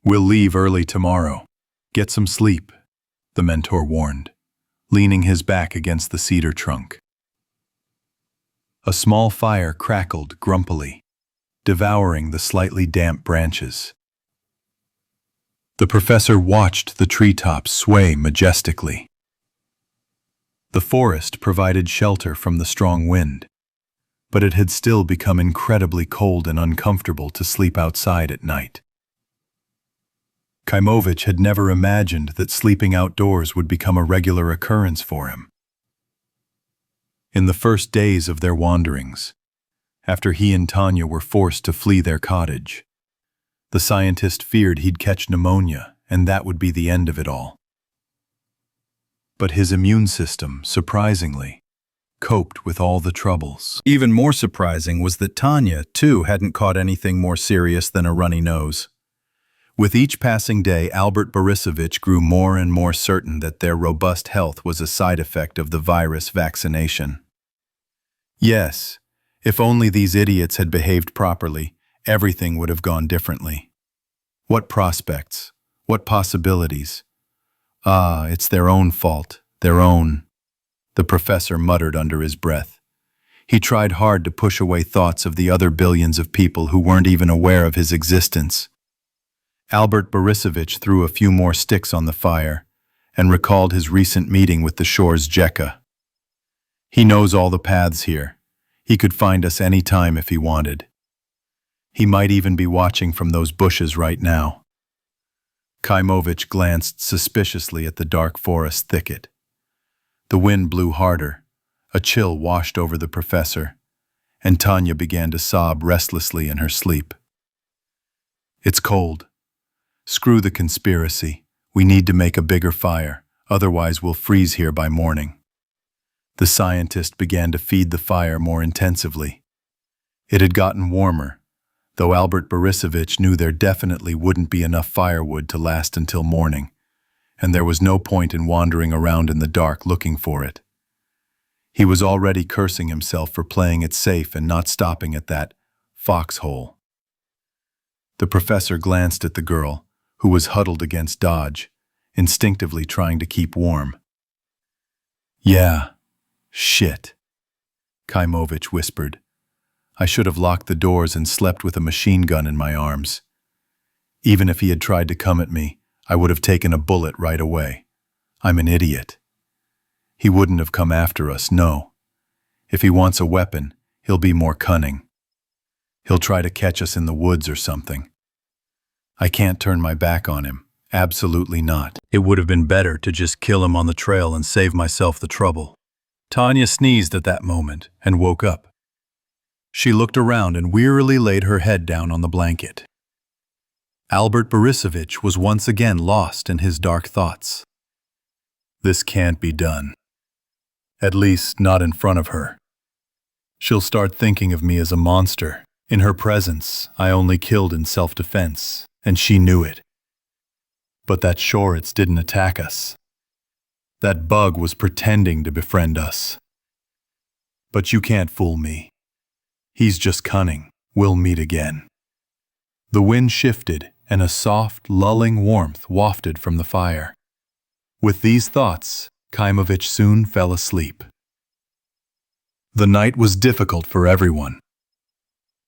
We'll leave early tomorrow. Get some sleep, the mentor warned, leaning his back against the cedar trunk. A small fire crackled grumpily, devouring the slightly damp branches. The professor watched the treetops sway majestically. The forest provided shelter from the strong wind, but it had still become incredibly cold and uncomfortable to sleep outside at night. Kaimovich had never imagined that sleeping outdoors would become a regular occurrence for him. In the first days of their wanderings, after he and Tanya were forced to flee their cottage, The scientist feared he'd catch pneumonia, and that would be the end of it all. But his immune system, surprisingly, coped with all the troubles. Even more surprising was that Tanya, too, hadn't caught anything more serious than a runny nose. With each passing day, Albert Borisovich grew more and more certain that their robust health was a side effect of the virus vaccination. Yes, if only these idiots had behaved properly, everything would have gone differently. What prospects? What possibilities? Ah, it's their own fault, their own. The professor muttered under his breath. He tried hard to push away thoughts of the other billions of people who weren't even aware of his existence. Albert Borisovich threw a few more sticks on the fire and recalled his recent meeting with the shore's Jekka. He knows all the paths here. He could find us any time if he wanted. He might even be watching from those bushes right now. Kaimovich glanced suspiciously at the dark forest thicket. The wind blew harder. A chill washed over the professor, and Tanya began to sob restlessly in her sleep. It's cold. Screw the conspiracy. We need to make a bigger fire, otherwise we'll freeze here by morning. The scientist began to feed the fire more intensively. It had gotten warmer, though Albert Borisovich knew there definitely wouldn't be enough firewood to last until morning, and there was no point in wandering around in the dark looking for it. He was already cursing himself for playing it safe and not stopping at that foxhole. The professor glanced at the girl, who was huddled against Dodge, instinctively trying to keep warm. Yeah, shit, Kaimovich whispered. I should have locked the doors and slept with a machine gun in my arms. Even if he had tried to come at me, I would have taken a bullet right away. I'm an idiot. He wouldn't have come after us, no. If he wants a weapon, he'll be more cunning. He'll try to catch us in the woods or something. I can't turn my back on him. Absolutely not. It would have been better to just kill him on the trail and save myself the trouble. Tanya sneezed at that moment and woke up. She looked around and wearily laid her head down on the blanket. Albert Borisovich was once again lost in his dark thoughts. This can't be done. At least, not in front of her. She'll start thinking of me as a monster. In her presence, I only killed in self-defense, and she knew it. But that Shoritz didn't attack us. That bug was pretending to befriend us. But you can't fool me. He's just cunning. We'll meet again. The wind shifted, and a soft, lulling warmth wafted from the fire. With these thoughts, Kaimovich soon fell asleep. The night was difficult for everyone.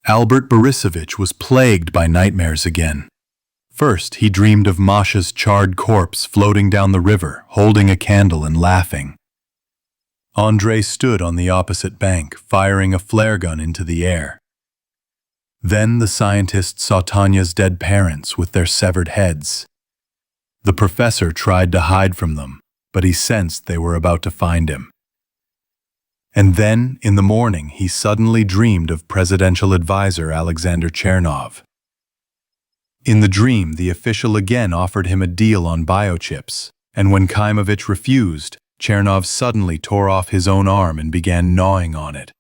Albert Borisovich was plagued by nightmares again. First, he dreamed of Masha's charred corpse floating down the river, holding a candle and laughing. Andrei stood on the opposite bank, firing a flare gun into the air. Then the scientist saw Tanya's dead parents with their severed heads. The professor tried to hide from them, but he sensed they were about to find him. And then, in the morning, he suddenly dreamed of presidential advisor Alexander Chernov. In the dream, the official again offered him a deal on biochips, and when Kaimovich refused, Chernov suddenly tore off his own arm and began gnawing on it.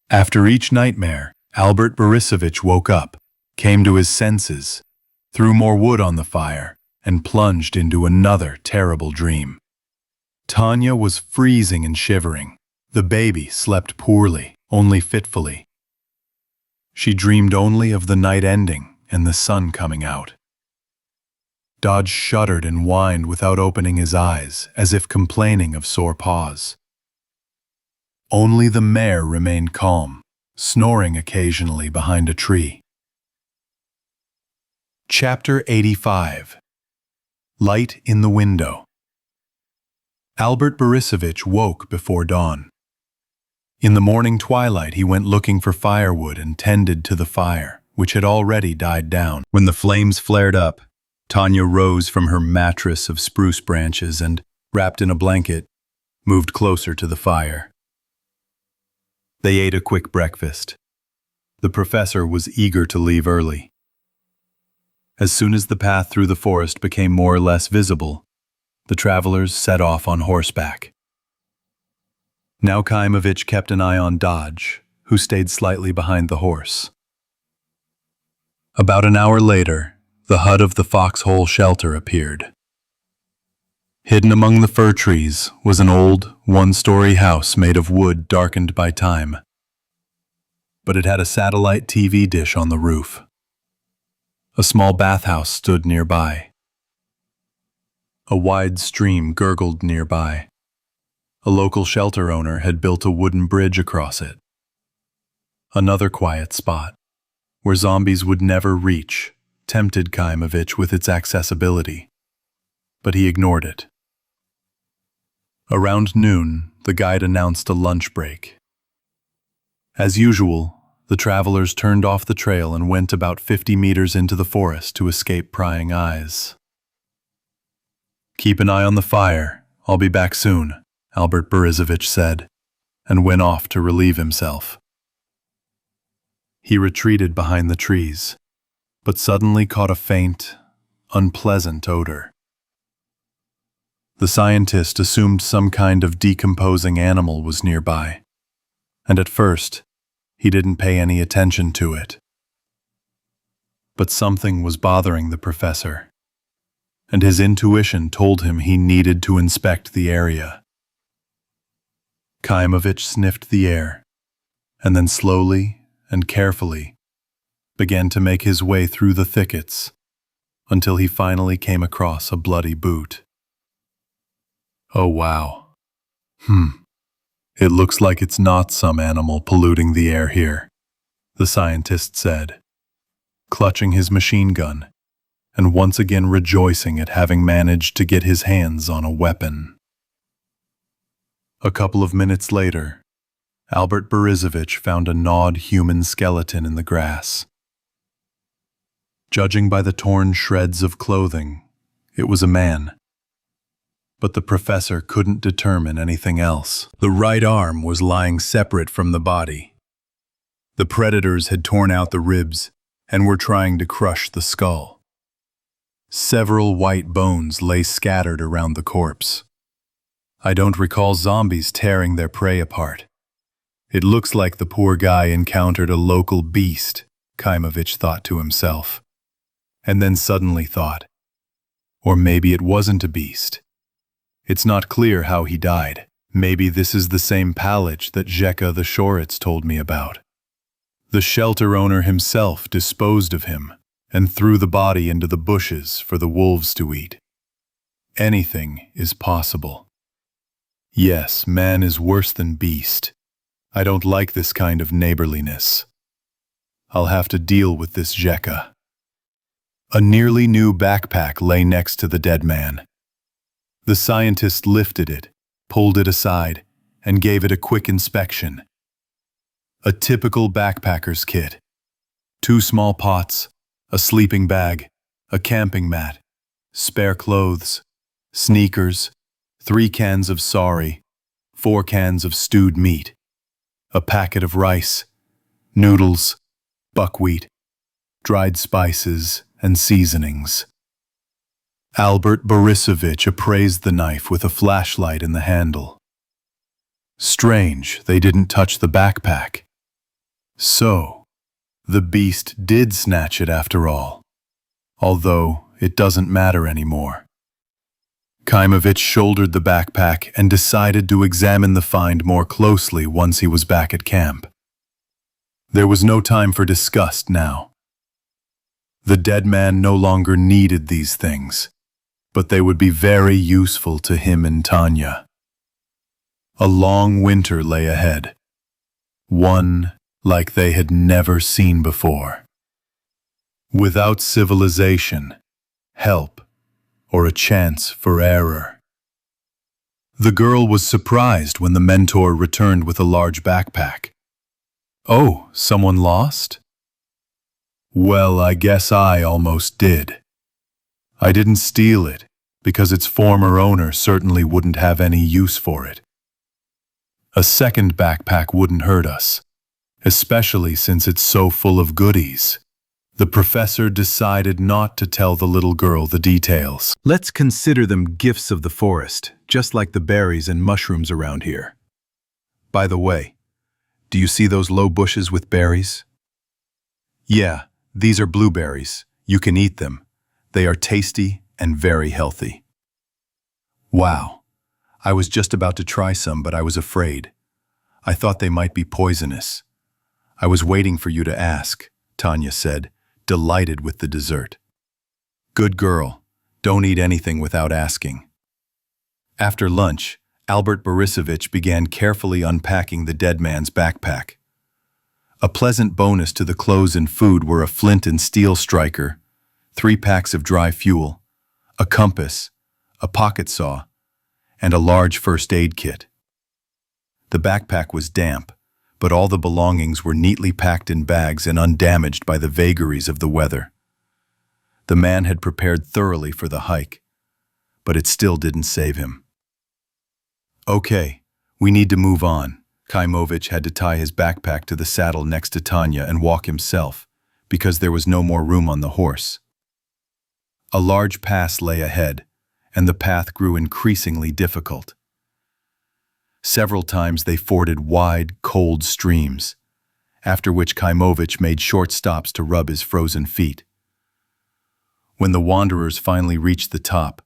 After each nightmare, Albert Borisovich woke up, came to his senses, threw more wood on the fire, and plunged into another terrible dream. Tanya was freezing and shivering. The baby slept poorly, only fitfully. She dreamed only of the night ending and the sun coming out. Dodge shuddered and whined without opening his eyes, as if complaining of sore paws. Only the mare remained calm, snoring occasionally behind a tree. Chapter 85. Light in the Window. Albert Borisovich woke before dawn. In the morning twilight, he went looking for firewood and tended to the fire, which had already died down. When the flames flared up, Tanya rose from her mattress of spruce branches and, wrapped in a blanket, moved closer to the fire. They ate a quick breakfast. The professor was eager to leave early. As soon as the path through the forest became more or less visible, the travelers set off on horseback. Now Kaimovich kept an eye on Dodge, who stayed slightly behind the horse. About an hour later, the hut of the foxhole shelter appeared. Hidden among the fir trees was an old, one-story house made of wood darkened by time. But it had a satellite TV dish on the roof. A small bathhouse stood nearby. A wide stream gurgled nearby. A local shelter owner had built a wooden bridge across it. Another quiet spot, where zombies would never reach, tempted Kaimovich with its accessibility. But he ignored it. Around noon, the guide announced a lunch break. As usual, the travelers turned off the trail and went about 50 meters into the forest to escape prying eyes. "Keep an eye on the fire. I'll be back soon," Albert Borisovich said, and went off to relieve himself. He retreated behind the trees, but suddenly caught a faint, unpleasant odor. The scientist assumed some kind of decomposing animal was nearby, and at first, he didn't pay any attention to it. But something was bothering the professor, and his intuition told him he needed to inspect the area. Kaimovich sniffed the air, and then slowly and carefully began to make his way through the thickets until he finally came across a bloody boot. "Oh wow. It looks like it's not some animal polluting the air here," the scientist said, clutching his machine gun and once again rejoicing at having managed to get his hands on a weapon. A couple of minutes later, Albert Borisovich found a gnawed human skeleton in the grass. Judging by the torn shreds of clothing, it was a man. But the professor couldn't determine anything else. The right arm was lying separate from the body. The predators had torn out the ribs and were trying to crush the skull. Several white bones lay scattered around the corpse. I don't recall zombies tearing their prey apart. It looks like the poor guy encountered a local beast, Kaimovich thought to himself. And then suddenly thought, or maybe it wasn't a beast. It's not clear how he died. Maybe this is the same Palach that Zheka the Shoritz told me about. The shelter owner himself disposed of him and threw the body into the bushes for the wolves to eat. Anything is possible. Yes, man is worse than beast. I don't like this kind of neighborliness. I'll have to deal with this Zheka. A nearly new backpack lay next to the dead man. The scientist lifted it, pulled it aside, and gave it a quick inspection. A typical backpacker's kit. 2 small pots, a sleeping bag, a camping mat, spare clothes, sneakers, 3 cans of sari, 4 cans of stewed meat, a packet of rice, noodles, buckwheat, dried spices, and seasonings. Albert Borisovich appraised the knife with a flashlight in the handle. Strange, they didn't touch the backpack. So, the beast did snatch it after all, although it doesn't matter anymore. Kaimovich shouldered the backpack and decided to examine the find more closely once he was back at camp. There was no time for disgust now. The dead man no longer needed these things, but they would be very useful to him and Tanya. A long winter lay ahead, one like they had never seen before. Without civilization, help, or a chance for error. The girl was surprised when the mentor returned with a large backpack. "Oh, someone lost?" "Well, I guess I almost did. I didn't steal it, because its former owner certainly wouldn't have any use for it. A second backpack wouldn't hurt us, especially since it's so full of goodies," The professor decided not to tell the little girl the details. Let's consider them gifts of the forest, just like the berries and mushrooms around here. By the way, do you see those low bushes with berries? Yeah, these are blueberries. You can eat them. They are tasty and very healthy. Wow, I was just about to try some, but I was afraid. I thought they might be poisonous. I was waiting for you to ask, Tanya said, delighted with the dessert. Good girl, don't eat anything without asking. After lunch, Albert Borisovich began carefully unpacking the dead man's backpack. A pleasant bonus to the clothes and food were a flint and steel striker, 3 packs of dry fuel, a compass, a pocket saw, and a large first aid kit. The backpack was damp, but all the belongings were neatly packed in bags and undamaged by the vagaries of the weather. The man had prepared thoroughly for the hike, but it still didn't save him. Okay, we need to move on. Kaimovich had to tie his backpack to the saddle next to Tanya and walk himself, because there was no more room on the horse. A large pass lay ahead, and the path grew increasingly difficult. Several times they forded wide, cold streams, after which Kaimovich made short stops to rub his frozen feet. When the wanderers finally reached the top,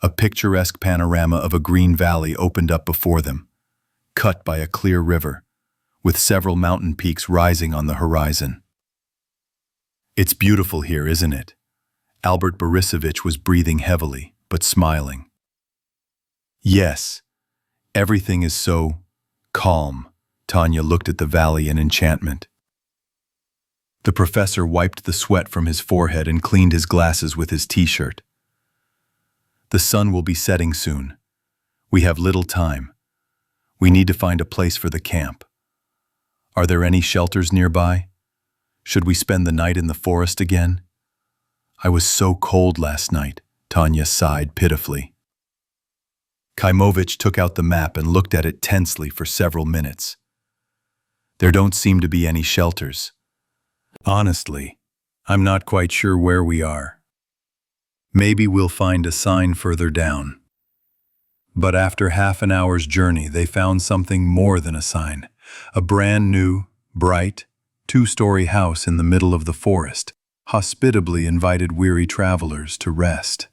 a picturesque panorama of a green valley opened up before them, cut by a clear river, with several mountain peaks rising on the horizon. It's beautiful here, isn't it? Albert Borisovich was breathing heavily, but smiling. Yes. Everything is so calm. Tanya looked at the valley in enchantment. The professor wiped the sweat from his forehead and cleaned his glasses with his t-shirt. The sun will be setting soon. We have little time. We need to find a place for the camp. Are there any shelters nearby? Should we spend the night in the forest again? I was so cold last night, Tanya sighed pitifully. Kaimovich took out the map and looked at it tensely for several minutes. There don't seem to be any shelters. Honestly, I'm not quite sure where we are. Maybe we'll find a sign further down. But after half an hour's journey, they found something more than a sign. A brand new, bright, 2-story house in the middle of the forest hospitably invited weary travelers to rest.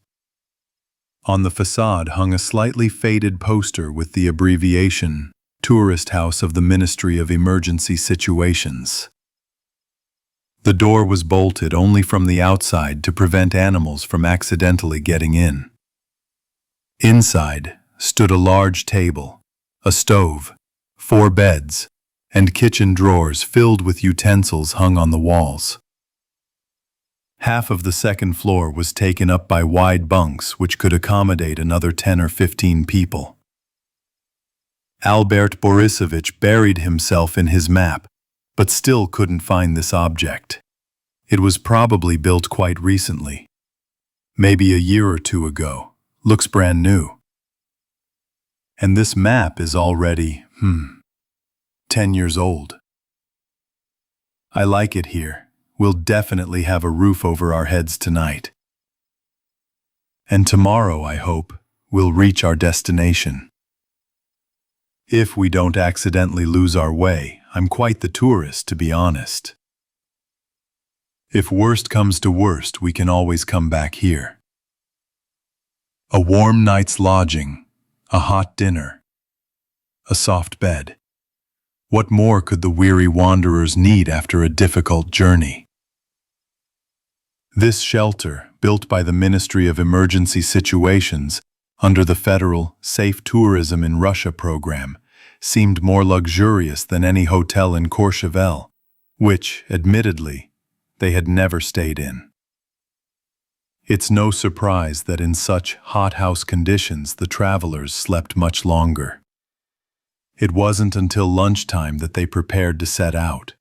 On the facade hung a slightly faded poster with the abbreviation, Tourist House of the Ministry of Emergency Situations. The door was bolted only from the outside to prevent animals from accidentally getting in. Inside stood a large table, a stove, 4 beds, and kitchen drawers filled with utensils hung on the walls. Half of the second floor was taken up by wide bunks which could accommodate another 10 or 15 people. Albert Borisovich buried himself in his map, but still couldn't find this object. It was probably built quite recently. Maybe a year or 2 ago. Looks brand new. And this map is already, 10 years old. I like it here. We'll definitely have a roof over our heads tonight. And tomorrow, I hope, we'll reach our destination. If we don't accidentally lose our way, I'm quite the tourist, to be honest. If worst comes to worst, we can always come back here. A warm night's lodging, a hot dinner, a soft bed. What more could the weary wanderers need after a difficult journey? This shelter, built by the Ministry of Emergency Situations under the federal Safe Tourism in Russia program, seemed more luxurious than any hotel in Courchevel, which, admittedly, they had never stayed in. It's no surprise that in such hothouse conditions the travelers slept much longer. It wasn't until lunchtime that they prepared to set out,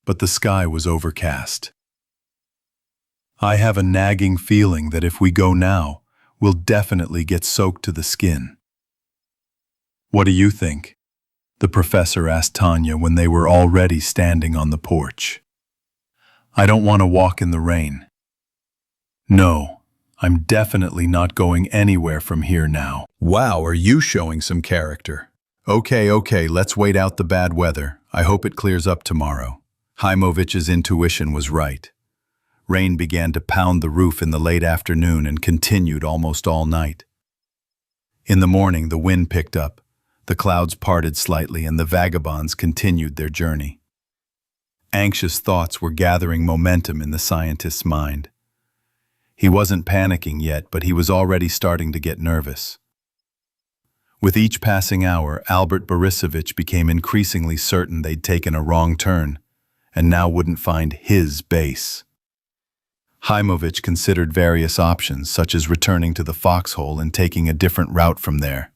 but the sky was overcast. I have a nagging feeling that if we go now, we'll definitely get soaked to the skin. What do you think? The professor asked Tanya when they were already standing on the porch. I don't want to walk in the rain. No, I'm definitely not going anywhere from here now. Wow, are you showing some character? Okay, let's wait out the bad weather. I hope it clears up tomorrow. Haimovich's intuition was right. Rain began to pound the roof in the late afternoon and continued almost all night. In the morning, the wind picked up, the clouds parted slightly, and the vagabonds continued their journey. Anxious thoughts were gathering momentum in the scientist's mind. He wasn't panicking yet, but he was already starting to get nervous. With each passing hour, Albert Borisovich became increasingly certain they'd taken a wrong turn, and now wouldn't find his base. Haimovich considered various options, such as returning to the foxhole and taking a different route from there.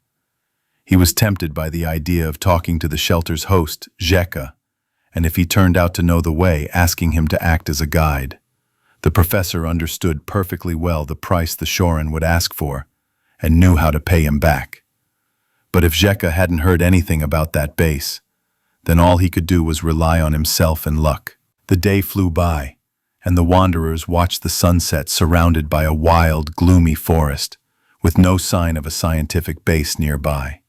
He was tempted by the idea of talking to the shelter's host, Zheka, and if he turned out to know the way, asking him to act as a guide. The professor understood perfectly well the price the Shorin would ask for, and knew how to pay him back. But if Zheka hadn't heard anything about that base, then all he could do was rely on himself and luck. The day flew by, and the wanderers watched the sunset surrounded by a wild, gloomy forest, with no sign of a scientific base nearby.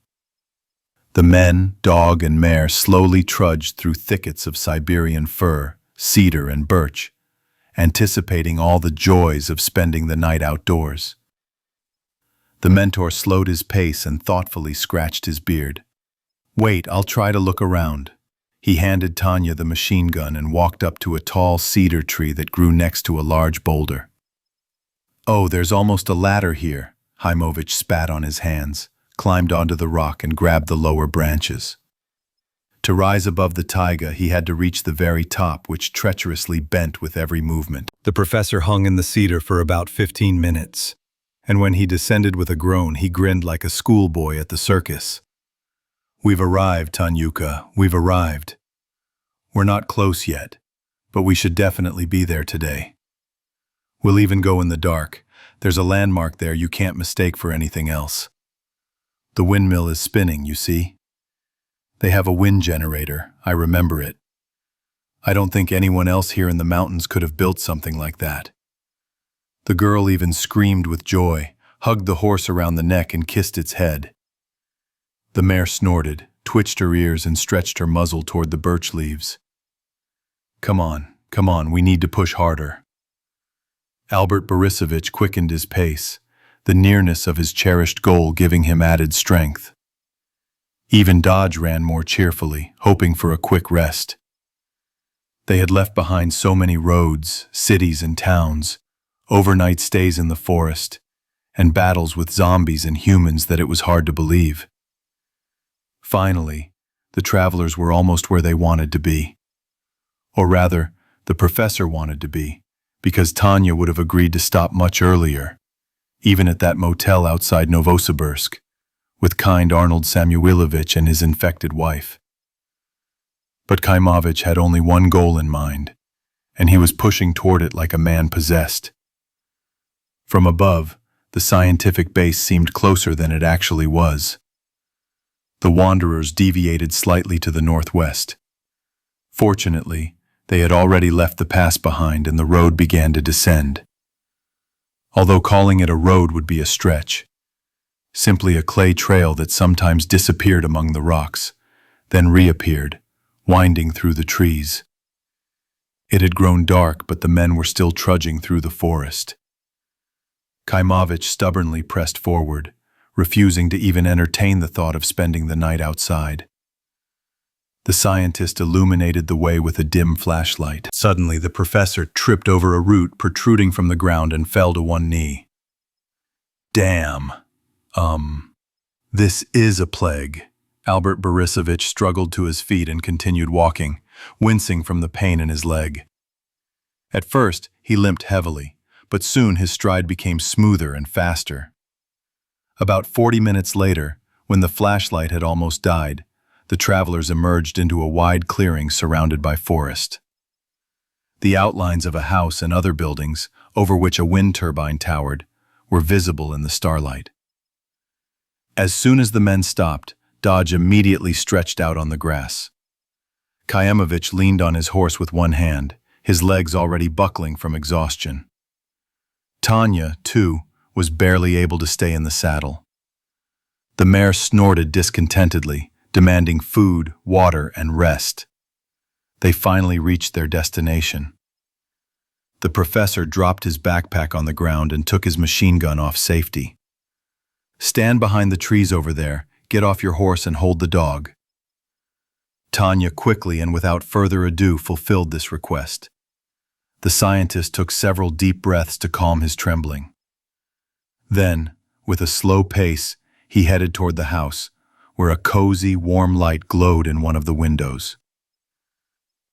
The men, dog, and mare slowly trudged through thickets of Siberian fir, cedar, and birch, anticipating all the joys of spending the night outdoors. The mentor slowed his pace and thoughtfully scratched his beard. "Wait, I'll try to look around." He handed Tanya the machine gun and walked up to a tall cedar tree that grew next to a large boulder. "Oh, there's almost a ladder here." Haimovich spat on his hands, climbed onto the rock and grabbed the lower branches. To rise above the taiga, he had to reach the very top, which treacherously bent with every movement. The professor hung in the cedar for about 15 minutes, and when he descended with a groan, he grinned like a schoolboy at the circus. "We've arrived, Tanyuka, we've arrived. We're not close yet, but we should definitely be there today. We'll even go in the dark. There's a landmark there you can't mistake for anything else. The windmill is spinning, you see. They have a wind generator, I remember it. I don't think anyone else here in the mountains could have built something like that." The girl even screamed with joy, hugged the horse around the neck and kissed its head. The mare snorted, twitched her ears and stretched her muzzle toward the birch leaves. Come on, we need to push harder." Albert Borisovich quickened his pace, the nearness of his cherished goal giving him added strength. Even Dodge ran more cheerfully, hoping for a quick rest. They had left behind so many roads, cities, and towns, overnight stays in the forest, and battles with zombies and humans that it was hard to believe. Finally, the travelers were almost where they wanted to be. Or rather, the professor wanted to be, because Tanya would have agreed to stop much earlier, even at that motel outside Novosibirsk, with kind Arnold Samuilovich and his infected wife. But Kaimovich had only one goal in mind, and he was pushing toward it like a man possessed. From above, the scientific base seemed closer than it actually was. The wanderers deviated slightly to the northwest. Fortunately, they had already left the pass behind and the road began to descend. Although calling it a road would be a stretch. Simply a clay trail that sometimes disappeared among the rocks, then reappeared, winding through the trees. It had grown dark, but the men were still trudging through the forest. Kaimovich stubbornly pressed forward, refusing to even entertain the thought of spending the night outside. The scientist illuminated the way with a dim flashlight. Suddenly, the professor tripped over a root protruding from the ground and fell to one knee. Damn. This is a plague. Albert Borisovich struggled to his feet and continued walking, wincing from the pain in his leg. At first, he limped heavily, but soon his stride became smoother and faster. About 40 minutes later, when the flashlight had almost died, the travelers emerged into a wide clearing surrounded by forest. The outlines of a house and other buildings, over which a wind turbine towered, were visible in the starlight. As soon as the men stopped, Dodge immediately stretched out on the grass. Kaimovich leaned on his horse with one hand, his legs already buckling from exhaustion. Tanya, too, was barely able to stay in the saddle. The mare snorted discontentedly, demanding food, water, and rest. They finally reached their destination. The professor dropped his backpack on the ground and took his machine gun off safety. "Stand behind the trees over there, get off your horse and hold the dog." Tanya quickly and without further ado fulfilled this request. The scientist took several deep breaths to calm his trembling. Then, with a slow pace, he headed toward the house, where a cozy, warm light glowed in one of the windows.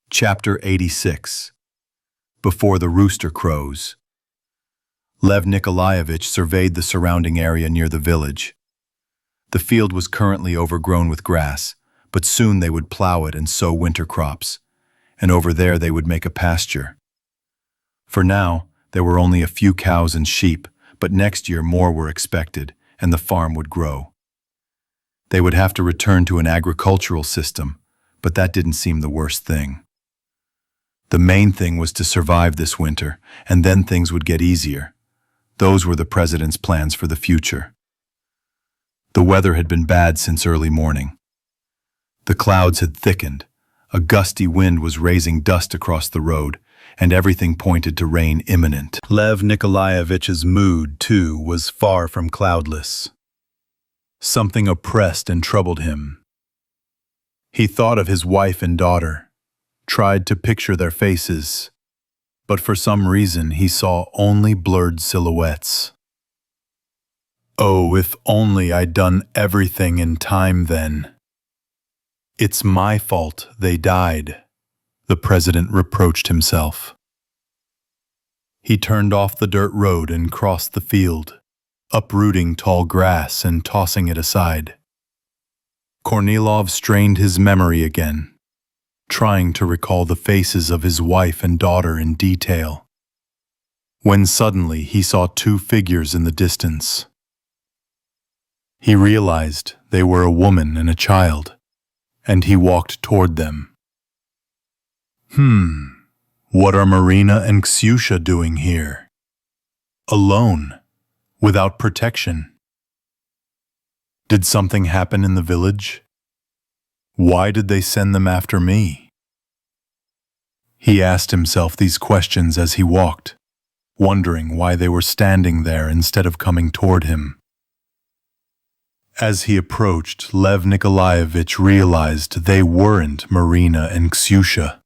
Chapter 86. Before the Rooster Crows. Lev Nikolaevich surveyed the surrounding area near the village. The field was currently overgrown with grass, but soon they would plow it and sow winter crops, and over there they would make a pasture. For now, there were only a few cows and sheep, but next year more were expected, and the farm would grow. They would have to return to an agricultural system, but that didn't seem the worst thing. The main thing was to survive this winter, and then things would get easier. Those were the president's plans for the future. The weather had been bad since early morning. The clouds had thickened, a gusty wind was raising dust across the road, and everything pointed to rain imminent. Lev Nikolaevich's mood, too, was far from cloudless. Something oppressed and troubled him. He thought of his wife and daughter, tried to picture their faces, but for some reason he saw only blurred silhouettes. Oh, if only I'd done everything in time then. It's my fault they died, the president reproached himself. He turned off the dirt road and crossed the field, uprooting tall grass and tossing it aside. Kornilov strained his memory again, trying to recall the faces of his wife and daughter in detail, when suddenly he saw two figures in the distance. He realized they were a woman and a child, and he walked toward them. What are Marina and Ksyusha doing here? Alone, without protection. Did something happen in the village? Why did they send them after me? He asked himself these questions as he walked, wondering why they were standing there instead of coming toward him. As he approached, Lev Nikolaevich realized they weren't Marina and Ksyusha,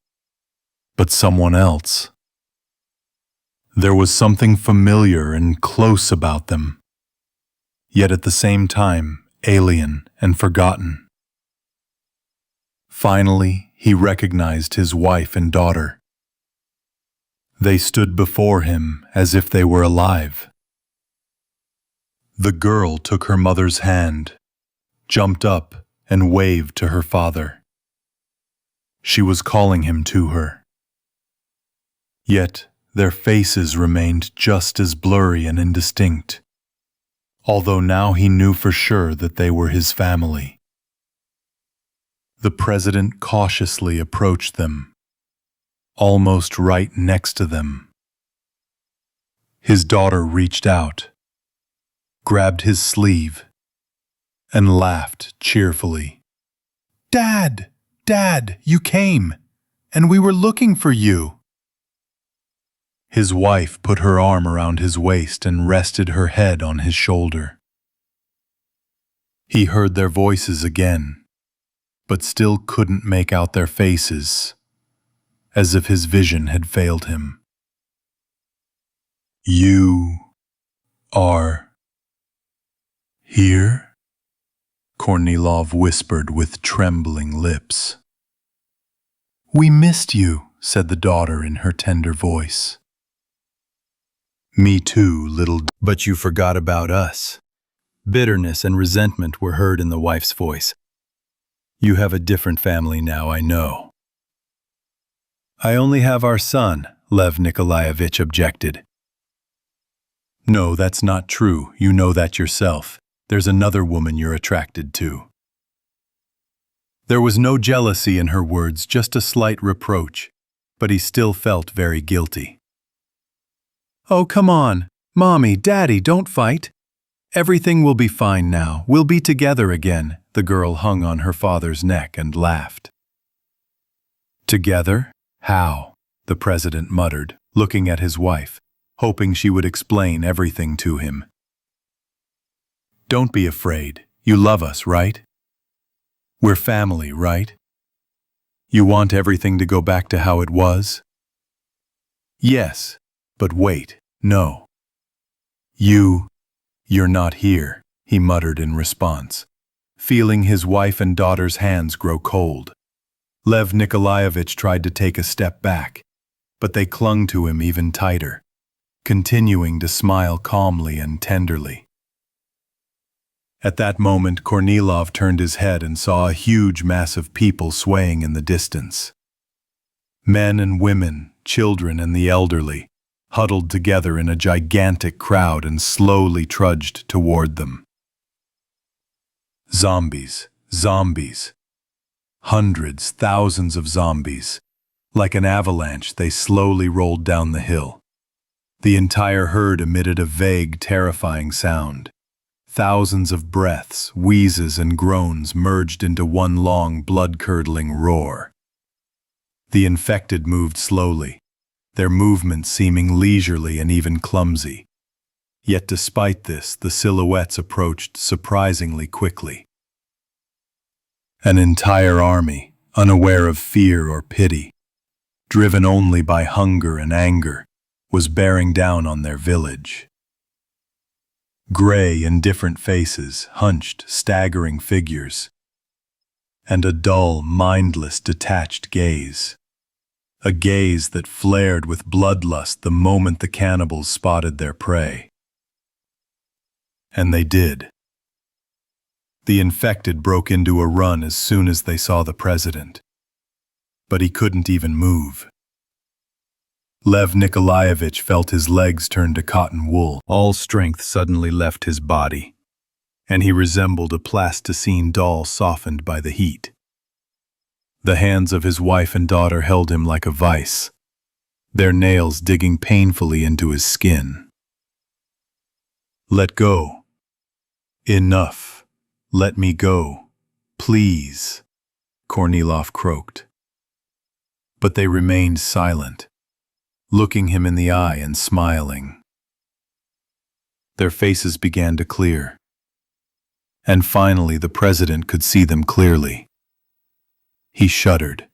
but someone else. There was something familiar and close about them, yet at the same time alien and forgotten. Finally, he recognized his wife and daughter. They stood before him as if they were alive. The girl took her mother's hand, jumped up, and waved to her father. She was calling him to her. Yet their faces remained just as blurry and indistinct, although now he knew for sure that they were his family. The president cautiously approached them, almost right next to them. His daughter reached out, grabbed his sleeve, and laughed cheerfully. "Dad! Dad, you came, and we were looking for you." His wife put her arm around his waist and rested her head on his shoulder. He heard their voices again, but still couldn't make out their faces, as if his vision had failed him. "You are here?" Kornilov whispered with trembling lips. "We missed you," said the daughter in her tender voice. "Me too, but you forgot about us." Bitterness and resentment were heard in the wife's voice. "You have a different family now, I know." "I only have our son," Lev Nikolaevich objected. "No, that's not true. You know that yourself. There's another woman you're attracted to." There was no jealousy in her words, just a slight reproach, but he still felt very guilty. "Oh, come on. Mommy, Daddy, don't fight. Everything will be fine now. We'll be together again." The girl hung on her father's neck and laughed. "Together? How?" the president muttered, looking at his wife, hoping she would explain everything to him. "Don't be afraid. You love us, right? We're family, right? You want everything to go back to how it was?" "Yes, but wait, no. You're not here," he muttered in response, feeling his wife and daughter's hands grow cold. Lev Nikolaevich tried to take a step back, but they clung to him even tighter, continuing to smile calmly and tenderly. At that moment, Kornilov turned his head and saw a huge mass of people swaying in the distance. Men and women, children and the elderly, huddled together in a gigantic crowd and slowly trudged toward them. Zombies, zombies. Hundreds, thousands of zombies. Like an avalanche, they slowly rolled down the hill. The entire herd emitted a vague, terrifying sound. Thousands of breaths, wheezes, and groans merged into one long, blood-curdling roar. The infected moved slowly, their movements seeming leisurely and even clumsy. Yet despite this, the silhouettes approached surprisingly quickly. An entire army, unaware of fear or pity, driven only by hunger and anger, was bearing down on their village. Gray, indifferent faces, hunched, staggering figures, and a dull, mindless, detached gaze. A gaze that flared with bloodlust the moment the cannibals spotted their prey. And they did. The infected broke into a run as soon as they saw the president. But he couldn't even move. Lev Nikolaevich felt his legs turn to cotton wool. All strength suddenly left his body, and he resembled a plasticine doll softened by the heat. The hands of his wife and daughter held him like a vice, their nails digging painfully into his skin. "Let go. Enough. Let me go. Please," Kornilov croaked. But they remained silent, looking him in the eye and smiling. Their faces began to clear, and finally the president could see them clearly. He shuddered.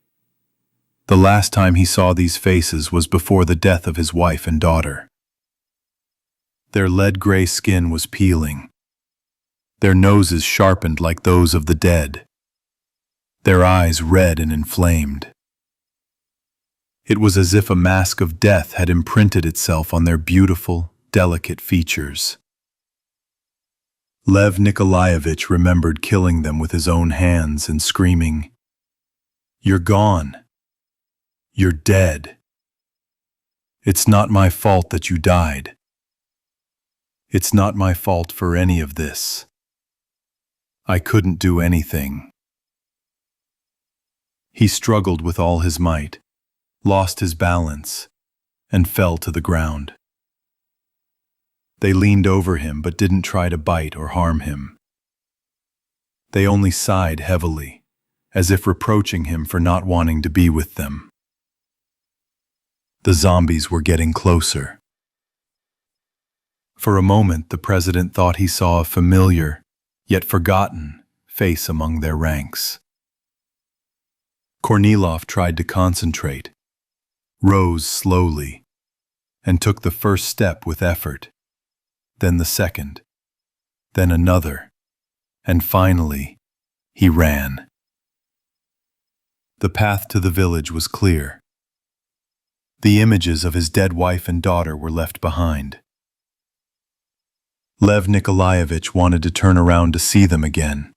The last time he saw these faces was before the death of his wife and daughter. Their lead-gray skin was peeling, their noses sharpened like those of the dead, their eyes red and inflamed. It was as if a mask of death had imprinted itself on their beautiful, delicate features. Lev Nikolaevich remembered killing them with his own hands and screaming, "You're gone. You're dead. It's not my fault that you died. It's not my fault for any of this. I couldn't do anything." He struggled with all his might, lost his balance, and fell to the ground. They leaned over him but didn't try to bite or harm him. They only sighed heavily, as if reproaching him for not wanting to be with them. The zombies were getting closer. For a moment, the president thought he saw a familiar, yet forgotten, face among their ranks. Kornilov tried to concentrate, rose slowly, and took the first step with effort, then the second, then another, and finally, he ran. The path to the village was clear. The images of his dead wife and daughter were left behind. Lev Nikolaevich wanted to turn around to see them again,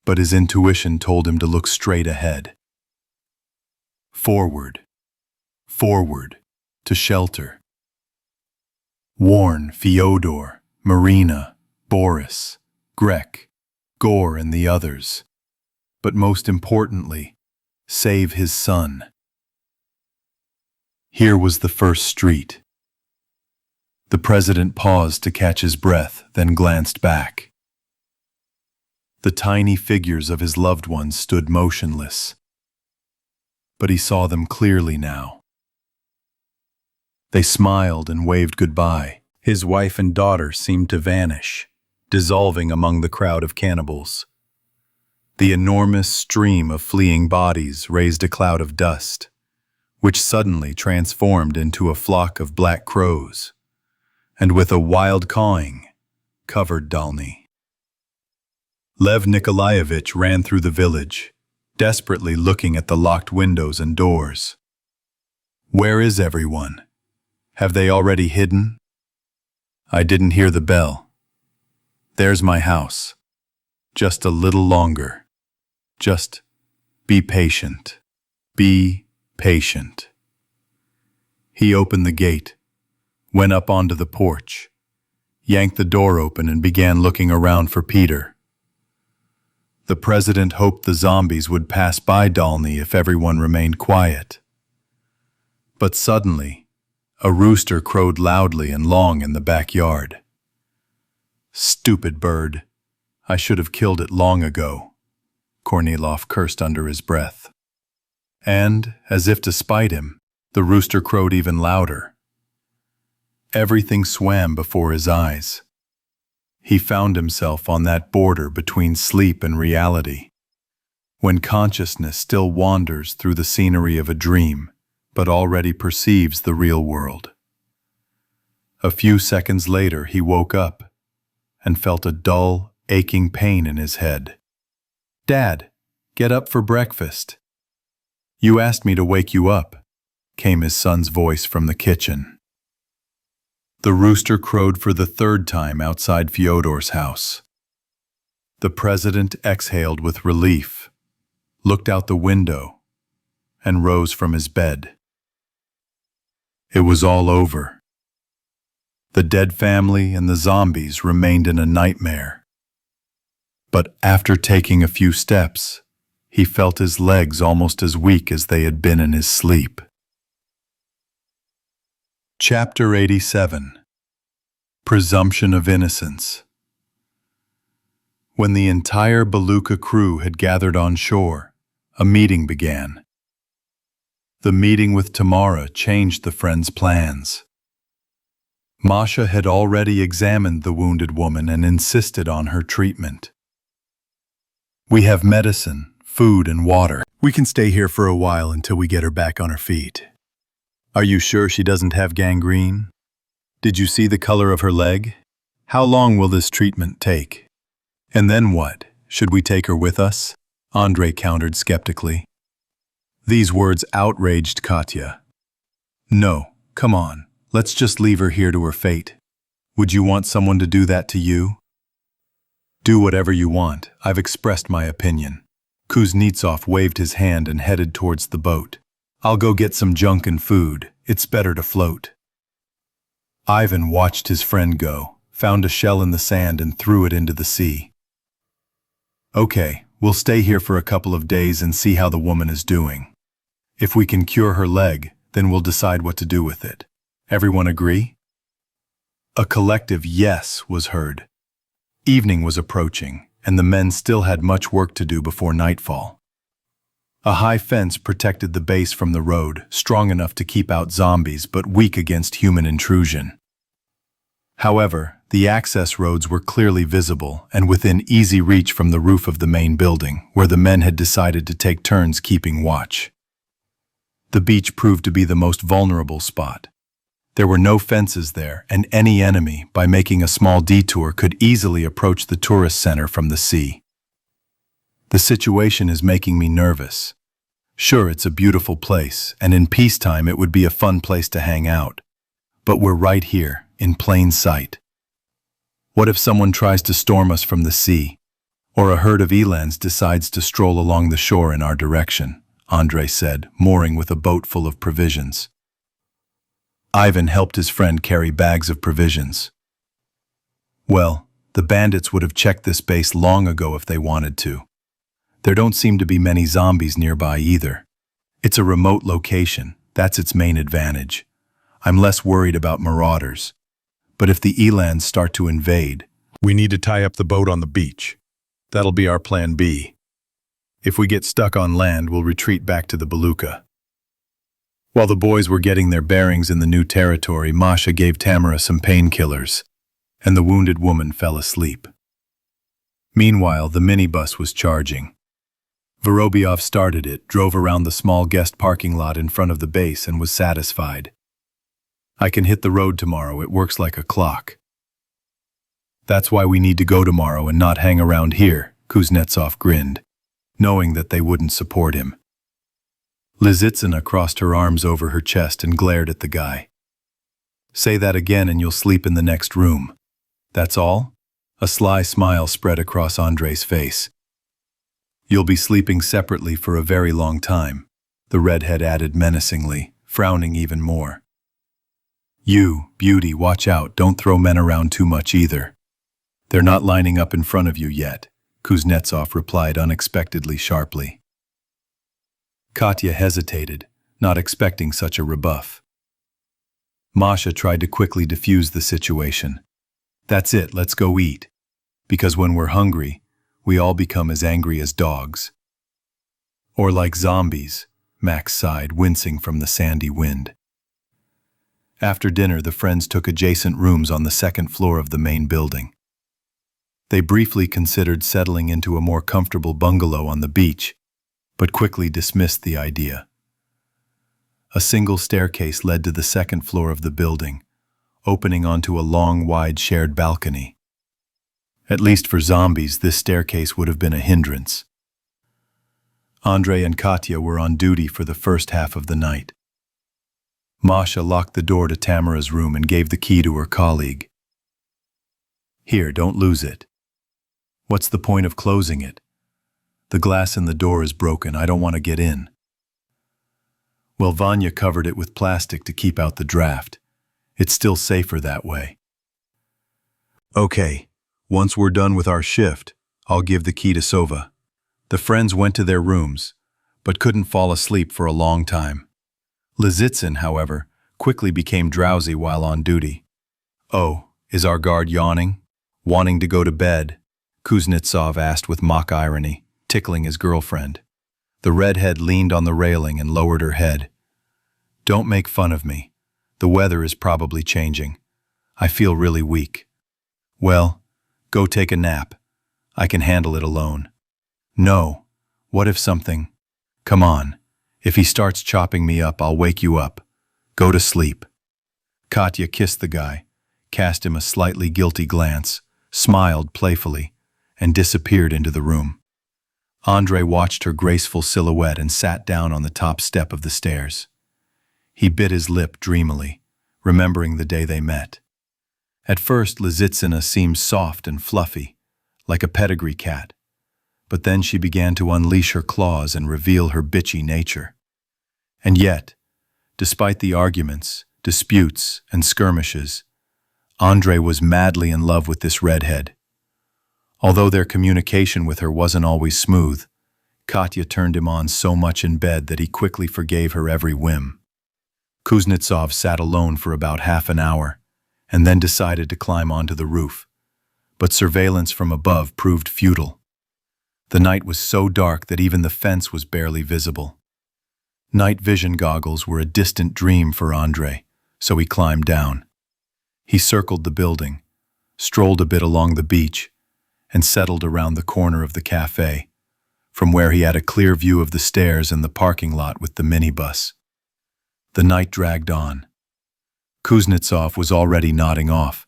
but his intuition told him to look straight ahead. Forward, forward, to shelter. Warn Fyodor, Marina, Boris, Grek, Gore, and the others, but most importantly, save his son. Here was the first street. The president paused to catch his breath, then glanced back. The tiny figures of his loved ones stood motionless, but he saw them clearly now. They smiled and waved goodbye. His wife and daughter seemed to vanish, dissolving among the crowd of cannibals. The enormous stream of fleeing bodies raised a cloud of dust, which suddenly transformed into a flock of black crows, and with a wild cawing, covered Dalny. Lev Nikolaevich ran through the village, desperately looking at the locked windows and doors. Where is everyone? Have they already hidden? I didn't hear the bell. There's my house. Just a little longer. Just be patient. Be patient. He opened the gate, went up onto the porch, yanked the door open and began looking around for Peter. The president hoped the zombies would pass by Dalny if everyone remained quiet. But suddenly, a rooster crowed loudly and long in the backyard. Stupid bird. I should have killed it long ago, Kornilov cursed under his breath. And, as if to spite him, the rooster crowed even louder. Everything swam before his eyes. He found himself on that border between sleep and reality, when consciousness still wanders through the scenery of a dream, but already perceives the real world. A few seconds later, he woke up and felt a dull, aching pain in his head. "Dad, get up for breakfast." "You asked me to wake you up," came his son's voice from the kitchen. The rooster crowed for the third time outside Fyodor's house. The president exhaled with relief, looked out the window, and rose from his bed. It was all over. The dead family and the zombies remained in a nightmare. But after taking a few steps, he felt his legs almost as weak as they had been in his sleep. Chapter 87. Presumption of Innocence. When the entire Beluga crew had gathered on shore, a meeting began. The meeting with Tamara changed the friends' plans. Masha had already examined the wounded woman and insisted on her treatment. "We have medicine, food, and water. We can stay here for a while until we get her back on her feet." "Are you sure she doesn't have gangrene? Did you see the color of her leg? How long will this treatment take? And then what? Should we take her with us?" Andrei countered skeptically. These words outraged Katya. "No, come on, let's just leave her here to her fate. Would you want someone to do that to you?" "Do whatever you want, I've expressed my opinion." Kuznetsov waved his hand and headed towards the boat. "I'll go get some junk and food, it's better to float." Ivan watched his friend go, found a shell in the sand and threw it into the sea. "Okay, we'll stay here for a couple of days and see how the woman is doing. If we can cure her leg, then we'll decide what to do with it. Everyone agree?" A collective yes was heard. Evening was approaching, and the men still had much work to do before nightfall. A high fence protected the base from the road, strong enough to keep out zombies but weak against human intrusion. However, the access roads were clearly visible and within easy reach from the roof of the main building, where the men had decided to take turns keeping watch. The beach proved to be the most vulnerable spot. There were no fences there, and any enemy, by making a small detour, could easily approach the tourist center from the sea. The situation is making me nervous. Sure, it's a beautiful place, and in peacetime it would be a fun place to hang out. But we're right here, in plain sight. What if someone tries to storm us from the sea, or a herd of elands decides to stroll along the shore in our direction? Andrei said, mooring with a boat full of provisions. Ivan helped his friend carry bags of provisions. Well, the bandits would have checked this base long ago if they wanted to. There don't seem to be many zombies nearby either. It's a remote location. That's its main advantage. I'm less worried about marauders. But if the elands start to invade, we need to tie up the boat on the beach. That'll be our plan B. If we get stuck on land, we'll retreat back to the Beluga. While the boys were getting their bearings in the new territory, Masha gave Tamara some painkillers, and the wounded woman fell asleep. Meanwhile, the minibus was charging. Vorobyov started it, drove around the small guest parking lot in front of the base, and was satisfied. I can hit the road tomorrow, it works like a clock. That's why we need to go tomorrow and not hang around here, Kuznetsov grinned, knowing that they wouldn't support him. Lizitsina crossed her arms over her chest and glared at the guy. Say that again and you'll sleep in the next room. That's all? A sly smile spread across Andrei's face. You'll be sleeping separately for a very long time, the redhead added menacingly, frowning even more. You, beauty, watch out, don't throw men around too much either. They're not lining up in front of you yet, Kuznetsov replied unexpectedly sharply. Katya hesitated, not expecting such a rebuff. Masha tried to quickly diffuse the situation. That's it, let's go eat. Because when we're hungry, we all become as angry as dogs. Or like zombies, Max sighed, wincing from the sandy wind. After dinner, the friends took adjacent rooms on the second floor of the main building. They briefly considered settling into a more comfortable bungalow on the beach, but quickly dismissed the idea. A single staircase led to the second floor of the building, opening onto a long, wide shared balcony. At least for zombies, this staircase would have been a hindrance. Andrei and Katya were on duty for the first half of the night. Masha locked the door to Tamara's room and gave the key to her colleague. Here, don't lose it. What's the point of closing it? The glass in the door is broken, I don't want to get in. Well, Vanya covered it with plastic to keep out the draft. It's still safer that way. Okay, once we're done with our shift, I'll give the key to Sova. The friends went to their rooms, but couldn't fall asleep for a long time. Lizitsyn, however, quickly became drowsy while on duty. Oh, is our guard yawning? Wanting to go to bed? Kuznetsov asked with mock irony, tickling his girlfriend. The redhead leaned on the railing and lowered her head. Don't make fun of me. The weather is probably changing. I feel really weak. Well, go take a nap. I can handle it alone. No, what if something? Come on. If he starts chopping me up, I'll wake you up. Go to sleep. Katya kissed the guy, cast him a slightly guilty glance, smiled playfully, and disappeared into the room. Andrei watched her graceful silhouette and sat down on the top step of the stairs. He bit his lip dreamily, remembering the day they met. At first, Lizitsina seemed soft and fluffy, like a pedigree cat. But then she began to unleash her claws and reveal her bitchy nature. And yet, despite the arguments, disputes, and skirmishes, Andrei was madly in love with this redhead. Although their communication with her wasn't always smooth, Katya turned him on so much in bed that he quickly forgave her every whim. Kuznetsov sat alone for about half an hour, and then decided to climb onto the roof. But surveillance from above proved futile. The night was so dark that even the fence was barely visible. Night vision goggles were a distant dream for Andrei, so he climbed down. He circled the building, strolled a bit along the beach, and settled around the corner of the cafe, from where he had a clear view of the stairs and the parking lot with the minibus. The night dragged on. Kuznetsov was already nodding off,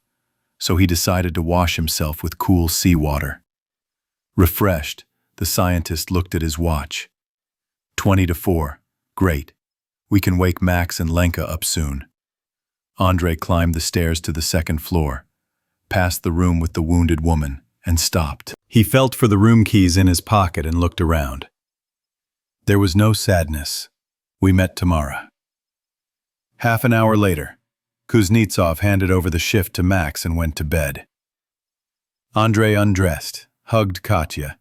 so he decided to wash himself with cool seawater. Refreshed, the scientist looked at his watch. 20 to 4. Great. We can wake Max and Lenka up soon. Andrei climbed the stairs to the second floor, passed the room with the wounded woman, and stopped. He felt for the room keys in his pocket and looked around. There was no sadness. We met tomorrow. Half an hour later, Kuznetsov handed over the shift to Max and went to bed. Andrei undressed, hugged Katya,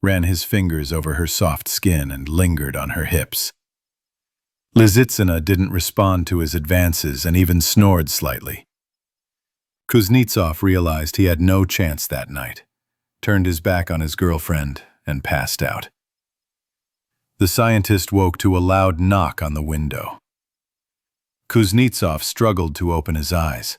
ran his fingers over her soft skin and lingered on her hips. Lizitsina didn't respond to his advances and even snored slightly. Kuznetsov realized he had no chance that night, turned his back on his girlfriend, and passed out. The scientist woke to a loud knock on the window. Kuznetsov struggled to open his eyes.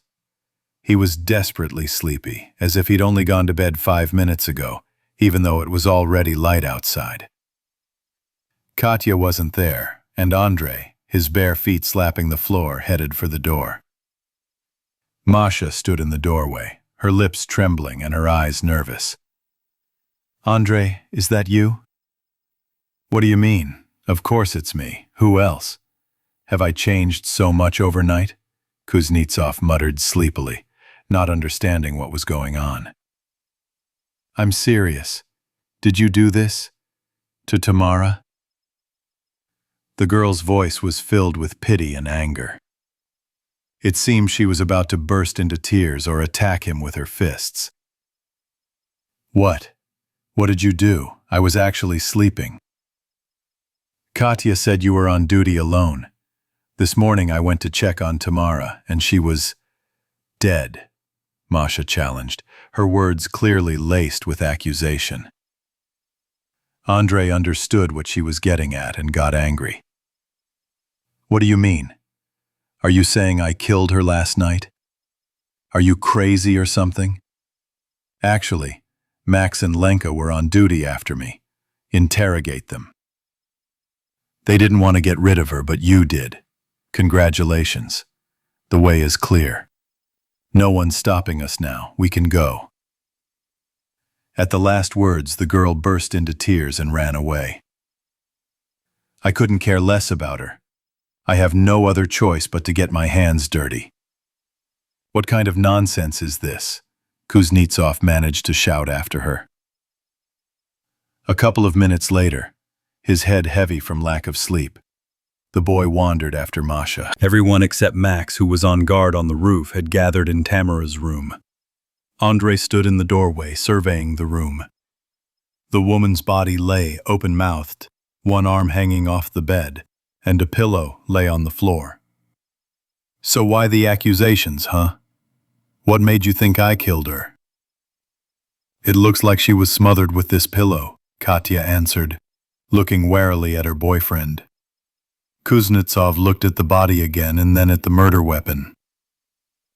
He was desperately sleepy, as if he'd only gone to bed 5 minutes ago, even though it was already light outside. Katya wasn't there, and Andrei, his bare feet slapping the floor, headed for the door. Masha stood in the doorway, her lips trembling and her eyes nervous. "Andrei, is that you?" "What do you mean? Of course it's me. Who else? Have I changed so much overnight?" Kuznetsov muttered sleepily, not understanding what was going on. "I'm serious. Did you do this? To Tamara?" The girl's voice was filled with pity and anger. It seemed she was about to burst into tears or attack him with her fists. "What? What did you do? I was actually sleeping." "Katya said you were on duty alone. This morning I went to check on Tamara, and she was dead," Masha challenged, her words clearly laced with accusation. Andrei understood what she was getting at and got angry. "What do you mean? Are you saying I killed her last night? Are you crazy or something?" "Actually, Max and Lenka were on duty after me. Interrogate them. They didn't want to get rid of her, but you did. Congratulations. The way is clear. No one's stopping us now. We can go." At the last words, the girl burst into tears and ran away. "I couldn't care less about her. I have no other choice but to get my hands dirty." "What kind of nonsense is this?" Kuznetsov managed to shout after her. A couple of minutes later, his head heavy from lack of sleep, the boy wandered after Masha. Everyone except Max, who was on guard on the roof, had gathered in Tamara's room. Andrei stood in the doorway, surveying the room. The woman's body lay open-mouthed, one arm hanging off the bed, and a pillow lay on the floor. "So why the accusations, huh? What made you think I killed her?" "It looks like she was smothered with this pillow," Katya answered, looking warily at her boyfriend. Kuznetsov looked at the body again and then at the murder weapon.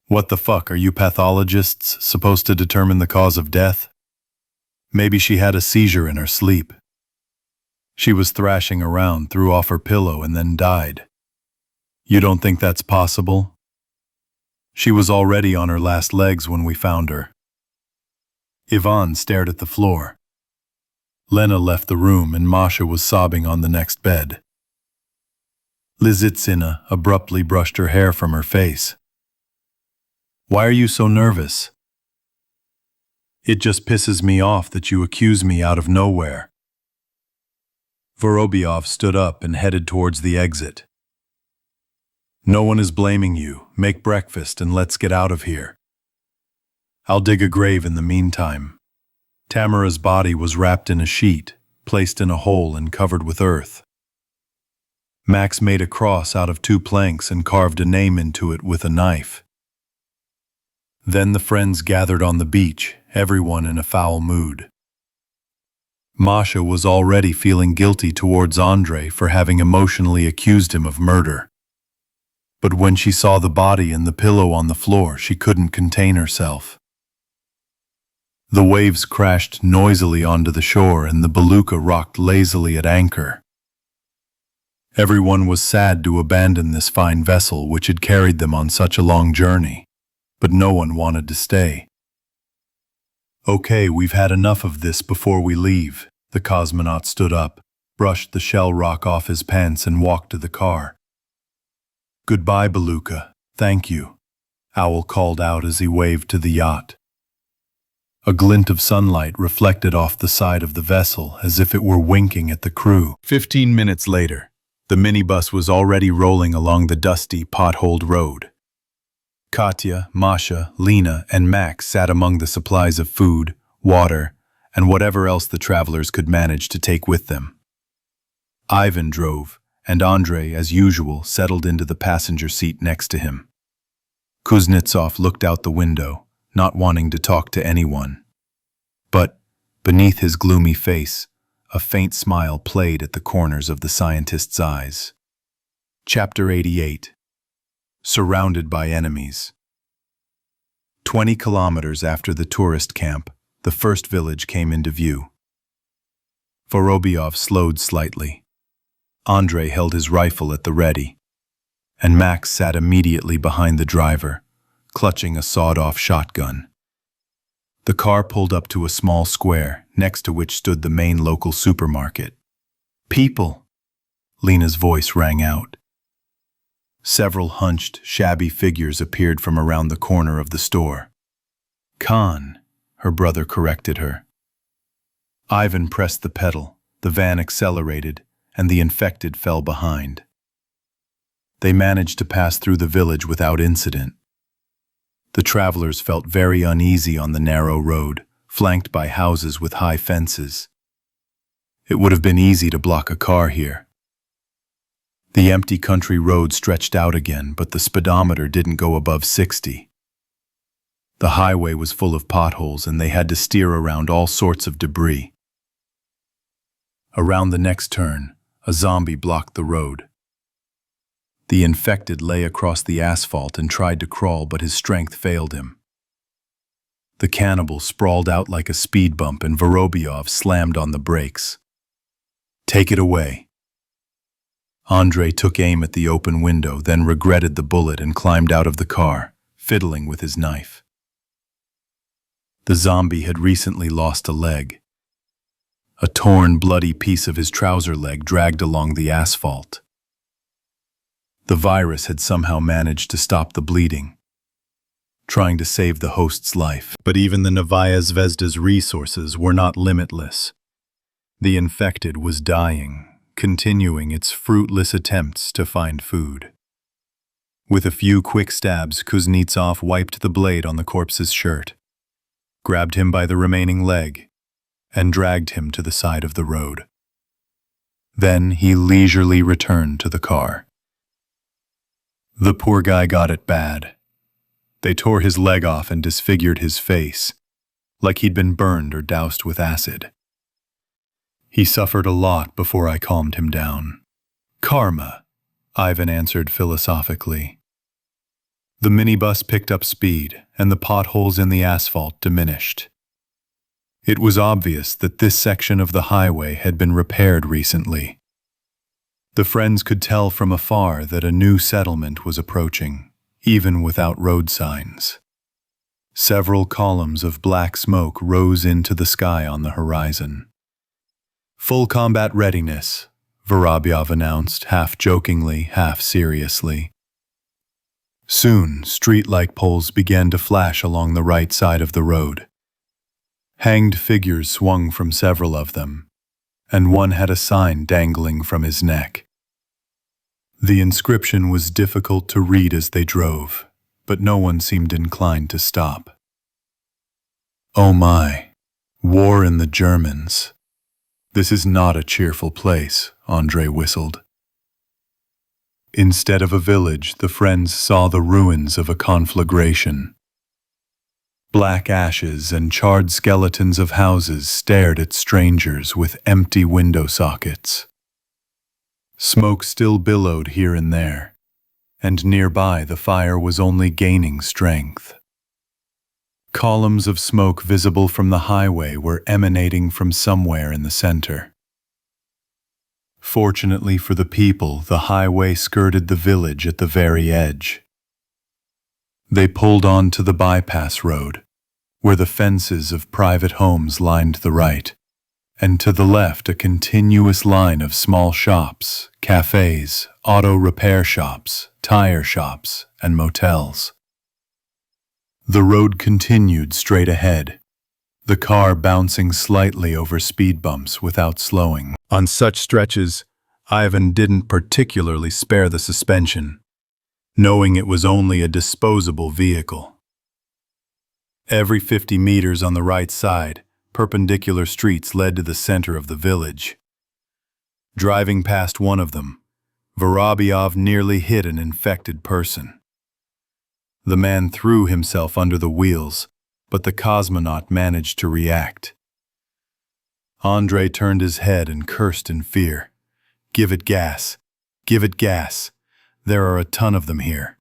"What the fuck, are you pathologists supposed to determine the cause of death? Maybe she had a seizure in her sleep. She was thrashing around, threw off her pillow, and then died. You don't think that's possible? She was already on her last legs when we found her." Ivan stared at the floor. Lena left the room and Masha was sobbing on the next bed. Lizitsina abruptly brushed her hair from her face. "Why are you so nervous?" "It just pisses me off that you accuse me out of nowhere." Vorobyov stood up and headed towards the exit. "No one is blaming you. Make breakfast and let's get out of here. I'll dig a grave in the meantime." Tamara's body was wrapped in a sheet, placed in a hole and covered with earth. Max made a cross out of 2 planks and carved a name into it with a knife. Then the friends gathered on the beach, everyone in a foul mood. Masha was already feeling guilty towards Andrei for having emotionally accused him of murder. But when she saw the body and the pillow on the floor, she couldn't contain herself. The waves crashed noisily onto the shore and the beluga rocked lazily at anchor. Everyone was sad to abandon this fine vessel which had carried them on such a long journey, but no one wanted to stay. "Okay, we've had enough of this before we leave." The cosmonaut stood up, brushed the shell rock off his pants and walked to the car. "Goodbye, Beluga. Thank you," Owl called out as he waved to the yacht. A glint of sunlight reflected off the side of the vessel as if it were winking at the crew. 15 minutes later, the minibus was already rolling along the dusty, potholed road. Katya, Masha, Lena, and Max sat among the supplies of food, water, and whatever else the travelers could manage to take with them. Ivan drove, and Andrei, as usual, settled into the passenger seat next to him. Kuznetsov looked out the window, not wanting to talk to anyone. But, beneath his gloomy face, a faint smile played at the corners of the scientist's eyes. Chapter 88. Surrounded by Enemies. 20 kilometers after the tourist camp, the first village came into view. Vorobyov slowed slightly. Andrei held his rifle at the ready, and Max sat immediately behind the driver, clutching a sawed-off shotgun. The car pulled up to a small square, next to which stood the main local supermarket. "People!" Lena's voice rang out. Several hunched, shabby figures appeared from around the corner of the store. "Khan," her brother corrected her. Ivan pressed the pedal, the van accelerated, and the infected fell behind. They managed to pass through the village without incident. The travelers felt very uneasy on the narrow road, flanked by houses with high fences. It would have been easy to block a car here. The empty country road stretched out again, but the speedometer didn't go above 60. The highway was full of potholes, and they had to steer around all sorts of debris. Around the next turn, a zombie blocked the road. The infected lay across the asphalt and tried to crawl, but his strength failed him. The cannibal sprawled out like a speed bump, and Vorobyov slammed on the brakes. "Take it away." Andrei took aim at the open window, then regretted the bullet and climbed out of the car, fiddling with his knife. The zombie had recently lost a leg. A torn, bloody piece of his trouser leg dragged along the asphalt. The virus had somehow managed to stop the bleeding, trying to save the host's life. But even the Novaya Zvezda's resources were not limitless. The infected was dying, continuing its fruitless attempts to find food. With a few quick stabs, Kuznetsov wiped the blade on the corpse's shirt, grabbed him by the remaining leg, and dragged him to the side of the road. Then he leisurely returned to the car. The poor guy got it bad. They tore his leg off and disfigured his face, like he'd been burned or doused with acid. He suffered a lot before I calmed him down. "Karma," Ivan answered philosophically. The minibus picked up speed, and the potholes in the asphalt diminished. It was obvious that this section of the highway had been repaired recently. The friends could tell from afar that a new settlement was approaching, even without road signs. Several columns of black smoke rose into the sky on the horizon. "Full combat readiness," Vorobyov announced, half jokingly, half seriously. Soon, street-like poles began to flash along the right side of the road. Hanged figures swung from several of them, and one had a sign dangling from his neck. The inscription was difficult to read as they drove, but no one seemed inclined to stop. "Oh my, war in the Germans. This is not a cheerful place," Andrei whistled. Instead of a village, the friends saw the ruins of a conflagration. Black ashes and charred skeletons of houses stared at strangers with empty window sockets. Smoke still billowed here and there, and nearby the fire was only gaining strength. Columns of smoke visible from the highway were emanating from somewhere in the center. Fortunately for the people, the highway skirted the village at the very edge. They pulled on to the bypass road, where the fences of private homes lined the right, and to the left a continuous line of small shops, cafes, auto repair shops, tire shops, and motels. The road continued straight ahead, the car bouncing slightly over speed bumps without slowing. On such stretches, Ivan didn't particularly spare the suspension, knowing it was only a disposable vehicle. Every 50 meters on the right side, perpendicular streets led to the center of the village. Driving past one of them, Vorobyov nearly hit an infected person. The man threw himself under the wheels, but the cosmonaut managed to react. Andrei turned his head and cursed in fear. "Give it gas! Give it gas! There are a ton of them here."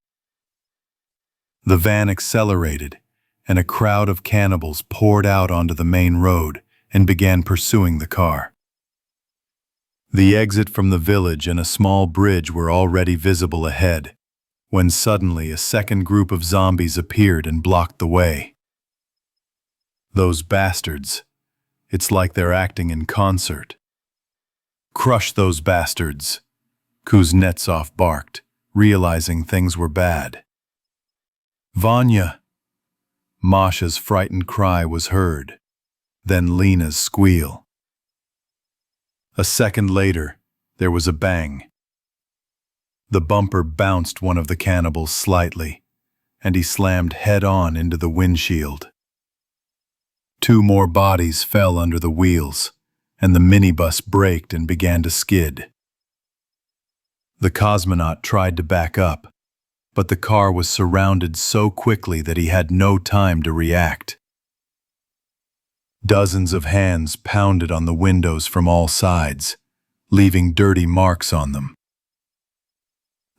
The van accelerated, and a crowd of cannibals poured out onto the main road and began pursuing the car. The exit from the village and a small bridge were already visible ahead, when suddenly a second group of zombies appeared and blocked the way. "Those bastards. It's like they're acting in concert." "Crush those bastards," Kuznetsov barked, realizing things were bad. "Vanya!" Masha's frightened cry was heard, then Lena's squeal. A second later, there was a bang. The bumper bounced one of the cannibals slightly, and he slammed head-on into the windshield. Two more bodies fell under the wheels, and the minibus braked and began to skid. The cosmonaut tried to back up, but the car was surrounded so quickly that he had no time to react. Dozens of hands pounded on the windows from all sides, leaving dirty marks on them.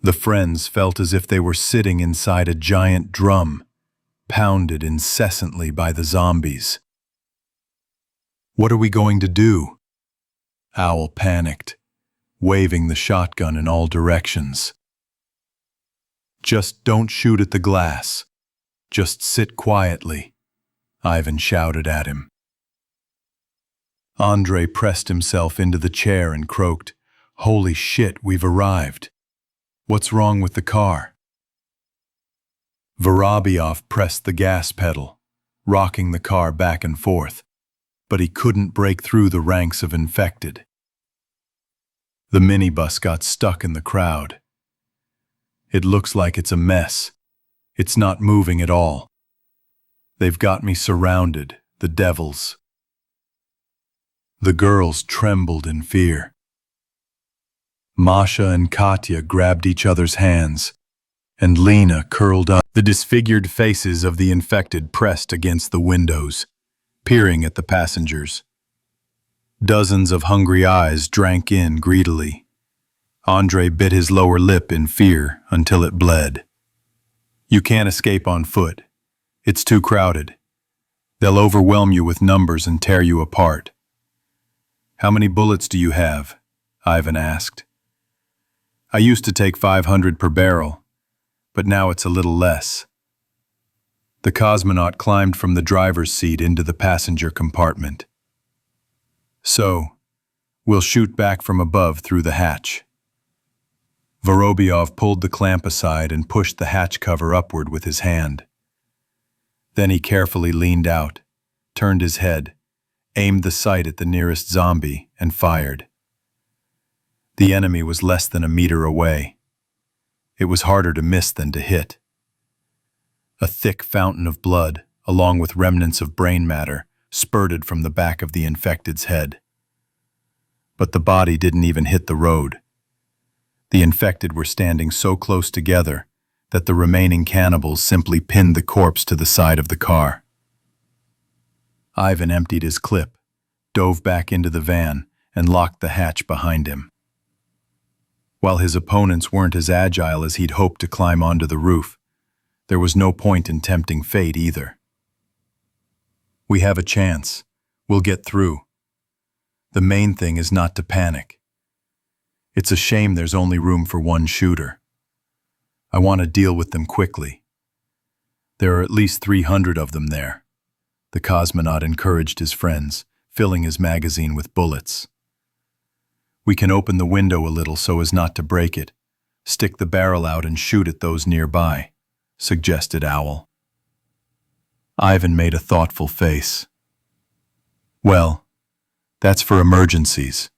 The friends felt as if they were sitting inside a giant drum, pounded incessantly by the zombies. "What are we going to do?" Owl panicked, waving the shotgun in all directions. "Just don't shoot at the glass. Just sit quietly," Ivan shouted at him. Andrei pressed himself into the chair and croaked, "Holy shit, we've arrived. What's wrong with the car?" Vorobyov pressed the gas pedal, rocking the car back and forth, but he couldn't break through the ranks of infected. The minibus got stuck in the crowd. "It looks like it's a mess. It's not moving at all. They've got me surrounded, the devils." The girls trembled in fear. Masha and Katya grabbed each other's hands, and Lena curled up. The disfigured faces of the infected pressed against the windows, peering at the passengers. Dozens of hungry eyes drank in greedily. Andrei bit his lower lip in fear until it bled. "You can't escape on foot. It's too crowded. They'll overwhelm you with numbers and tear you apart." "How many bullets do you have?" Ivan asked. "I used to take 500 per barrel, but now it's a little less." The cosmonaut climbed from the driver's seat into the passenger compartment. "So, we'll shoot back from above through the hatch." Vorobyov pulled the clamp aside and pushed the hatch cover upward with his hand. Then he carefully leaned out, turned his head, aimed the sight at the nearest zombie, and fired. The enemy was less than a meter away. It was harder to miss than to hit. A thick fountain of blood, along with remnants of brain matter, spurted from the back of the infected's head. But the body didn't even hit the road. The infected were standing so close together that the remaining cannibals simply pinned the corpse to the side of the car. Ivan emptied his clip, dove back into the van, and locked the hatch behind him. While his opponents weren't as agile as he'd hoped to climb onto the roof, there was no point in tempting fate either. "We have a chance. We'll get through. The main thing is not to panic. It's a shame there's only room for one shooter. I want to deal with them quickly. There are at least 300 of them there." The cosmonaut encouraged his friends, filling his magazine with bullets. "We can open the window a little so as not to break it, stick the barrel out and shoot at those nearby," suggested Owl. Ivan made a thoughtful face. "Well, that's for emergencies.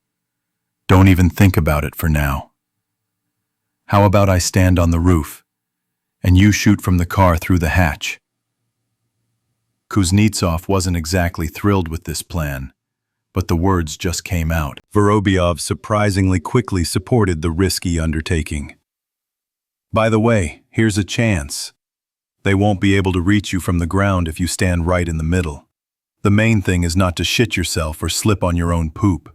Don't even think about it for now. How about I stand on the roof, and you shoot from the car through the hatch?" Kuznetsov wasn't exactly thrilled with this plan, but the words just came out. Vorobyov surprisingly quickly supported the risky undertaking. By the way, here's a chance. They won't be able to reach you from the ground if you stand right in the middle. The main thing is not to shit yourself or slip on your own poop.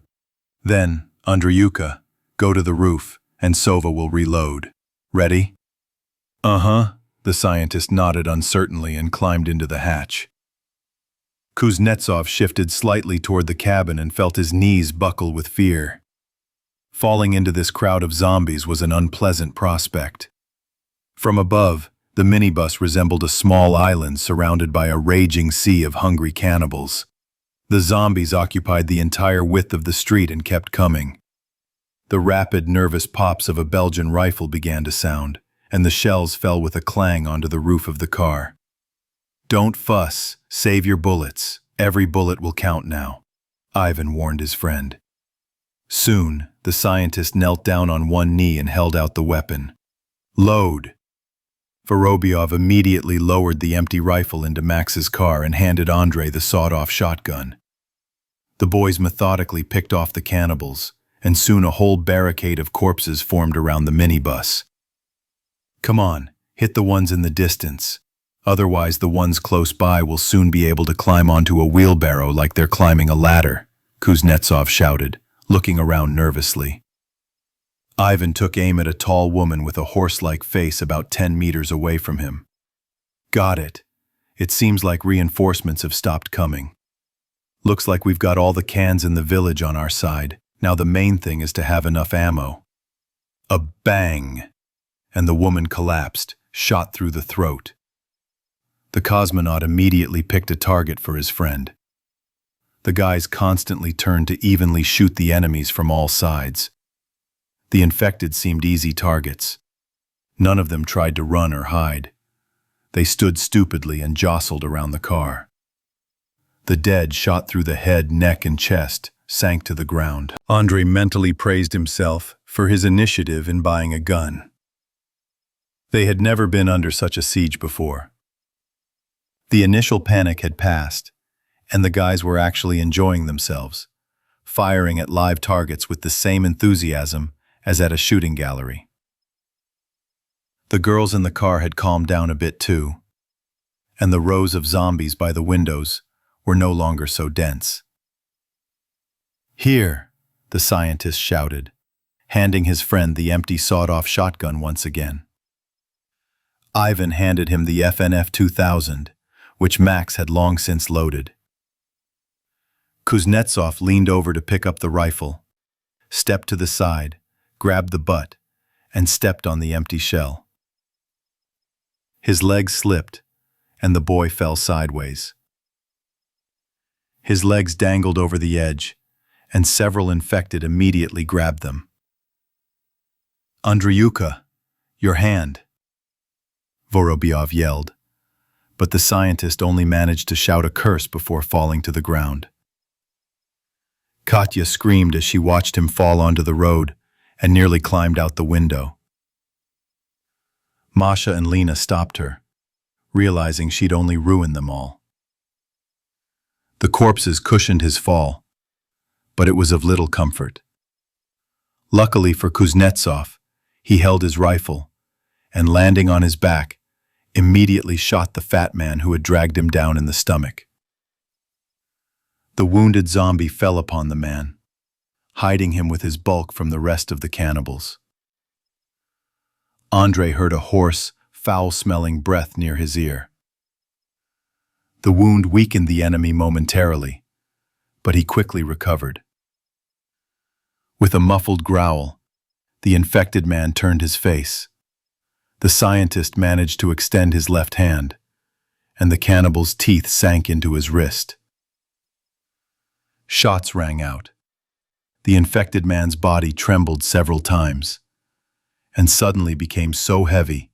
Then, Andreyuka, go to the roof, and Sova will reload. Ready? Uh-huh, the scientist nodded uncertainly and climbed into the hatch. Kuznetsov shifted slightly toward the cabin and felt his knees buckle with fear. Falling into this crowd of zombies was an unpleasant prospect. From above, the minibus resembled a small island surrounded by a raging sea of hungry cannibals. The zombies occupied the entire width of the street and kept coming. The rapid, nervous pops of a Belgian rifle began to sound, and the shells fell with a clang onto the roof of the car. Don't fuss, save your bullets. Every bullet will count now, Ivan warned his friend. Soon, the scientist knelt down on one knee and held out the weapon. Load! Vorobyov immediately lowered the empty rifle into Max's car and handed Andrei the sawed-off shotgun. The boys methodically picked off the cannibals, and soon a whole barricade of corpses formed around the minibus. Come on, hit the ones in the distance. Otherwise, the ones close by will soon be able to climb onto a wheelbarrow like they're climbing a ladder, Kuznetsov shouted, looking around nervously. Ivan took aim at a tall woman with a horse-like face about 10 meters away from him. Got it. It seems like reinforcements have stopped coming. Looks like we've got all the cans in the village on our side. Now the main thing is to have enough ammo. A bang! And the woman collapsed, shot through the throat. The cosmonaut immediately picked a target for his friend. The guys constantly turned to evenly shoot the enemies from all sides. The infected seemed easy targets. None of them tried to run or hide. They stood stupidly and jostled around the car. The dead, shot through the head, neck, and chest, sank to the ground. Andrei mentally praised himself for his initiative in buying a gun. They had never been under such a siege before. The initial panic had passed, and the guys were actually enjoying themselves, firing at live targets with the same enthusiasm as at a shooting gallery. The girls in the car had calmed down a bit too, and the rows of zombies by the windows were no longer so dense. Here, the scientist shouted, handing his friend the empty sawed-off shotgun once again. Ivan handed him the FNF 2000, which Max had long since loaded. Kuznetsov leaned over to pick up the rifle, stepped to the side, grabbed the butt, and stepped on the empty shell. His legs slipped, and the boy fell sideways. His legs dangled over the edge, and several infected immediately grabbed them. Andreyuka, your hand, Vorobyov yelled, but the scientist only managed to shout a curse before falling to the ground. Katya screamed as she watched him fall onto the road and nearly climbed out the window. Masha and Lena stopped her, realizing she'd only ruined them all. The corpses cushioned his fall, but it was of little comfort. Luckily for Kuznetsov, he held his rifle, and landing on his back, immediately shot the fat man who had dragged him down in the stomach. The wounded zombie fell upon the man, hiding him with his bulk from the rest of the cannibals. Andrei heard a hoarse, foul-smelling breath near his ear. The wound weakened the enemy momentarily, but he quickly recovered. With a muffled growl, the infected man turned his face. The scientist managed to extend his left hand, and the cannibal's teeth sank into his wrist. Shots rang out. The infected man's body trembled several times, and suddenly became so heavy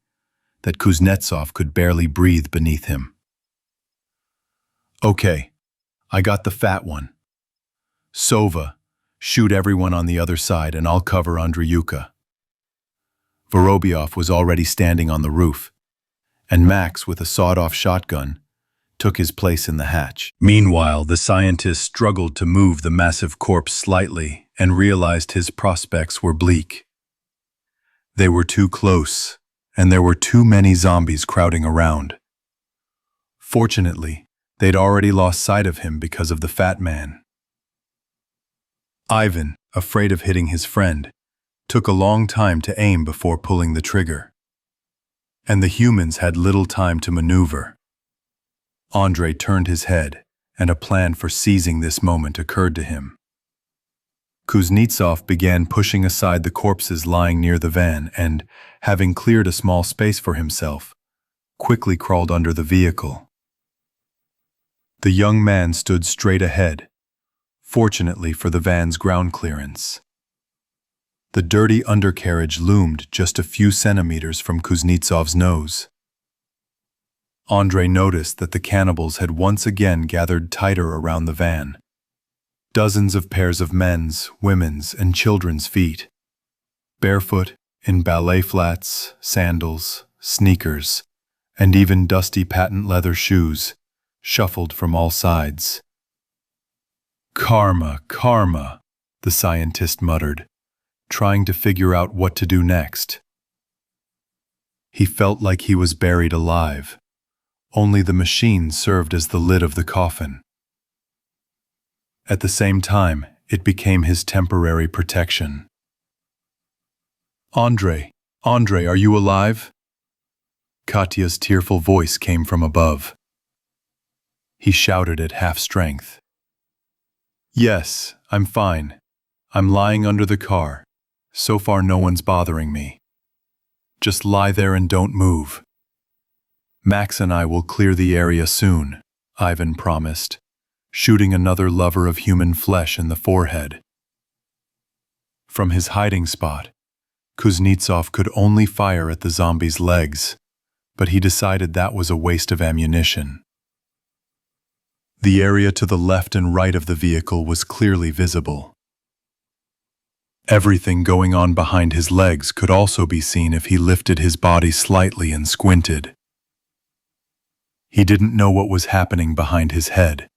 that Kuznetsov could barely breathe beneath him. Okay, I got the fat one. Sova, shoot everyone on the other side and I'll cover Andreyuka. Vorobyov was already standing on the roof, and Max, with a sawed-off shotgun, took his place in the hatch. Meanwhile, the scientist struggled to move the massive corpse slightly and realized his prospects were bleak. They were too close, and there were too many zombies crowding around. Fortunately, they'd already lost sight of him because of the fat man. Ivan, afraid of hitting his friend, took a long time to aim before pulling the trigger. And the humans had little time to maneuver. Andrei turned his head, and a plan for seizing this moment occurred to him. Kuznetsov began pushing aside the corpses lying near the van and, having cleared a small space for himself, quickly crawled under the vehicle. The young man stood straight ahead, fortunately for the van's ground clearance. The dirty undercarriage loomed just a few centimeters from Kuznetsov's nose. Andrei noticed that the cannibals had once again gathered tighter around the van. Dozens of pairs of men's, women's, and children's feet. Barefoot, in ballet flats, sandals, sneakers, and even dusty patent leather shoes, shuffled from all sides. "Karma, karma," the scientist muttered, trying to figure out what to do next. He felt like he was buried alive. Only the machine served as the lid of the coffin. At the same time, it became his temporary protection. Andrei, are you alive?" Katya's tearful voice came from above. He shouted at half strength. "Yes, I'm fine. I'm lying under the car. So far no one's bothering me. Just lie there and don't move. Max and I will clear the area soon," Ivan promised, shooting another lover of human flesh in the forehead. From his hiding spot, Kuznetsov could only fire at the zombie's legs, but he decided that was a waste of ammunition. The area to the left and right of the vehicle was clearly visible. Everything going on behind his legs could also be seen if he lifted his body slightly and squinted. He didn't know what was happening behind his head,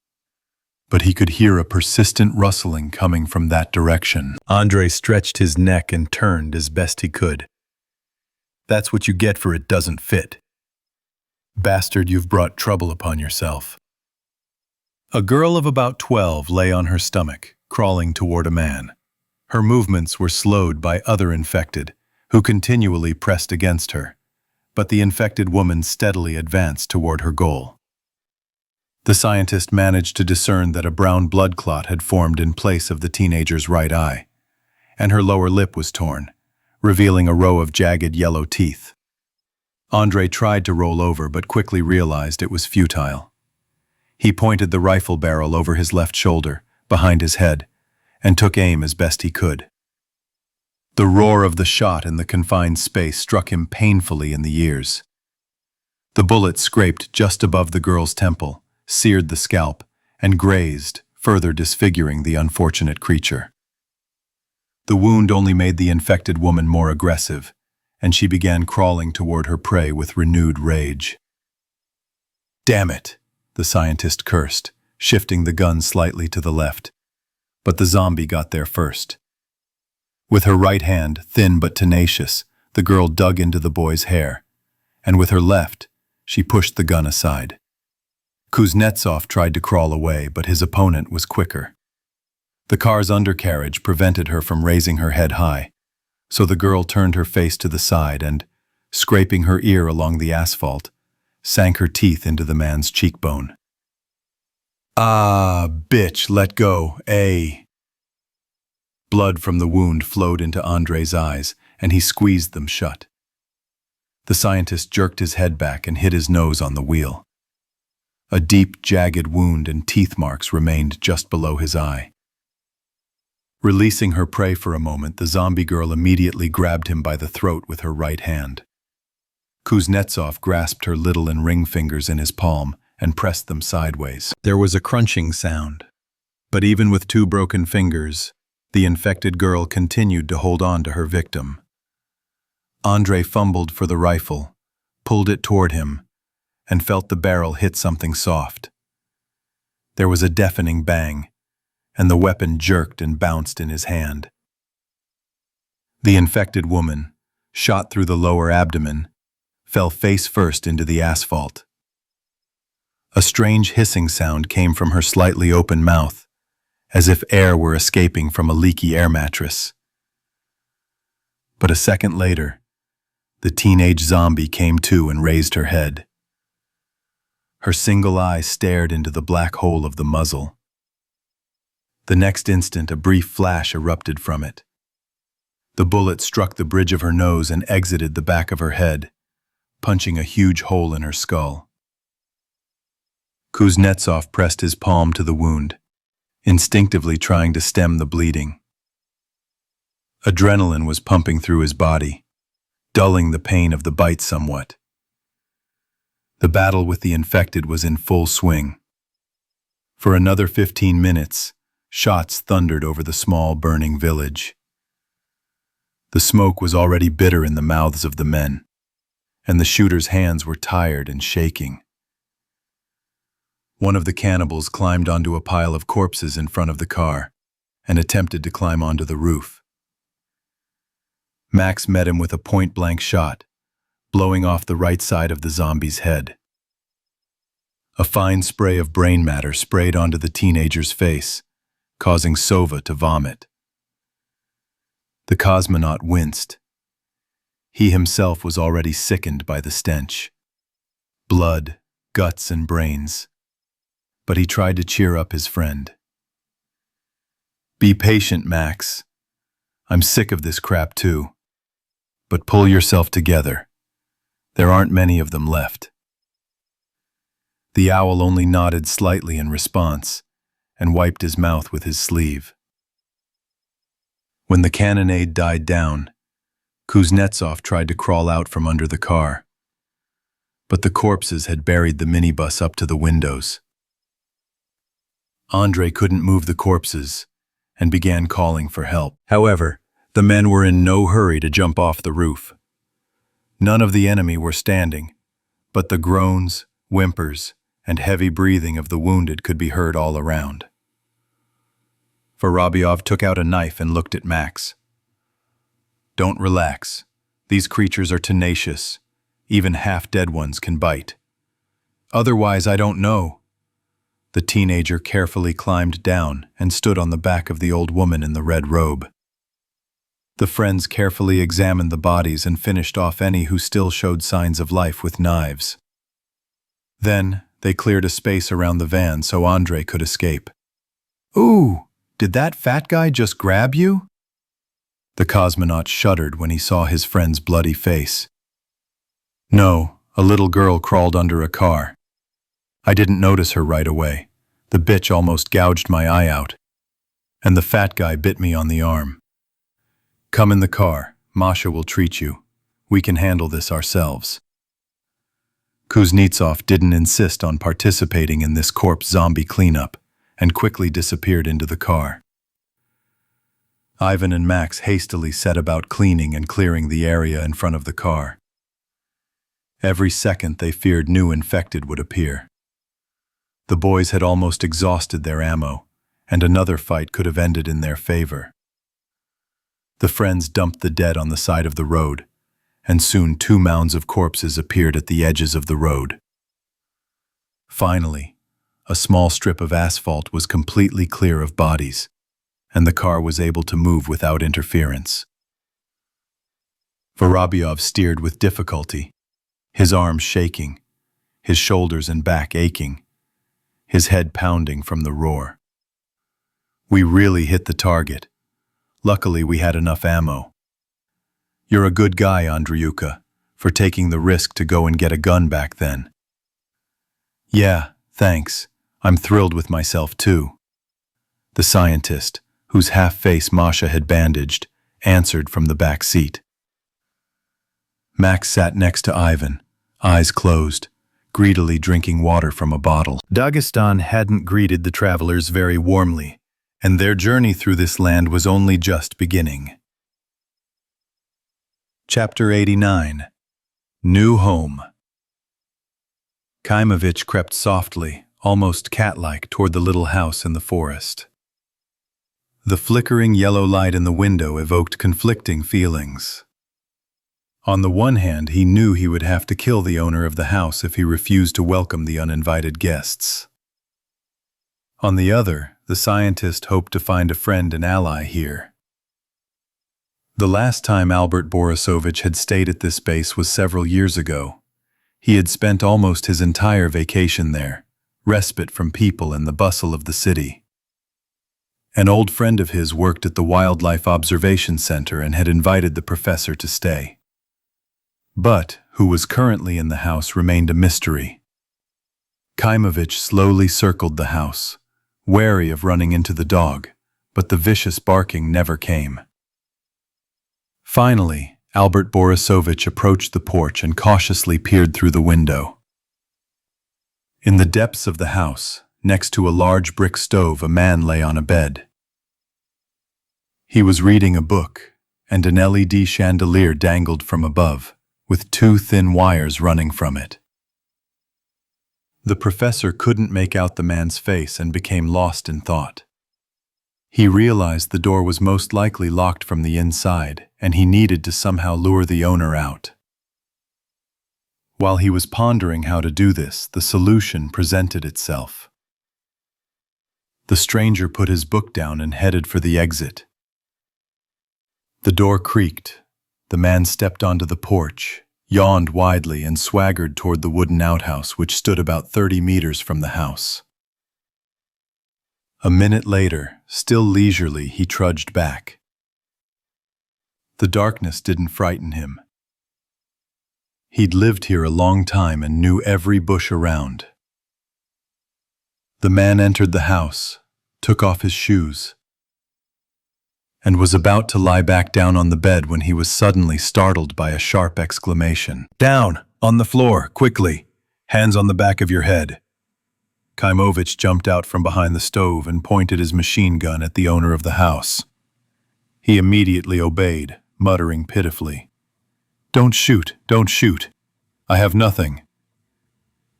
but he could hear a persistent rustling coming from that direction. Andrei stretched his neck and turned as best he could. "That's what you get for it doesn't fit. Bastard, you've brought trouble upon yourself." A girl of about 12 lay on her stomach, crawling toward a man. Her movements were slowed by other infected, who continually pressed against her, but the infected woman steadily advanced toward her goal. The scientist managed to discern that a brown blood clot had formed in place of the teenager's right eye, and her lower lip was torn, revealing a row of jagged yellow teeth. Andrei tried to roll over but quickly realized it was futile. He pointed the rifle barrel over his left shoulder, behind his head, and took aim as best he could. The roar of the shot in the confined space struck him painfully in the ears. The bullet scraped just above the girl's temple, seared the scalp, and grazed, further disfiguring the unfortunate creature. The wound only made the infected woman more aggressive, and she began crawling toward her prey with renewed rage. "Damn it," the scientist cursed, shifting the gun slightly to the left. But the zombie got there first. With her right hand, thin but tenacious, the girl dug into the boy's hair, and with her left, she pushed the gun aside. Kuznetsov tried to crawl away, but his opponent was quicker. The car's undercarriage prevented her from raising her head high, so the girl turned her face to the side and, scraping her ear along the asphalt, sank her teeth into the man's cheekbone. "Ah, bitch, let go, eh?" Blood from the wound flowed into Andrei's eyes, and he squeezed them shut. The scientist jerked his head back and hit his nose on the wheel. A deep, jagged wound and teeth marks remained just below his eye. Releasing her prey for a moment, the zombie girl immediately grabbed him by the throat with her right hand. Kuznetsov grasped her little and ring fingers in his palm and pressed them sideways. There was a crunching sound, but even with two broken fingers, the infected girl continued to hold on to her victim. Andrei fumbled for the rifle, pulled it toward him, and felt the barrel hit something soft. There was a deafening bang, and the weapon jerked and bounced in his hand. The infected woman, shot through the lower abdomen, fell face first into the asphalt. A strange hissing sound came from her slightly open mouth, as if air were escaping from a leaky air mattress. But a second later, the teenage zombie came to and raised her head. Her single eye stared into the black hole of the muzzle. The next instant, a brief flash erupted from it. The bullet struck the bridge of her nose and exited the back of her head, punching a huge hole in her skull. Kuznetsov pressed his palm to the wound, instinctively trying to stem the bleeding. Adrenaline was pumping through his body, dulling the pain of the bite somewhat. The battle with the infected was in full swing. For another 15 minutes, shots thundered over the small, burning village. The smoke was already bitter in the mouths of the men, and the shooters' hands were tired and shaking. One of the cannibals climbed onto a pile of corpses in front of the car and attempted to climb onto the roof. Max met him with a point-blank shot, blowing off the right side of the zombie's head. A fine spray of brain matter sprayed onto the teenager's face, causing Sova to vomit. The cosmonaut winced. He himself was already sickened by the stench. Blood, guts, and brains. But he tried to cheer up his friend. "Be patient, Max. I'm sick of this crap too. But pull yourself together. There aren't many of them left." The owl only nodded slightly in response and wiped his mouth with his sleeve. When the cannonade died down, Kuznetsov tried to crawl out from under the car, but the corpses had buried the minibus up to the windows. Andrei couldn't move the corpses and began calling for help. However, the men were in no hurry to jump off the roof. None of the enemy were standing, but the groans, whimpers, and heavy breathing of the wounded could be heard all around. Vorobyov took out a knife and looked at Max. "Don't relax. These creatures are tenacious. Even half-dead ones can bite. Otherwise, I don't know." The teenager carefully climbed down and stood on the back of the old woman in the red robe. The friends carefully examined the bodies and finished off any who still showed signs of life with knives. Then, they cleared a space around the van so Andrei could escape. "Ooh, did that fat guy just grab you?" The cosmonaut shuddered when he saw his friend's bloody face. "No, a little girl crawled under a car. I didn't notice her right away. The bitch almost gouged my eye out. And the fat guy bit me on the arm. Come in the car. Masha will treat you. We can handle this ourselves." Kuznetsov didn't insist on participating in this corpse zombie cleanup and quickly disappeared into the car. Ivan and Max hastily set about cleaning and clearing the area in front of the car. Every second they feared new infected would appear. The boys had almost exhausted their ammo, and another fight could have ended in their favor. The friends dumped the dead on the side of the road, and soon 2 mounds of corpses appeared at the edges of the road. Finally, a small strip of asphalt was completely clear of bodies, and the car was able to move without interference. Vorobyov steered with difficulty, his arms shaking, his shoulders and back aching, his head pounding from the roar. "We really hit the target. Luckily, we had enough ammo. You're a good guy, Andreyuka, for taking the risk to go and get a gun back then." "Yeah, thanks. I'm thrilled with myself too." The scientist, whose half-face Masha had bandaged, answered from the back seat. Max sat next to Ivan, eyes closed, greedily drinking water from a bottle. Dagestan hadn't greeted the travelers very warmly, and their journey through this land was only just beginning. Chapter 89. New Home. Kaimovich crept softly, almost cat-like, toward the little house in the forest. The flickering yellow light in the window evoked conflicting feelings. On the one hand, he knew he would have to kill the owner of the house if he refused to welcome the uninvited guests. On the other, the scientist hoped to find a friend and ally here. The last time Albert Borisovich had stayed at this base was several years ago. He had spent almost his entire vacation there, respite from people and the bustle of the city. An old friend of his worked at the Wildlife Observation Center and had invited the professor to stay. But who was currently in the house remained a mystery. Kaimovich slowly circled the house, wary of running into the dog, but the vicious barking never came. Finally, Albert Borisovich approached the porch and cautiously peered through the window. In the depths of the house, next to a large brick stove, a man lay on a bed. He was reading a book, and an LED chandelier dangled from above, with 2 thin wires running from it. The professor couldn't make out the man's face and became lost in thought. He realized the door was most likely locked from the inside, and he needed to somehow lure the owner out. While he was pondering how to do this, the solution presented itself. The stranger put his book down and headed for the exit. The door creaked. The man stepped onto the porch, yawned widely, and swaggered toward the wooden outhouse which stood about 30 meters from the house. A minute later, still leisurely, he trudged back. The darkness didn't frighten him. He'd lived here a long time and knew every bush around. The man entered the house, took off his shoes, and was about to lie back down on the bed when he was suddenly startled by a sharp exclamation. "Down! On the floor! Quickly! Hands on the back of your head!" Kaimovich jumped out from behind the stove and pointed his machine gun at the owner of the house. He immediately obeyed, muttering pitifully, "Don't shoot! Don't shoot! I have nothing."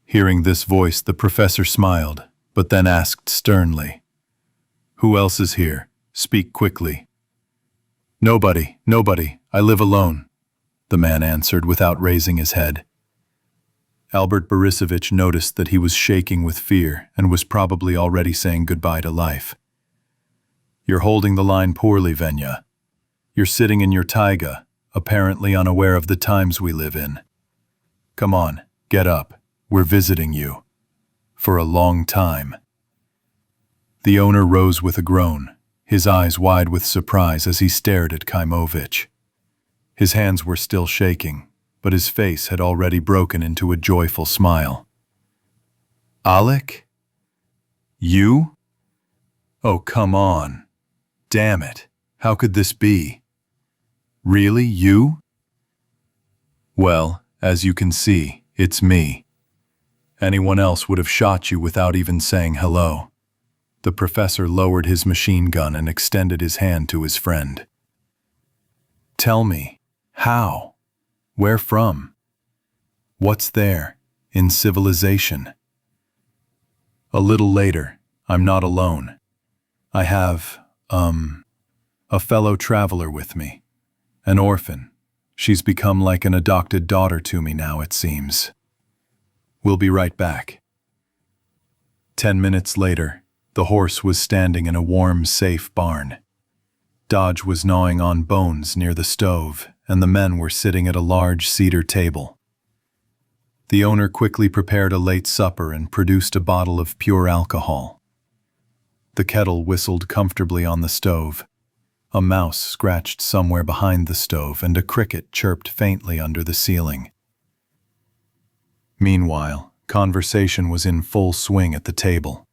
Hearing this voice, the professor smiled, but then asked sternly, "Who else is here? Speak quickly." "Nobody, nobody. I live alone," the man answered without raising his head. Albert Borisovich noticed that he was shaking with fear and was probably already saying goodbye to life. "You're holding the line poorly, Venya. You're sitting in your taiga, apparently unaware of the times we live in. Come on, get up. We're visiting you. For a long time." The owner rose with a groan, his eyes wide with surprise as he stared at Kaimovich. His hands were still shaking, but his face had already broken into a joyful smile. "Alec? You? Oh, come on. Damn it. How could this be? Really, you?" "Well, as you can see, it's me. Anyone else would have shot you without even saying hello." The professor lowered his machine gun and extended his hand to his friend. "Tell me, how? Where from? What's there, in civilization?" "A little later, I'm not alone. I have, a fellow traveler with me. An orphan. She's become like an adopted daughter to me now, it seems. We'll be right back." 10 minutes later, the horse was standing in a warm, safe barn. Dodge was gnawing on bones near the stove, and the men were sitting at a large cedar table. The owner quickly prepared a late supper and produced a bottle of pure alcohol. The kettle whistled comfortably on the stove. A mouse scratched somewhere behind the stove, and a cricket chirped faintly under the ceiling. Meanwhile, conversation was in full swing at the table.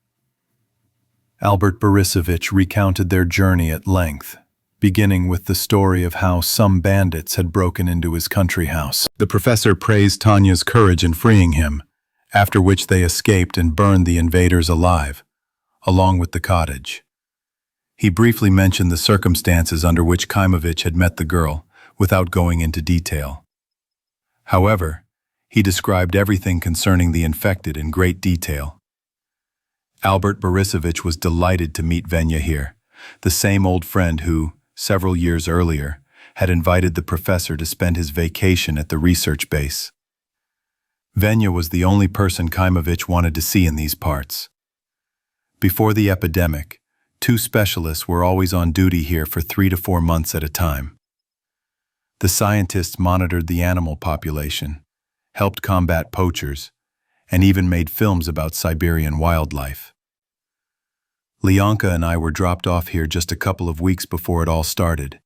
Albert Borisovich recounted their journey at length, beginning with the story of how some bandits had broken into his country house. The professor praised Tanya's courage in freeing him, after which they escaped and burned the invaders alive, along with the cottage. He briefly mentioned the circumstances under which Kaimovich had met the girl, without going into detail. However, He described everything concerning the infected in great detail. Albert Borisovich was delighted to meet Venya here, the same old friend who, several years earlier, had invited the professor to spend his vacation at the research base. Venya was the only person Kaimovich wanted to see in these parts. Before the epidemic, 2 specialists were always on duty here for 3 to 4 months at a time. The scientists monitored the animal population, helped combat poachers, and even made films about Siberian wildlife. Leonka and I were dropped off here just a couple of weeks before it all started.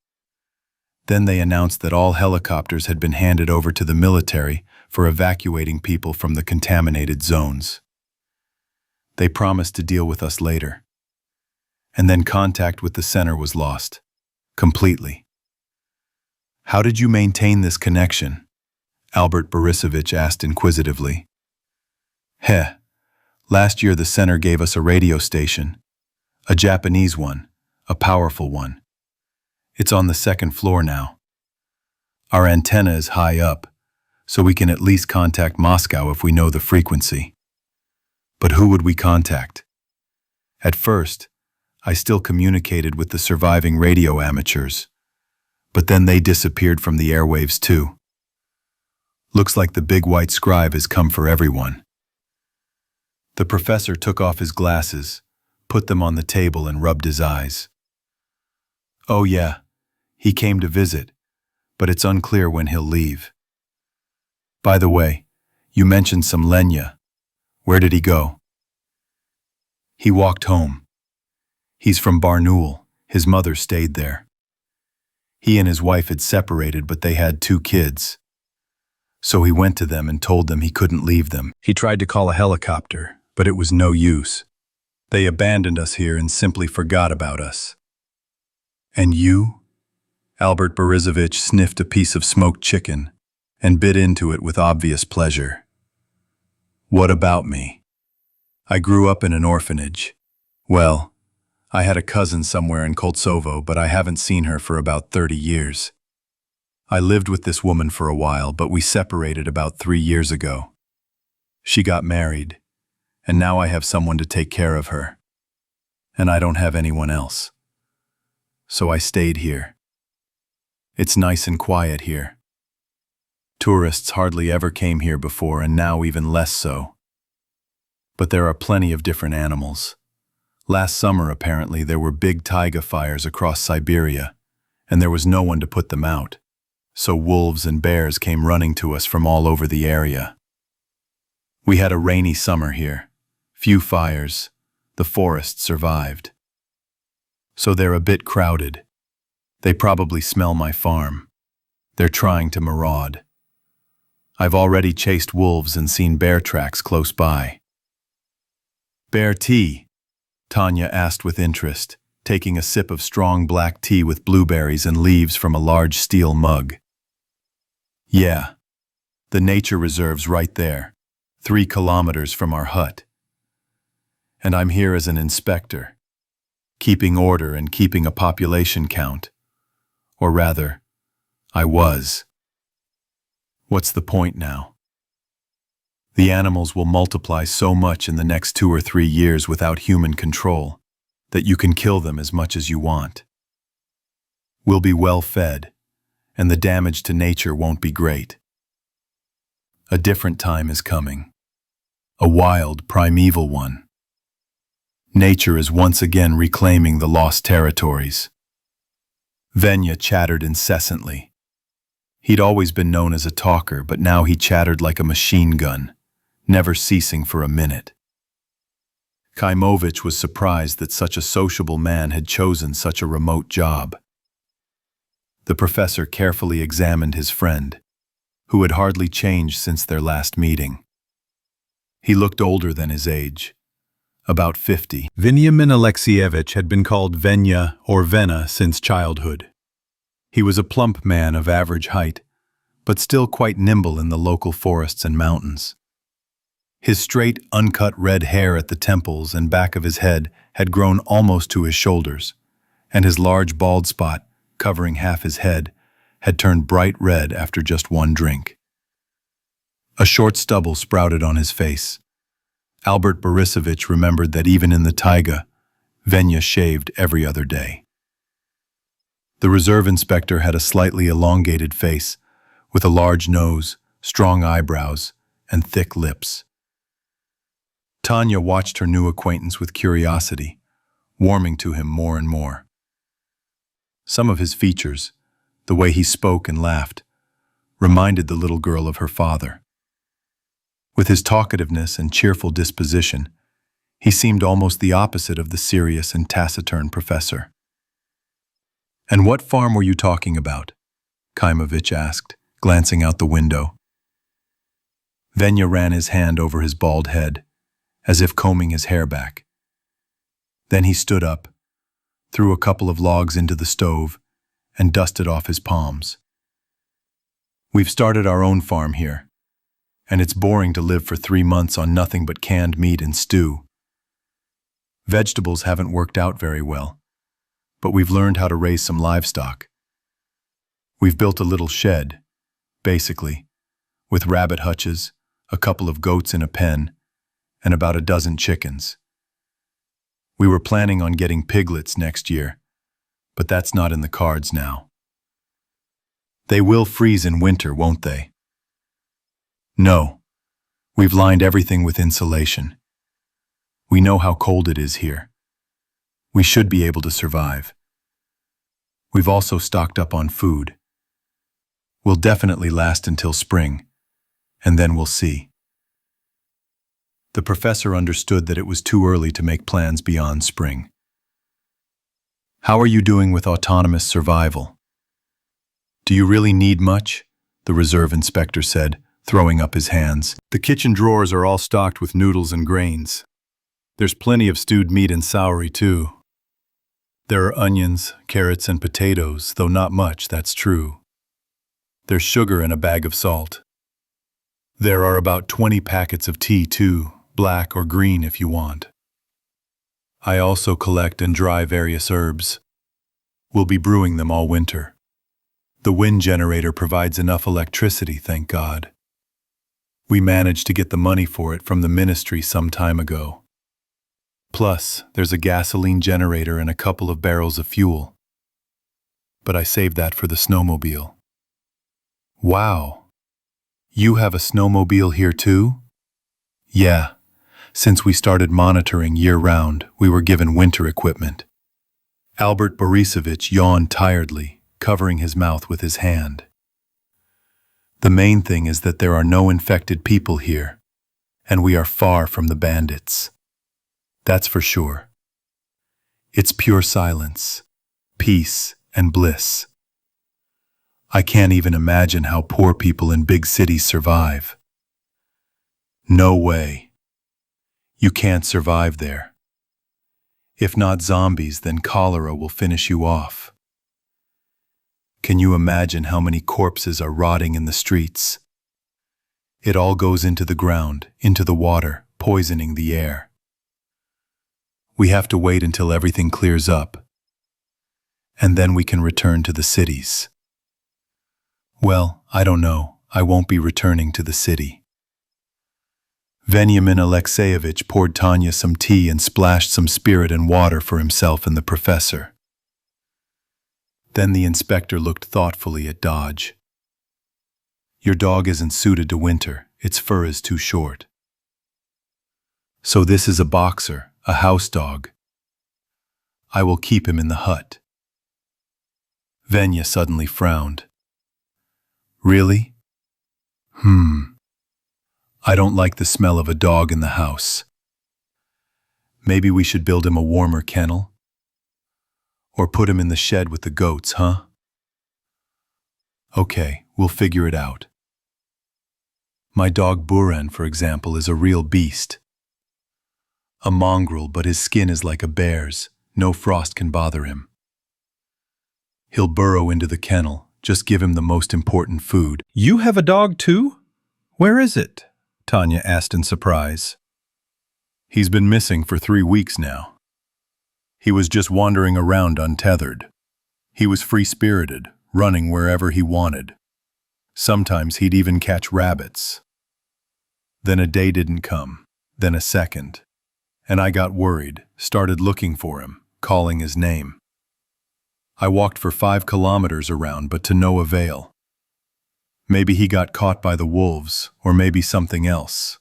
Then they announced that all helicopters had been handed over to the military for evacuating people from the contaminated zones. They promised to deal with us later. And then contact with the center was lost. Completely. How did you maintain this connection? Albert Borisovich asked inquisitively. Last year the center gave us a radio station. A Japanese one, a powerful one. It's on the 2nd floor now. Our antenna is high up, so we can at least contact Moscow if we know the frequency. But who would we contact? At first, I still communicated with the surviving radio amateurs, but then they disappeared from the airwaves too. Looks like the big white scribe has come for everyone. The professor took off his glasses, put them on the table and rubbed his eyes. Oh yeah, he came to visit, but it's unclear when he'll leave. By the way, you mentioned some Lenya. Where did he go? He walked home. He's from Barnaul. His mother stayed there. He and his wife had separated, but they had 2 kids. So he went to them and told them he couldn't leave them. He tried to call a helicopter, but it was no use. They abandoned us here and simply forgot about us. And you? Albert Borisovich sniffed a piece of smoked chicken and bit into it with obvious pleasure. What about me? I grew up in an orphanage. Well, I had a cousin somewhere in Koltsovo, but I haven't seen her for about 30 years. I lived with this woman for a while, but we separated about 3 years ago. She got married, and now I have someone to take care of her. And I don't have anyone else. So I stayed here. It's nice and quiet here. Tourists hardly ever came here before, and now even less so. But there are plenty of different animals. Last summer, apparently, there were big taiga fires across Siberia, and there was no one to put them out. So wolves and bears came running to us from all over the area. We had a rainy summer here. Few fires. The forest survived. So they're a bit crowded. They probably smell my farm. They're trying to maraud. I've already chased wolves and seen bear tracks close by. Bear tea? Tanya asked with interest, taking a sip of strong black tea with blueberries and leaves from a large steel mug. Yeah, the nature reserve's right there, 3 kilometers from our hut. And I'm here as an inspector, keeping order and keeping a population count. Or rather, I was. What's the point now? The animals will multiply so much in the next 2 or 3 years without human control that you can kill them as much as you want. We'll be well fed, and the damage to nature won't be great. A different time is coming. A wild, primeval one. Nature is once again reclaiming the lost territories. Venya chattered incessantly. He'd always been known as a talker, but now he chattered like a machine gun, never ceasing for a minute. Kaimovich was surprised that such a sociable man had chosen such a remote job. The professor carefully examined his friend, who had hardly changed since their last meeting. He looked older than his age, about 50. Veniamin Alexievich had been called Venya or Vena since childhood. He was a plump man of average height, but still quite nimble in the local forests and mountains. His straight, uncut red hair at the temples and back of his head had grown almost to his shoulders, and his large bald spot, covering half his head, had turned bright red after just one drink. A short stubble sprouted on his face. Albert Borisovich remembered that even in the taiga, Venya shaved every other day. The reserve inspector had a slightly elongated face, with a large nose, strong eyebrows, and thick lips. Tanya watched her new acquaintance with curiosity, warming to him more and more. Some of his features, the way he spoke and laughed, reminded the little girl of her father. With his talkativeness and cheerful disposition, he seemed almost the opposite of the serious and taciturn professor. "And what farm were you talking about?" Kaimovich asked, glancing out the window. Venya ran his hand over his bald head, as if combing his hair back. Then he stood up, threw a couple of logs into the stove, and dusted off his palms. "We've started our own farm here, and it's boring to live for 3 months on nothing but canned meat and stew. Vegetables haven't worked out very well, but we've learned how to raise some livestock. We've built a little shed, basically, with rabbit hutches, a couple of goats in a pen, and about a dozen chickens. We were planning on getting piglets next year, but that's not in the cards now. They will freeze in winter, won't they?" "No. We've lined everything with insulation. We know how cold it is here. We should be able to survive. We've also stocked up on food. We'll definitely last until spring, and then we'll see." The professor understood that it was too early to make plans beyond spring. "How are you doing with autonomous survival?" "Do you really need much?" the reserve inspector said, throwing up his hands. "The kitchen drawers are all stocked with noodles and grains. There's plenty of stewed meat and soury, too. There are onions, carrots, and potatoes, though not much, that's true. There's sugar and a bag of salt. There are about 20 packets of tea, too, black or green if you want. I also collect and dry various herbs. We'll be brewing them all winter. The wind generator provides enough electricity, thank God. We managed to get the money for it from the ministry some time ago. Plus, there's a gasoline generator and a couple of barrels of fuel. But I saved that for the snowmobile." "Wow. You have a snowmobile here too?" "Yeah. Since we started monitoring year-round, we were given winter equipment." Albert Borisovich yawned tiredly, covering his mouth with his hand. "The main thing is that there are no infected people here, and we are far from the bandits. That's for sure. It's pure silence, peace, and bliss. I can't even imagine how poor people in big cities survive. No way. You can't survive there. If not zombies, then cholera will finish you off. Can you imagine how many corpses are rotting in the streets? It all goes into the ground, into the water, poisoning the air. We have to wait until everything clears up, and then we can return to the cities." "Well, I don't know. I won't be returning to the city." Veniamin Alexeyevich poured Tanya some tea and splashed some spirit and water for himself and the professor. Then the inspector looked thoughtfully at Dodge. "Your dog isn't suited to winter. Its fur is too short. So this is a boxer. A house dog. I will keep him in the hut." Venya suddenly frowned. "Really? I don't like the smell of a dog in the house. Maybe we should build him a warmer kennel? Or put him in the shed with the goats, huh? Okay, we'll figure it out. My dog Buran, for example, is a real beast. A mongrel, but his skin is like a bear's. No frost can bother him. He'll burrow into the kennel. Just give him the most important food." "You have a dog too? Where is it?" Tanya asked in surprise. "He's been missing for 3 weeks now. He was just wandering around untethered. He was free-spirited, running wherever he wanted. Sometimes he'd even catch rabbits. Then a day didn't come, then a second. And I got worried, started looking for him, calling his name. I walked for 5 kilometers around, but to no avail. Maybe he got caught by the wolves, or maybe something else.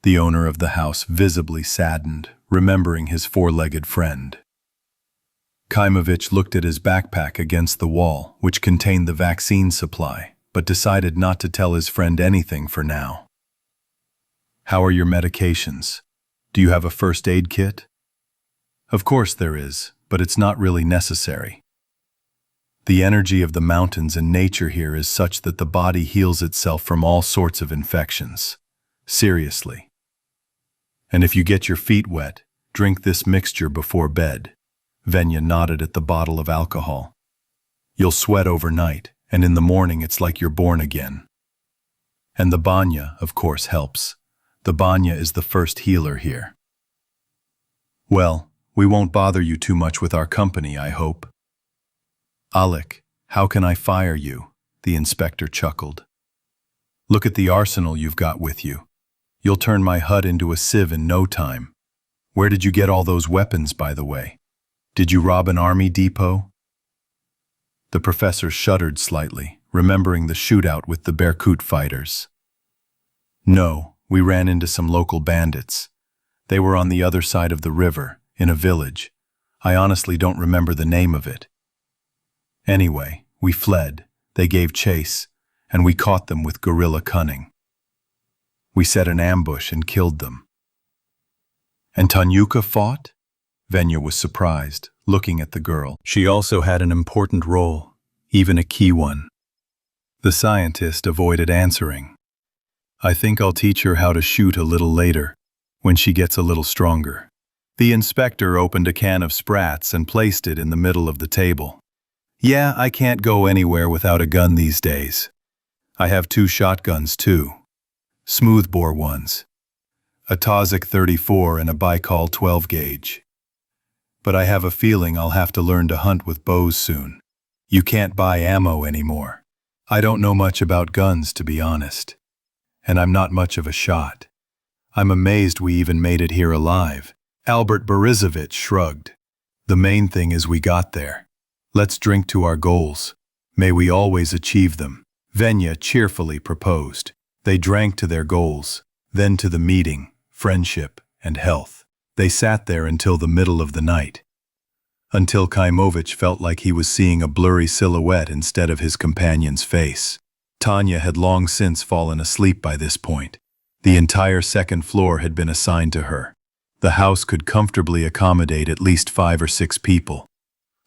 The owner of the house visibly saddened, remembering his 4-legged friend. Kaimovich looked at his backpack against the wall, which contained the vaccine supply, but decided not to tell his friend anything for now. How are your medications? Do you have a first aid kit? Of course there is, but it's not really necessary. The energy of the mountains and nature here is such that the body heals itself from all sorts of infections. Seriously. And if you get your feet wet, drink this mixture before bed. Venya nodded at the bottle of alcohol. You'll sweat overnight, and in the morning it's like you're born again. And the banya, of course, helps. The banya is the first healer here. Well, we won't bother you too much with our company, I hope. Alec, how can I fire you? The inspector chuckled. Look at the arsenal you've got with you. You'll turn my hut into a sieve in no time. Where did you get all those weapons, by the way? Did you rob an army depot? The professor shuddered slightly, remembering the shootout with the Berkut fighters. No, we ran into some local bandits. They were on the other side of the river, in a village. I honestly don't remember the name of it. Anyway, we fled, they gave chase, and we caught them with guerrilla cunning. We set an ambush and killed them. And Tanyuka fought? Venya was surprised, looking at the girl. She also had an important role, even a key one. The scientist avoided answering. I think I'll teach her how to shoot a little later, when she gets a little stronger. The inspector opened a can of Sprats and placed it in the middle of the table. Yeah, I can't go anywhere without a gun these days. I have 2 shotguns too. Smoothbore ones. A Tazik 34 and a Baikal 12 gauge. But I have a feeling I'll have to learn to hunt with bows soon. You can't buy ammo anymore. I don't know much about guns, to be honest. And I'm not much of a shot. I'm amazed we even made it here alive. Albert Borisovich shrugged. The main thing is we got there. Let's drink to our goals. May we always achieve them. Venya cheerfully proposed. They drank to their goals, then to the meeting, friendship, and health. They sat there until the middle of the night. Until Kaimovich felt like he was seeing a blurry silhouette instead of his companion's face. Tanya had long since fallen asleep by this point. The entire second floor had been assigned to her. The house could comfortably accommodate at least 5 or 6 people,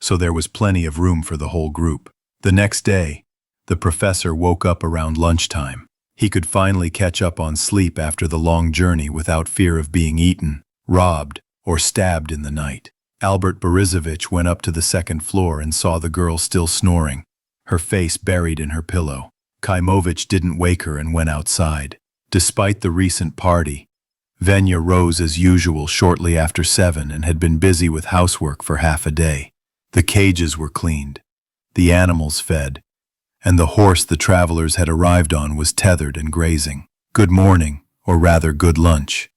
so there was plenty of room for the whole group. The next day, the professor woke up around lunchtime. He could finally catch up on sleep after the long journey without fear of being eaten, robbed, or stabbed in the night. Albert Borisovich went up to the second floor and saw the girl still snoring, her face buried in her pillow. Kaimovich didn't wake her and went outside. Despite the recent party, Venya rose as usual shortly after 7 and had been busy with housework for half a day. The cages were cleaned, the animals fed, and the horse the travelers had arrived on was tethered and grazing. Good morning, or rather good lunch.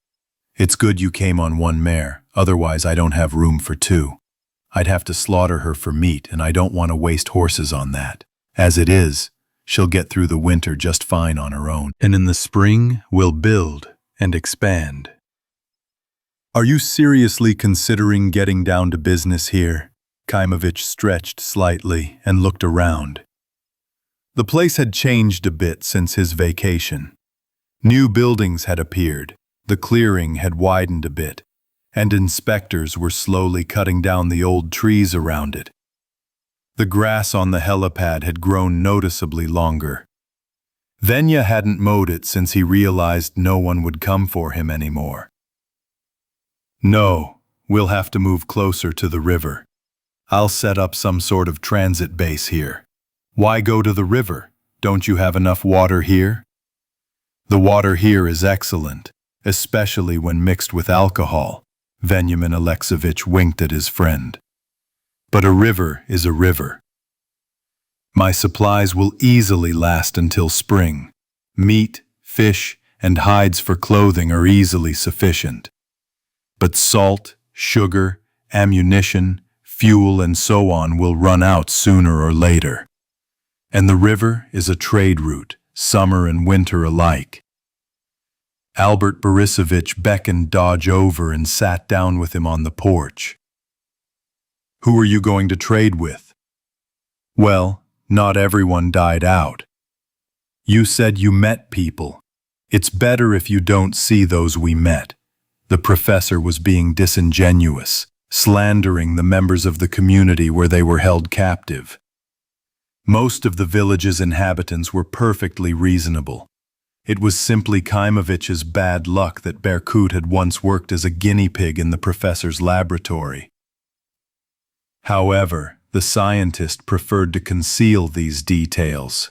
It's good you came on 1 mare, otherwise I don't have room for 2. I'd have to slaughter her for meat, and I don't want to waste horses on that. As it is, she'll get through the winter just fine on her own. And in the spring, we'll build and expand. Are you seriously considering getting down to business here? Kaimovich stretched slightly and looked around. The place had changed a bit since his vacation. New buildings had appeared, the clearing had widened a bit, and inspectors were slowly cutting down the old trees around it. The grass on the helipad had grown noticeably longer. Venya hadn't mowed it since he realized no one would come for him anymore. No, we'll have to move closer to the river. I'll set up some sort of transit base here. Why go to the river? Don't you have enough water here? The water here is excellent, especially when mixed with alcohol. Veniamin Alexeyevich winked at his friend. But a river is a river. My supplies will easily last until spring. Meat, fish, and hides for clothing are easily sufficient. But salt, sugar, ammunition, fuel, and so on will run out sooner or later. And the river is a trade route, summer and winter alike. Albert Borisovich beckoned Dodge over and sat down with him on the porch. "Who are you going to trade with?" "Well, not everyone died out. You said you met people. It's better if you don't see those we met." The professor was being disingenuous, slandering the members of the community where they were held captive. Most of the village's inhabitants were perfectly reasonable. It was simply Kaimovich's bad luck that Berkut had once worked as a guinea pig in the professor's laboratory. However, the scientist preferred to conceal these details.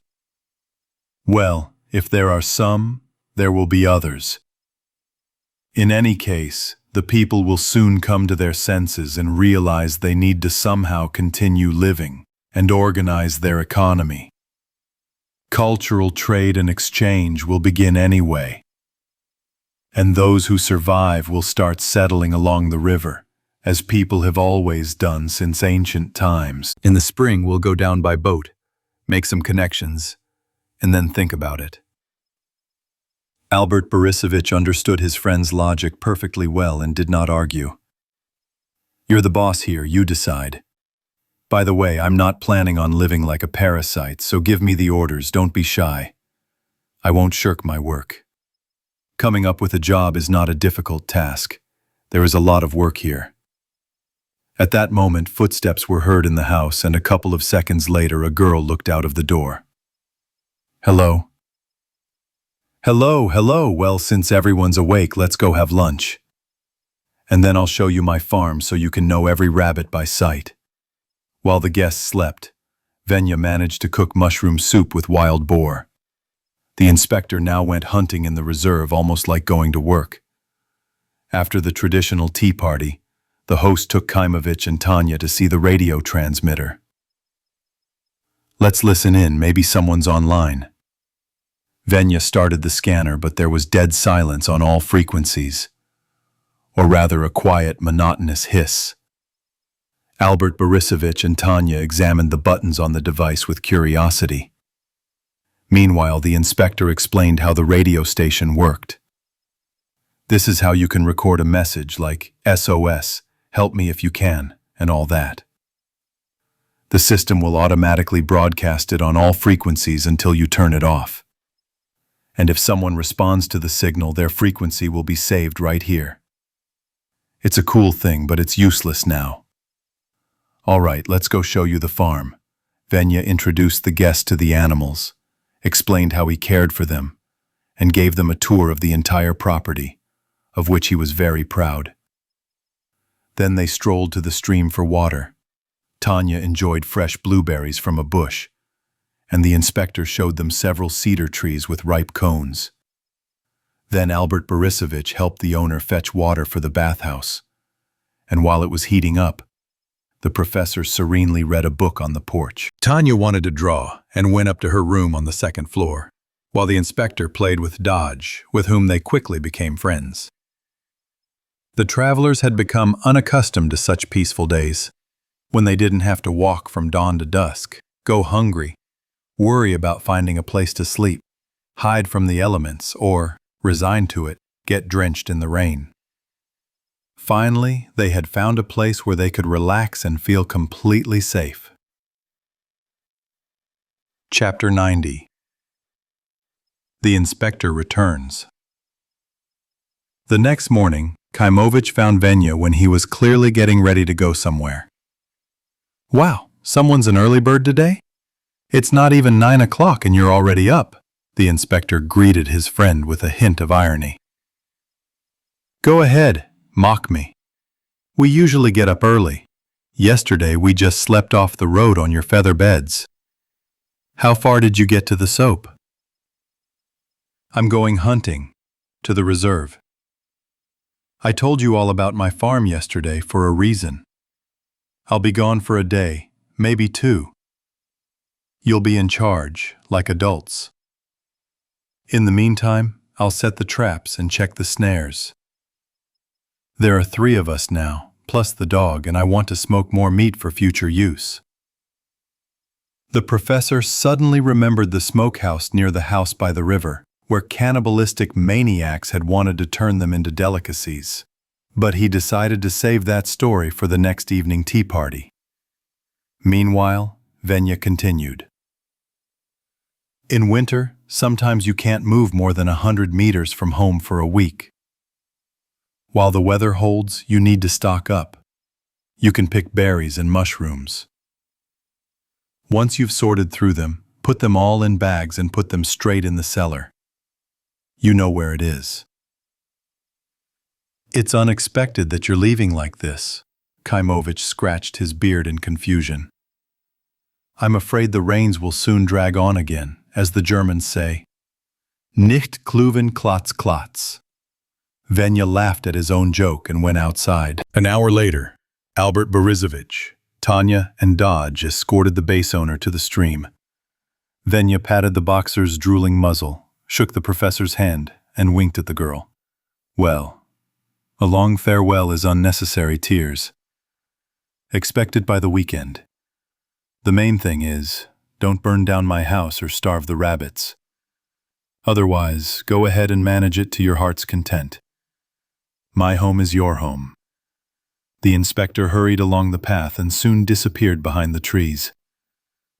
"Well, if there are some, there will be others. In any case, the people will soon come to their senses and realize they need to somehow continue living and organize their economy. Cultural trade and exchange will begin anyway. And those who survive will start settling along the river, as people have always done since ancient times. In the spring, we'll go down by boat, make some connections, and then think about it." Albert Borisovich understood his friend's logic perfectly well and did not argue. "You're the boss here, you decide. By the way, I'm not planning on living like a parasite, so give me the orders, don't be shy. I won't shirk my work. Coming up with a job is not a difficult task. There is a lot of work here." At that moment, footsteps were heard in the house, and a couple of seconds later, a girl looked out of the door. "Hello?" Hello, well, since everyone's awake, let's go have lunch. And then I'll show you my farm so you can know every rabbit by sight." While the guests slept, Venya managed to cook mushroom soup with wild boar. The inspector now went hunting in the reserve, almost like going to work. After the traditional tea party, the host took Kaimovich and Tanya to see the radio transmitter. "Let's listen in, maybe someone's online." Venya started the scanner, but there was dead silence on all frequencies, or rather a quiet, monotonous hiss. Albert Borisovich and Tanya examined the buttons on the device with curiosity. Meanwhile, the inspector explained how the radio station worked. "This is how you can record a message like SOS, help me if you can, and all that. The system will automatically broadcast it on all frequencies until you turn it off. And if someone responds to the signal, their frequency will be saved right here. It's a cool thing, but it's useless now. All right, let's go show you the farm." Venya introduced the guests to the animals, explained how he cared for them, and gave them a tour of the entire property, of which he was very proud. Then they strolled to the stream for water. Tanya enjoyed fresh blueberries from a bush, and the inspector showed them several cedar trees with ripe cones. Then Albert Borisovich helped the owner fetch water for the bathhouse, and while it was heating up, the professor serenely read a book on the porch. Tanya wanted to draw and went up to her room on the second floor, while the inspector played with Dodge, with whom they quickly became friends. The travelers had become unaccustomed to such peaceful days, when they didn't have to walk from dawn to dusk, go hungry, worry about finding a place to sleep, hide from the elements, or, resigned to it, get drenched in the rain. Finally, they had found a place where they could relax and feel completely safe. Chapter 90. The Inspector Returns. The next morning, Kaimovich found Venya when he was clearly getting ready to go somewhere. "Wow, someone's an early bird today? It's not even 9 o'clock and you're already up," the inspector greeted his friend with a hint of irony. "Go ahead, mock me. We usually get up early. Yesterday we just slept off the road on your feather beds. How far did you get to the soap?" "I'm going hunting, to the reserve. I told you all about my farm yesterday for a reason. I'll be gone for a day, maybe 2. You'll be in charge, like adults. In the meantime, I'll set the traps and check the snares. There are 3 of us now, plus the dog, and I want to smoke more meat for future use. The professor suddenly remembered the smokehouse near the house by the river, where cannibalistic maniacs had wanted to turn them into delicacies. But he decided to save that story for the next evening tea party. Meanwhile, Venya continued. In winter, sometimes you can't move more than 100 meters from home for a week. While the weather holds, you need to stock up. You can pick berries and mushrooms. Once you've sorted through them, put them all in bags and put them straight in the cellar. You know where it is. It's unexpected that you're leaving like this. Kaimovich scratched his beard in confusion. I'm afraid the rains will soon drag on again, as the Germans say. Nicht kluven klotz klotz. Venya laughed at his own joke and went outside. An hour later, Albert Borisovich, Tanya, and Dodge escorted the base owner to the stream. Venya patted the boxer's drooling muzzle, shook the professor's hand, and winked at the girl. Well, a long farewell is unnecessary tears. Expect it by the weekend. The main thing is, don't burn down my house or starve the rabbits. Otherwise, go ahead and manage it to your heart's content. My home is your home. The inspector hurried along the path and soon disappeared behind the trees.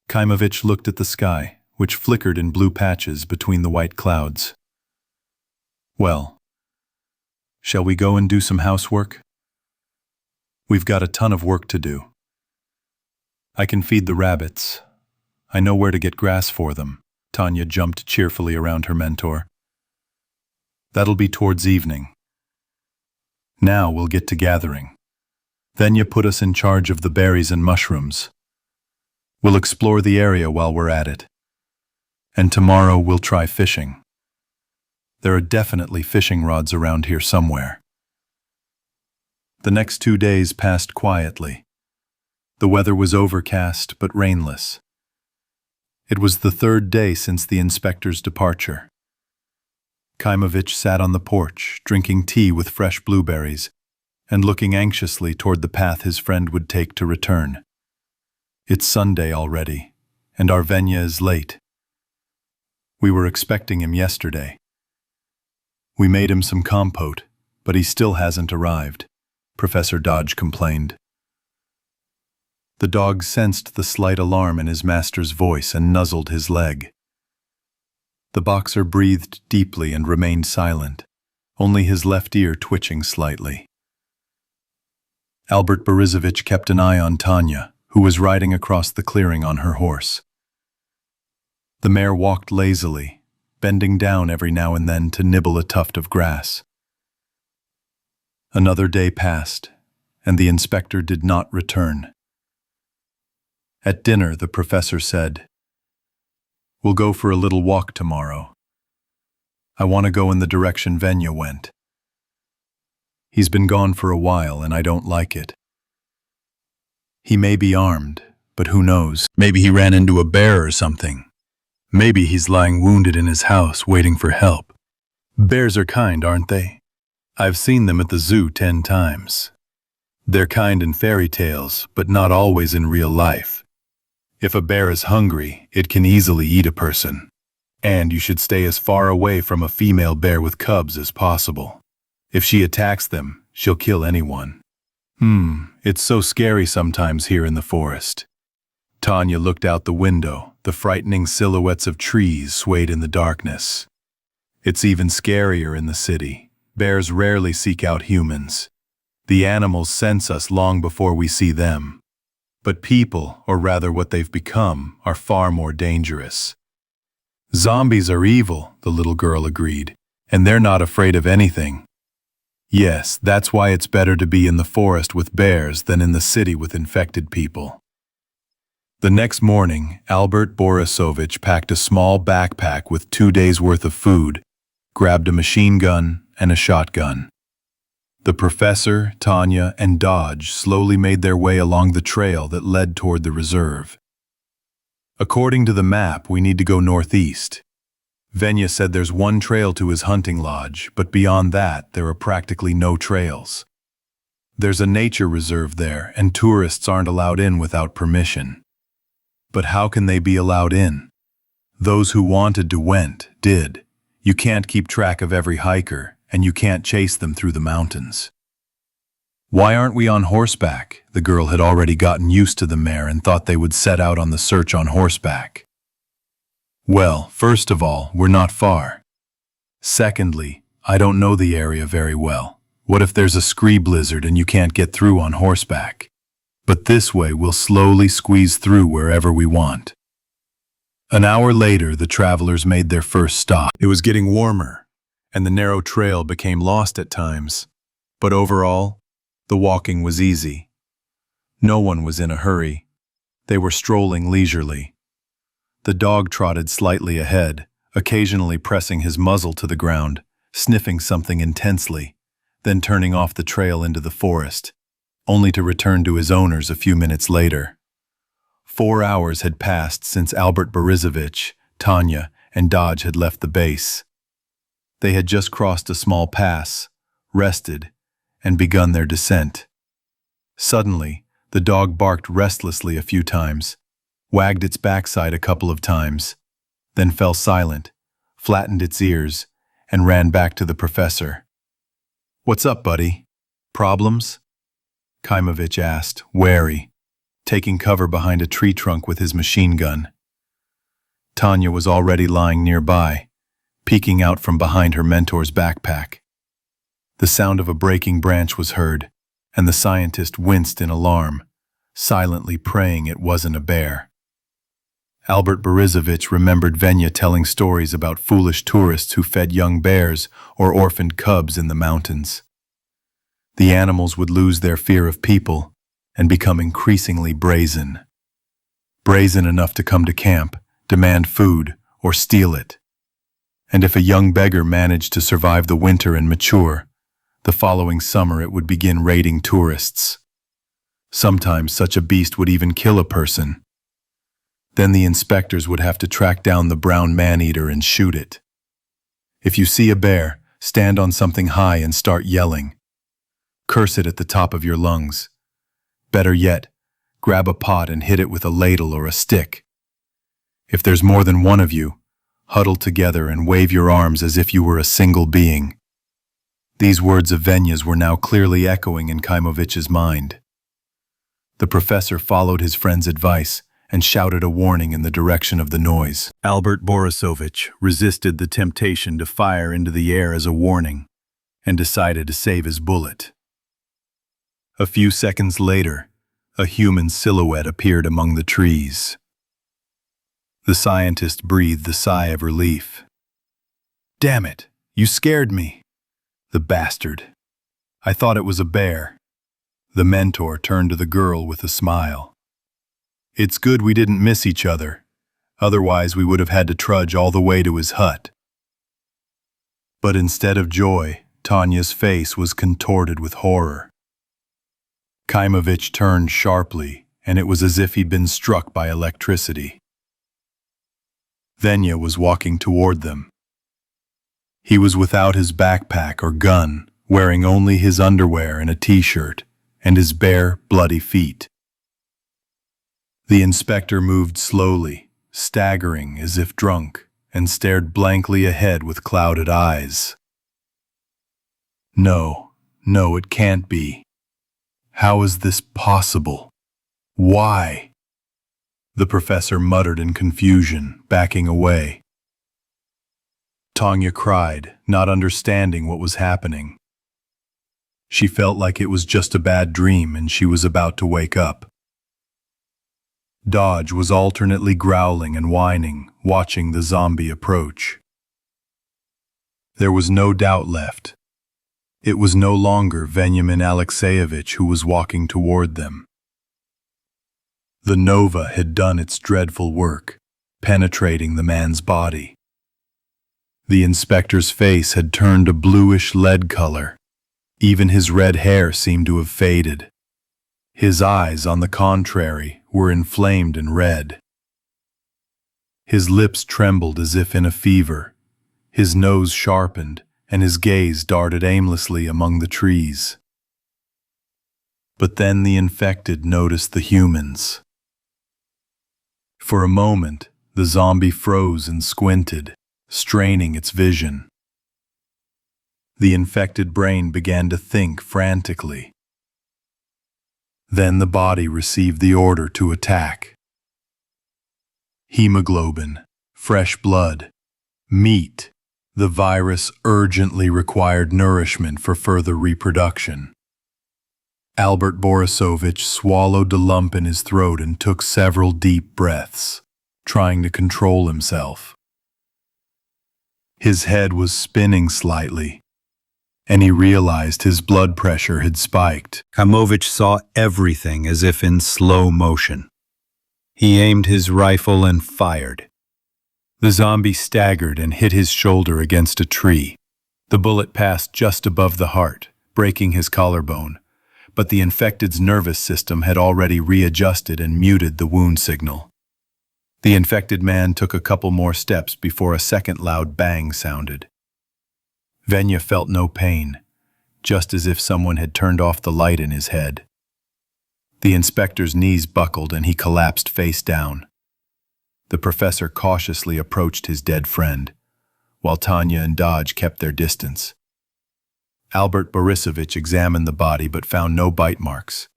Kaimovich looked at the sky, which flickered in blue patches between the white clouds. Well, shall we go and do some housework? We've got a ton of work to do. I can feed the rabbits. I know where to get grass for them. Tanya jumped cheerfully around her mentor. That'll be towards evening. Now we'll get to gathering. Venya put us in charge of the berries and mushrooms. We'll explore the area while we're at it. And tomorrow we'll try fishing. There are definitely fishing rods around here somewhere. The next 2 days passed quietly. The weather was overcast but rainless. It was the 3rd day since the inspector's departure. Kaimovich sat on the porch, drinking tea with fresh blueberries, and looking anxiously toward the path his friend would take to return. It's Sunday already, and our Venya is late. We were expecting him yesterday. We made him some compote, but he still hasn't arrived, Professor Dodge complained. The dog sensed the slight alarm in his master's voice and nuzzled his leg. The boxer breathed deeply and remained silent, only his left ear twitching slightly. Albert Borisovich kept an eye on Tanya, who was riding across the clearing on her horse. The mare walked lazily, bending down every now and then to nibble a tuft of grass. Another day passed, and the inspector did not return. At dinner, the professor said, "We'll go for a little walk tomorrow. I want to go in the direction Venya went. He's been gone for a while, and I don't like it. He may be armed, but who knows? Maybe he ran into a bear or something. Maybe he's lying wounded in his house waiting for help. Bears are kind, aren't they? I've seen them at the zoo 10 times. They're kind in fairy tales, but not always in real life. If a bear is hungry, it can easily eat a person. And you should stay as far away from a female bear with cubs as possible. If she attacks them, she'll kill anyone. It's so scary sometimes here in the forest." Tanya looked out the window. The frightening silhouettes of trees swayed in the darkness. It's even scarier in the city. Bears rarely seek out humans. The animals sense us long before we see them. But people, or rather what they've become, are far more dangerous. "Zombies are evil," the little girl agreed, "and they're not afraid of anything." Yes, that's why it's better to be in the forest with bears than in the city with infected people. The next morning, Albert Borisovich packed a small backpack with 2 days' worth of food, grabbed a machine gun and a shotgun. The professor, Tanya, and Dodge slowly made their way along the trail that led toward the reserve. According to the map, we need to go northeast. Venya said there's one trail to his hunting lodge, but beyond that, there are practically no trails. There's a nature reserve there, and tourists aren't allowed in without permission. But how can they be allowed in? Those who wanted to did. You can't keep track of every hiker, and you can't chase them through the mountains. Why aren't we on horseback? The girl had already gotten used to the mare and thought they would set out on the search on horseback. Well, first of all, we're not far. Secondly, I don't know the area very well. What if there's a scree blizzard and you can't get through on horseback? But this way we'll slowly squeeze through wherever we want. An hour later, the travelers made their first stop. It was getting warmer, and the narrow trail became lost at times. But overall, the walking was easy. No one was in a hurry. They were strolling leisurely. The dog trotted slightly ahead, occasionally pressing his muzzle to the ground, sniffing something intensely, then turning off the trail into the forest, only to return to his owners a few minutes later. 4 hours had passed since Albert Borisovich, Tanya, and Dodge had left the base. They had just crossed a small pass, rested, and begun their descent. Suddenly, the dog barked restlessly a few times, wagged its backside a couple of times, then fell silent, flattened its ears, and ran back to the professor. "What's up, buddy? Problems?" Kaimovich asked, wary, taking cover behind a tree trunk with his machine gun. Tanya was already lying nearby, peeking out from behind her mentor's backpack. The sound of a breaking branch was heard, and the scientist winced in alarm, silently praying it wasn't a bear. Albert Borisovich remembered Venya telling stories about foolish tourists who fed young bears or orphaned cubs in the mountains. The animals would lose their fear of people and become increasingly brazen. Brazen enough to come to camp, demand food, or steal it. And if a young beggar managed to survive the winter and mature, the following summer it would begin raiding tourists. Sometimes such a beast would even kill a person. Then the inspectors would have to track down the brown man-eater and shoot it. If you see a bear, stand on something high and start yelling. Curse it at the top of your lungs. Better yet, grab a pot and hit it with a ladle or a stick. If there's more than one of you, huddle together and wave your arms as if you were a single being. These words of Venya's were now clearly echoing in Kaimovich's mind. The professor followed his friend's advice and shouted a warning in the direction of the noise. Albert Borisovich resisted the temptation to fire into the air as a warning and decided to save his bullet. A few seconds later, a human silhouette appeared among the trees. The scientist breathed a sigh of relief. "Damn it, you scared me." "The bastard. I thought it was a bear." The mentor turned to the girl with a smile. "It's good we didn't miss each other. Otherwise we would have had to trudge all the way to his hut." But instead of joy, Tanya's face was contorted with horror. Kaimovich turned sharply, and it was as if he'd been struck by electricity. Venya was walking toward them. He was without his backpack or gun, wearing only his underwear and a t-shirt, and his bare, bloody feet. The inspector moved slowly, staggering as if drunk, and stared blankly ahead with clouded eyes. No, it can't be. How is this possible? Why? The professor muttered in confusion, backing away. Tanya cried, not understanding what was happening. She felt like it was just a bad dream and she was about to wake up. Dodge was alternately growling and whining, watching the zombie approach. There was no doubt left. It was no longer Veniamin Alexeyevich who was walking toward them. The Nova had done its dreadful work, penetrating the man's body. The inspector's face had turned a bluish lead color. Even his red hair seemed to have faded. His eyes, on the contrary, were inflamed and red. His lips trembled as if in a fever, His nose sharpened, and his gaze darted aimlessly among the trees. But then the infected noticed the humans. For a moment, the zombie froze and squinted, straining its vision. The infected brain began to think frantically. Then the body received the order to attack. Hemoglobin, fresh blood, meat. The virus urgently required nourishment for further reproduction. Albert Borisovich swallowed the lump in his throat and took several deep breaths, trying to control himself. His head was spinning slightly, and he realized his blood pressure had spiked. Kaimovich saw everything as if in slow motion. He aimed his rifle and fired. The zombie staggered and hit his shoulder against a tree. The bullet passed just above the heart, breaking his collarbone, but the infected's nervous system had already readjusted and muted the wound signal. The infected man took a couple more steps before a second loud bang sounded. Venya felt no pain, just as if someone had turned off the light in his head. The inspector's knees buckled and he collapsed face down. The professor cautiously approached his dead friend, while Tanya and Dodge kept their distance. Albert Borisovich examined the body but found no bite marks.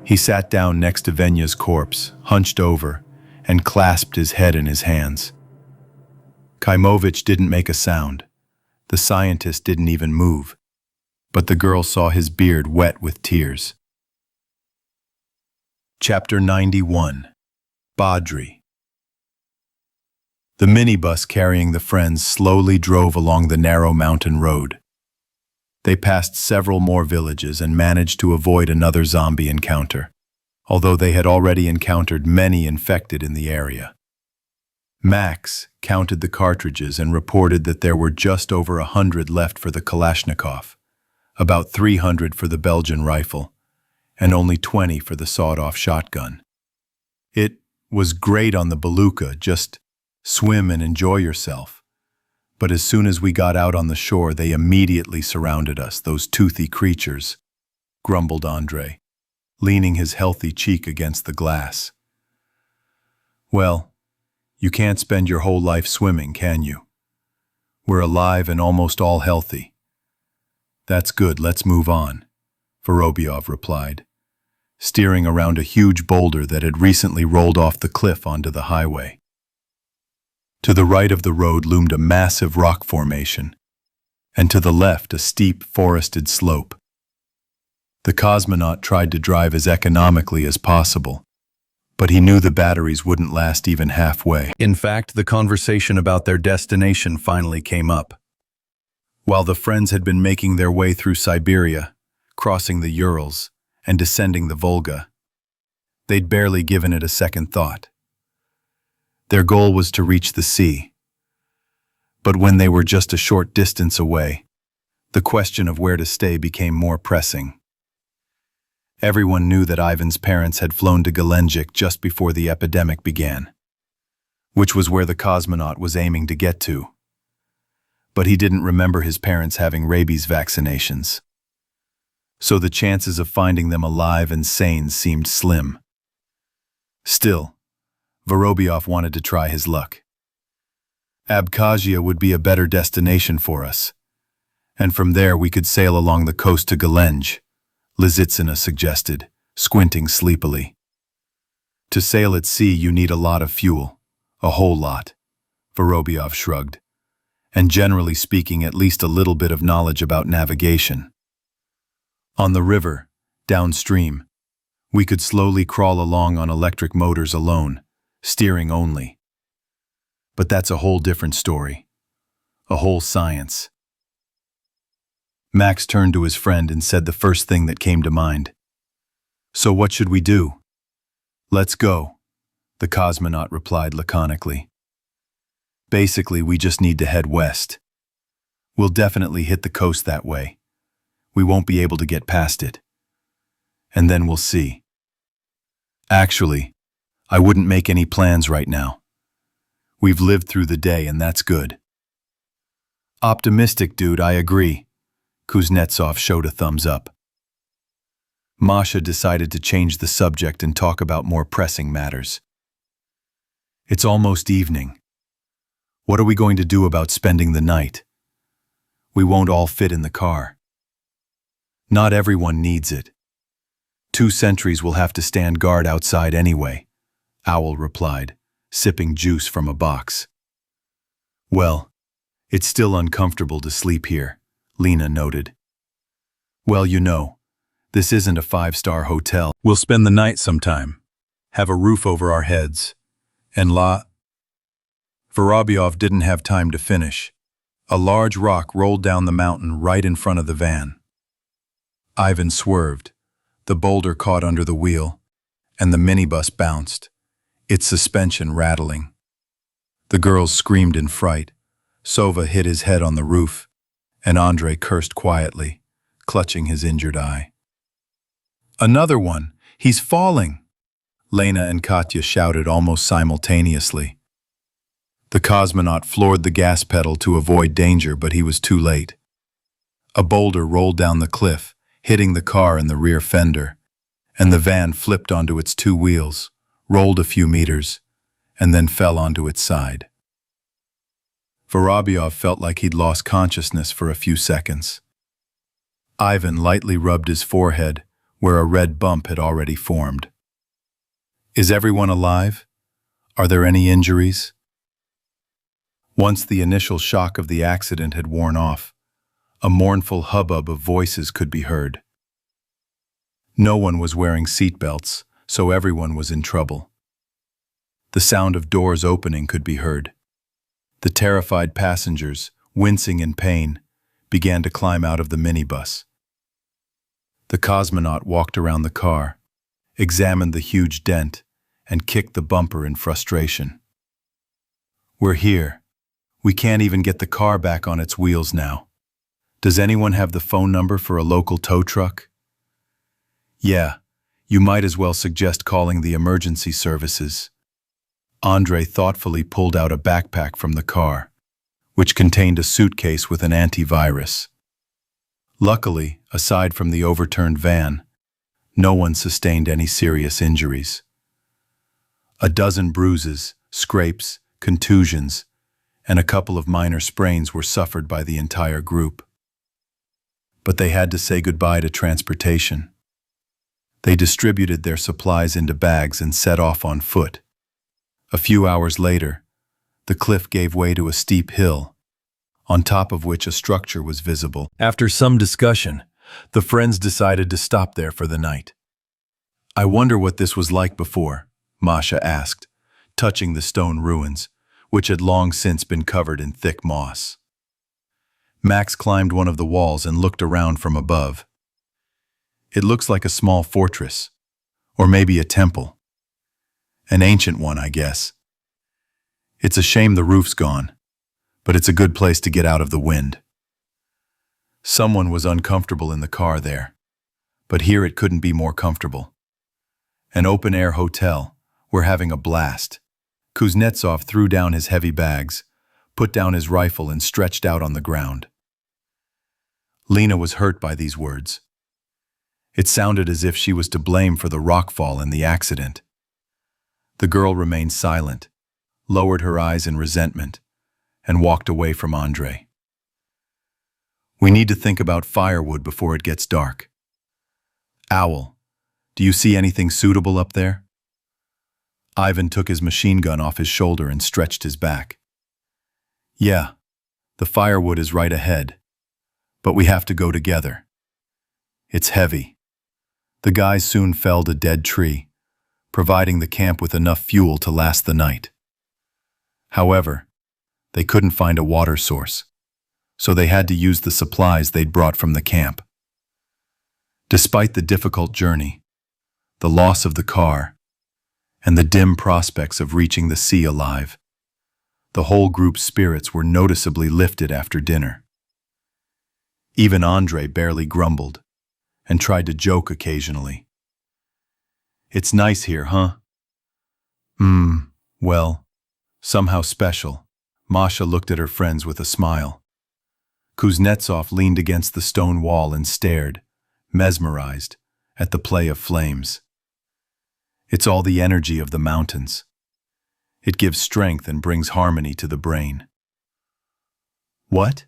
He sat down next to Venya's corpse, hunched over, and clasped his head in his hands. Kaimovich didn't make a sound. The scientist didn't even move, but the girl saw his beard wet with tears. Chapter 91. Badri. The minibus carrying the friends slowly drove along the narrow mountain road. They passed several more villages and managed to avoid another zombie encounter, although they had already encountered many infected in the area. Max counted the cartridges and reported that there were just over 100 left for the Kalashnikov, about 300 for the Belgian rifle, and only 20 for the sawed-off shotgun. It was great on the Beluga, just swim and enjoy yourself. But as soon as we got out on the shore, they immediately surrounded us, those toothy creatures, grumbled Andre, leaning his healthy cheek against the glass. Well, you can't spend your whole life swimming, can you? We're alive and almost all healthy. That's good, let's move on, Vorobyov replied, steering around a huge boulder that had recently rolled off the cliff onto the highway. To the right of the road loomed a massive rock formation, and to the left a steep forested slope. The cosmonaut tried to drive as economically as possible, but he knew the batteries wouldn't last even halfway. In fact, the conversation about their destination finally came up. While the friends had been making their way through Siberia, crossing the Urals, and descending the Volga, they'd barely given it a second thought. Their goal was to reach the sea. But when they were just a short distance away, the question of where to stay became more pressing. Everyone knew that Ivan's parents had flown to Gelendzhik just before the epidemic began, which was where the cosmonaut was aiming to get to. But he didn't remember his parents having rabies vaccinations. So the chances of finding them alive and sane seemed slim. Still, Vorobyov wanted to try his luck. Abkhazia would be a better destination for us, and from there we could sail along the coast to Gelendzhik, Lizitsina suggested, squinting sleepily. To sail at sea you need a lot of fuel, a whole lot, Vorobyov shrugged, and generally speaking at least a little bit of knowledge about navigation. On the river, downstream, we could slowly crawl along on electric motors alone, steering only. But that's a whole different story, a whole science. Max turned to his friend and said the first thing that came to mind. So what should we do? Let's go, the cosmonaut replied laconically. Basically, we just need to head west. We'll definitely hit the coast that way. We won't be able to get past it. And then we'll see. Actually, I wouldn't make any plans right now. We've lived through the day and that's good. Optimistic, dude, I agree. Kuznetsov showed a thumbs up. Masha decided to change the subject and talk about more pressing matters. It's almost evening. What are we going to do about spending the night? We won't all fit in the car. Not everyone needs it. 2 sentries will have to stand guard outside anyway, Owl replied, sipping juice from a box. Well, it's still uncomfortable to sleep here, Lena noted. Well, you know, this isn't a 5-star hotel. We'll spend the night sometime, have a roof over our heads, and Vorobyov didn't have time to finish. A large rock rolled down the mountain right in front of the van. Ivan swerved. The boulder caught under the wheel, and the minibus bounced, its suspension rattling. The girls screamed in fright. Sova hit his head on the roof, and Andrei cursed quietly, clutching his injured eye. Another one! He's falling! Lena and Katya shouted almost simultaneously. The cosmonaut floored the gas pedal to avoid danger, but he was too late. A boulder rolled down the cliff, hitting the car in the rear fender, and the van flipped onto its 2 wheels, rolled a few meters, and then fell onto its side. Vorobyov felt like he'd lost consciousness for a few seconds. Ivan lightly rubbed his forehead, where a red bump had already formed. Is everyone alive? Are there any injuries? Once the initial shock of the accident had worn off, a mournful hubbub of voices could be heard. No one was wearing seatbelts, so everyone was in trouble. The sound of doors opening could be heard. The terrified passengers, wincing in pain, began to climb out of the minibus. The cosmonaut walked around the car, examined the huge dent, and kicked the bumper in frustration. We're here. We can't even get the car back on its wheels now. Does anyone have the phone number for a local tow truck? Yeah, you might as well suggest calling the emergency services. Andrei thoughtfully pulled out a backpack from the car, which contained a suitcase with an antivirus. Luckily, aside from the overturned van, no one sustained any serious injuries. A dozen bruises, scrapes, contusions, and a couple of minor sprains were suffered by the entire group. But they had to say goodbye to transportation. They distributed their supplies into bags and set off on foot. A few hours later, the cliff gave way to a steep hill, on top of which a structure was visible. After some discussion, the friends decided to stop there for the night. I wonder what this was like before, Masha asked, touching the stone ruins, which had long since been covered in thick moss. Max climbed one of the walls and looked around from above. It looks like a small fortress, or maybe a temple. An ancient one, I guess. It's a shame the roof's gone, but it's a good place to get out of the wind. Someone was uncomfortable in the car there, but here it couldn't be more comfortable. An open-air hotel. We're having a blast. Kuznetsov threw down his heavy bags, put down his rifle and stretched out on the ground. Lena was hurt by these words. It sounded as if she was to blame for the rockfall and the accident. The girl remained silent, lowered her eyes in resentment, and walked away from Andrei. We need to think about firewood before it gets dark. Owl, do you see anything suitable up there? Ivan took his machine gun off his shoulder and stretched his back. Yeah, the firewood is right ahead, but we have to go together. It's heavy. The guys soon felled a dead tree, providing the camp with enough fuel to last the night. However, they couldn't find a water source, so they had to use the supplies they'd brought from the camp. Despite the difficult journey, the loss of the car, and the dim prospects of reaching the sea alive, the whole group's spirits were noticeably lifted after dinner. Even Andrei barely grumbled and tried to joke occasionally. It's nice here, huh? Well, somehow special. Masha looked at her friends with a smile. Kuznetsov leaned against the stone wall and stared, mesmerized, at the play of flames. It's all the energy of the mountains. It gives strength and brings harmony to the brain. What?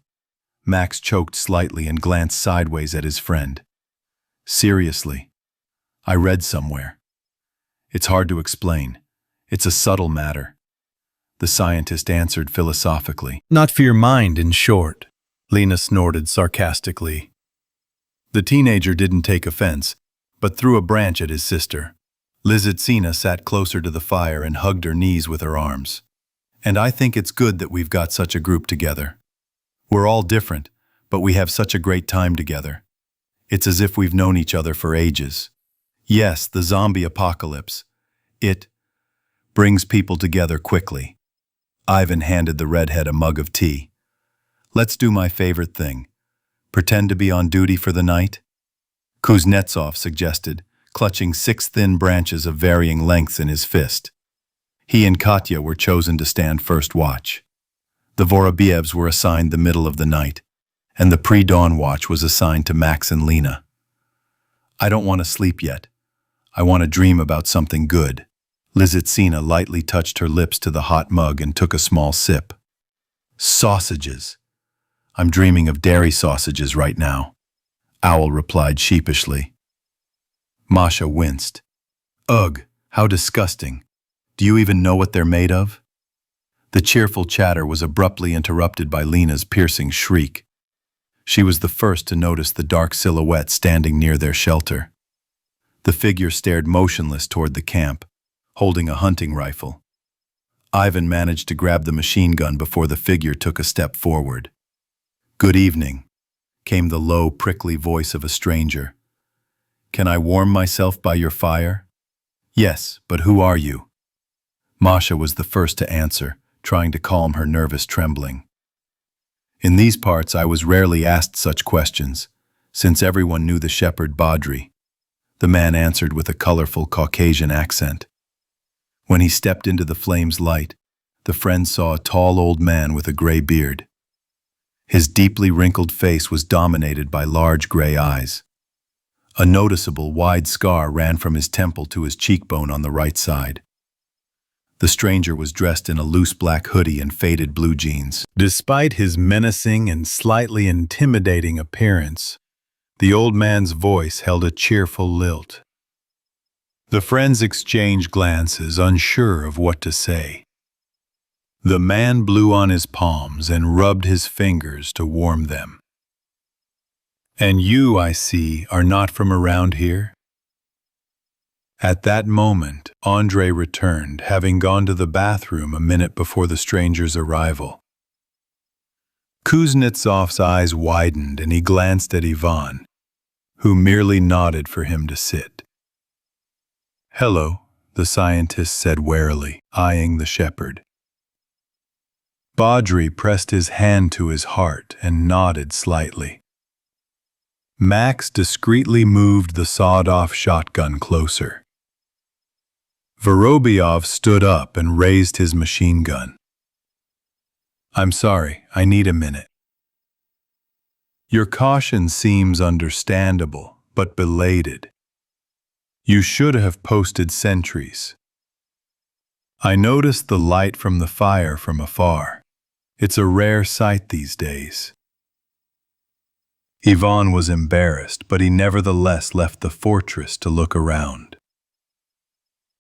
Max choked slightly and glanced sideways at his friend. Seriously, I read somewhere. It's hard to explain. It's a subtle matter. The scientist answered philosophically. Not for your mind, in short, Lena snorted sarcastically. The teenager didn't take offense, but threw a branch at his sister. Lizitsina sat closer to the fire and hugged her knees with her arms. And I think it's good that we've got such a group together. We're all different, but we have such a great time together. It's as if we've known each other for ages. Yes, the zombie apocalypse. It brings people together quickly. Ivan handed the redhead a mug of tea. Let's do my favorite thing. Pretend to be on duty for the night? Kuznetsov suggested, clutching 6 thin branches of varying lengths in his fist. He and Katya were chosen to stand first watch. The Vorobyevs were assigned the middle of the night, and the pre-dawn watch was assigned to Max and Lena. I don't want to sleep yet. I want to dream about something good. Lizitsina lightly touched her lips to the hot mug and took a small sip. Sausages. I'm dreaming of dairy sausages right now, Owl replied sheepishly. Masha winced. Ugh, how disgusting. Do you even know what they're made of? The cheerful chatter was abruptly interrupted by Lena's piercing shriek. She was the first to notice the dark silhouette standing near their shelter. The figure stared motionless toward the camp, holding a hunting rifle. Ivan managed to grab the machine gun before the figure took a step forward. Good evening, came the low, prickly voice of a stranger. Can I warm myself by your fire? Yes, but who are you? Masha was the first to answer, trying to calm her nervous trembling. In these parts, I was rarely asked such questions, since everyone knew the shepherd Badri. The man answered with a colorful Caucasian accent. When he stepped into the flame's light, the friends saw a tall old man with a gray beard. His deeply wrinkled face was dominated by large gray eyes. A noticeable wide scar ran from his temple to his cheekbone on the right side. The stranger was dressed in a loose black hoodie and faded blue jeans. Despite his menacing and slightly intimidating appearance, the old man's voice held a cheerful lilt. The friends exchanged glances, unsure of what to say. The man blew on his palms and rubbed his fingers to warm them. And you, I see, are not from around here? At that moment, Andrei returned, having gone to the bathroom a minute before the stranger's arrival. Kuznetsov's eyes widened and he glanced at Ivan, who merely nodded for him to sit. Hello, the scientist said warily, eyeing the shepherd. Badri pressed his hand to his heart and nodded slightly. Max discreetly moved the sawed-off shotgun closer. Vorobyov stood up and raised his machine gun. I'm sorry, I need a minute. Your caution seems understandable, but belated. You should have posted sentries. I noticed the light from the fire from afar. It's a rare sight these days. Ivan was embarrassed, but he nevertheless left the fortress to look around.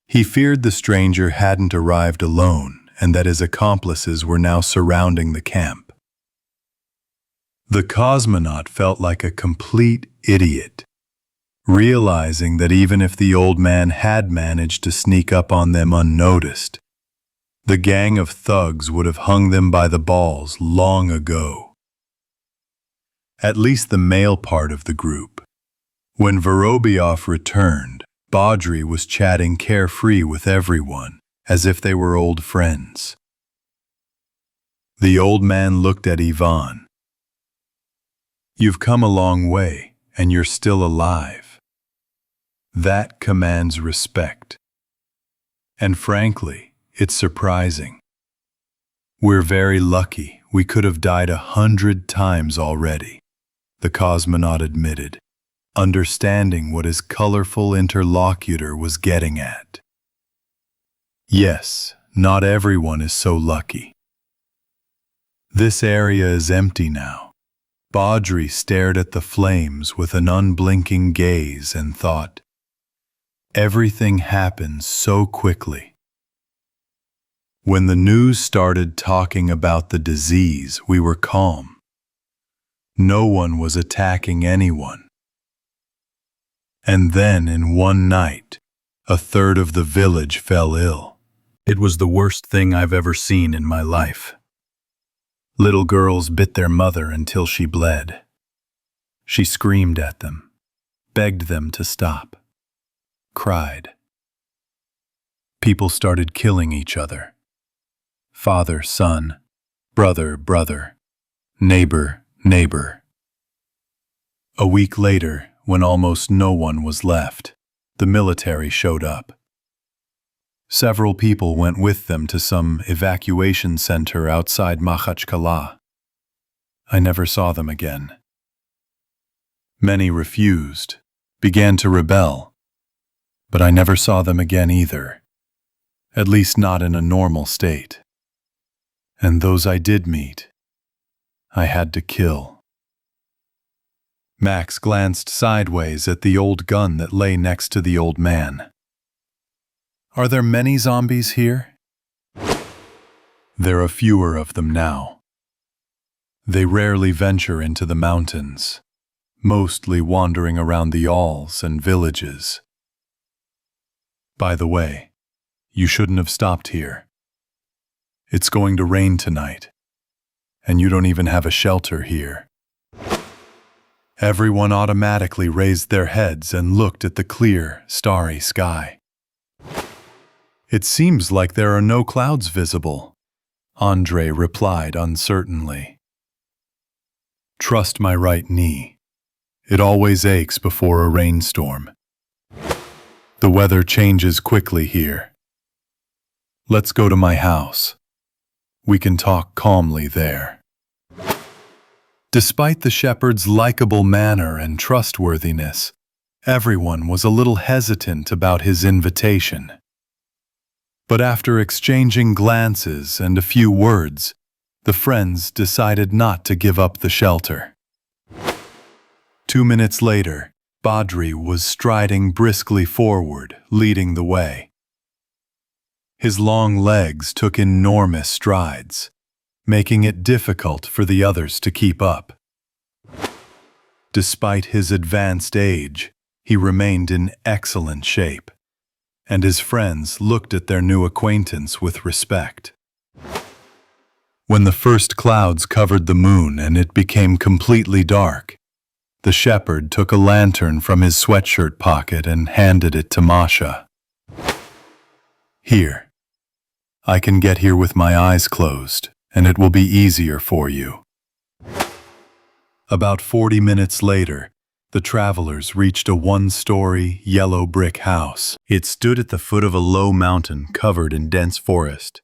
He feared the stranger hadn't arrived alone and that his accomplices were now surrounding the camp. The cosmonaut felt like a complete idiot, realizing that even if the old man had managed to sneak up on them unnoticed, the gang of thugs would have hung them by the balls long ago. At least the male part of the group. When Vorobyov returned, Badri was chatting carefree with everyone, as if they were old friends. The old man looked at Ivan. You've come a long way, and you're still alive. That commands respect. And frankly, it's surprising. We're very lucky, we could have died 100 times already, the cosmonaut admitted, understanding what his colorful interlocutor was getting at. Yes, not everyone is so lucky. This area is empty now. Baudry stared at the flames with an unblinking gaze and thought, everything happens so quickly. When the news started talking about the disease, we were calm. No one was attacking anyone. And then, in one night, a third of the village fell ill. It was the worst thing I've ever seen in my life. Little girls bit their mother until she bled. She screamed at them, begged them to stop, cried. People started killing each other. Father, son, brother, brother, neighbor, neighbor. A week later, when almost no one was left, the military showed up. Several people went with them to some evacuation center outside Makhachkala. I never saw them again. Many refused, began to rebel, but I never saw them again either, at least not in a normal state. And those I did meet, I had to kill. Max glanced sideways at the old gun that lay next to the old man. Are there many zombies here? There are fewer of them now. They rarely venture into the mountains, mostly wandering around the alls and villages. By the way, you shouldn't have stopped here. It's going to rain tonight, and you don't even have a shelter here. Everyone automatically raised their heads and looked at the clear, starry sky. It seems like there are no clouds visible, Andre replied uncertainly. Trust my right knee. It always aches before a rainstorm. The weather changes quickly here. Let's go to my house. We can talk calmly there. Despite the shepherd's likable manner and trustworthiness, everyone was a little hesitant about his invitation. But after exchanging glances and a few words, the friends decided not to give up the shelter. 2 minutes later, Baudry was striding briskly forward, leading the way. His long legs took enormous strides, making it difficult for the others to keep up. Despite his advanced age, he remained in excellent shape, and his friends looked at their new acquaintance with respect. When the first clouds covered the moon and it became completely dark, the shepherd took a lantern from his sweatshirt pocket and handed it to Masha. Here. I can get here with my eyes closed, and it will be easier for you. About 40 minutes later, the travelers reached a one-story, yellow brick house. It stood at the foot of a low mountain covered in dense forest.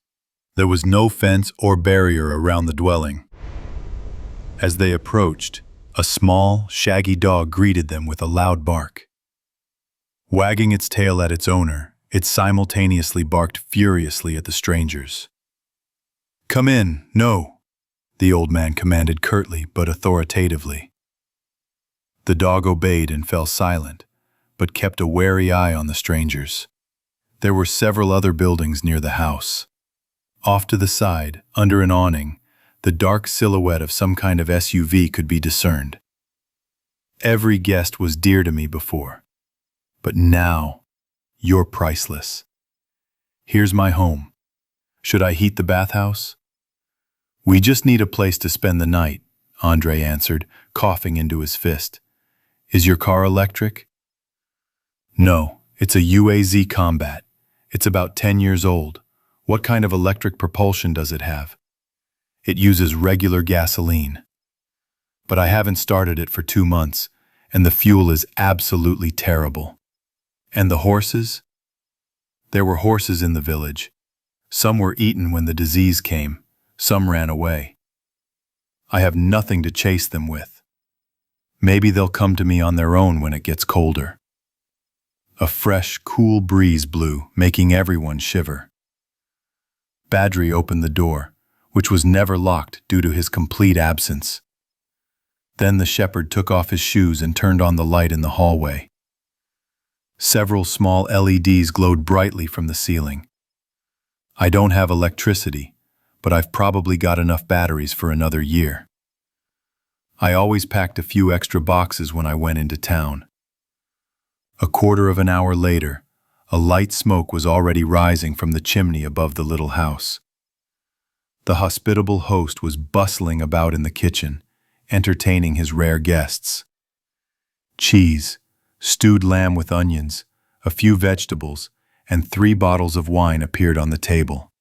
There was no fence or barrier around the dwelling. As they approached, a small, shaggy dog greeted them with a loud bark. Wagging its tail at its owner, it simultaneously barked furiously at the strangers. "Come in, no," the old man commanded curtly but authoritatively. The dog obeyed and fell silent, but kept a wary eye on the strangers. There were several other buildings near the house. Off to the side, under an awning, the dark silhouette of some kind of SUV could be discerned. Every guest was dear to me before, but now you're priceless. Here's my home. Should I heat the bathhouse? We just need a place to spend the night, Andre answered, coughing into his fist. Is your car electric? No, it's a UAZ Combat. It's about 10 years old. What kind of electric propulsion does it have? It uses regular gasoline. But I haven't started it for 2 months, and the fuel is absolutely terrible. And the horses? There were horses in the village. Some were eaten when the disease came. Some ran away. I have nothing to chase them with. Maybe they'll come to me on their own when it gets colder. A fresh, cool breeze blew, making everyone shiver. Badri opened the door, which was never locked due to his complete absence. Then the shepherd took off his shoes and turned on the light in the hallway. Several small LEDs glowed brightly from the ceiling. I don't have electricity, but I've probably got enough batteries for another year. I always packed a few extra boxes when I went into town. A quarter of an hour later, a light smoke was already rising from the chimney above the little house. The hospitable host was bustling about in the kitchen, entertaining his rare guests. Cheese, stewed lamb with onions, a few vegetables, and 3 bottles of wine appeared on the table.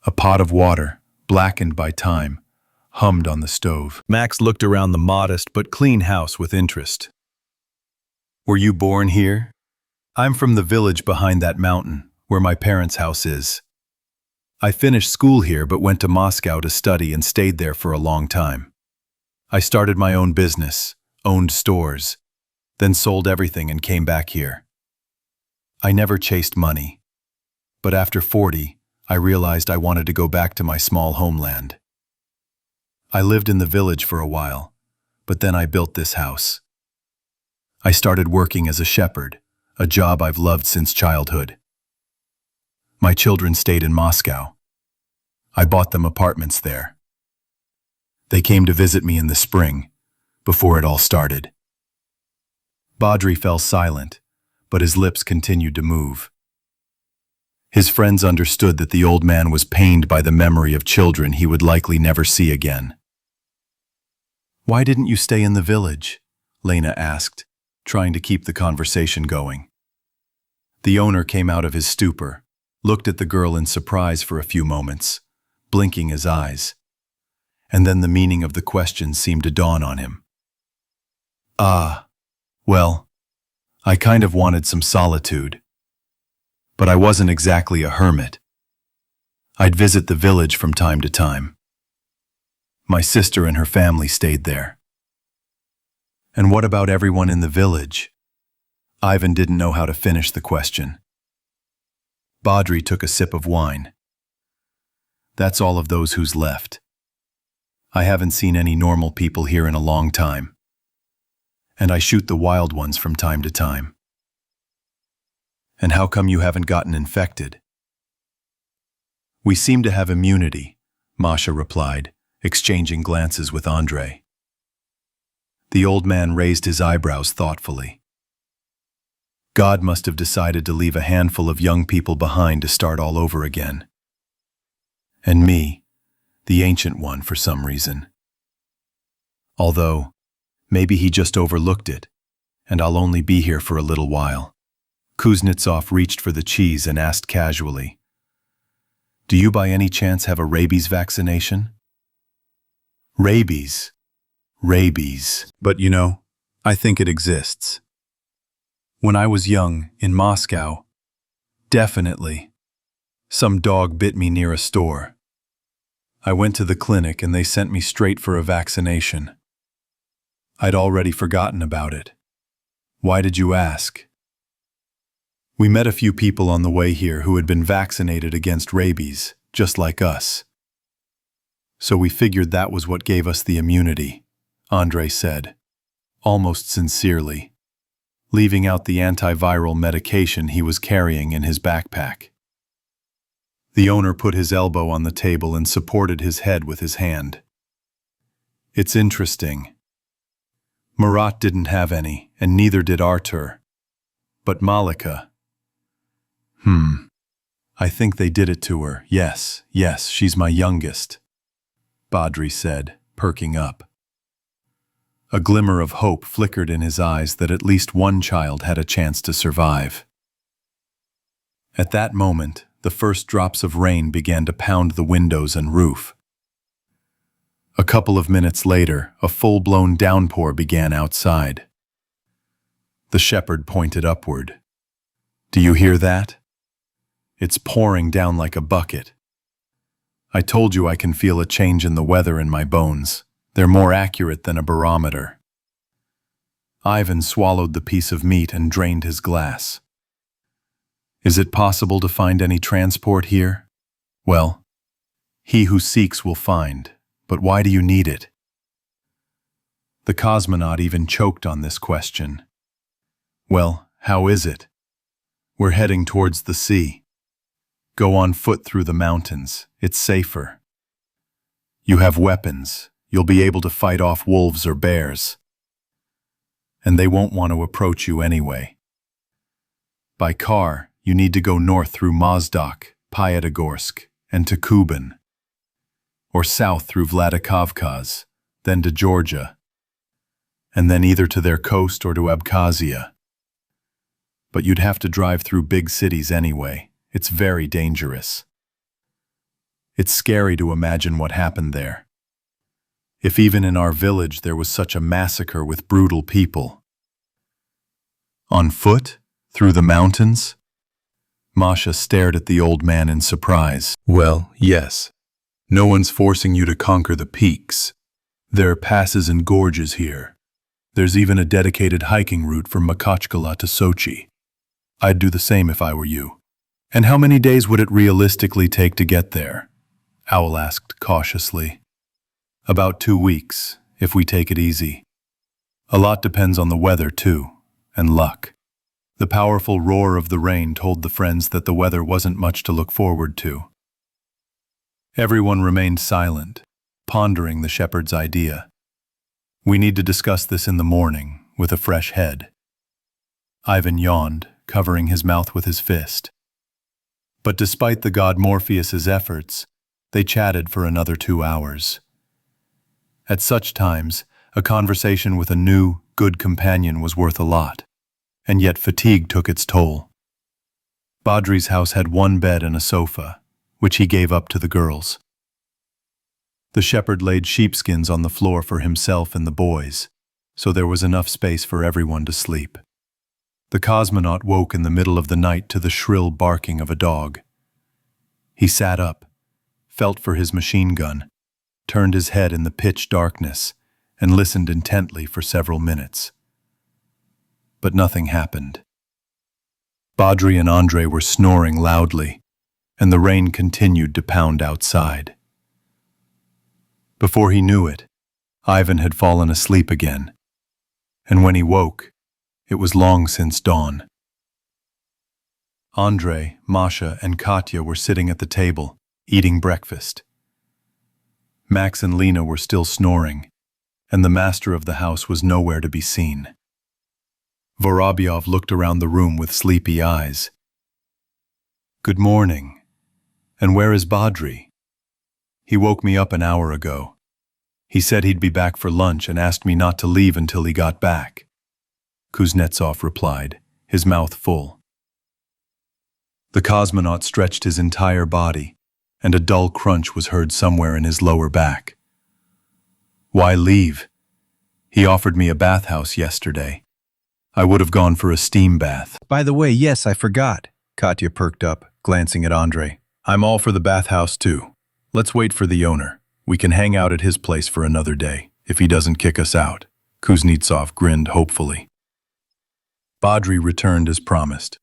A pot of water, blackened by time, hummed on the stove. Max looked around the modest but clean house with interest. "Were you born here?" "I'm from the village behind that mountain, where my parents' house is. I finished school here but went to Moscow to study and stayed there for a long time. I started my own business, owned stores, then sold everything and came back here. I never chased money, but after 40, I realized I wanted to go back to my small homeland. I lived in the village for a while, but then I built this house. I started working as a shepherd, a job I've loved since childhood. My children stayed in Moscow. I bought them apartments there. They came to visit me in the spring, before it all started." Badri fell silent, but his lips continued to move. His friends understood that the old man was pained by the memory of children he would likely never see again. "Why didn't you stay in the village?" Lena asked, trying to keep the conversation going. The owner came out of his stupor, looked at the girl in surprise for a few moments, blinking his eyes. And then the meaning of the question seemed to dawn on him. Well, I kind of wanted some solitude. But I wasn't exactly a hermit. I'd visit the village from time to time. My sister and her family stayed there." "And what about everyone in the village?" Ivan didn't know how to finish the question. Badri took a sip of wine. "That's all of those who's left. I haven't seen any normal people here in a long time. And I shoot the wild ones from time to time." "And how come you haven't gotten infected?" "We seem to have immunity," Masha replied, exchanging glances with Andrei. The old man raised his eyebrows thoughtfully. God must have decided to leave a handful of young people behind to start all over again. And me, the ancient one, for some reason. Although, maybe he just overlooked it, and I'll only be here for a little while. Kuznetsov reached for the cheese and asked casually, "Do you by any chance have a rabies vaccination?" Rabies. But you know, I think it exists. When I was young, in Moscow, definitely, some dog bit me near a store. I went to the clinic and they sent me straight for a vaccination. I'd already forgotten about it. Why did you ask? We met a few people on the way here who had been vaccinated against rabies, just like us. So we figured that was what gave us the immunity, Andrei said, almost sincerely, leaving out the antiviral medication he was carrying in his backpack. The owner put his elbow on the table and supported his head with his hand. It's interesting. Murat didn't have any, and neither did Artur. But Malika. I think they did it to her. Yes, she's my youngest, Badri said, perking up. A glimmer of hope flickered in his eyes that at least one child had a chance to survive. At that moment, the first drops of rain began to pound the windows and roof. A couple of minutes later, a full-blown downpour began outside. The shepherd pointed upward. Do you hear that? It's pouring down like a bucket. I told you I can feel a change in the weather in my bones. They're more accurate than a barometer. Ivan swallowed the piece of meat and drained his glass. Is it possible to find any transport here? Well, he who seeks will find, but why do you need it? The cosmonaut even choked on this question. Well, how is it? We're heading towards the sea. Go on foot through the mountains. It's safer. You have weapons. You'll be able to fight off wolves or bears. And they won't want to approach you anyway. By car, you need to go north through Mozdok, Pyatigorsk, and to Kuban, or south through Vladikavkaz, then to Georgia, and then either to their coast or to Abkhazia. But you'd have to drive through big cities anyway. It's very dangerous. It's scary to imagine what happened there. If even in our village there was such a massacre with brutal people. On foot? Through the mountains? Masha stared at the old man in surprise. Well, yes. No one's forcing you to conquer the peaks. There are passes and gorges here. There's even a dedicated hiking route from Makhachkala to Sochi. I'd do the same if I were you. And how many days would it realistically take to get there? Owl asked cautiously. About 2 weeks, if we take it easy. A lot depends on the weather, too, and luck. The powerful roar of the rain told the friends that the weather wasn't much to look forward to. Everyone remained silent, pondering the shepherd's idea. We need to discuss this in the morning, with a fresh head. Ivan yawned, covering his mouth with his fist. But despite the god Morpheus's efforts, they chatted for another 2 hours. At such times, a conversation with a new, good companion was worth a lot, and yet fatigue took its toll. Badri's house had 1 bed and a sofa, which he gave up to the girls. The shepherd laid sheepskins on the floor for himself and the boys, so there was enough space for everyone to sleep. The cosmonaut woke in the middle of the night to the shrill barking of a dog. He sat up, felt for his machine gun, turned his head in the pitch darkness, and listened intently for several minutes. But nothing happened. Badri and Andrei were snoring loudly, and the rain continued to pound outside. Before he knew it, Ivan had fallen asleep again, and when he woke, it was long since dawn. Andrei, Masha, and Katya were sitting at the table, eating breakfast. Max and Lena were still snoring, and the master of the house was nowhere to be seen. Vorobyov looked around the room with sleepy eyes. Good morning. And where is Badri? He woke me up an hour ago. He said he'd be back for lunch and asked me not to leave until he got back. Kuznetsov replied, his mouth full. The cosmonaut stretched his entire body, and a dull crunch was heard somewhere in his lower back. Why leave? He offered me a bathhouse yesterday. I would have gone for a steam bath. By the way, yes, I forgot. Katya perked up, glancing at Andrei. I'm all for the bathhouse too. Let's wait for the owner. We can hang out at his place for another day, if he doesn't kick us out. Kuznetsov grinned hopefully. Badri returned as promised.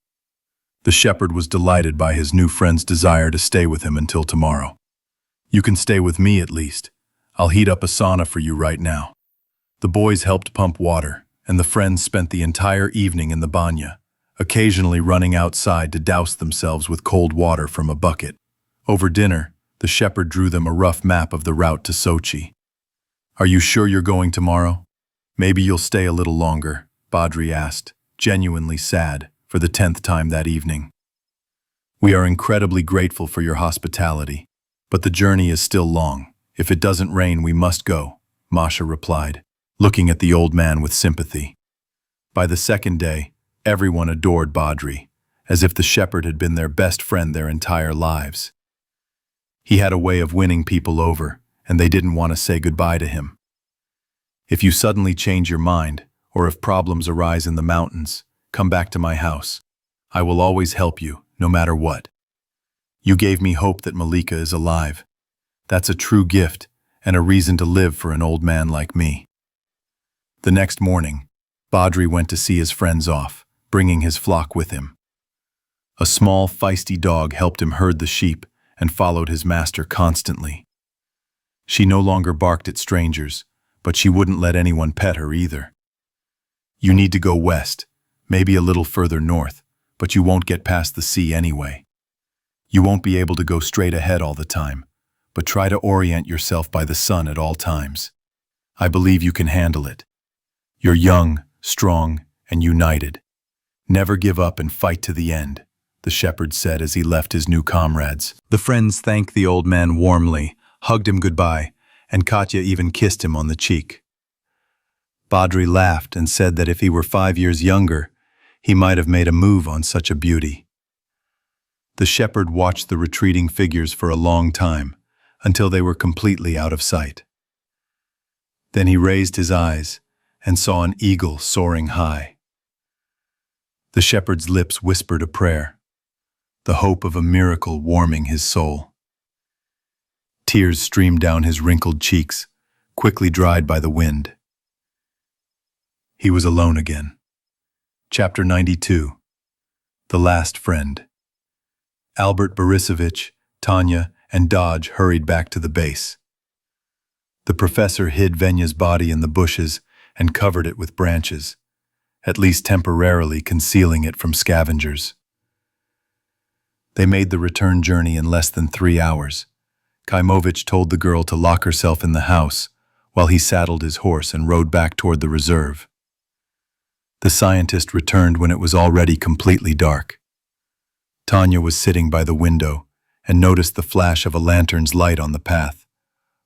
The shepherd was delighted by his new friend's desire to stay with him until tomorrow. You can stay with me at least. I'll heat up a sauna for you right now. The boys helped pump water, and the friends spent the entire evening in the banya, occasionally running outside to douse themselves with cold water from a bucket. Over dinner, the shepherd drew them a rough map of the route to Sochi. Are you sure you're going tomorrow? Maybe you'll stay a little longer, Badri asked, genuinely sad, for the 10th time that evening. We are incredibly grateful for your hospitality, but the journey is still long. If it doesn't rain, we must go, Masha replied, looking at the old man with sympathy. By the second day, everyone adored Badri, as if the shepherd had been their best friend their entire lives. He had a way of winning people over, and they didn't want to say goodbye to him. If you suddenly change your mind, or if problems arise in the mountains, come back to my house. I will always help you, no matter what. You gave me hope that Malika is alive. That's a true gift and a reason to live for an old man like me." The next morning, Badri went to see his friends off, bringing his flock with him. A small, feisty dog helped him herd the sheep and followed his master constantly. She no longer barked at strangers, but she wouldn't let anyone pet her either. "You need to go west, maybe a little further north, but you won't get past the sea anyway. You won't be able to go straight ahead all the time, but try to orient yourself by the sun at all times. I believe you can handle it. You're young, strong, and united. Never give up and fight to the end," the shepherd said as he left his new comrades. The friends thanked the old man warmly, hugged him goodbye, and Katya even kissed him on the cheek. Badri laughed and said that if he were 5 years younger, he might have made a move on such a beauty. The shepherd watched the retreating figures for a long time, until they were completely out of sight. Then he raised his eyes and saw an eagle soaring high. The shepherd's lips whispered a prayer, the hope of a miracle warming his soul. Tears streamed down his wrinkled cheeks, quickly dried by the wind. He was alone again. Chapter 92. The Last Friend. Albert Borisovich, Tanya, and Dodge hurried back to the base. The professor hid Venya's body in the bushes and covered it with branches, at least temporarily concealing it from scavengers. They made the return journey in less than 3 hours. Kaimovich told the girl to lock herself in the house while he saddled his horse and rode back toward the reserve. The scientist returned when it was already completely dark. Tanya was sitting by the window and noticed the flash of a lantern's light on the path,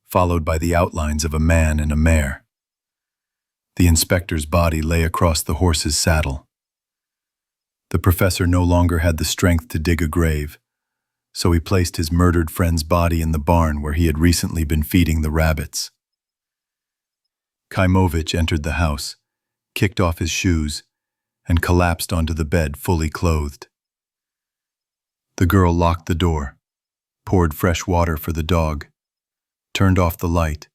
followed by the outlines of a man and a mare. The inspector's body lay across the horse's saddle. The professor no longer had the strength to dig a grave, so he placed his murdered friend's body in the barn where he had recently been feeding the rabbits. Kaimovich entered the house, kicked off his shoes, and collapsed onto the bed fully clothed. The girl locked the door, poured fresh water for the dog, turned off the light,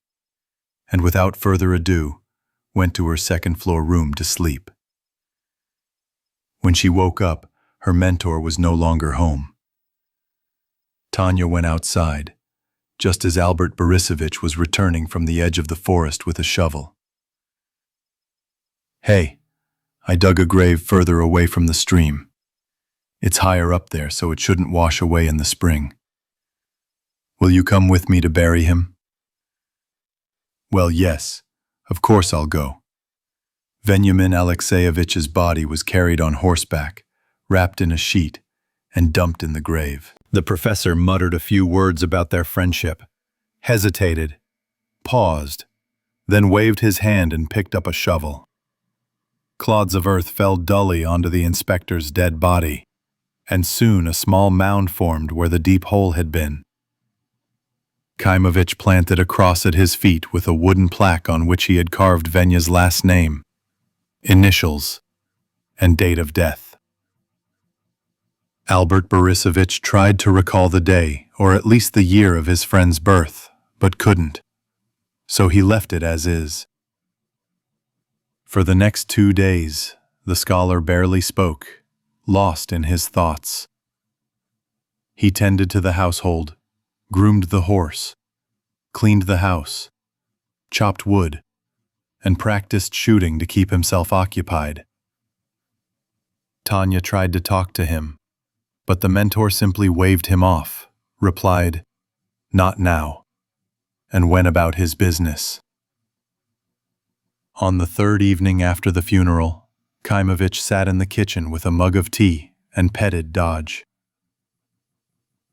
and without further ado, went to her second-floor room to sleep. When she woke up, her mentor was no longer home. Tanya went outside, just as Albert Borisovich was returning from the edge of the forest with a shovel. "Hey, I dug a grave further away from the stream. It's higher up there, so it shouldn't wash away in the spring. Will you come with me to bury him?" "Well, yes, of course I'll go." Veniamin Alexeyevich's body was carried on horseback, wrapped in a sheet, and dumped in the grave. The professor muttered a few words about their friendship, hesitated, paused, then waved his hand and picked up a shovel. Clods of earth fell dully onto the inspector's dead body, and soon a small mound formed where the deep hole had been. Kaimovich planted a cross at his feet with a wooden plaque on which he had carved Venya's last name, initials, and date of death. Albert Borisovich tried to recall the day, or at least the year of his friend's birth, but couldn't, so he left it as is. For the next 2 days, the scholar barely spoke, lost in his thoughts. He tended to the household, groomed the horse, cleaned the house, chopped wood, and practiced shooting to keep himself occupied. Tanya tried to talk to him, but the mentor simply waved him off, replied, "Not now," and went about his business. On the 3rd evening after the funeral, Kaimovich sat in the kitchen with a mug of tea and petted Dodge.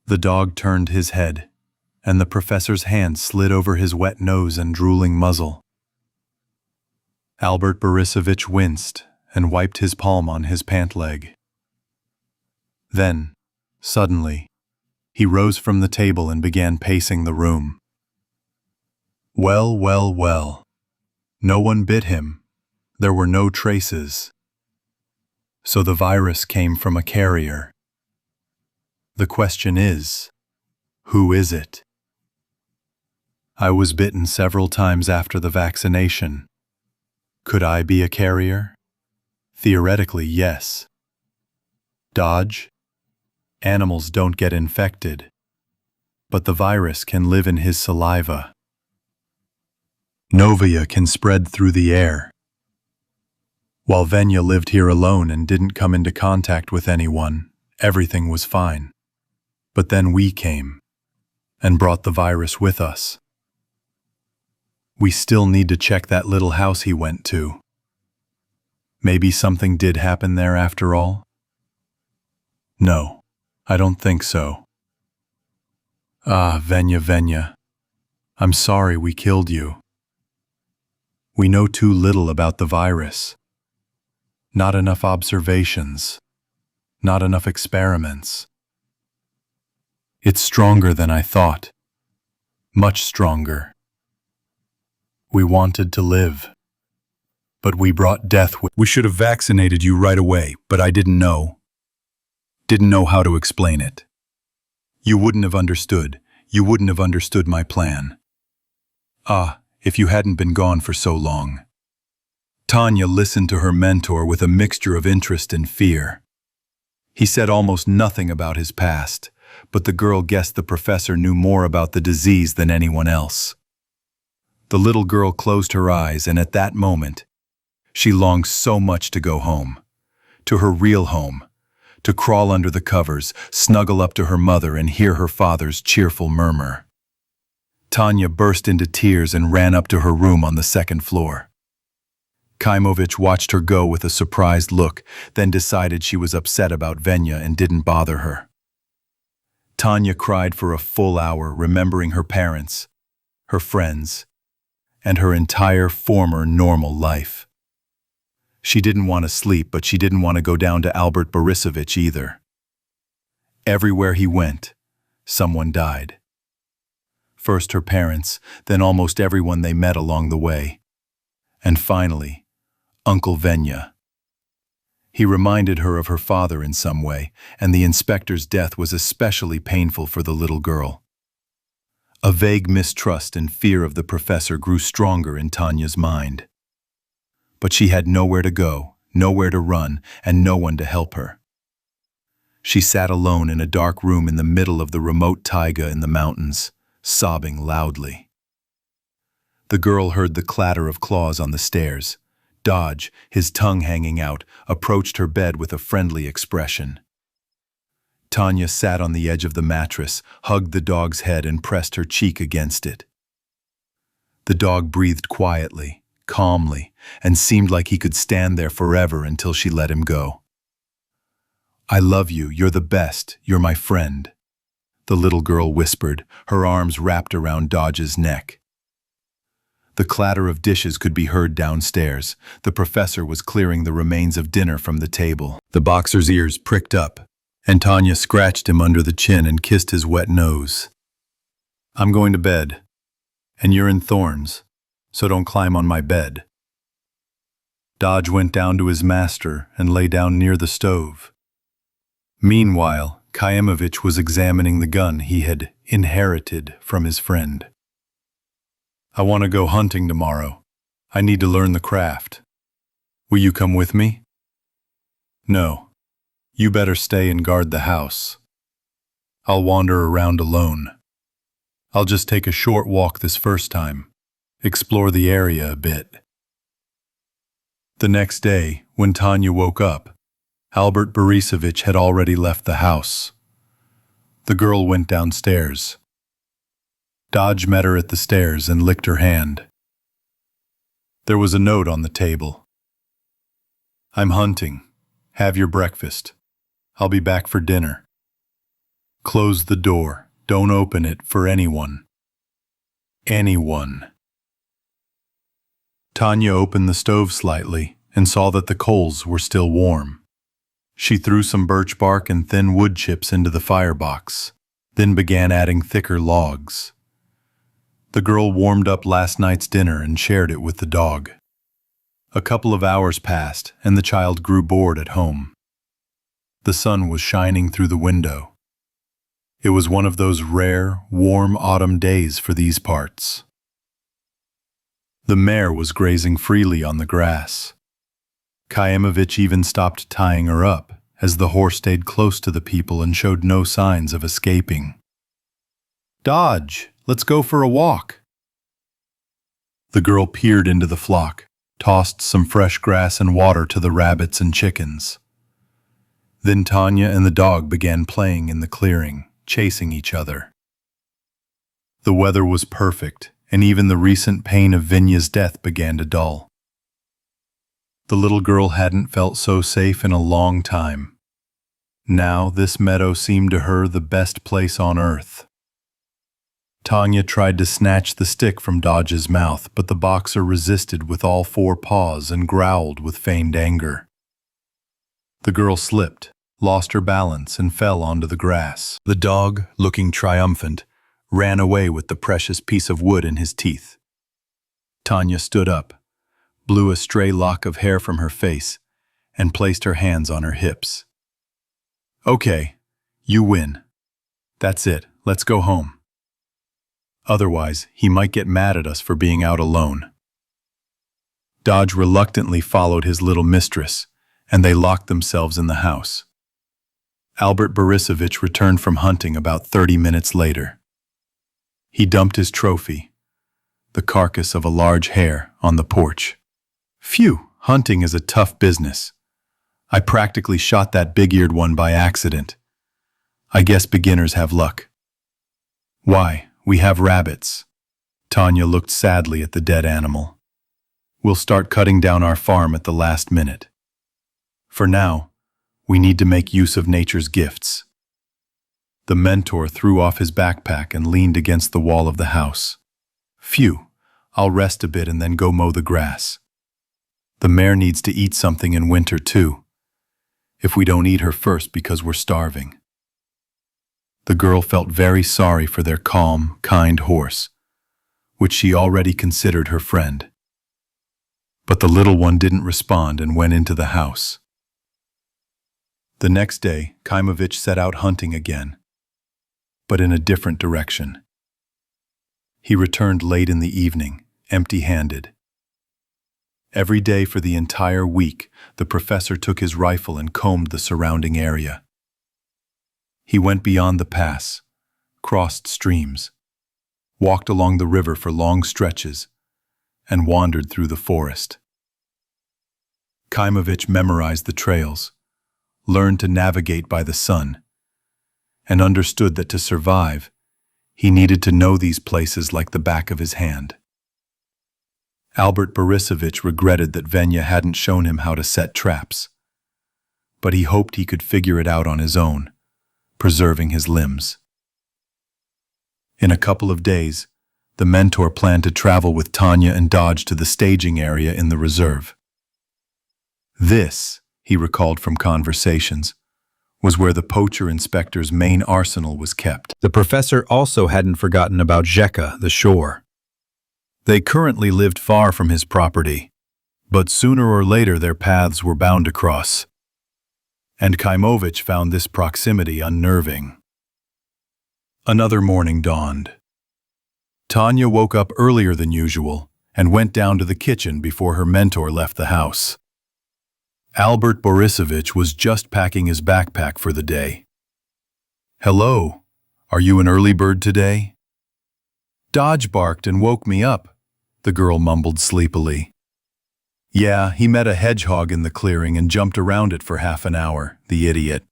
The dog turned his head, and the professor's hand slid over his wet nose and drooling muzzle. Albert Borisovich winced and wiped his palm on his pant leg. Then, suddenly, he rose from the table and began pacing the room. Well, well, well. No one bit him. There were no traces. So the virus came from a carrier. The question is, who is it? I was bitten several times after the vaccination. Could I be a carrier? Theoretically, yes. Dodge? Animals don't get infected, but the virus can live in his saliva. Novia can spread through the air. While Venya lived here alone and didn't come into contact with anyone, everything was fine. But then we came and brought the virus with us. We still need to check that little house he went to. Maybe something did happen there after all? No, I don't think so. Ah, Venya, I'm sorry we killed you. We know too little about the virus. Not enough observations. Not enough experiments. It's stronger than I thought. Much stronger. We wanted to live. But we brought death with. We should have vaccinated you right away, but I didn't know. Didn't know how to explain it. You wouldn't have understood. You wouldn't have understood my plan. Ah, if you hadn't been gone for so long. Tanya listened to her mentor with a mixture of interest and fear. He said almost nothing about his past, but the girl guessed the professor knew more about the disease than anyone else. The little girl closed her eyes, and at that moment, she longed so much to go home. To her real home. To crawl under the covers, snuggle up to her mother, and hear her father's cheerful murmur. Tanya burst into tears and ran up to her room on the second floor. Kaimovich watched her go with a surprised look, then decided she was upset about Venya and didn't bother her. Tanya cried for a full hour, remembering her parents, her friends, and her entire former normal life. She didn't want to sleep, but she didn't want to go down to Albert Borisovich either. Everywhere he went, someone died. First her parents, then almost everyone they met along the way. And finally, Uncle Venya. He reminded her of her father in some way, and the inspector's death was especially painful for the little girl. A vague mistrust and fear of the professor grew stronger in Tanya's mind. But she had nowhere to go, nowhere to run, and no one to help her. She sat alone in a dark room in the middle of the remote taiga in the mountains, sobbing loudly. The girl heard the clatter of claws on the stairs. Dodge, his tongue hanging out, approached her bed with a friendly expression. Tanya sat on the edge of the mattress, hugged the dog's head, and pressed her cheek against it. The dog breathed quietly, calmly, and seemed like he could stand there forever until she let him go. "I love you, you're the best, you're my friend," the little girl whispered, her arms wrapped around Dodge's neck. The clatter of dishes could be heard downstairs. The professor was clearing the remains of dinner from the table. The boxer's ears pricked up, and Tanya scratched him under the chin and kissed his wet nose. "I'm going to bed, and you're in thorns, so don't climb on my bed." Dodge went down to his master and lay down near the stove. Meanwhile, Kaimovich was examining the gun he had inherited from his friend. "I want to go hunting tomorrow. I need to learn the craft. Will you come with me?" "No. You better stay and guard the house. I'll wander around alone. I'll just take a short walk this first time, explore the area a bit." The next day, when Tanya woke up, Albert Borisovich had already left the house. The girl went downstairs. Dodge met her at the stairs and licked her hand. There was a note on the table. "I'm hunting. Have your breakfast. I'll be back for dinner. Close the door. Don't open it for anyone. Anyone." Tanya opened the stove slightly and saw that the coals were still warm. She threw some birch bark and thin wood chips into the firebox, then began adding thicker logs. The girl warmed up last night's dinner and shared it with the dog. A couple of hours passed, and the child grew bored at home. The sun was shining through the window. It was one of those rare, warm autumn days for these parts. The mare was grazing freely on the grass. Kaimovich even stopped tying her up, as the horse stayed close to the people and showed no signs of escaping. "Dodge, let's go for a walk." The girl peered into the flock, tossed some fresh grass and water to the rabbits and chickens. Then Tanya and the dog began playing in the clearing, chasing each other. The weather was perfect, and even the recent pain of Vinya's death began to dull. The little girl hadn't felt so safe in a long time. Now this meadow seemed to her the best place on earth. Tanya tried to snatch the stick from Dodge's mouth, but the boxer resisted with all four paws and growled with feigned anger. The girl slipped, lost her balance, and fell onto the grass. The dog, looking triumphant, ran away with the precious piece of wood in his teeth. Tanya stood up, blew a stray lock of hair from her face, and placed her hands on her hips. "Okay, you win. That's it, let's go home. Otherwise, he might get mad at us for being out alone." Dodge reluctantly followed his little mistress, and they locked themselves in the house. Albert Borisovich returned from hunting about 30 minutes later. He dumped his trophy, the carcass of a large hare, on the porch. "Phew, hunting is a tough business. I practically shot that big-eared one by accident. I guess beginners have luck." "Why? We have rabbits." Tanya looked sadly at the dead animal. "We'll start cutting down our farm at the last minute. For now, we need to make use of nature's gifts." The mentor threw off his backpack and leaned against the wall of the house. "Phew, I'll rest a bit and then go mow the grass. The mare needs to eat something in winter too, if we don't eat her first because we're starving." The girl felt very sorry for their calm, kind horse, which she already considered her friend. But the little one didn't respond and went into the house. The next day, Kaimovich set out hunting again, but in a different direction. He returned late in the evening, empty-handed. Every day for the entire week, the professor took his rifle and combed the surrounding area. He went beyond the pass, crossed streams, walked along the river for long stretches, and wandered through the forest. Kaimovich memorized the trails, learned to navigate by the sun, and understood that to survive, he needed to know these places like the back of his hand. Albert Borisovich regretted that Venya hadn't shown him how to set traps, but he hoped he could figure it out on his own, preserving his limbs. In a couple of days, the mentor planned to travel with Tanya and Dodge to the staging area in the reserve. This, he recalled from conversations, was where the poacher inspector's main arsenal was kept. The professor also hadn't forgotten about Zheka, the shore. They currently lived far from his property, but sooner or later their paths were bound to cross. And Kaimovich found this proximity unnerving. Another morning dawned. Tanya woke up earlier than usual and went down to the kitchen before her mentor left the house. Albert Borisovich was just packing his backpack for the day. "Hello, are you an early bird today?" "Dodge barked and woke me up," the girl mumbled sleepily. "Yeah, he met a hedgehog in the clearing and jumped around it for half an hour, the idiot."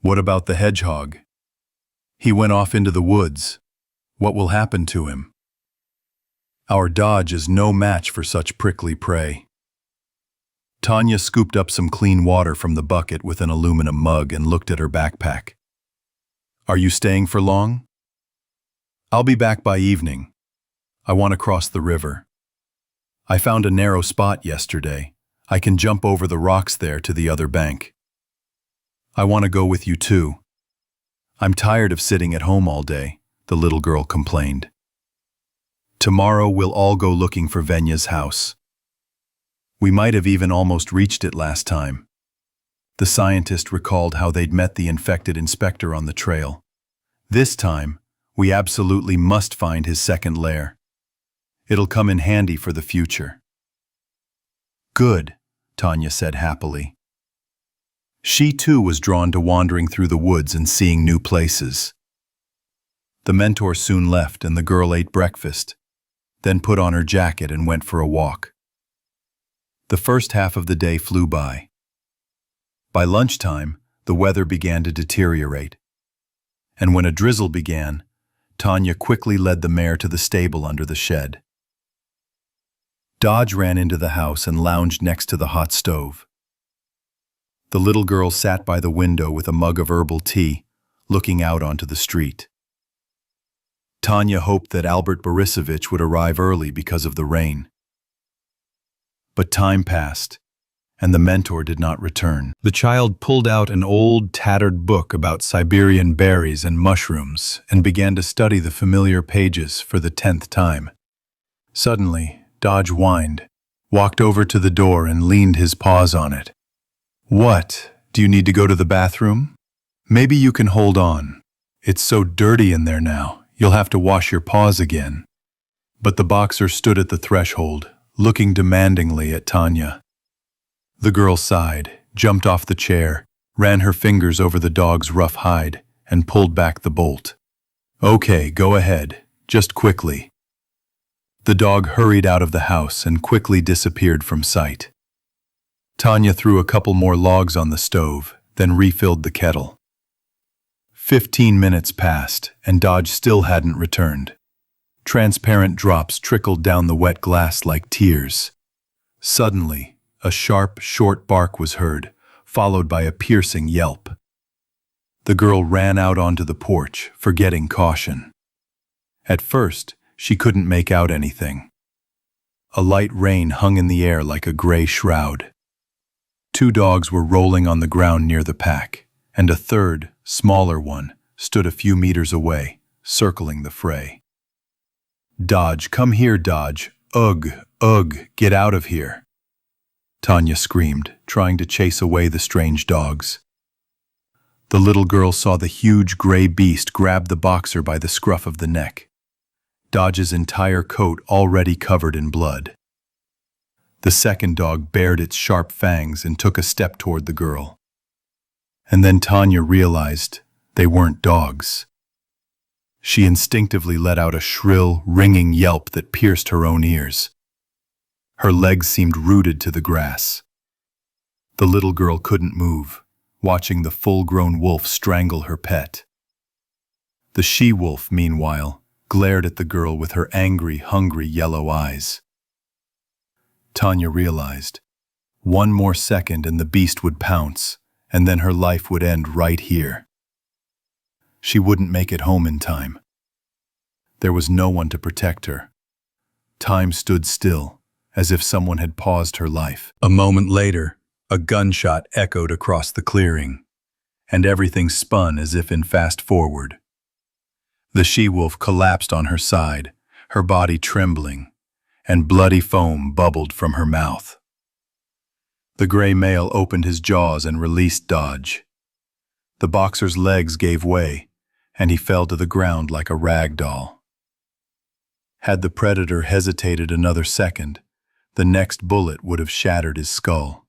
"What about the hedgehog?" "He went off into the woods. What will happen to him?" "Our Dodge is no match for such prickly prey." Tanya scooped up some clean water from the bucket with an aluminum mug and looked at her backpack. "Are you staying for long?" "I'll be back by evening. I want to cross the river. I found a narrow spot yesterday. I can jump over the rocks there to the other bank." "I want to go with you too. I'm tired of sitting at home all day," the little girl complained. "Tomorrow we'll all go looking for Venya's house. We might have even almost reached it last time." The scientist recalled how they'd met the infected inspector on the trail. "This time, we absolutely must find his second lair. It'll come in handy for the future. Good, Tanya said happily. She too was drawn to wandering through the woods and seeing new places. The mentor soon left and the girl ate breakfast, then put on her jacket and went for a walk. The first half of the day flew by. By lunchtime, the weather began to deteriorate, and when a drizzle began, Tanya quickly led the mare to the stable under the shed. Dodge ran into the house and lounged next to the hot stove. The little girl sat by the window with a mug of herbal tea, looking out onto the street. Tanya hoped that Albert Borisovich would arrive early because of the rain. But time passed, and the mentor did not return. The child pulled out an old, tattered book about Siberian berries and mushrooms and began to study the familiar pages for the 10th time. Suddenly, Dodge whined, walked over to the door and leaned his paws on it. "What? Do you need to go to the bathroom? Maybe you can hold on. It's so dirty in there now, you'll have to wash your paws again." But the boxer stood at the threshold, looking demandingly at Tanya. The girl sighed, jumped off the chair, ran her fingers over the dog's rough hide, and pulled back the bolt. "Okay, go ahead, just quickly." The dog hurried out of the house and quickly disappeared from sight. Tanya threw a couple more logs on the stove, then refilled the kettle. 15 minutes passed, and Dodge still hadn't returned. Transparent drops trickled down the wet glass like tears. Suddenly, a sharp, short bark was heard, followed by a piercing yelp. The girl ran out onto the porch, forgetting caution. At first, she couldn't make out anything. A light rain hung in the air like a gray shroud. 2 dogs were rolling on the ground near the pack, and a third, smaller one, stood a few meters away, circling the fray. "Dodge, come here, Dodge. Ugh, ugh, get out of here," Tanya screamed, trying to chase away the strange dogs. The little girl saw the huge gray beast grab the boxer by the scruff of the neck. Dodge's entire coat already covered in blood. The second dog bared its sharp fangs and took a step toward the girl. And then Tanya realized they weren't dogs. She instinctively let out a shrill, ringing yelp that pierced her own ears. Her legs seemed rooted to the grass. The little girl couldn't move, watching the full-grown wolf strangle her pet. The she-wolf, meanwhile, glared at the girl with her angry, hungry yellow eyes. Tanya realized, 1 more second and the beast would pounce, and then her life would end right here. She wouldn't make it home in time. There was no one to protect her. Time stood still, as if someone had paused her life. A moment later, a gunshot echoed across the clearing, and everything spun as if in fast forward. The she-wolf collapsed on her side, her body trembling, and bloody foam bubbled from her mouth. The gray male opened his jaws and released Dodge. The boxer's legs gave way, and he fell to the ground like a rag doll. Had the predator hesitated another second, the next bullet would have shattered his skull.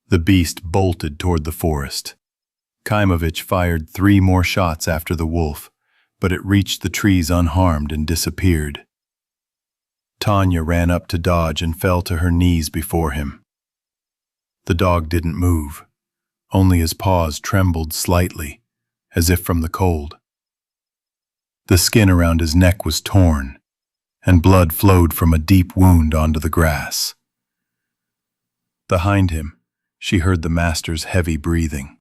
The beast bolted toward the forest. Kaimovich fired 3 more shots after the wolf, but it reached the trees unharmed and disappeared. Tanya ran up to Dodge and fell to her knees before him. The dog didn't move. Only his paws trembled slightly, as if from the cold. The skin around his neck was torn, and blood flowed from a deep wound onto the grass. Behind him, she heard the master's heavy breathing.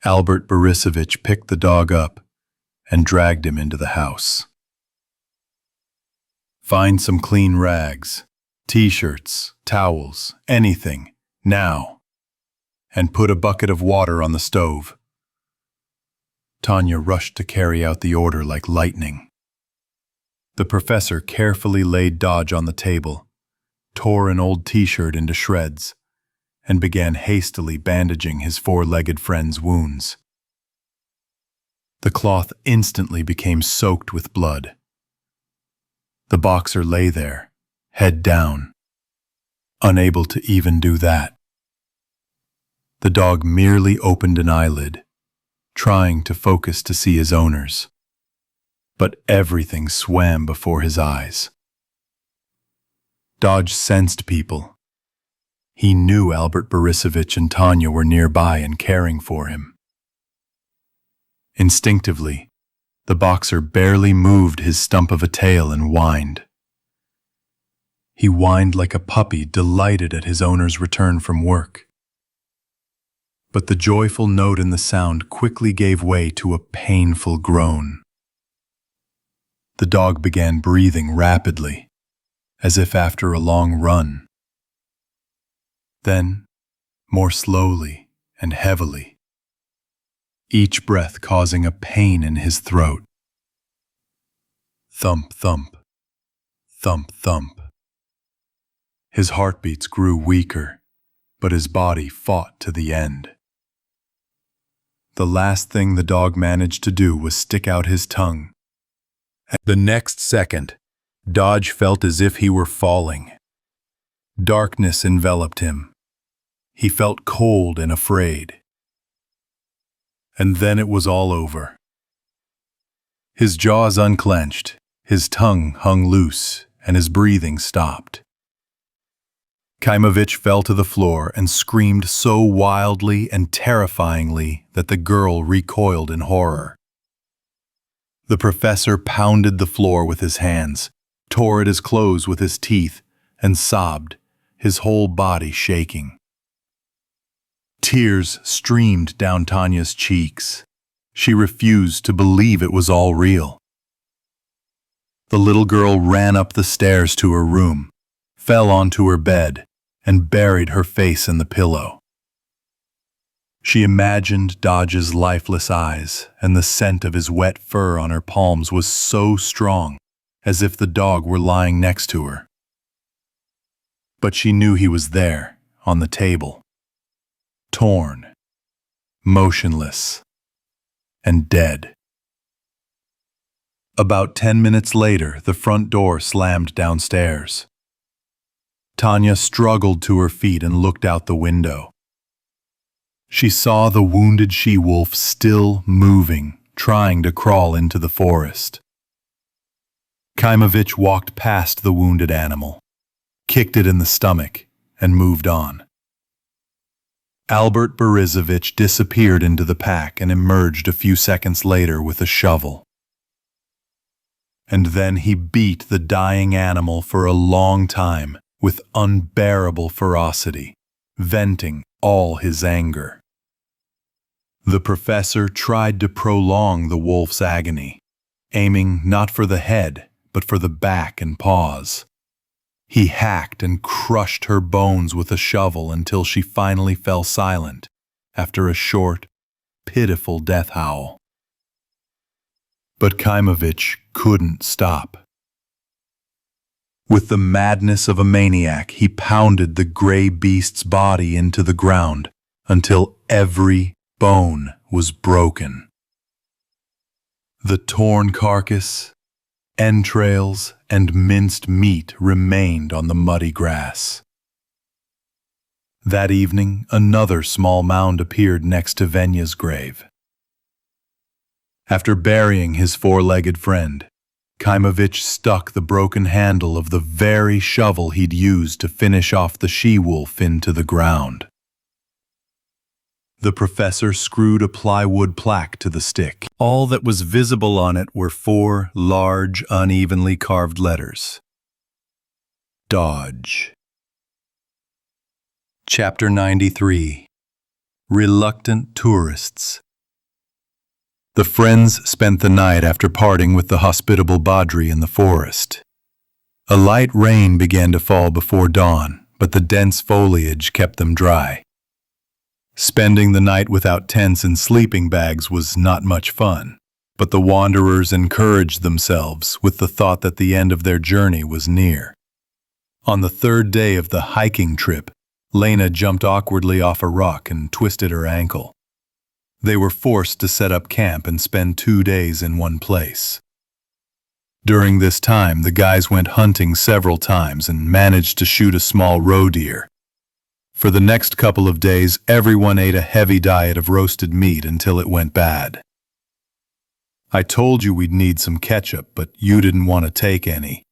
Albert Borisovich picked the dog up and dragged him into the house. "Find some clean rags, t-shirts, towels, anything, now, and put a bucket of water on the stove." Tanya rushed to carry out the order like lightning. The professor carefully laid Dodge on the table, tore an old t-shirt into shreds, and began hastily bandaging his 4-legged friend's wounds. The cloth instantly became soaked with blood. The boxer lay there, head down, unable to even do that. The dog merely opened an eyelid, trying to focus to see his owners. But everything swam before his eyes. Dodge sensed people. He knew Albert Borisovich and Tanya were nearby and caring for him. Instinctively, the boxer barely moved his stump of a tail and whined. He whined like a puppy delighted at his owner's return from work. But the joyful note in the sound quickly gave way to a painful groan. The dog began breathing rapidly, as if after a long run. Then, more slowly and heavily, each breath causing a pain in his throat. Thump, thump, thump, thump. His heartbeats grew weaker, but his body fought to the end. The last thing the dog managed to do was stick out his tongue. The next second, Dodge felt as if he were falling. Darkness enveloped him. He felt cold and afraid. And then it was all over. His jaws unclenched, his tongue hung loose, and his breathing stopped. Kaimovich fell to the floor and screamed so wildly and terrifyingly that the girl recoiled in horror. The professor pounded the floor with his hands, tore at his clothes with his teeth, and sobbed, his whole body shaking. Tears streamed down Tanya's cheeks. She refused to believe it was all real. The little girl ran up the stairs to her room, fell onto her bed, and buried her face in the pillow. She imagined Dodge's lifeless eyes, and the scent of his wet fur on her palms was so strong, as if the dog were lying next to her. But she knew he was there, on the table, torn, motionless, and dead. About 10 minutes later, the front door slammed downstairs. Tanya struggled to her feet and looked out the window. She saw the wounded she-wolf still moving, trying to crawl into the forest. Kaimovich walked past the wounded animal, kicked it in the stomach, and moved on. Albert Borisovich disappeared into the pack and emerged a few seconds later with a shovel. And then he beat the dying animal for a long time with unbearable ferocity, venting all his anger. The professor tried to prolong the wolf's agony, aiming not for the head, but for the back and paws. He hacked and crushed her bones with a shovel until she finally fell silent, after a short, pitiful death howl. But Kaimovich couldn't stop. With the madness of a maniac, he pounded the gray beast's body into the ground until every bone was broken. The torn carcass, entrails, and minced meat remained on the muddy grass. That evening, another small mound appeared next to Venya's grave. After burying his four-legged friend, Kaimovich stuck the broken handle of the very shovel he'd used to finish off the she-wolf into the ground. The professor screwed a plywood plaque to the stick. All that was visible on it were 4 large, unevenly carved letters. Dodge. Chapter 93. Reluctant Tourists. The friends spent the night after parting with the hospitable Badri in the forest. A light rain began to fall before dawn, but the dense foliage kept them dry. Spending the night without tents and sleeping bags was not much fun, but the wanderers encouraged themselves with the thought that the end of their journey was near. On the 3rd day of the hiking trip, Lena jumped awkwardly off a rock and twisted her ankle. They were forced to set up camp and spend 2 days in one place. During this time, the guys went hunting several times and managed to shoot a small roe deer. For the next couple of days, everyone ate a heavy diet of roasted meat until it went bad. I told you we'd need some ketchup, but you didn't want to take any.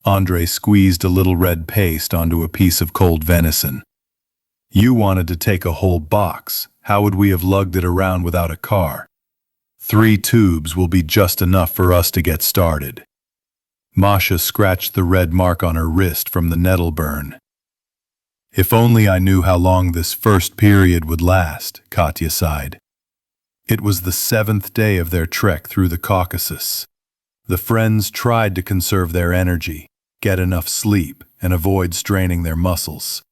Andre squeezed a little red paste onto a piece of cold venison. You wanted to take a whole box. How would we have lugged it around without a car? 3 tubes will be just enough for us to get started. Masha scratched the red mark on her wrist from the nettle burn. If only I knew how long this first period would last, Katya sighed. It was the 7th day of their trek through the Caucasus. The friends tried to conserve their energy, get enough sleep, and avoid straining their muscles.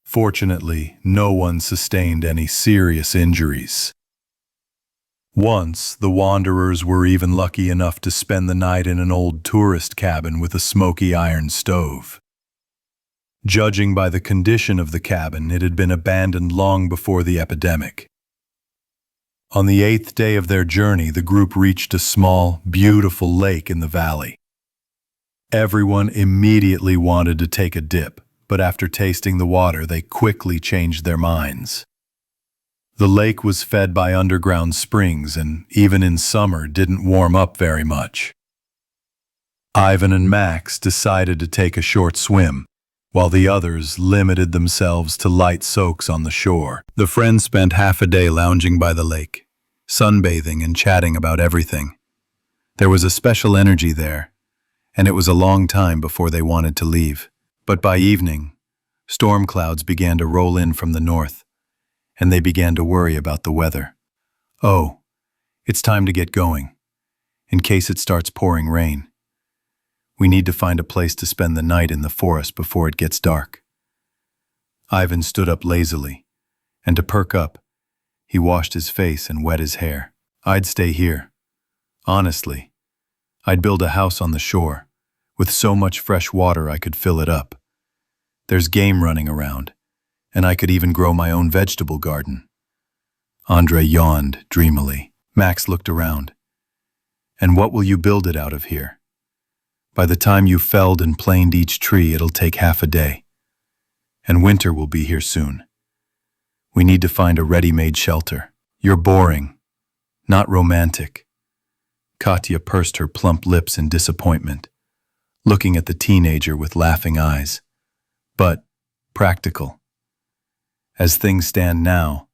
Fortunately, no one sustained any serious injuries. Once, the wanderers were even lucky enough to spend the night in an old tourist cabin with a smoky iron stove. Judging by the condition of the cabin, it had been abandoned long before the epidemic. On the 8th day of their journey, the group reached a small, beautiful lake in the valley. Everyone immediately wanted to take a dip, but after tasting the water, they quickly changed their minds. The lake was fed by underground springs and, even in summer, didn't warm up very much. Ivan and Max decided to take a short swim, while the others limited themselves to light soaks on the shore. The friends spent half a day lounging by the lake, sunbathing and chatting about everything. There was a special energy there, and it was a long time before they wanted to leave. But by evening, storm clouds began to roll in from the north, and they began to worry about the weather. Oh, it's time to get going, in case it starts pouring rain. We need to find a place to spend the night in the forest before it gets dark. Ivan stood up lazily, and to perk up, he washed his face and wet his hair. I'd stay here. Honestly, I'd build a house on the shore, with so much fresh water I could fill it up. There's game running around, and I could even grow my own vegetable garden. Andre yawned dreamily. Max looked around. And what will you build it out of here? By the time you felled and planed each tree, it'll take half a day. And winter will be here soon. We need to find a ready-made shelter. You're boring, not romantic. Katya pursed her plump lips in disappointment, looking at the teenager with laughing eyes. But practical. As things stand now,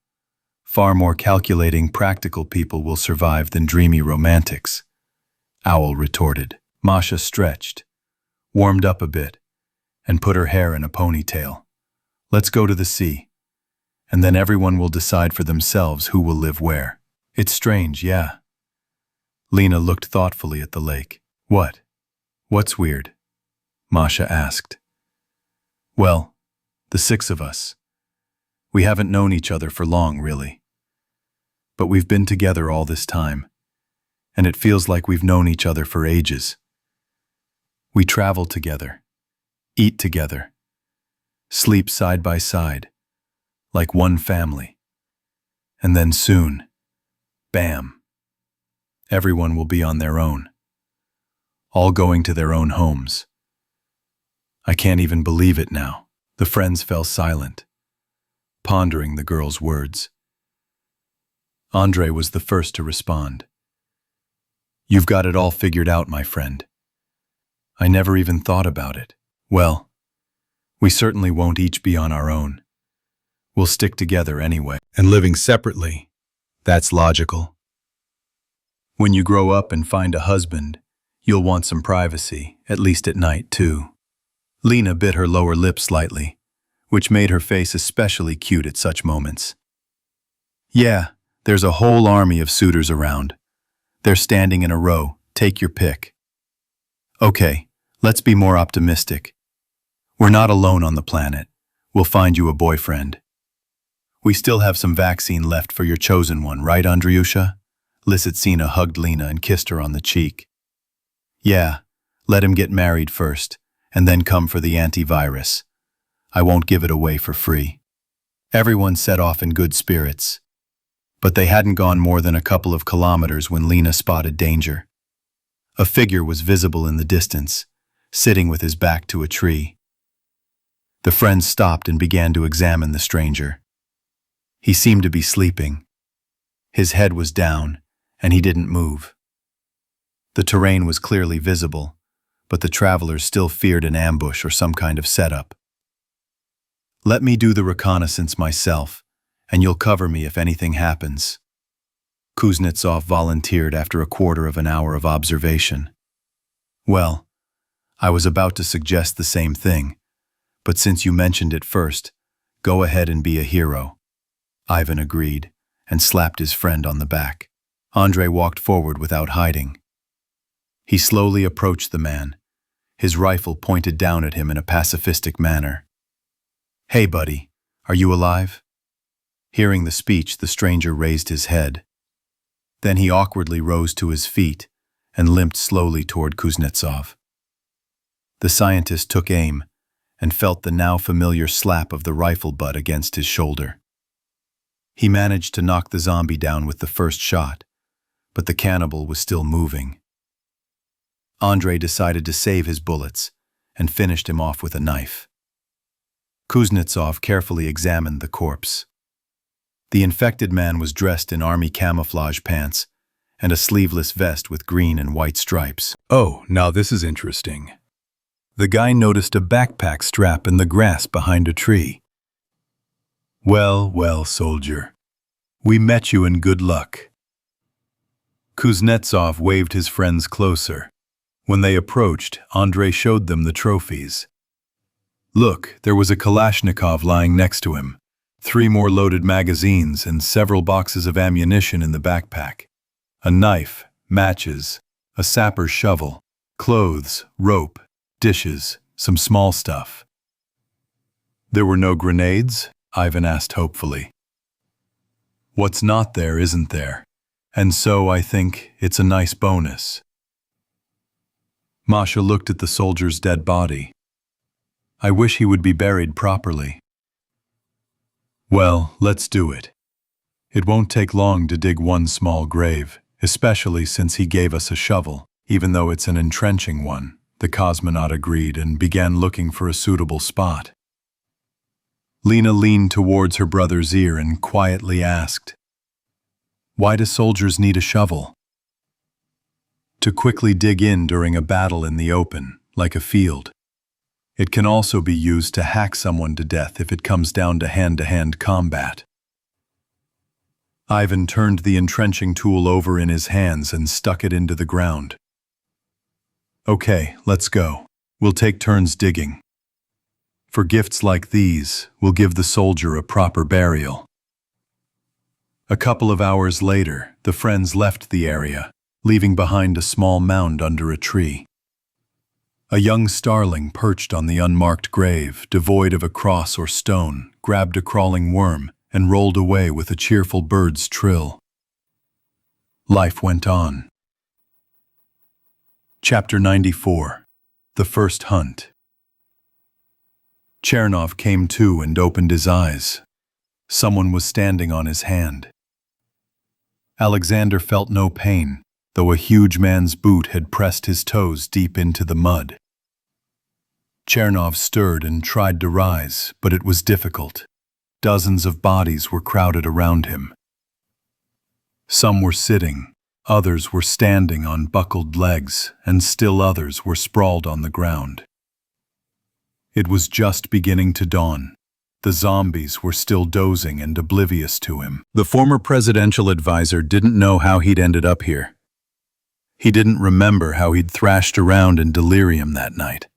far more calculating, practical people will survive than dreamy romantics, Owl retorted. Masha stretched, warmed up a bit, and put her hair in a ponytail. Let's go to the sea, and then everyone will decide for themselves who will live where. It's strange, yeah. Lena looked thoughtfully at the lake. What? What's weird? Masha asked. Well, the 6 of us. We haven't known each other for long, really. But we've been together all this time, and it feels like we've known each other for ages. We travel together, eat together, sleep side by side, like one family. And then soon, bam, everyone will be on their own, all going to their own homes. I can't even believe it now. The friends fell silent, pondering the girl's words. Andre was the first to respond. You've got it all figured out, my friend. I never even thought about it. Well, we certainly won't each be on our own. We'll stick together anyway. And living separately, that's logical. When you grow up and find a husband, you'll want some privacy, at least at night, too. Lena bit her lower lip slightly, which made her face especially cute at such moments. Yeah, there's a whole army of suitors around. They're standing in a row. Take your pick. Okay, let's be more optimistic. We're not alone on the planet. We'll find you a boyfriend. We still have some vaccine left for your chosen one, right, Andriusha? Lysitsina hugged Lena and kissed her on the cheek. Yeah, let him get married first, and then come for the antivirus. I won't give it away for free. Everyone set off in good spirits. But they hadn't gone more than a couple of kilometers when Lena spotted danger. A figure was visible in the distance, sitting with his back to a tree. The friends stopped and began to examine the stranger. He seemed to be sleeping. His head was down, and he didn't move. The terrain was clearly visible, but the travelers still feared an ambush or some kind of setup. "Let me do the reconnaissance myself, and you'll cover me if anything happens," Kuznetsov volunteered after a quarter of an hour of observation. "Well, I was about to suggest the same thing, but since you mentioned it first, go ahead and be a hero," Ivan agreed and slapped his friend on the back. Andrei walked forward without hiding. He slowly approached the man, his rifle pointed down at him in a pacifistic manner. "Hey, buddy, are you alive?" Hearing the speech, the stranger raised his head. Then he awkwardly rose to his feet and limped slowly toward Kuznetsov. The scientist took aim and felt the now familiar slap of the rifle butt against his shoulder. He managed to knock the zombie down with the first shot, but the cannibal was still moving. Andrei decided to save his bullets and finished him off with a knife. Kuznetsov carefully examined the corpse. The infected man was dressed in army camouflage pants and a sleeveless vest with green and white stripes. Oh, now this is interesting. The guy noticed a backpack strap in the grass behind a tree. "Well, well, soldier. We met you in good luck." Kuznetsov waved his friends closer. When they approached, Andrei showed them the trophies. Look, there was a Kalashnikov lying next to him, 3 more loaded magazines and several boxes of ammunition in the backpack. A knife, matches, a sapper's shovel, clothes, rope, dishes, some small stuff. "There were no grenades?" Ivan asked hopefully. "What's not there isn't there, and so I think it's a nice bonus." Masha looked at the soldier's dead body. "I wish he would be buried properly." "Well, let's do it. It won't take long to dig one small grave, especially since he gave us a shovel, even though it's an entrenching one," the cosmonaut agreed and began looking for a suitable spot. Lena leaned towards her brother's ear and quietly asked, "Why do soldiers need a shovel?" "To quickly dig in during a battle in the open, like a field. It can also be used to hack someone to death if it comes down to hand-to-hand combat." Ivan turned the entrenching tool over in his hands and stuck it into the ground. "Okay, let's go. We'll take turns digging. For gifts like these, we'll give the soldier a proper burial." A couple of hours later, the friends left the area, leaving behind a small mound under a tree. A young starling perched on the unmarked grave, devoid of a cross or stone, grabbed a crawling worm and rolled away with a cheerful bird's trill. Life went on. Chapter 94. The First Hunt. Chernov came to and opened his eyes. Someone was standing on his hand. Alexander felt no pain, though a huge man's boot had pressed his toes deep into the mud. Chernov stirred and tried to rise, but it was difficult. Dozens of bodies were crowded around him. Some were sitting, others were standing on buckled legs, and still others were sprawled on the ground. It was just beginning to dawn. The zombies were still dozing and oblivious to him. The former presidential advisor didn't know how he'd ended up here. He didn't remember how he'd thrashed around in delirium that night,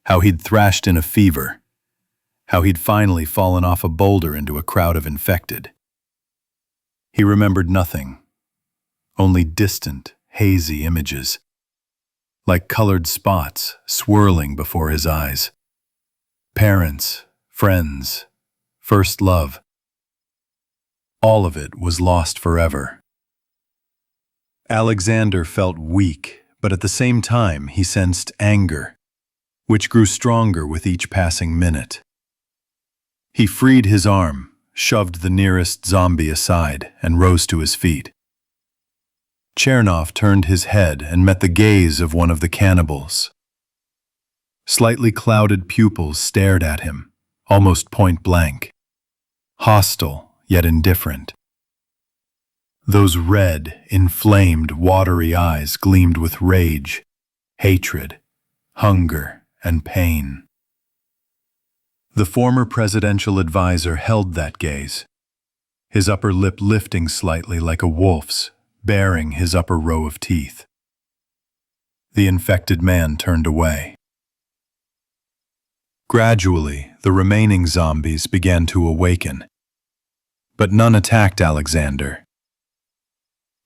how he'd thrashed in a fever, how he'd finally fallen off a boulder into a crowd of infected. He remembered nothing, only distant, hazy images, like colored spots swirling before his eyes. Parents, friends, first love. All of it was lost forever. Alexander felt weak, but at the same time he sensed anger, which grew stronger with each passing minute. He freed his arm, shoved the nearest zombie aside, and rose to his feet. Chernov turned his head and met the gaze of one of the cannibals. Slightly clouded pupils stared at him, almost point blank. Hostile, yet indifferent. Those red, inflamed, watery eyes gleamed with rage, hatred, hunger, and pain. The former presidential advisor held that gaze, his upper lip lifting slightly like a wolf's, baring his upper row of teeth. The infected man turned away. Gradually, the remaining zombies began to awaken, but none attacked Alexander.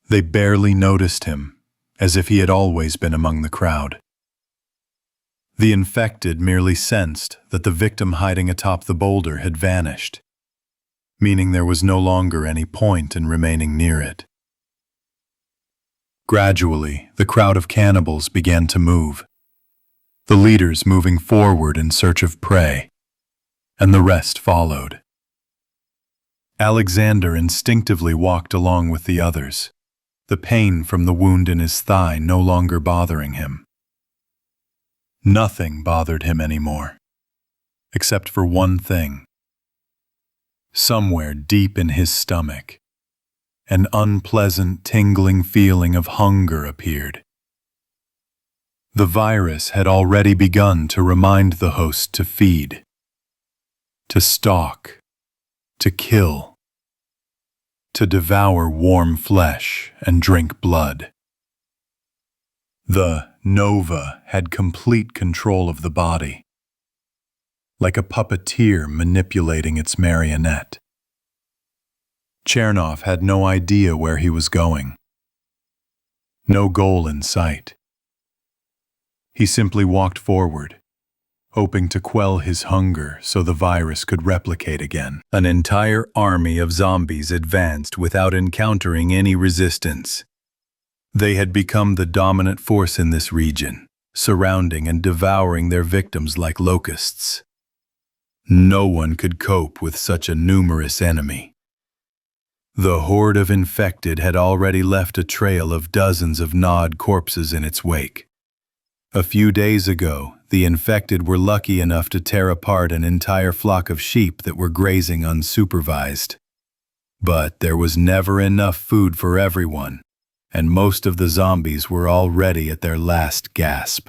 They barely noticed him, as if he had always been among the crowd. The infected merely sensed that the victim hiding atop the boulder had vanished, meaning there was no longer any point in remaining near it. Gradually, the crowd of cannibals began to move, the leaders moving forward in search of prey, and the rest followed. Alexander instinctively walked along with the others, the pain from the wound in his thigh no longer bothering him. Nothing bothered him anymore, except for one thing. Somewhere deep in his stomach, an unpleasant, tingling feeling of hunger appeared. The virus had already begun to remind the host to feed, to stalk, to kill, to devour warm flesh and drink blood. The Nova had complete control of the body, like a puppeteer manipulating its marionette. Chernov had no idea where he was going, no goal in sight. He simply walked forward, hoping to quell his hunger so the virus could replicate again. An entire army of zombies advanced without encountering any resistance. They had become the dominant force in this region, surrounding and devouring their victims like locusts. No one could cope with such a numerous enemy. The horde of infected had already left a trail of dozens of gnawed corpses in its wake. A few days ago, the infected were lucky enough to tear apart an entire flock of sheep that were grazing unsupervised. But there was never enough food for everyone, and most of the zombies were already at their last gasp.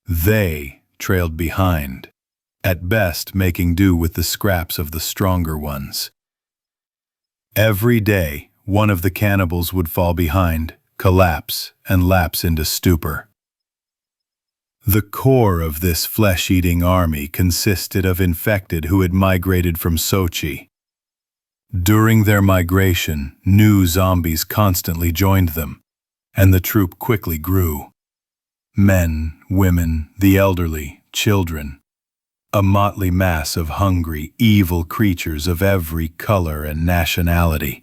They trailed behind, at best making do with the scraps of the stronger ones. Every day, one of the cannibals would fall behind, collapse, and lapse into stupor. The core of this flesh-eating army consisted of infected who had migrated from Sochi. During their migration, new zombies constantly joined them, and the troop quickly grew. Men, women, the elderly, children. A motley mass of hungry, evil creatures of every color and nationality.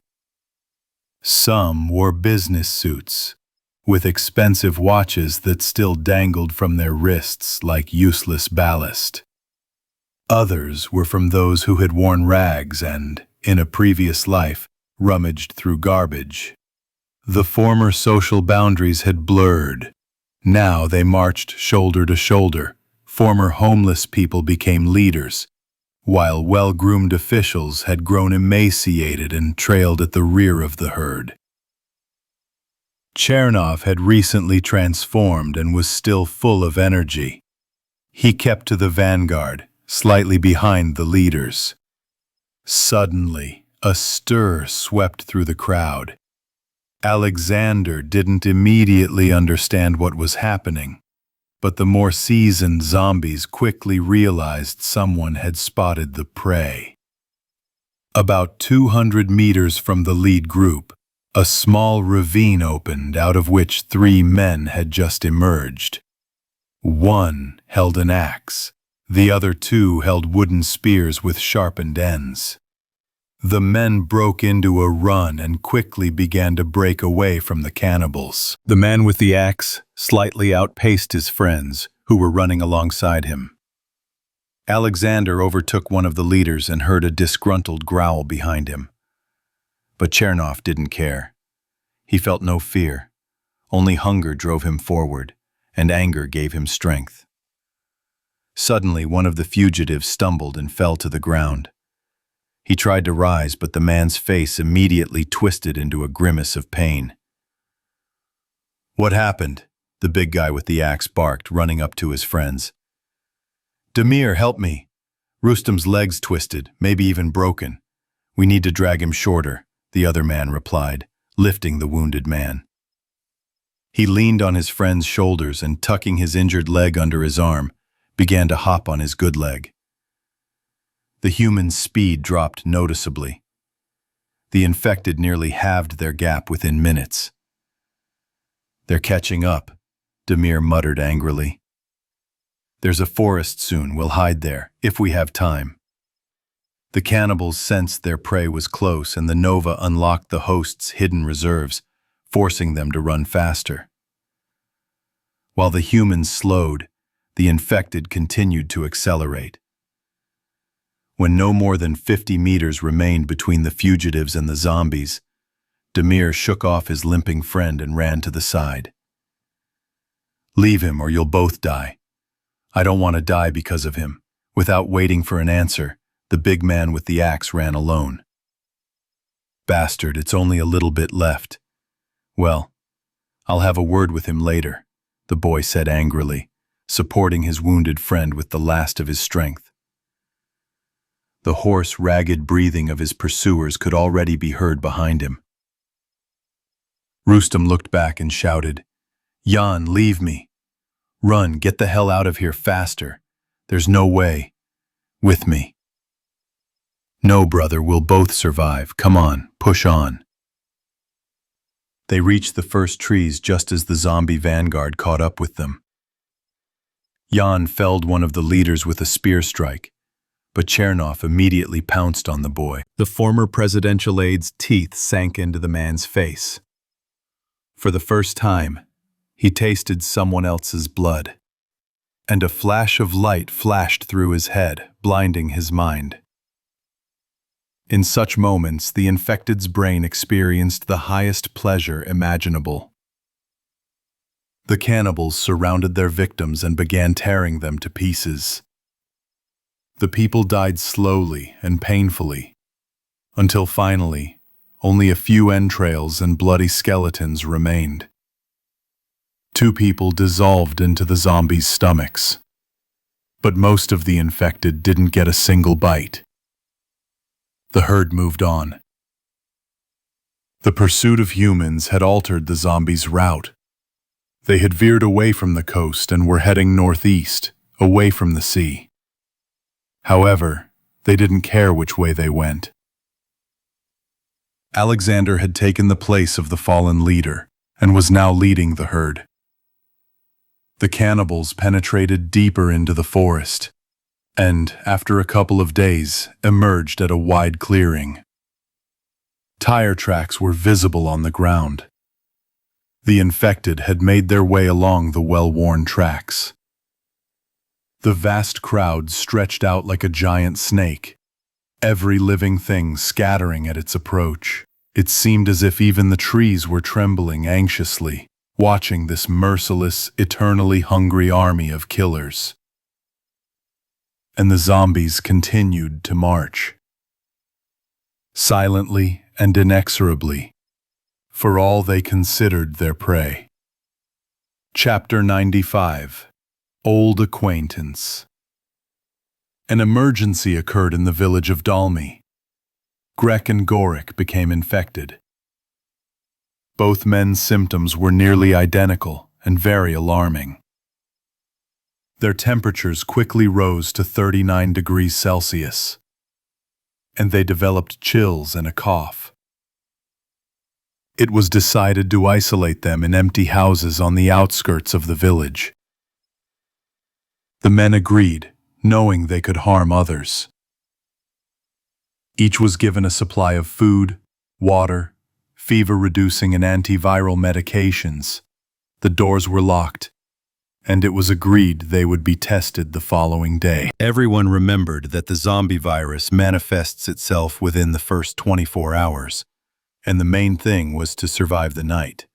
Some wore business suits, with expensive watches that still dangled from their wrists like useless ballast. Others were from those who had worn rags and, in a previous life, rummaged through garbage. The former social boundaries had blurred. Now they marched shoulder to shoulder. Former homeless people became leaders, while well-groomed officials had grown emaciated and trailed at the rear of the herd. Chernov had recently transformed and was still full of energy. He kept to the vanguard, slightly behind the leaders. Suddenly, a stir swept through the crowd. Alexander didn't immediately understand what was happening, but the more seasoned zombies quickly realized someone had spotted the prey. About 200 meters from the lead group, a small ravine opened out of which 3 men had just emerged. One held an axe, the other 2 held wooden spears with sharpened ends. The men broke into a run and quickly began to break away from the cannibals. The man with the axe slightly outpaced his friends, who were running alongside him. Alexander overtook one of the leaders and heard a disgruntled growl behind him. But Chernov didn't care. He felt no fear, Only hunger drove him forward, and anger gave him strength. Suddenly, one of the fugitives stumbled and fell to the ground. He tried to rise, but the man's face immediately twisted into a grimace of pain. "What happened?" the big guy with the axe barked, running up to his friends. "Damir, help me. Rustam's legs twisted, maybe even broken. We need to drag him shorter," the other man replied, lifting the wounded man. He leaned on his friend's shoulders and, tucking his injured leg under his arm, began to hop on his good leg. The human's speed dropped noticeably. The infected nearly halved their gap within minutes. "They're catching up," Damir muttered angrily. "There's a forest soon, we'll hide there, if we have time." The cannibals sensed their prey was close, and the Nova unlocked the host's hidden reserves, forcing them to run faster. While the humans slowed, the infected continued to accelerate. When no more than 50 meters remained between the fugitives and the zombies, Damir shook off his limping friend and ran to the side. "Leave him or you'll both die." "I don't want to die because of him." Without waiting for an answer, the big man with the axe ran alone. "Bastard, it's only a little bit left." "Well, I'll have a word with him later," the boy said angrily, supporting his wounded friend with the last of his strength. The hoarse, ragged breathing of his pursuers could already be heard behind him. Rustam looked back and shouted, "Jan, leave me. Run, get the hell out of here faster. There's no way. With me." "No, brother, we'll both survive. Come on, push on." They reached the first trees just as the zombie vanguard caught up with them. Jan felled one of the leaders with a spear strike, but Chernov immediately pounced on the boy. The former presidential aide's teeth sank into the man's face. For the first time, he tasted someone else's blood, and a flash of light flashed through his head, blinding his mind. In such moments, the infected's brain experienced the highest pleasure imaginable. The cannibals surrounded their victims and began tearing them to pieces. The people died slowly and painfully, until finally, only a few entrails and bloody skeletons remained. 2 people dissolved into the zombies' stomachs, but most of the infected didn't get a single bite. The herd moved on. The pursuit of humans had altered the zombies' route. They had veered away from the coast and were heading northeast, away from the sea. However, they didn't care which way they went. Alexander had taken the place of the fallen leader and was now leading the herd. The cannibals penetrated deeper into the forest, and, after a couple of days, emerged at a wide clearing. Tire tracks were visible on the ground. The infected had made their way along the well-worn tracks. The vast crowd stretched out like a giant snake, every living thing scattering at its approach. It seemed as if even the trees were trembling anxiously, watching this merciless, eternally hungry army of killers. And the zombies continued to march. Silently and inexorably, for all they considered their prey. Chapter 95. Old Acquaintance. An emergency occurred in the village of Dalmi. Grek and Gorik became infected. Both men's symptoms were nearly identical and very alarming. Their temperatures quickly rose to 39 degrees Celsius, and they developed chills and a cough. It was decided to isolate them in empty houses on the outskirts of the village. The men agreed, knowing they could harm others. Each was given a supply of food, water, fever-reducing and antiviral medications. The doors were locked, and it was agreed they would be tested the following day. Everyone remembered that the zombie virus manifests itself within the first 24 hours, and the main thing was to survive the night.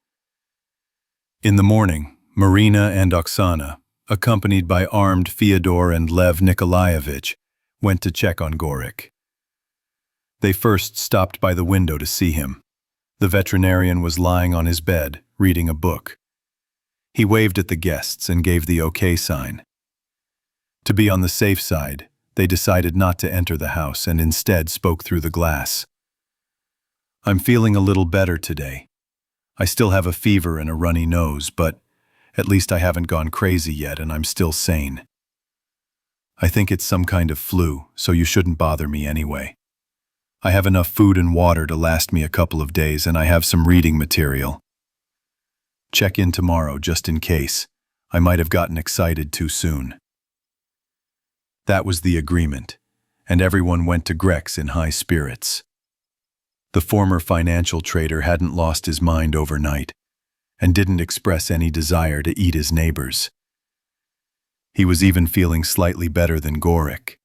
In the morning, Marina and Oksana, accompanied by armed Fyodor and Lev Nikolaevich, went to check on Gorik. They first stopped by the window to see him. The veterinarian was lying on his bed, reading a book. He waved at the guests and gave the OK sign. To be on the safe side, they decided not to enter the house and instead spoke through the glass. "I'm feeling a little better today. I still have a fever and a runny nose, but at least I haven't gone crazy yet and I'm still sane. I think it's some kind of flu, so you shouldn't bother me anyway. I have enough food and water to last me a couple of days and I have some reading material. Check in tomorrow just in case. I might have gotten excited too soon." That was the agreement, and everyone went to Grek's in high spirits. The former financial trader hadn't lost his mind overnight and didn't express any desire to eat his neighbors. He was even feeling slightly better than Gorik.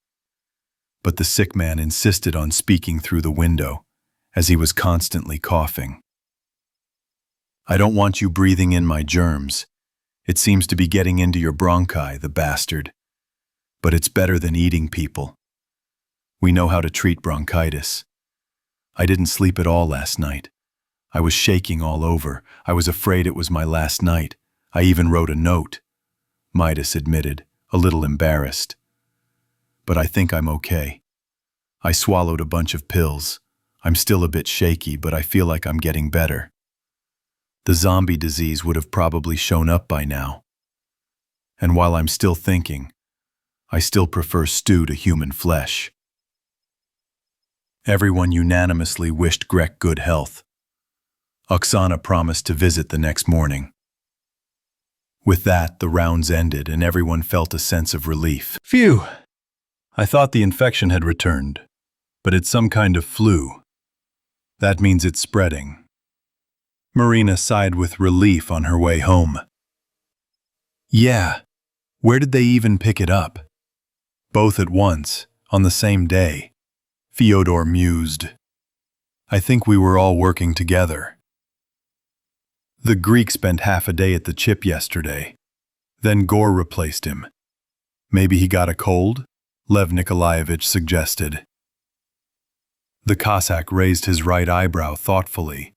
But the sick man insisted on speaking through the window, as he was constantly coughing. "I don't want you breathing in my germs. It seems to be getting into your bronchi, the bastard. But it's better than eating people. We know how to treat bronchitis. I didn't sleep at all last night. I was shaking all over. I was afraid it was my last night. I even wrote a note," Midas admitted, a little embarrassed. "But I think I'm okay. I swallowed a bunch of pills. I'm still a bit shaky, but I feel like I'm getting better. The zombie disease would have probably shown up by now. And while I'm still thinking, I still prefer stew to human flesh." Everyone unanimously wished Grek good health. Oksana promised to visit the next morning. With that, the rounds ended and everyone felt a sense of relief. "Phew! I thought the infection had returned, but it's some kind of flu. That means it's spreading." Marina sighed with relief on her way home. "Yeah, where did they even pick it up? Both at once, on the same day," Fyodor mused. "I think we were all working together. The Greek spent half a day at the chip yesterday. Then Gore replaced him. Maybe he got a cold?" Lev Nikolaevich suggested. The Cossack raised his right eyebrow thoughtfully,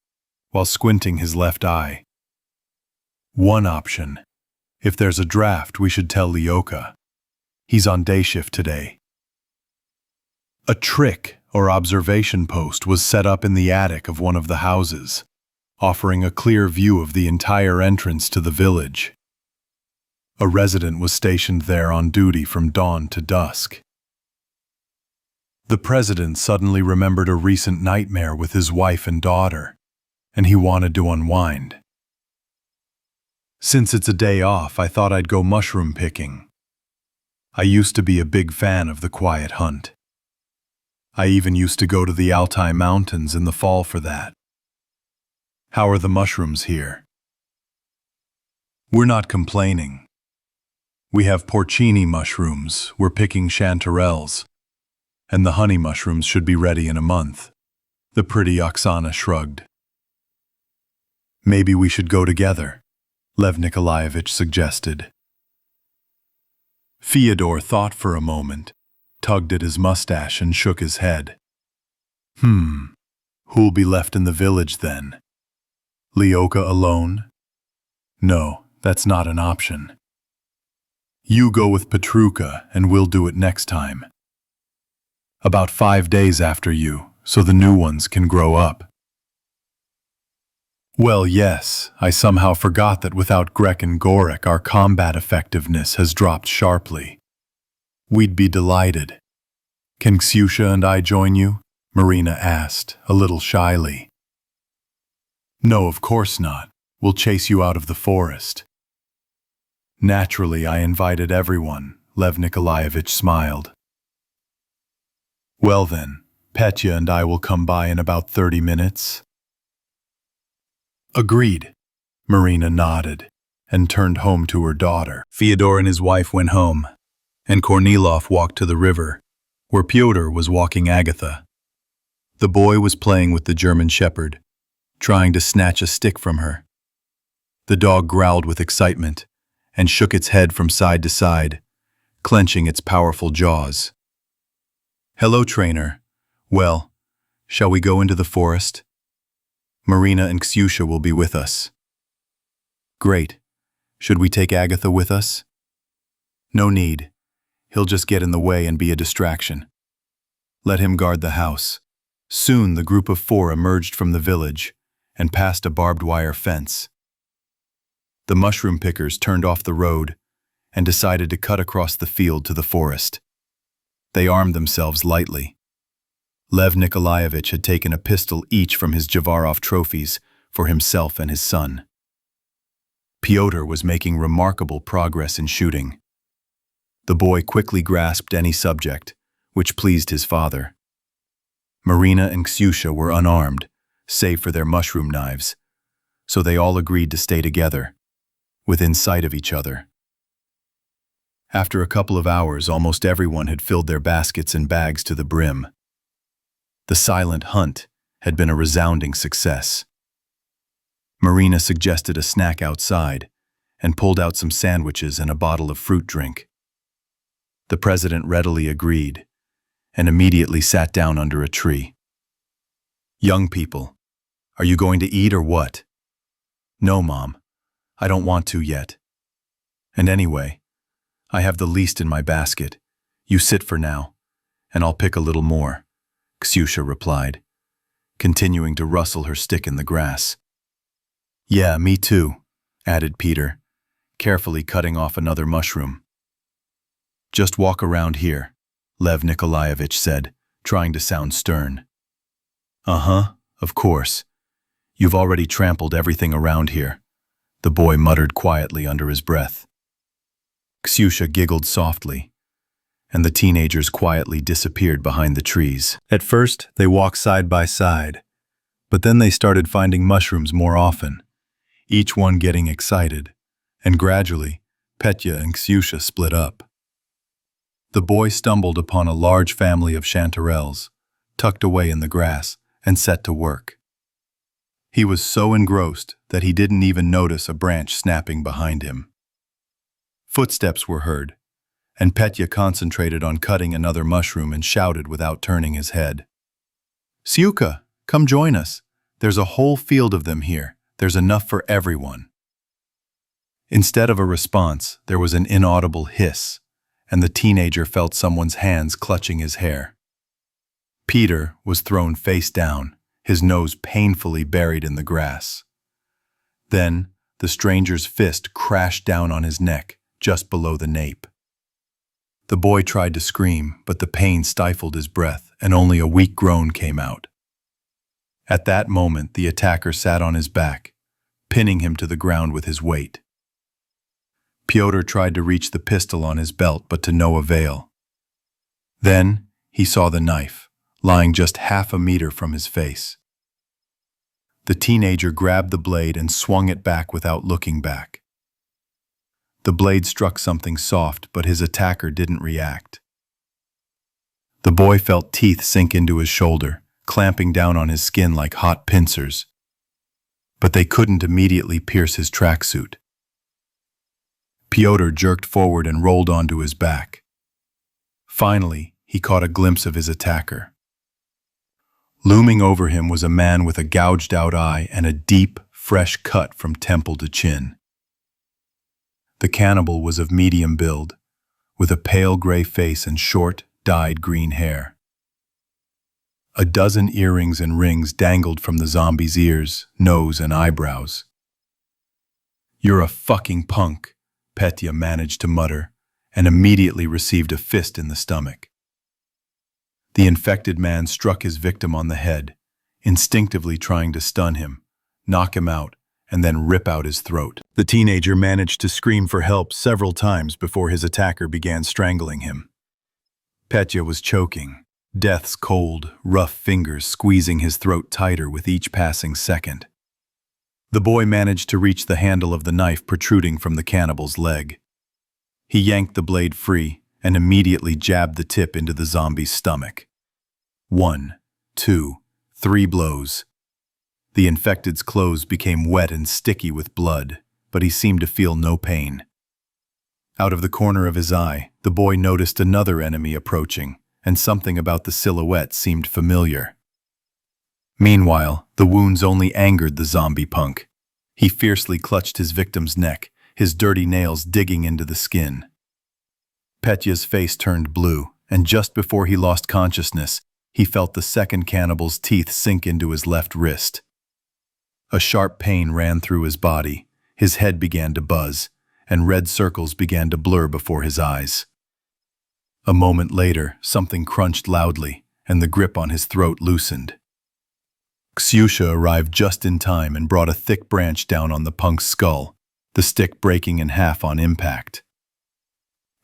while squinting his left eye. "One option. If there's a draft, we should tell Lyoka. He's on day shift today." A trick or observation post was set up in the attic of one of the houses, offering a clear view of the entire entrance to the village. A resident was stationed there on duty from dawn to dusk. The president suddenly remembered a recent nightmare with his wife and daughter, and he wanted to unwind. "Since it's a day off, I thought I'd go mushroom picking. I used to be a big fan of the quiet hunt. I even used to go to the Altai Mountains in the fall for that. How are the mushrooms here?" "We're not complaining. We have porcini mushrooms, we're picking chanterelles, and the honey mushrooms should be ready in a month." The pretty Oksana shrugged. "Maybe we should go together," Lev Nikolaevich suggested. Fyodor thought for a moment, tugged at his mustache and shook his head. Who'll be left in the village then? Lyoka alone? No, that's not an option. You go with Petruka and we'll do it next time. About 5 days after you, so the new ones can grow up." "Well, yes, I somehow forgot that without Grek and Gorik our combat effectiveness has dropped sharply. We'd be delighted. Can Ksyusha and I join you?" Marina asked, a little shyly. "No, of course not. We'll chase you out of the forest." "Naturally, I invited everyone," Lev Nikolaevich smiled. "Well then, Petya and I will come by in about 30 minutes. "Agreed." Marina nodded and turned home to her daughter. Fyodor and his wife went home, and Kornilov walked to the river, where Pyotr was walking Agatha. The boy was playing with the German shepherd, trying to snatch a stick from her. The dog growled with excitement and shook its head from side to side, clenching its powerful jaws. "Hello, trainer. Well, shall we go into the forest? Marina and Ksyusha will be with us." "Great. Should we take Agatha with us?" "No need. He'll just get in the way and be a distraction. Let him guard the house." Soon the group of 4 emerged from the village and passed a barbed wire fence. The mushroom pickers turned off the road and decided to cut across the field to the forest. They armed themselves lightly. Lev Nikolaevich had taken a pistol each from his Javarov trophies for himself and his son. Pyotr was making remarkable progress in shooting. The boy quickly grasped any subject, which pleased his father. Marina and Ksyusha were unarmed, save for their mushroom knives, so they all agreed to stay together, within sight of each other. After a couple of hours, almost everyone had filled their baskets and bags to the brim. The silent hunt had been a resounding success. Marina suggested a snack outside and pulled out some sandwiches and a bottle of fruit drink. The president readily agreed and immediately sat down under a tree. "Young people, are you going to eat or what?" "No, Mom. I don't want to yet. And anyway, I have the least in my basket. You sit for now, and I'll pick a little more," Ksyusha replied, continuing to rustle her stick in the grass. "Yeah, me too," added Peter, carefully cutting off another mushroom. "Just walk around here," Lev Nikolaevich said, trying to sound stern. "Uh-huh, of course. You've already trampled everything around here," the boy muttered quietly under his breath. Ksyusha giggled softly, and the teenagers quietly disappeared behind the trees. At first, they walked side by side, but then they started finding mushrooms more often, each one getting excited, and gradually, Petya and Ksyusha split up. The boy stumbled upon a large family of chanterelles, tucked away in the grass, and set to work. He was so engrossed that he didn't even notice a branch snapping behind him. Footsteps were heard, and Petya concentrated on cutting another mushroom and shouted without turning his head. "Syuka, come join us. There's a whole field of them here. There's enough for everyone." Instead of a response, there was an inaudible hiss, and the teenager felt someone's hands clutching his hair. Peter was thrown face down, his nose painfully buried in the grass. Then, the stranger's fist crashed down on his neck, just below the nape. The boy tried to scream, but the pain stifled his breath, and only a weak groan came out. At that moment, the attacker sat on his back, pinning him to the ground with his weight. Pyotr tried to reach the pistol on his belt, but to no avail. Then he saw the knife, lying just half a meter from his face. The teenager grabbed the blade and swung it back without looking back. The blade struck something soft, but his attacker didn't react. The boy felt teeth sink into his shoulder, clamping down on his skin like hot pincers. But they couldn't immediately pierce his tracksuit. Pyotr jerked forward and rolled onto his back. Finally, he caught a glimpse of his attacker. Looming over him was a man with a gouged-out eye and a deep, fresh cut from temple to chin. The cannibal was of medium build, with a pale gray face and short, dyed green hair. A dozen earrings and rings dangled from the zombie's ears, nose, and eyebrows. "You're a fucking punk," Petya managed to mutter, and immediately received a fist in the stomach. The infected man struck his victim on the head, instinctively trying to stun him, knock him out, and then rip out his throat. The teenager managed to scream for help several times before his attacker began strangling him. Petya was choking, death's cold, rough fingers squeezing his throat tighter with each passing second. The boy managed to reach the handle of the knife protruding from the cannibal's leg. He yanked the blade free and immediately jabbed the tip into the zombie's stomach. 1, 2, 3 blows. The infected's clothes became wet and sticky with blood, but he seemed to feel no pain. Out of the corner of his eye, the boy noticed another enemy approaching, and something about the silhouette seemed familiar. Meanwhile, the wounds only angered the zombie punk. He fiercely clutched his victim's neck, his dirty nails digging into the skin. Petya's face turned blue, and just before he lost consciousness, he felt the second cannibal's teeth sink into his left wrist. A sharp pain ran through his body, his head began to buzz, and red circles began to blur before his eyes. A moment later, something crunched loudly, and the grip on his throat loosened. Ksyusha arrived just in time and brought a thick branch down on the punk's skull, the stick breaking in half on impact.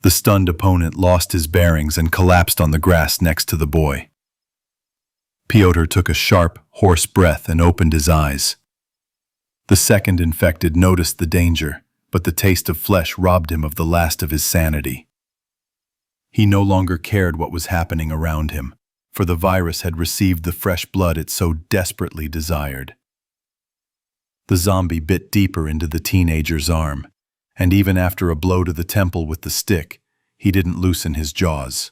The stunned opponent lost his bearings and collapsed on the grass next to the boy. Pyotr took a sharp, hoarse breath and opened his eyes. The second infected noticed the danger, but the taste of flesh robbed him of the last of his sanity. He no longer cared what was happening around him, for the virus had received the fresh blood it so desperately desired. The zombie bit deeper into the teenager's arm, and even after a blow to the temple with the stick, he didn't loosen his jaws.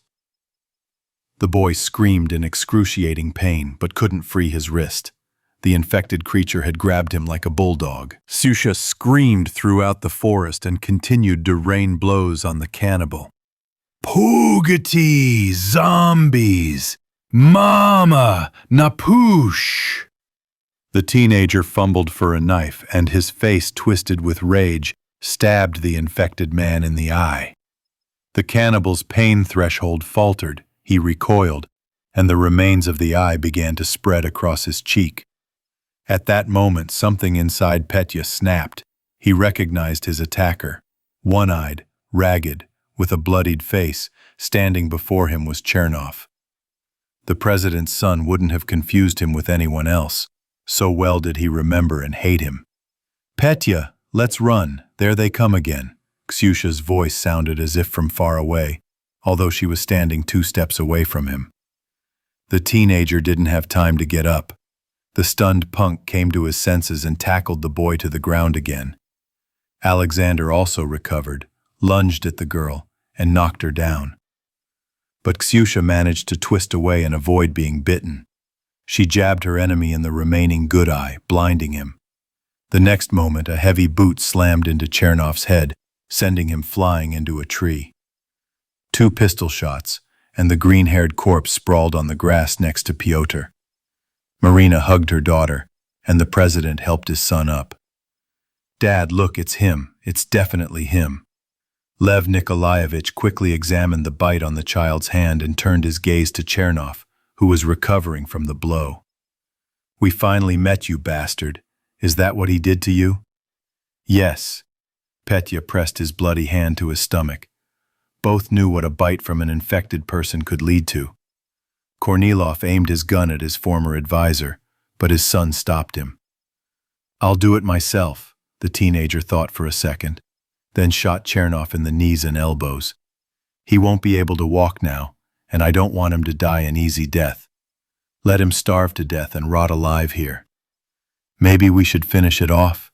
The boy screamed in excruciating pain but couldn't free his wrist. The infected creature had grabbed him like a bulldog. Ksyusha screamed throughout the forest and continued to rain blows on the cannibal. "Pugati, zombies! Mama, napush!" The teenager fumbled for a knife, and his face, twisted with rage, stabbed the infected man in the eye. The cannibal's pain threshold faltered, he recoiled, and the remains of the eye began to spread across his cheek. At that moment, something inside Petya snapped. He recognized his attacker. One-eyed, ragged, with a bloodied face, standing before him was Chernov. The president's son wouldn't have confused him with anyone else. So well did he remember and hate him. "Petya, let's run. There they come again." Ksyusha's voice sounded as if from far away, although she was standing 2 steps away from him. The teenager didn't have time to get up. The stunned punk came to his senses and tackled the boy to the ground again. Alexander also recovered, lunged at the girl, and knocked her down. But Ksyusha managed to twist away and avoid being bitten. She jabbed her enemy in the remaining good eye, blinding him. The next moment, a heavy boot slammed into Chernov's head, sending him flying into a tree. 2 pistol shots, and the green-haired corpse sprawled on the grass next to Pyotr. Marina hugged her daughter, and the president helped his son up. "Dad, look, it's him. It's definitely him." Lev Nikolaevich quickly examined the bite on the child's hand and turned his gaze to Chernov, who was recovering from the blow. "We finally met you, bastard. Is that what he did to you?" "Yes." Petya pressed his bloody hand to his stomach. Both knew what a bite from an infected person could lead to. Kornilov aimed his gun at his former advisor, but his son stopped him. "I'll do it myself," the teenager thought for a second, then shot Chernov in the knees and elbows. "He won't be able to walk now, and I don't want him to die an easy death. Let him starve to death and rot alive here. Maybe we should finish it off.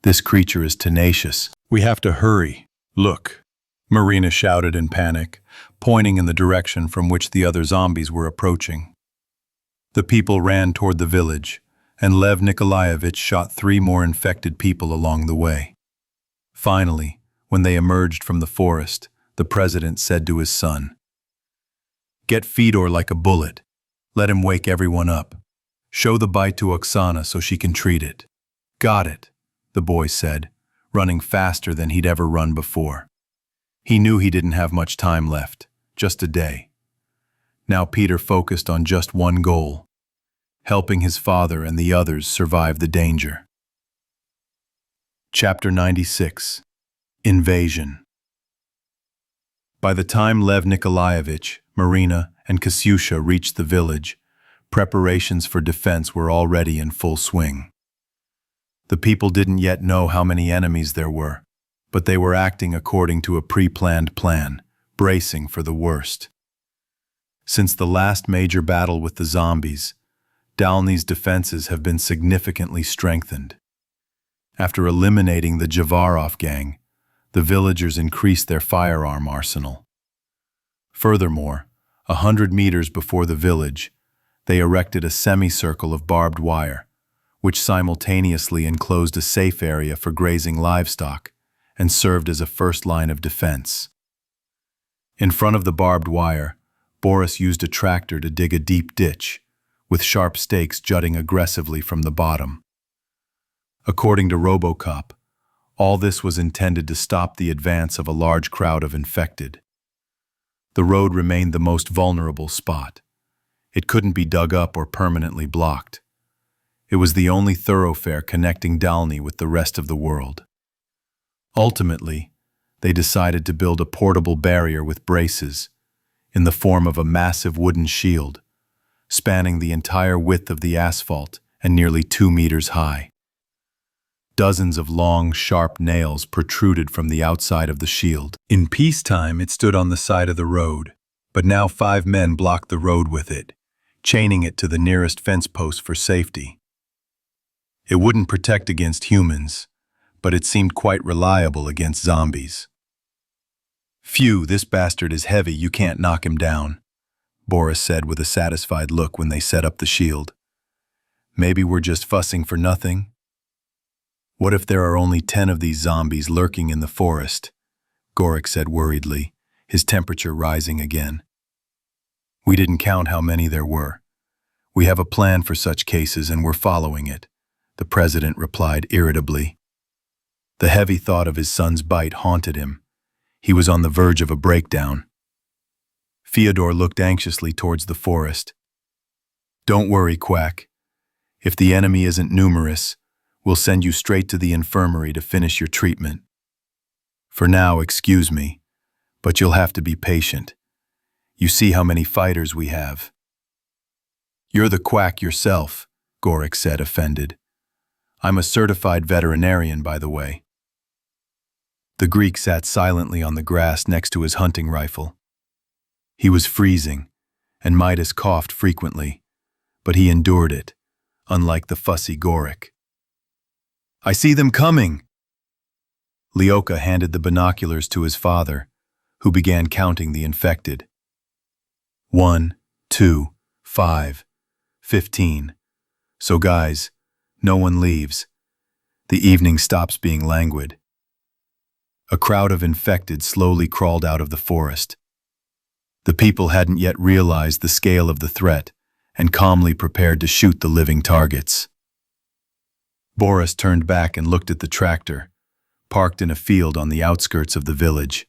This creature is tenacious. We have to hurry. Look," Marina shouted in panic, pointing in the direction from which the other zombies were approaching. The people ran toward the village, and Lev Nikolaevich shot 3 more infected people along the way. Finally, when they emerged from the forest, the president said to his son, "Get Fedor like a bullet. Let him wake everyone up. Show the bite to Oksana so she can treat it." "Got it," the boy said, running faster than he'd ever run before. He knew he didn't have much time left, just a day. Now Peter focused on just one goal: helping his father and the others survive the danger. Chapter 96. Invasion. By the time Lev Nikolaevich, Marina, and Ksyusha reached the village, preparations for defense were already in full swing. The people didn't yet know how many enemies there were, but they were acting according to a pre-planned plan, bracing for the worst. Since the last major battle with the zombies, Dalny's defenses have been significantly strengthened. After eliminating the Javarov gang, the villagers increased their firearm arsenal. Furthermore, 100 meters before the village, they erected a semicircle of barbed wire, which simultaneously enclosed a safe area for grazing livestock and served as a first line of defense. In front of the barbed wire, Boris used a tractor to dig a deep ditch, with sharp stakes jutting aggressively from the bottom. According to RoboCop, all this was intended to stop the advance of a large crowd of infected. The road remained the most vulnerable spot. It couldn't be dug up or permanently blocked. It was the only thoroughfare connecting Dalny with the rest of the world. Ultimately, they decided to build a portable barrier with braces, in the form of a massive wooden shield, spanning the entire width of the asphalt and nearly 2 meters high. Dozens of long, sharp nails protruded from the outside of the shield. In peacetime, it stood on the side of the road, but now 5 men blocked the road with it, chaining it to the nearest fence post for safety. It wouldn't protect against humans, but it seemed quite reliable against zombies. "Phew, this bastard is heavy, you can't knock him down," Boris said with a satisfied look when they set up the shield. "Maybe we're just fussing for nothing? What if there are only 10 of these zombies lurking in the forest?" Gorik said worriedly, his temperature rising again. "We didn't count how many there were. We have a plan for such cases and we're following it," the president replied irritably. The heavy thought of his son's bite haunted him. He was on the verge of a breakdown. Fyodor looked anxiously towards the forest. "Don't worry, Quack. If the enemy isn't numerous, we'll send you straight to the infirmary to finish your treatment. For now, excuse me, but you'll have to be patient. You see how many fighters we have." "You're the Quack yourself," Gorik said, offended. "I'm a certified veterinarian, by the way." The Greek sat silently on the grass next to his hunting rifle. He was freezing, and Midas coughed frequently, but he endured it, unlike the fussy Gorik. "I see them coming!" Lyoka handed the binoculars to his father, who began counting the infected. 1, 2, 5, 15. So guys, no one leaves. The evening stops being languid. A crowd of infected slowly crawled out of the forest. The people hadn't yet realized the scale of the threat and calmly prepared to shoot the living targets. Boris turned back and looked at the tractor, parked in a field on the outskirts of the village.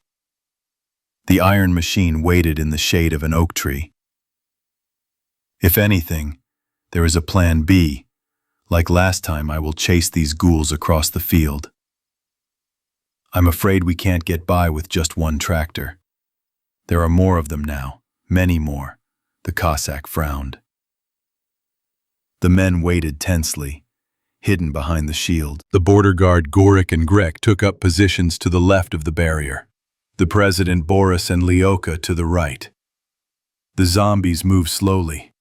The iron machine waited in the shade of an oak tree. "If anything, there is a plan B. Like last time, I will chase these ghouls across the field. I'm afraid we can't get by with just one tractor. There are more of them now, many more," the Cossack frowned. The men waited tensely, hidden behind the shield. The border guard Gorik and Grek took up positions to the left of the barrier. The president Boris and Lyoka to the right. The zombies moved slowly.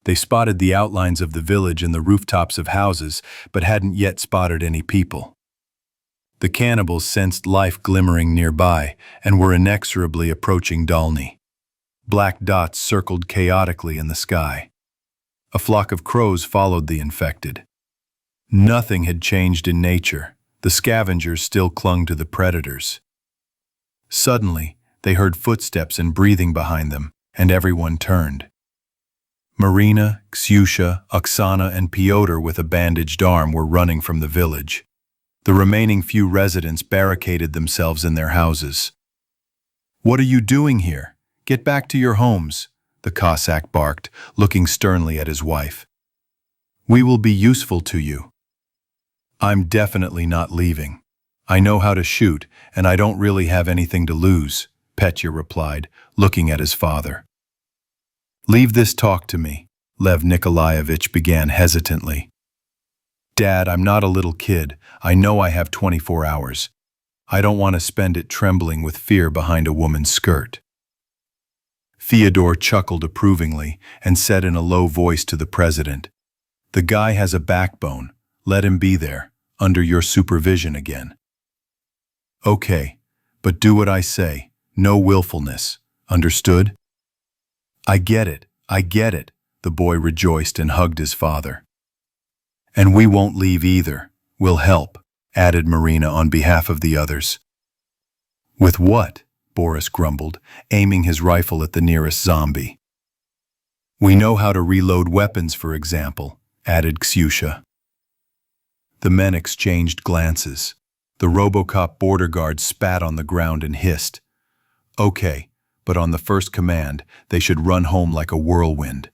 They spotted the outlines of the village and the rooftops of houses, but hadn't yet spotted any people. The cannibals sensed life glimmering nearby and were inexorably approaching Dalny. Black dots circled chaotically in the sky. A flock of crows followed the infected. Nothing had changed in nature. The scavengers still clung to the predators. Suddenly, they heard footsteps and breathing behind them, and everyone turned. Marina, Ksyusha, Oksana, and Pyotr with a bandaged arm were running from the village. The remaining few residents barricaded themselves in their houses. "What are you doing here? Get back to your homes," the Cossack barked, looking sternly at his wife. "We will be useful to you." "I'm definitely not leaving. I know how to shoot, and I don't really have anything to lose," Petya replied, looking at his father. "Leave this talk to me," Lev Nikolaevich began hesitantly. "Dad, I'm not a little kid. I know I have 24 hours. I don't want to spend it trembling with fear behind a woman's skirt." Fyodor chuckled approvingly and said in a low voice to the president, "The guy has a backbone. Let him be there. under your supervision again. Okay, but do what I say. No willfulness. Understood? I get it, the boy rejoiced and hugged his father. And we won't leave either. We'll help, added Marina on behalf of the others. With what? Boris grumbled, aiming his rifle at the nearest zombie. We know how to reload weapons, for example, added Ksyusha. The men exchanged glances. The RoboCop border guard spat on the ground and hissed. Okay, but on the first command, they should run home like a whirlwind.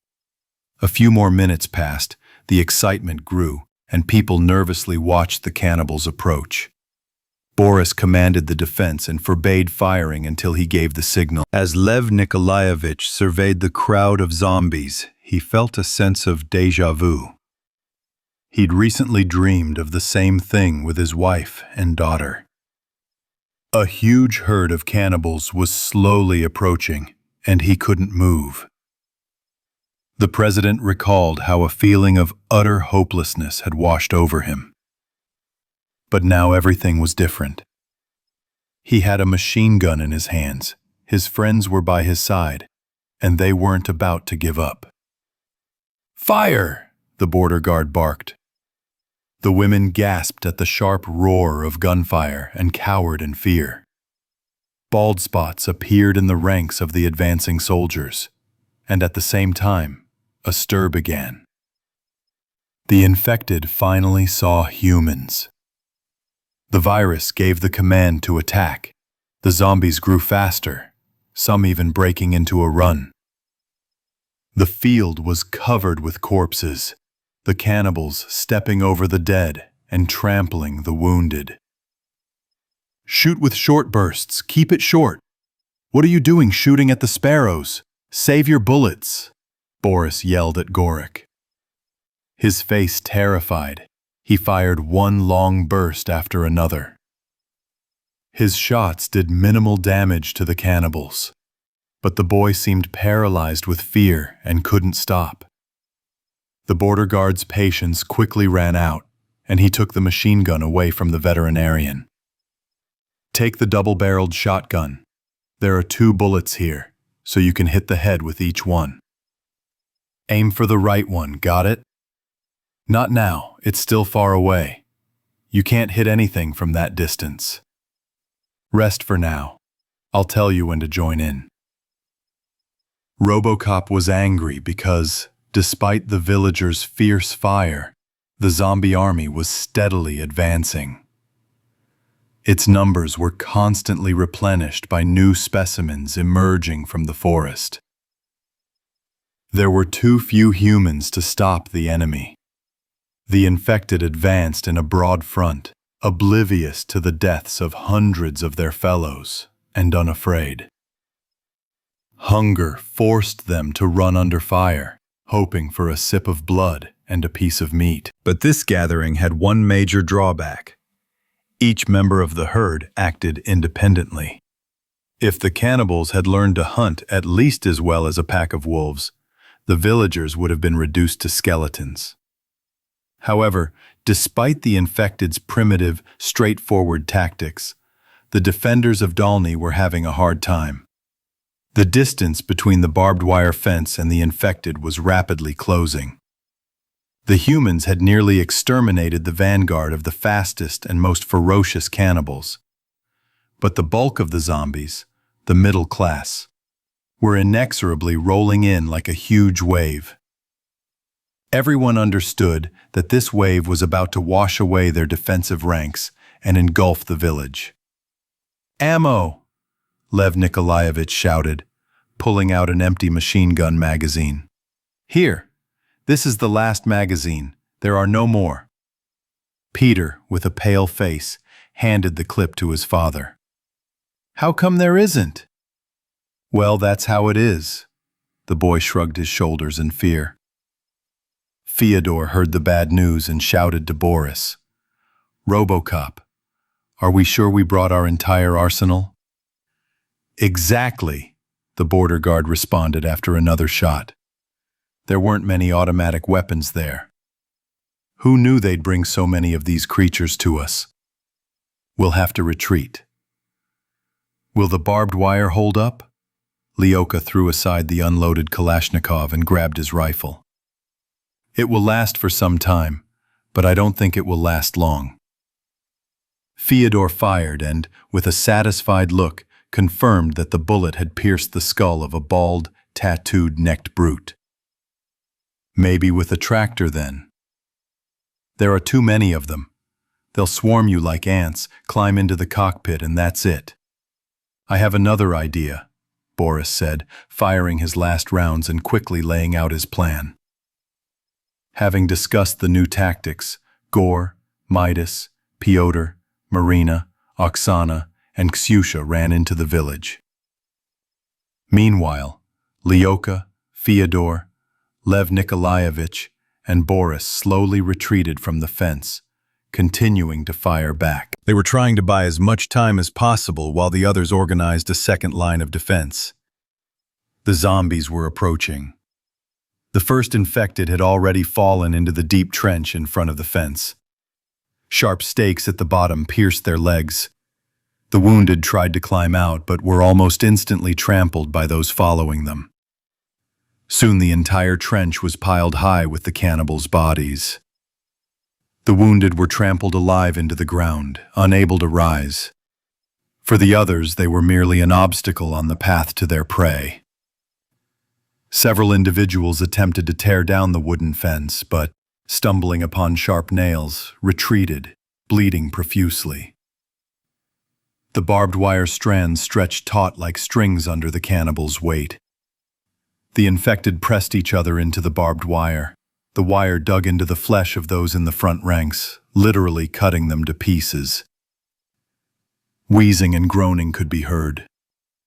A few more minutes passed, the excitement grew, and people nervously watched the cannibals approach. Boris commanded the defense and forbade firing until he gave the signal. As Lev Nikolaevich surveyed the crowd of zombies, he felt a sense of déjà vu. He'd recently dreamed of the same thing with his wife and daughter. A huge herd of cannibals was slowly approaching, and he couldn't move. The president recalled how a feeling of utter hopelessness had washed over him. But now everything was different. He had a machine gun in his hands, his friends were by his side, and they weren't about to give up. Fire! The border guard barked. The women gasped at the sharp roar of gunfire and cowered in fear. Bald spots appeared in the ranks of the advancing soldiers, and at the same time, a stir began. The infected finally saw humans. The virus gave the command to attack. The zombies grew faster, some even breaking into a run. The field was covered with corpses, the cannibals stepping over the dead and trampling the wounded. Shoot with short bursts, keep it short. What are you doing shooting at the sparrows? Save your bullets, Boris yelled at Gorik. His face terrified, he fired one long burst after another. His shots did minimal damage to the cannibals, but the boy seemed paralyzed with fear and couldn't stop. The border guard's patience quickly ran out, and he took the machine gun away from the veterinarian. Take the double-barreled shotgun. There are 2 bullets here, so you can hit the head with each one. Aim for the right one, got it? Not now, it's still far away. You can't hit anything from that distance. Rest for now. I'll tell you when to join in. RoboCop was angry because, despite the villagers' fierce fire, the zombie army was steadily advancing. Its numbers were constantly replenished by new specimens emerging from the forest. There were too few humans to stop the enemy. The infected advanced in a broad front, oblivious to the deaths of hundreds of their fellows, and unafraid. Hunger forced them to run under fire, hoping for a sip of blood and a piece of meat. But this gathering had one major drawback. Each member of the herd acted independently. If the cannibals had learned to hunt at least as well as a pack of wolves, the villagers would have been reduced to skeletons. However, despite the infected's primitive, straightforward tactics, the defenders of Dalny were having a hard time. The distance between the barbed wire fence and the infected was rapidly closing. The humans had nearly exterminated the vanguard of the fastest and most ferocious cannibals. But the bulk of the zombies, the middle class, were inexorably rolling in like a huge wave. Everyone understood that this wave was about to wash away their defensive ranks and engulf the village. Ammo! Lev Nikolaevich shouted, pulling out an empty machine gun magazine. Here, this is the last magazine. There are no more. Peter, with a pale face, handed the clip to his father. How come there isn't? Well, that's how it is. The boy shrugged his shoulders in fear. Fyodor heard the bad news and shouted to Boris. RoboCop, are we sure we brought our entire arsenal? Exactly, the border guard responded after another shot. There weren't many automatic weapons there. Who knew they'd bring so many of these creatures to us? We'll have to retreat. Will the barbed wire hold up? Lyoka threw aside the unloaded Kalashnikov and grabbed his rifle. It will last for some time, but I don't think it will last long. Fyodor fired and, with a satisfied look, confirmed that the bullet had pierced the skull of a bald, tattooed-necked brute. Maybe with a tractor, then. There are too many of them. They'll swarm you like ants, climb into the cockpit, and that's it. I have another idea, Boris said, firing his last rounds and quickly laying out his plan. Having discussed the new tactics, Gor, Midas, Pyotr, Marina, Oksana, and Ksyusha ran into the village. Meanwhile, Lyoka, Fyodor, Lev Nikolaevich, and Boris slowly retreated from the fence, continuing to fire back. They were trying to buy as much time as possible while the others organized a second line of defense. The zombies were approaching. The first infected had already fallen into the deep trench in front of the fence. Sharp stakes at the bottom pierced their legs. The wounded tried to climb out, but were almost instantly trampled by those following them. Soon the entire trench was piled high with the cannibals' bodies. The wounded were trampled alive into the ground, unable to rise. For the others, they were merely an obstacle on the path to their prey. Several individuals attempted to tear down the wooden fence, but, stumbling upon sharp nails, retreated, bleeding profusely. The barbed wire strands stretched taut like strings under the cannibals' weight. The infected pressed each other into the barbed wire. The wire dug into the flesh of those in the front ranks, literally cutting them to pieces. Wheezing and groaning could be heard.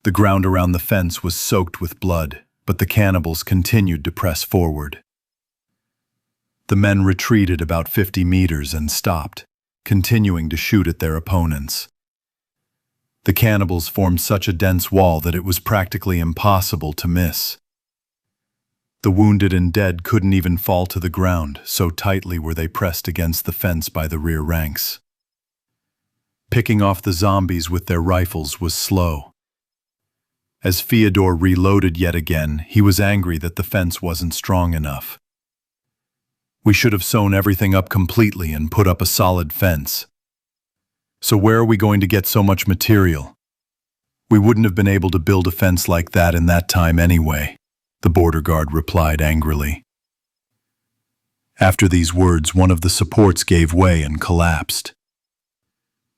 The ground around the fence was soaked with blood, but the cannibals continued to press forward. The men retreated about 50 meters and stopped, continuing to shoot at their opponents. The cannibals formed such a dense wall that it was practically impossible to miss. The wounded and dead couldn't even fall to the ground, so tightly were they pressed against the fence by the rear ranks. Picking off the zombies with their rifles was slow. As Fyodor reloaded yet again, he was angry that the fence wasn't strong enough. We should have sewn everything up completely and put up a solid fence. So where are we going to get so much material? We wouldn't have been able to build a fence like that in that time anyway, the border guard replied angrily. After these words, one of the supports gave way and collapsed.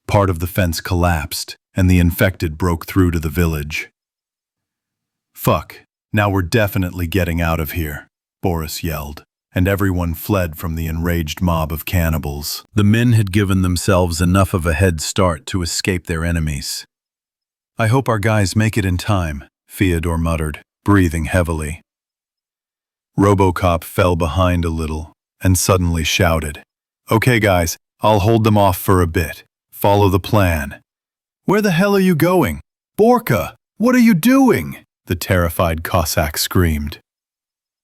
Part of the fence collapsed, and the infected broke through to the village. Fuck, now we're definitely getting out of here, Boris yelled, and everyone fled from the enraged mob of cannibals. The men had given themselves enough of a head start to escape their enemies. I hope our guys make it in time, Fyodor muttered, breathing heavily. RoboCop fell behind a little and suddenly shouted, "Okay guys, I'll hold them off for a bit. Follow the plan." "Where the hell are you going? Borka, what are you doing?" the terrified Cossack screamed.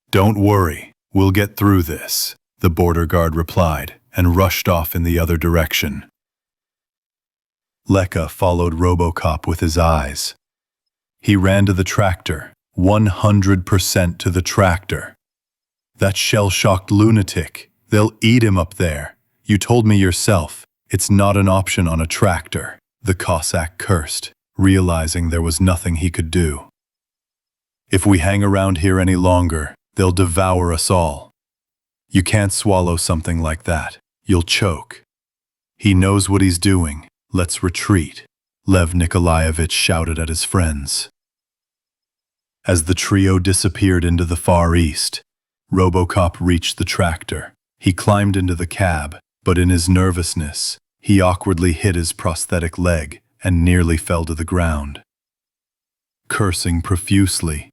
"Don't worry, we'll get through this," the border guard replied and rushed off in the other direction. Leka followed RoboCop with his eyes. He ran to the tractor, 100% to the tractor. "That shell-shocked lunatic, they'll eat him up there. You told me yourself, it's not an option on a tractor," the Cossack cursed, realizing there was nothing he could do. "If we hang around here any longer, they'll devour us all. You can't swallow something like that. You'll choke." "He knows what he's doing. Let's retreat," Lev Nikolaevich shouted at his friends. As the trio disappeared into the Far East, RoboCop reached the tractor. He climbed into the cab, but in his nervousness, he awkwardly hit his prosthetic leg and nearly fell to the ground. Cursing profusely,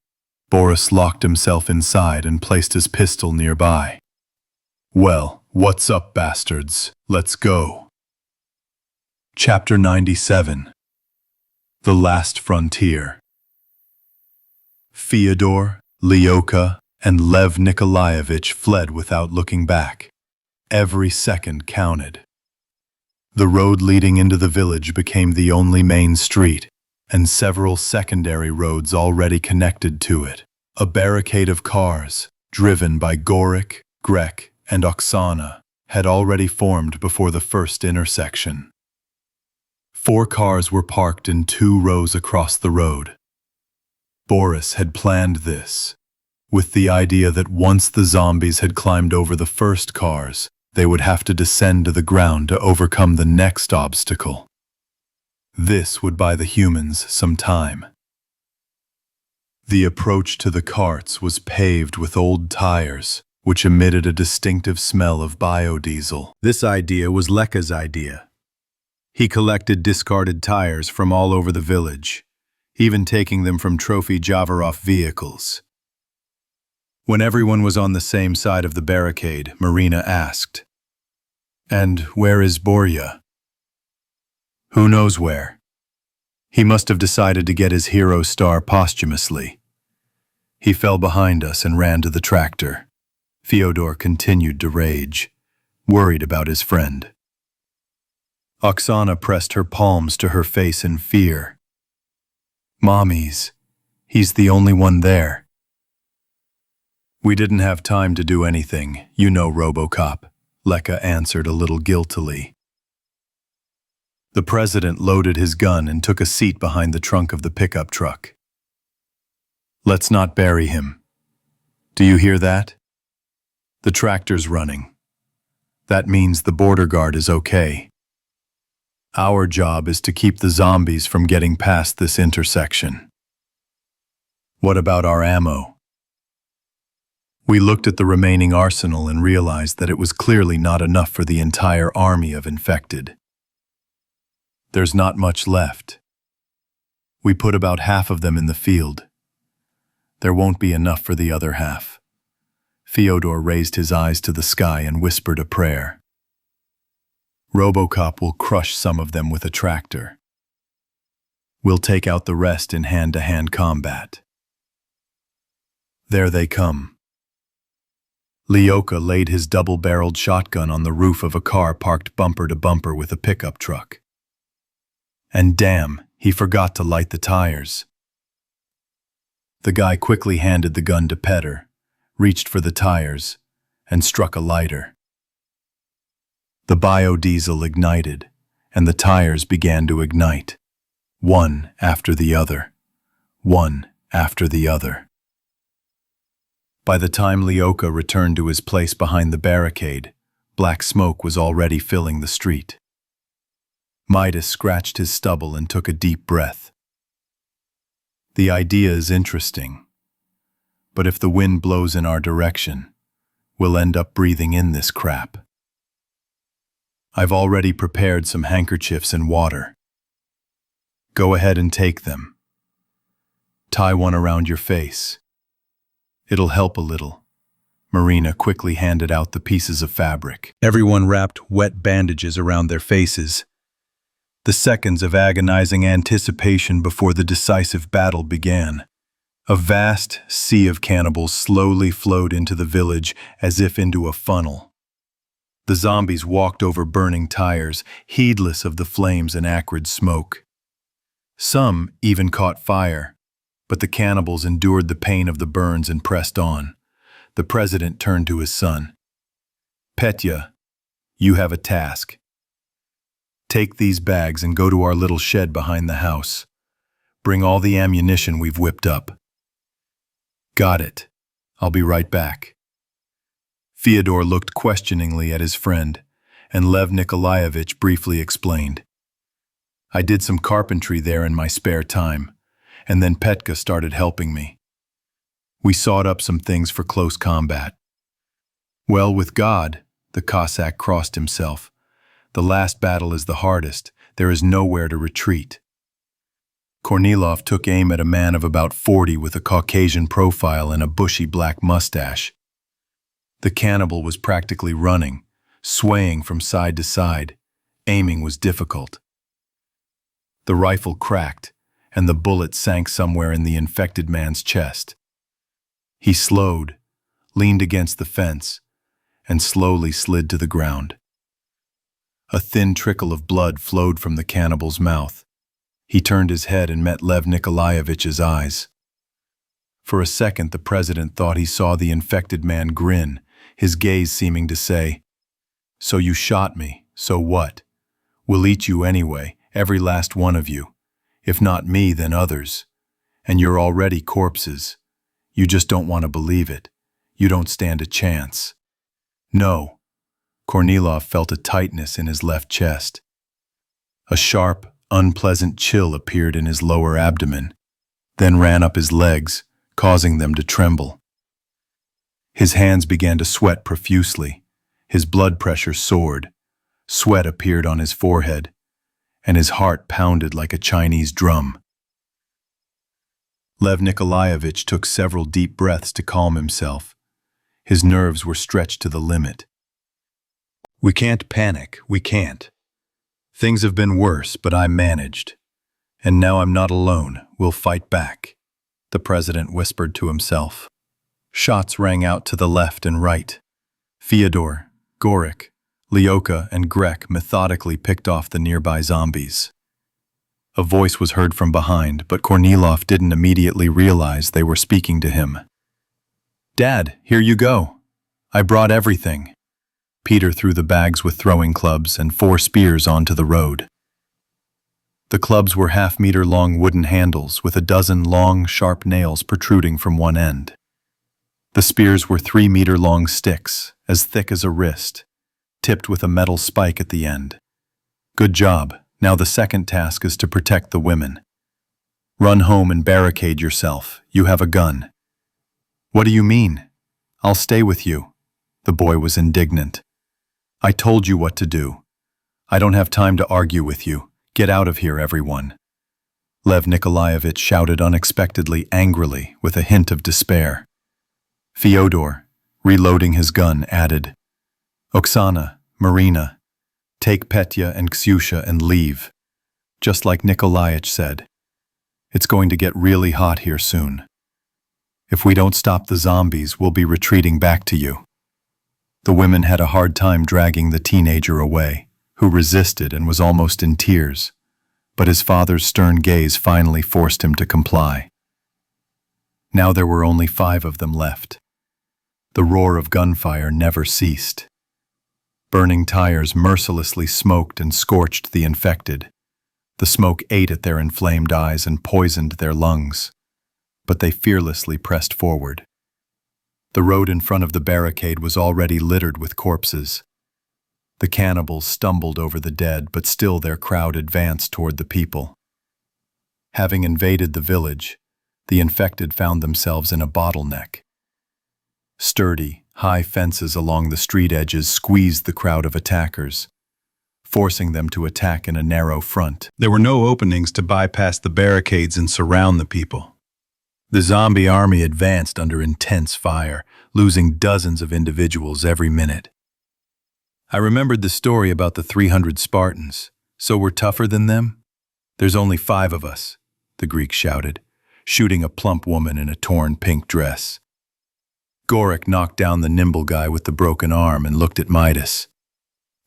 Boris locked himself inside and placed his pistol nearby. "Well, what's up, bastards? Let's go." Chapter 97. The Last Frontier. Fyodor, Lyoka, and Lev Nikolaevich fled without looking back. Every second counted. The road leading into the village became the only main street, and several secondary roads already connected to it. A barricade of cars, driven by Gorik, Grek, and Oksana, had already formed before the first intersection. 4 cars were parked in 2 rows across the road. Boris had planned this, with the idea that once the zombies had climbed over the first cars, they would have to descend to the ground to overcome the next obstacle. This would buy the humans some time. The approach to the carts was paved with old tires, which emitted a distinctive smell of biodiesel. This idea was Leka's idea. He collected discarded tires from all over the village, even taking them from trophy Javarov vehicles. When everyone was on the same side of the barricade, Marina asked, "And where is Borya?" "Who knows where? He must have decided to get his hero star posthumously. He fell behind us and ran to the tractor." Fyodor continued to rage, worried about his friend. Oksana pressed her palms to her face in fear. "Mommies, he's the only one there." "We didn't have time to do anything, you know, RoboCop," Leka answered a little guiltily. The president loaded his gun and took a seat behind the trunk of the pickup truck. "Let's not bury him. Do you hear that? The tractor's running. That means the border guard is okay. Our job is to keep the zombies from getting past this intersection." "What about our ammo?" We looked at the remaining arsenal and realized that it was clearly not enough for the entire army of infected. There's not much left. We put about half of them in the field. There won't be enough for the other half. Fyodor raised his eyes to the sky and whispered a prayer. RoboCop will crush some of them with a tractor. We'll take out the rest in hand-to-hand combat. There they come. Lyoka laid his double-barreled shotgun on the roof of a car parked bumper to bumper with a pickup truck. And damn, he forgot to light the tires. The guy quickly handed the gun to Petr, reached for the tires, and struck a lighter. The biodiesel ignited, and the tires began to ignite, one after the other, one after the other. By the time Lyoka returned to his place behind the barricade, black smoke was already filling the street. Midas scratched his stubble and took a deep breath. The idea is interesting, but if the wind blows in our direction, we'll end up breathing in this crap. I've already prepared some handkerchiefs and water. Go ahead and take them. Tie one around your face. It'll help a little. Marina quickly handed out the pieces of fabric. Everyone wrapped wet bandages around their faces. The seconds of agonizing anticipation before the decisive battle began. A vast sea of cannibals slowly flowed into the village as if into a funnel. The zombies walked over burning tires, heedless of the flames and acrid smoke. Some even caught fire, but the cannibals endured the pain of the burns and pressed on. The president turned to his son. "Petya, you have a task. Take these bags and go to our little shed behind the house. Bring all the ammunition we've whipped up." "Got it. I'll be right back." Fyodor looked questioningly at his friend, and Lev Nikolaevich briefly explained. "I did some carpentry there in my spare time, and then Petka started helping me. We sawed up some things for close combat. Well, with God," the Cossack crossed himself, "the last battle is the hardest. There is nowhere to retreat." Kornilov took aim at a man of about 40 with a Caucasian profile and a bushy black mustache. The cannibal was practically running, swaying from side to side. Aiming was difficult. The rifle cracked, and the bullet sank somewhere in the infected man's chest. He slowed, leaned against the fence, and slowly slid to the ground. A thin trickle of blood flowed from the cannibal's mouth. He turned his head and met Lev Nikolaevich's eyes. For a second, the president thought he saw the infected man grin, his gaze seeming to say, "So you shot me, so what? We'll eat you anyway, every last one of you. If not me, then others. And you're already corpses. You just don't want to believe it. You don't stand a chance." "No." Kornilov felt a tightness in his left chest. A sharp, unpleasant chill appeared in his lower abdomen, then ran up his legs, causing them to tremble. His hands began to sweat profusely. His blood pressure soared. Sweat appeared on his forehead, and his heart pounded like a Chinese drum. Lev Nikolaevich took several deep breaths to calm himself. His nerves were stretched to the limit. "We can't panic, we can't. Things have been worse, but I managed. And now I'm not alone, we'll fight back," the president whispered to himself. Shots rang out to the left and right. Fyodor, Gorik, Lyoka, and Grek methodically picked off the nearby zombies. A voice was heard from behind, but Kornilov didn't immediately realize they were speaking to him. "Dad, here you go. I brought everything." Peter threw the bags with throwing clubs and 4 spears onto the road. The clubs were half-meter-long wooden handles with a dozen long, sharp nails protruding from one end. The spears were 3-meter-long sticks, as thick as a wrist, tipped with a metal spike at the end. "Good job. Now the second task is to protect the women. Run home and barricade yourself. You have a gun." "What do you mean? I'll stay with you." The boy was indignant. "I told you what to do. I don't have time to argue with you. Get out of here, everyone." Lev Nikolaevich shouted unexpectedly angrily with a hint of despair. Fyodor, reloading his gun, added, "Oksana, Marina, take Petya and Ksyusha and leave. Just like Nikolaich said. It's going to get really hot here soon. If we don't stop the zombies, we'll be retreating back to you." The women had a hard time dragging the teenager away, who resisted and was almost in tears, but his father's stern gaze finally forced him to comply. Now there were only 5 of them left. The roar of gunfire never ceased. Burning tires mercilessly smoked and scorched the infected. The smoke ate at their inflamed eyes and poisoned their lungs, but they fearlessly pressed forward. The road in front of the barricade was already littered with corpses. The cannibals stumbled over the dead, but still their crowd advanced toward the people. Having invaded the village, the infected found themselves in a bottleneck. Sturdy, high fences along the street edges squeezed the crowd of attackers, forcing them to attack in a narrow front. There were no openings to bypass the barricades and surround the people. The zombie army advanced under intense fire, losing dozens of individuals every minute. I remembered the story about the 300 Spartans. "So we're tougher than them? There's only 5 of us," the Greek shouted, shooting a plump woman in a torn pink dress. Gorik knocked down the nimble guy with the broken arm and looked at Midas.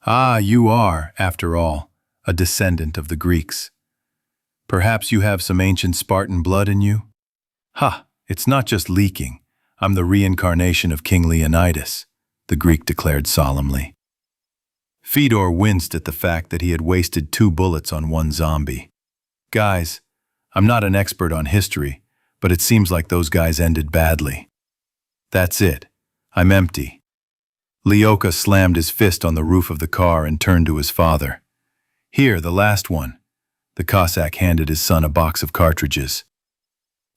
"Ah, you are, after all, a descendant of the Greeks. Perhaps you have some ancient Spartan blood in you?" "Ha, it's not just leaking. I'm the reincarnation of King Leonidas," the Greek declared solemnly. Fyodor winced at the fact that he had wasted 2 bullets on one zombie. "Guys, I'm not an expert on history, but it seems like those guys ended badly." "That's it. I'm empty." Lyoka slammed his fist on the roof of the car and turned to his father. "Here, the last one." The Cossack handed his son a box of cartridges.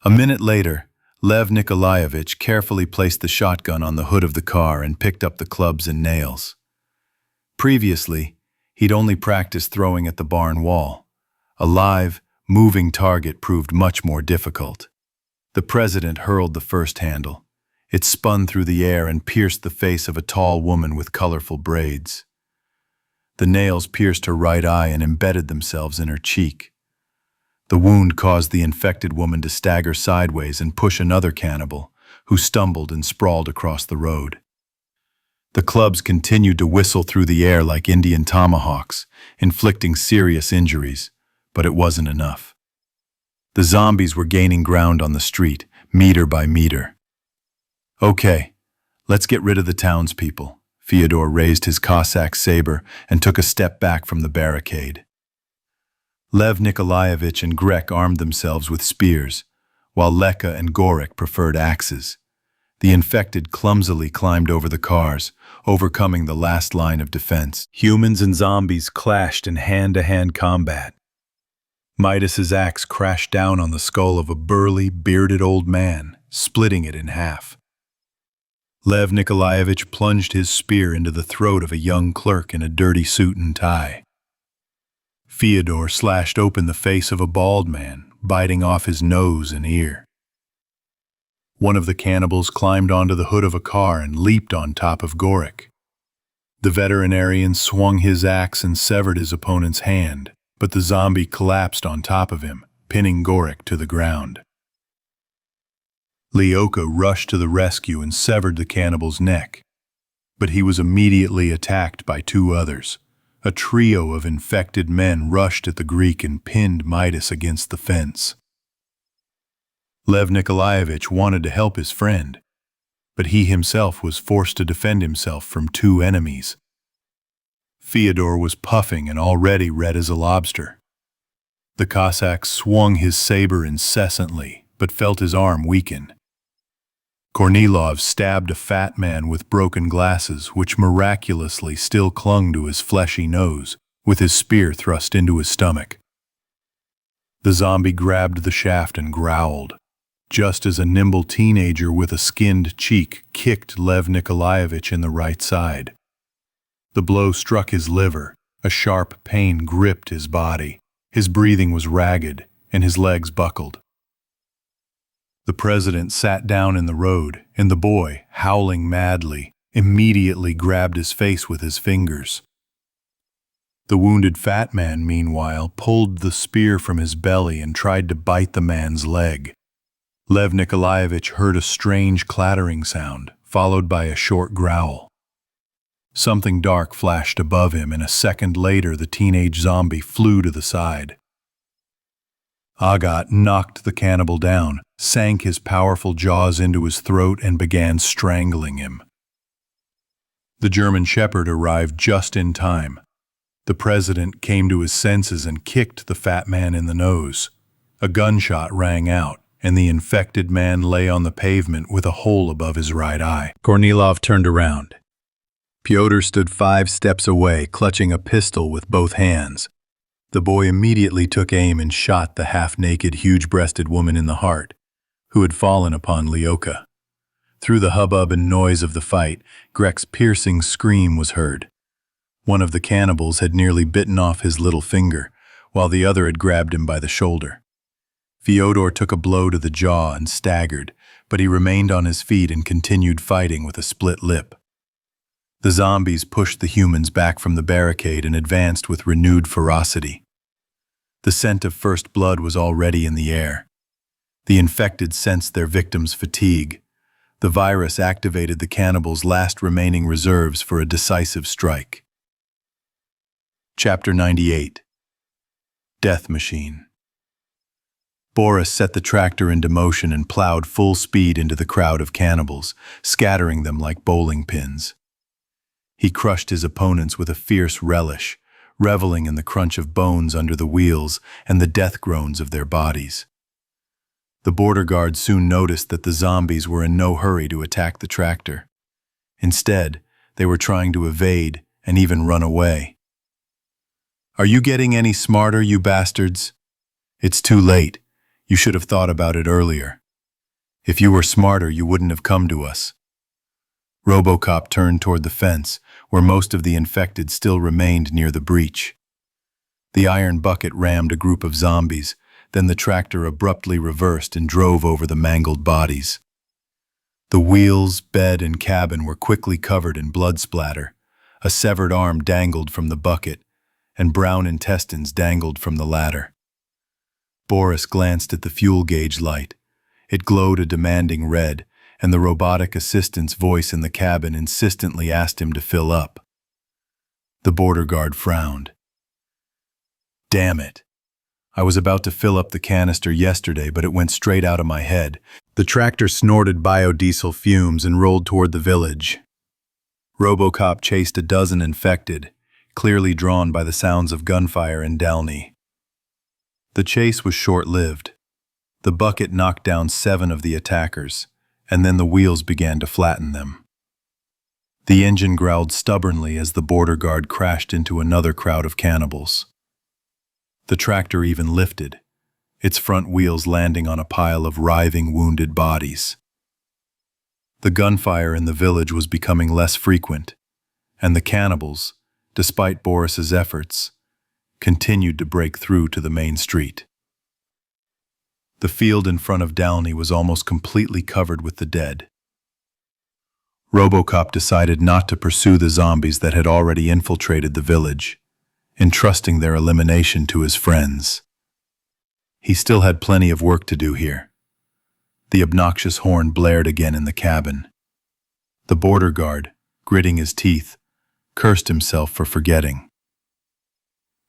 A minute later, Lev Nikolaevich carefully placed the shotgun on the hood of the car and picked up the clubs and nails. Previously, he'd only practiced throwing at the barn wall. A live, moving target proved much more difficult. The president hurled the first handle. It spun through the air and pierced the face of a tall woman with colorful braids. The nails pierced her right eye and embedded themselves in her cheek. The wound caused the infected woman to stagger sideways and push another cannibal, who stumbled and sprawled across the road. The clubs continued to whistle through the air like Indian tomahawks, inflicting serious injuries, but it wasn't enough. The zombies were gaining ground on the street, meter by meter. Okay, let's get rid of the townspeople. Fyodor raised his Cossack saber and took a step back from the barricade. Lev Nikolaevich and Grek armed themselves with spears, while Leka and Gorik preferred axes. The infected clumsily climbed over the cars, overcoming the last line of defense. Humans and zombies clashed in hand-to-hand combat. Midas's axe crashed down on the skull of a burly, bearded old man, splitting it in half. Lev Nikolaevich plunged his spear into the throat of a young clerk in a dirty suit and tie. Fyodor slashed open the face of a bald man, biting off his nose and ear. One of the cannibals climbed onto the hood of a car and leaped on top of Gorik. The veterinarian swung his axe and severed his opponent's hand, but the zombie collapsed on top of him, pinning Gorik to the ground. Lyoka rushed to the rescue and severed the cannibal's neck, but he was immediately attacked by two others. A trio of infected men rushed at the Greek and pinned Midas against the fence. Lev Nikolaevich wanted to help his friend, but he himself was forced to defend himself from two enemies. Fyodor was puffing and already red as a lobster. The Cossack swung his saber incessantly, but felt his arm weaken. Kornilov stabbed a fat man with broken glasses, which miraculously still clung to his fleshy nose, with his spear thrust into his stomach. The zombie grabbed the shaft and growled, just as a nimble teenager with a skinned cheek kicked Lev Nikolaevich in the right side. The blow struck his liver, a sharp pain gripped his body, his breathing was ragged, and his legs buckled. The president sat down in the road, and the boy, howling madly, immediately grabbed his face with his fingers. The wounded fat man, meanwhile, pulled the spear from his belly and tried to bite the man's leg. Lev Nikolaevich heard a strange clattering sound, followed by a short growl. Something dark flashed above him, and a second later the teenage zombie flew to the side. Agat knocked the cannibal down, sank his powerful jaws into his throat, and began strangling him. The German shepherd arrived just in time. The president came to his senses and kicked the fat man in the nose. A gunshot rang out, and the infected man lay on the pavement with a hole above his right eye. Kornilov turned around. Pyotr stood 5 steps away, clutching a pistol with both hands. The boy immediately took aim and shot the half-naked, huge-breasted woman in the heart, who had fallen upon Lyoka. Through the hubbub and noise of the fight, Grek's piercing scream was heard. One of the cannibals had nearly bitten off his little finger, while the other had grabbed him by the shoulder. Fyodor took a blow to the jaw and staggered, but he remained on his feet and continued fighting with a split lip. The zombies pushed the humans back from the barricade and advanced with renewed ferocity. The scent of first blood was already in the air. The infected sensed their victims' fatigue. The virus activated the cannibals' last remaining reserves for a decisive strike. Chapter 98. Death Machine. Boris set the tractor into motion and plowed full speed into the crowd of cannibals, scattering them like bowling pins. He crushed his opponents with a fierce relish, reveling in the crunch of bones under the wheels and the death groans of their bodies. The border guards soon noticed that the zombies were in no hurry to attack the tractor. Instead, they were trying to evade and even run away. "Are you getting any smarter, you bastards? It's too late. You should have thought about it earlier. If you were smarter, you wouldn't have come to us." Robocop turned toward the fence, where most of the infected still remained near the breach. The iron bucket rammed a group of zombies, then the tractor abruptly reversed and drove over the mangled bodies. The wheels, bed, and cabin were quickly covered in blood splatter. A severed arm dangled from the bucket, and brown intestines dangled from the ladder. Boris glanced at the fuel gauge light. It glowed a demanding red, and the robotic assistant's voice in the cabin insistently asked him to fill up. The border guard frowned. Damn it. I was about to fill up the canister yesterday, but it went straight out of my head. The tractor snorted biodiesel fumes and rolled toward the village. RoboCop chased a dozen infected, clearly drawn by the sounds of gunfire in Dalny. The chase was short-lived. The bucket knocked down 7 of the attackers, and then the wheels began to flatten them. The engine growled stubbornly as the border guard crashed into another crowd of cannibals. The tractor even lifted, its front wheels landing on a pile of writhing, wounded bodies. The gunfire in the village was becoming less frequent, and the cannibals, despite Boris's efforts, continued to break through to the main street. The field in front of Dalny was almost completely covered with the dead. RoboCop decided not to pursue the zombies that had already infiltrated the village, entrusting their elimination to his friends. He still had plenty of work to do here. The obnoxious horn blared again in the cabin. The border guard, gritting his teeth, cursed himself for forgetting.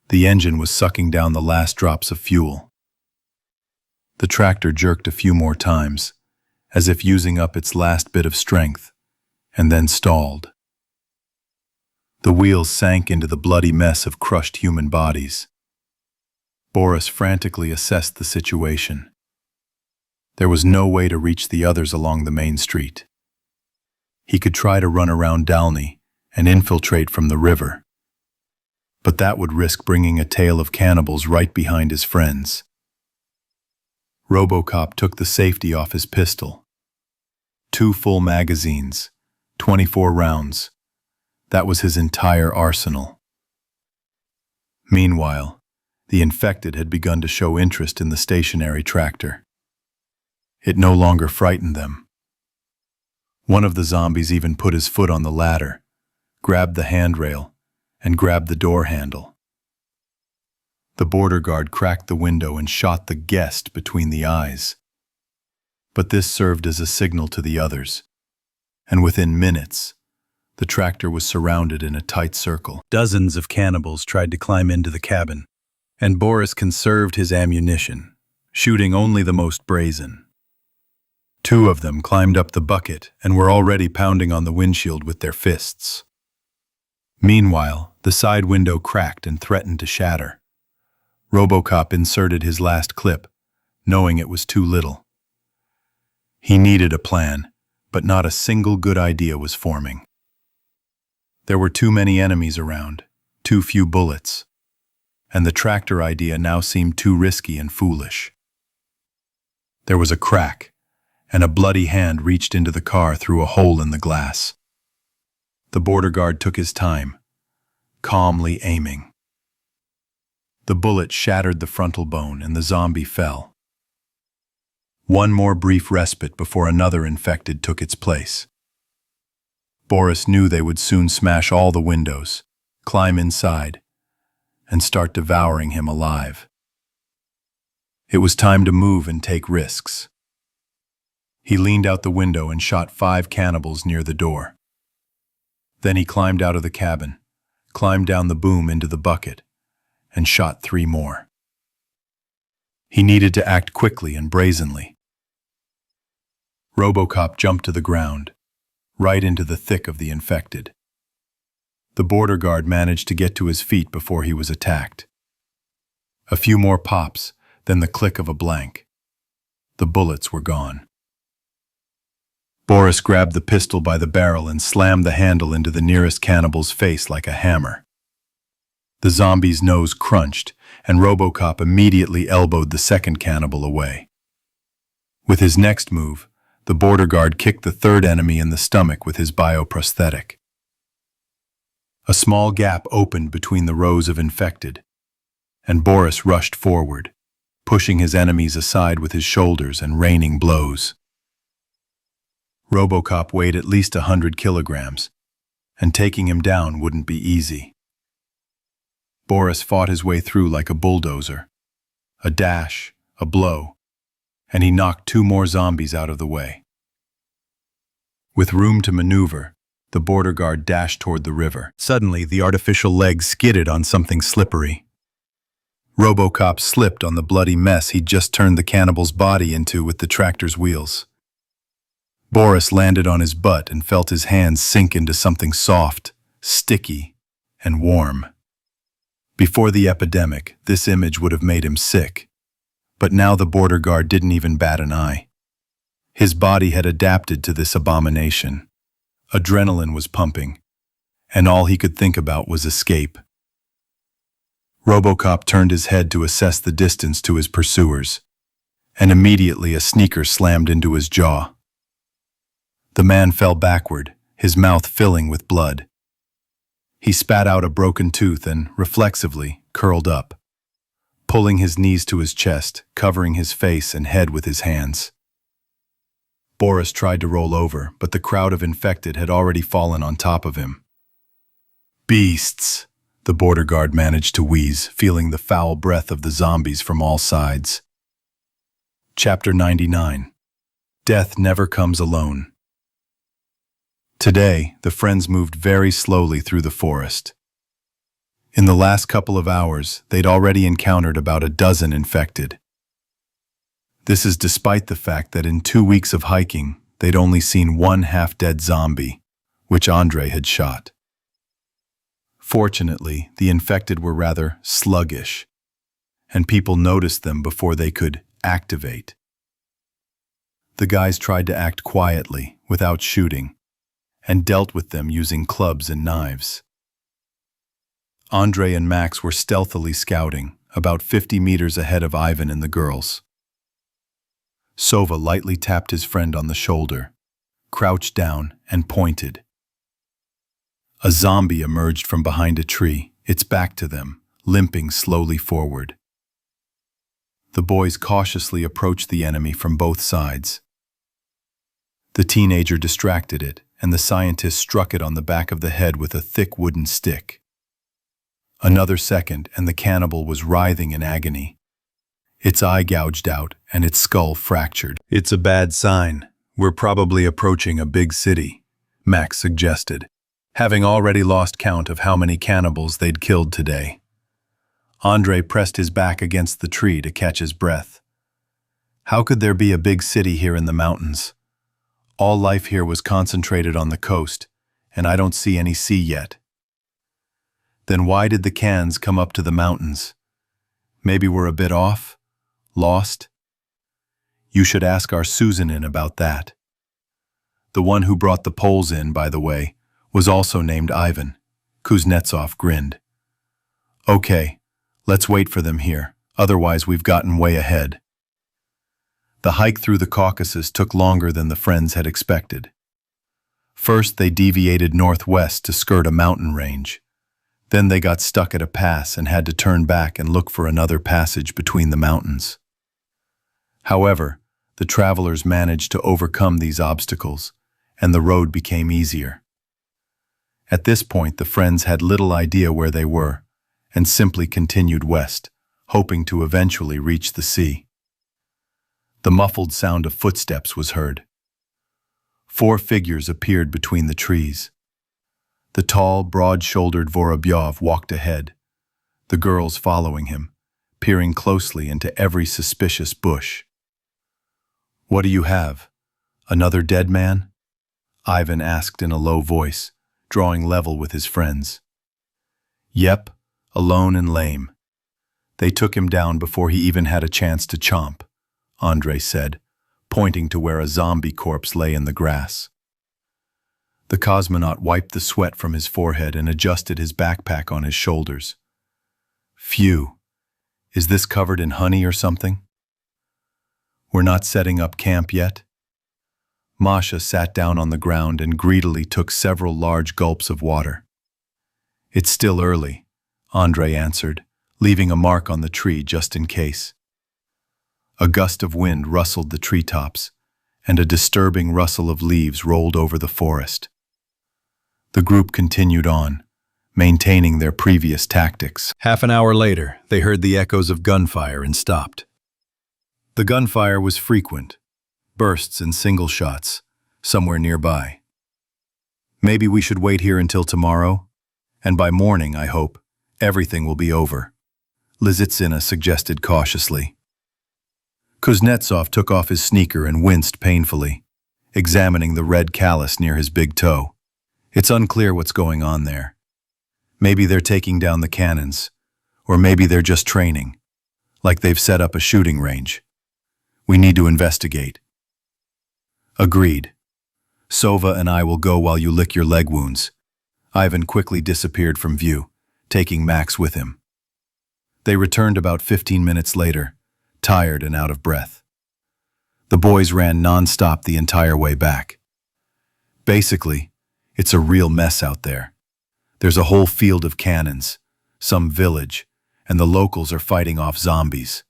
The engine was sucking down the last drops of fuel. The tractor jerked a few more times, as if using up its last bit of strength, and then stalled. The wheels sank into the bloody mess of crushed human bodies. Boris frantically assessed the situation. There was no way to reach the others along the main street. He could try to run around Dalny and infiltrate from the river, but that would risk bringing a tail of cannibals right behind his friends. RoboCop took the safety off his pistol. 2 full magazines, 24 rounds. That was his entire arsenal. Meanwhile, the infected had begun to show interest in the stationary tractor. It no longer frightened them. One of the zombies even put his foot on the ladder, grabbed the handrail, and grabbed the door handle. The border guard cracked the window and shot the guest between the eyes. But this served as a signal to the others, and within minutes, the tractor was surrounded in a tight circle. Dozens of cannibals tried to climb into the cabin, and Boris conserved his ammunition, shooting only the most brazen. 2 of them climbed up the bucket and were already pounding on the windshield with their fists. Meanwhile, the side window cracked and threatened to shatter. RoboCop inserted his last clip, knowing it was too little. He needed a plan, but not a single good idea was forming. There were too many enemies around, too few bullets, and the tractor idea now seemed too risky and foolish. There was a crack, and a bloody hand reached into the car through a hole in the glass. The border guard took his time, calmly aiming. The bullet shattered the frontal bone and the zombie fell. One more brief respite before another infected took its place. Boris knew they would soon smash all the windows, climb inside, and start devouring him alive. It was time to move and take risks. He leaned out the window and shot 5 cannibals near the door. Then he climbed out of the cabin, climbed down the boom into the bucket, and shot 3 more. He needed to act quickly and brazenly. RoboCop jumped to the ground, right into the thick of the infected. The border guard managed to get to his feet before he was attacked. A few more pops, then the click of a blank. The bullets were gone. Boris grabbed the pistol by the barrel and slammed the handle into the nearest cannibal's face like a hammer. The zombie's nose crunched, and RoboCop immediately elbowed the second cannibal away. With his next move, the border guard kicked the third enemy in the stomach with his bioprosthetic. A small gap opened between the rows of infected, and Boris rushed forward, pushing his enemies aside with his shoulders and raining blows. RoboCop weighed at least 100 kilograms, and taking him down wouldn't be easy. Boris fought his way through like a bulldozer. A dash, a blow, and he knocked 2 more zombies out of the way. With room to maneuver, the border guard dashed toward the river. Suddenly, the artificial leg skidded on something slippery. Robocop slipped on the bloody mess he'd just turned the cannibal's body into with the tractor's wheels. Boris landed on his butt and felt his hands sink into something soft, sticky, and warm. Before the epidemic, this image would have made him sick. But now the border guard didn't even bat an eye. His body had adapted to this abomination. Adrenaline was pumping, and all he could think about was escape. Robocop turned his head to assess the distance to his pursuers, and immediately a sneaker slammed into his jaw. The man fell backward, his mouth filling with blood. He spat out a broken tooth and, reflexively, curled up, pulling his knees to his chest, covering his face and head with his hands. Boris tried to roll over, but the crowd of infected had already fallen on top of him. "Beasts," the border guard managed to wheeze, feeling the foul breath of the zombies from all sides. Chapter 99. Death Never Comes Alone. Today, the friends moved very slowly through the forest. In the last couple of hours, they'd already encountered about a dozen infected. This is despite the fact that in 2 weeks of hiking, they'd only seen one half-dead zombie, which Andre had shot. Fortunately, the infected were rather sluggish, and people noticed them before they could activate. The guys tried to act quietly, without shooting, and dealt with them using clubs and knives. Andre and Max were stealthily scouting, about 50 meters ahead of Ivan and the girls. Sova lightly tapped his friend on the shoulder, crouched down, and pointed. A zombie emerged from behind a tree, its back to them, limping slowly forward. The boys cautiously approached the enemy from both sides. The teenager distracted it, and the scientist struck it on the back of the head with a thick wooden stick. Another second, and the cannibal was writhing in agony. Its eye gouged out, and its skull fractured. "It's a bad sign. We're probably approaching a big city," Max suggested, having already lost count of how many cannibals they'd killed today. Andre pressed his back against the tree to catch his breath. How could there be a big city here in the mountains? All life here was concentrated on the coast, and I don't see any sea yet. Then why did the cans come up to the mountains? Maybe we're a bit off? Lost? You should ask our Susanin about that. The one who brought the poles in, by the way, was also named Ivan. Kuznetsov grinned. "Okay, let's wait for them here, otherwise we've gotten way ahead." The hike through the Caucasus took longer than the friends had expected. First, they deviated northwest to skirt a mountain range. Then they got stuck at a pass and had to turn back and look for another passage between the mountains. However, the travelers managed to overcome these obstacles, and the road became easier. At this point, the friends had little idea where they were, and simply continued west, hoping to eventually reach the sea. The muffled sound of footsteps was heard. 4 figures appeared between the trees. The tall, broad-shouldered Vorobyov walked ahead, the girls following him, peering closely into every suspicious bush. "What do you have? Another dead man?" Ivan asked in a low voice, drawing level with his friends. "Yep, alone and lame. They took him down before he even had a chance to chomp," Andre said, pointing to where a zombie corpse lay in the grass. The cosmonaut wiped the sweat from his forehead and adjusted his backpack on his shoulders. "Phew, is this covered in honey or something? We're not setting up camp yet?" Masha sat down on the ground and greedily took several large gulps of water. "It's still early," Andre answered, leaving a mark on the tree just in case. A gust of wind rustled the treetops, and a disturbing rustle of leaves rolled over the forest. The group continued on, maintaining their previous tactics. Half an hour later, they heard the echoes of gunfire and stopped. The gunfire was frequent, bursts and single shots, somewhere nearby. Maybe we should wait here until tomorrow? And by morning, I hope, everything will be over. Lizitsina suggested cautiously. Kuznetsov took off his sneaker and winced painfully, examining the red callus near his big toe. It's unclear what's going on there. Maybe they're taking down the cannons, or maybe they're just training, like they've set up a shooting range. We need to investigate. Agreed. Sova and I will go while you lick your leg wounds. Ivan quickly disappeared from view, taking Max with him. They returned about 15 minutes later, tired and out of breath. The boys ran non-stop the entire way back. Basically, it's a real mess out there. There's a whole field of cannons, some village, and the locals are fighting off zombies.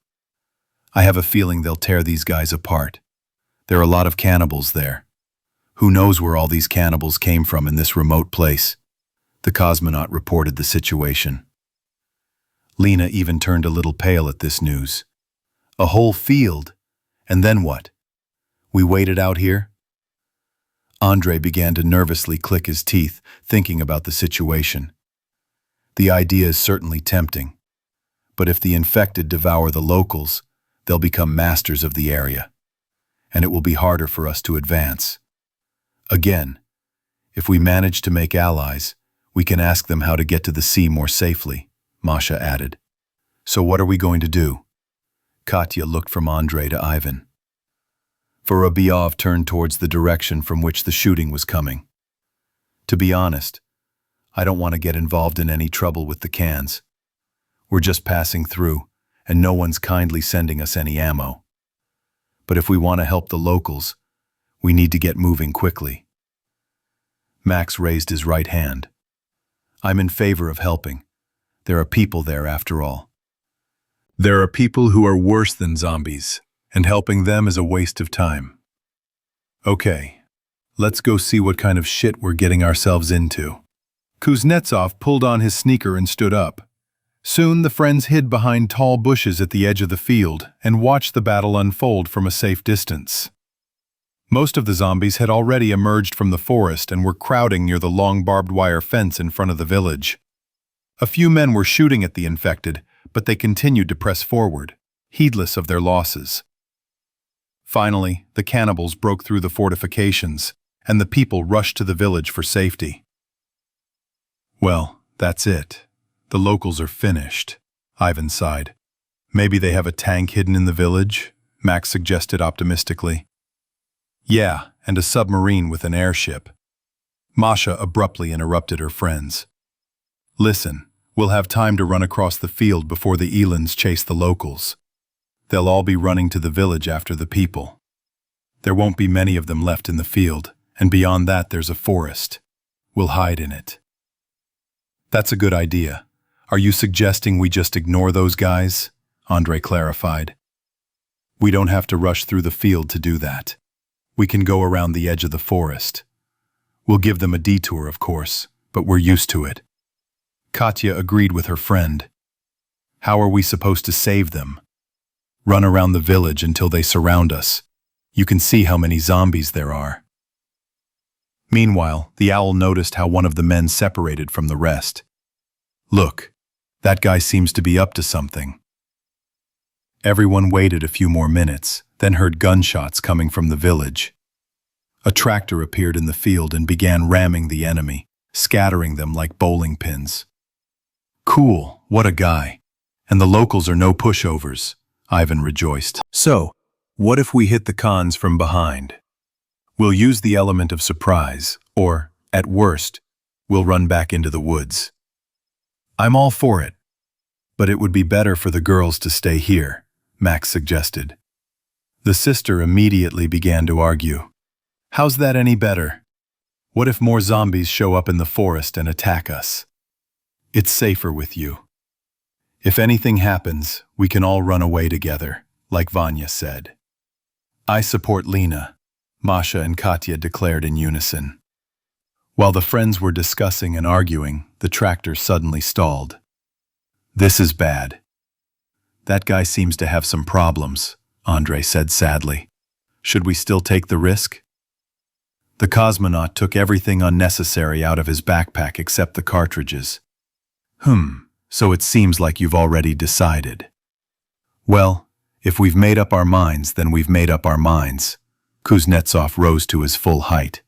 I have a feeling they'll tear these guys apart. There are a lot of cannibals there. Who knows where all these cannibals came from in this remote place? The cosmonaut reported the situation. Lena even turned a little pale at this news. A whole field? And then what? We waited out here? Andrei began to nervously click his teeth, thinking about the situation. The idea is certainly tempting. But if the infected devour the locals, they'll become masters of the area. And it will be harder for us to advance. Again, if we manage to make allies, we can ask them how to get to the sea more safely, Masha added. So what are we going to do? Katya looked from Andrei to Ivan. Vorobyov turned towards the direction from which the shooting was coming. To be honest, I don't want to get involved in any trouble with the cans. We're just passing through, and no one's kindly sending us any ammo. But if we want to help the locals, we need to get moving quickly. Max raised his right hand. I'm in favor of helping. There are people there after all. There are people who are worse than zombies, and helping them is a waste of time. Okay, let's go see what kind of shit we're getting ourselves into. Kuznetsov pulled on his sneaker and stood up. Soon the friends hid behind tall bushes at the edge of the field and watched the battle unfold from a safe distance. Most of the zombies had already emerged from the forest and were crowding near the long barbed wire fence in front of the village. A few men were shooting at the infected, but they continued to press forward, heedless of their losses. Finally, the cannibals broke through the fortifications, and the people rushed to the village for safety. Well, that's it. The locals are finished, Ivan sighed. Maybe they have a tank hidden in the village, Max suggested optimistically. Yeah, and a submarine with an airship. Masha abruptly interrupted her friends. Listen, we'll have time to run across the field before the elands chase the locals. They'll all be running to the village after the people. There won't be many of them left in the field, and beyond that there's a forest. We'll hide in it. That's a good idea. Are you suggesting we just ignore those guys? Andrei clarified. We don't have to rush through the field to do that. We can go around the edge of the forest. We'll give them a detour, of course, but we're used to it. Katya agreed with her friend. How are we supposed to save them? Run around the village until they surround us. You can see how many zombies there are. Meanwhile, the owl noticed how one of the men separated from the rest. Look, that guy seems to be up to something. Everyone waited a few more minutes, then heard gunshots coming from the village. A tractor appeared in the field and began ramming the enemy, scattering them like bowling pins. Cool, what a guy. And the locals are no pushovers, Ivan rejoiced. So, what if we hit the cons from behind? We'll use the element of surprise, or, at worst, we'll run back into the woods. I'm all for it. But it would be better for the girls to stay here, Max suggested. The sister immediately began to argue. How's that any better? What if more zombies show up in the forest and attack us? It's safer with you. If anything happens, we can all run away together, like Vanya said. I support Lena, Masha and Katya declared in unison. While the friends were discussing and arguing, the tractor suddenly stalled. This is bad. That guy seems to have some problems, Andrei said sadly. Should we still take the risk? The cosmonaut took everything unnecessary out of his backpack except the cartridges. So it seems like you've already decided. Well, if we've made up our minds, then we've made up our minds. Kuznetsov rose to his full height.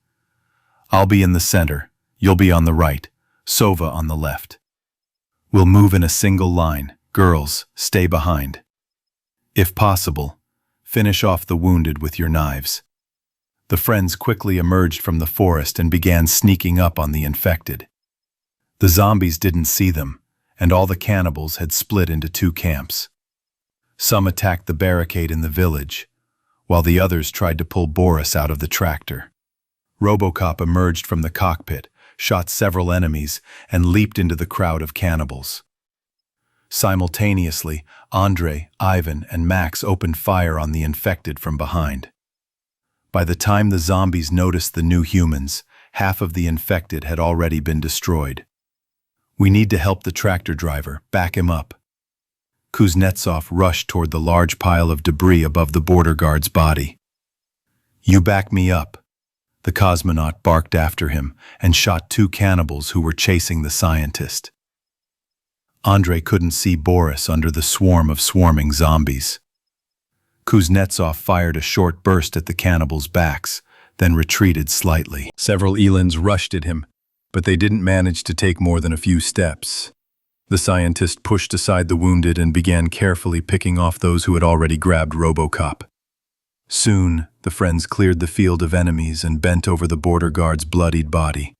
I'll be in the center, you'll be on the right, Sova on the left. We'll move in a single line. Girls, stay behind. If possible, finish off the wounded with your knives. The friends quickly emerged from the forest and began sneaking up on the infected. The zombies didn't see them, and all the cannibals had split into two camps. Some attacked the barricade in the village, while the others tried to pull Boris out of the tractor. Robocop emerged from the cockpit, shot several enemies, and leaped into the crowd of cannibals. Simultaneously, Andrei, Ivan, and Max opened fire on the infected from behind. By the time the zombies noticed the new humans, half of the infected had already been destroyed. We need to help the tractor driver, back him up. Kuznetsov rushed toward the large pile of debris above the border guard's body. You back me up. The cosmonaut barked after him and shot two cannibals who were chasing the scientist. Andrei couldn't see Boris under the swarm of swarming zombies. Kuznetsov fired a short burst at the cannibals' backs, then retreated slightly. Several elands rushed at him, but they didn't manage to take more than a few steps. The scientist pushed aside the wounded and began carefully picking off those who had already grabbed Robocop. Soon, the friends cleared the field of enemies and bent over the border guard's bloodied body.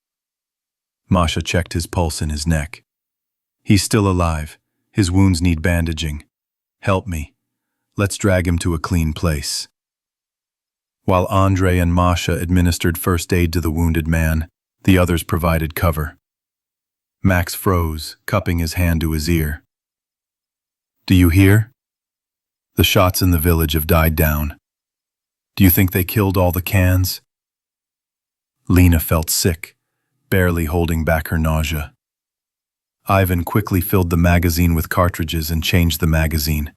Masha checked his pulse in his neck. He's still alive. His wounds need bandaging. Help me. Let's drag him to a clean place. While Andrei and Masha administered first aid to the wounded man, the others provided cover. Max froze, cupping his hand to his ear. Do you hear? The shots in the village have died down. Do you think they killed all the cans? Lena felt sick, barely holding back her nausea. Ivan quickly filled the magazine with cartridges and changed the magazine.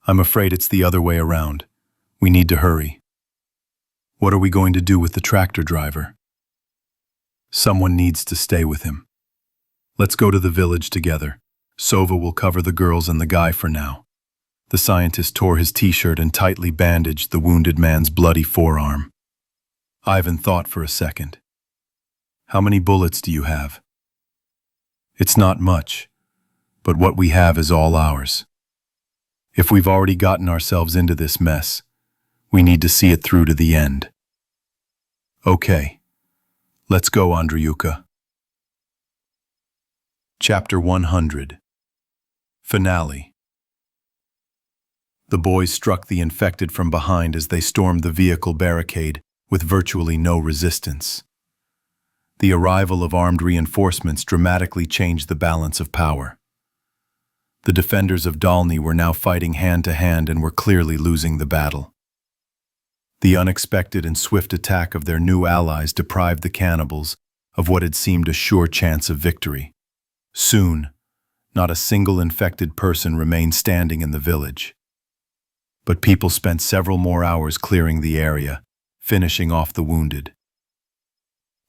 I'm afraid it's the other way around. We need to hurry. What are we going to do with the tractor driver? Someone needs to stay with him. Let's go to the village together. Sova will cover the girls and the guy for now. The scientist tore his t-shirt and tightly bandaged the wounded man's bloody forearm. Ivan thought for a second. How many bullets do you have? It's not much, but what we have is all ours. If we've already gotten ourselves into this mess, we need to see it through to the end. Okay, let's go, Andreyuka. Chapter 100. Finale. The boys struck the infected from behind as they stormed the vehicle barricade with virtually no resistance. The arrival of armed reinforcements dramatically changed the balance of power. The defenders of Dalny were now fighting hand-to-hand and were clearly losing the battle. The unexpected and swift attack of their new allies deprived the cannibals of what had seemed a sure chance of victory. Soon, not a single infected person remained standing in the village. But people spent several more hours clearing the area, finishing off the wounded.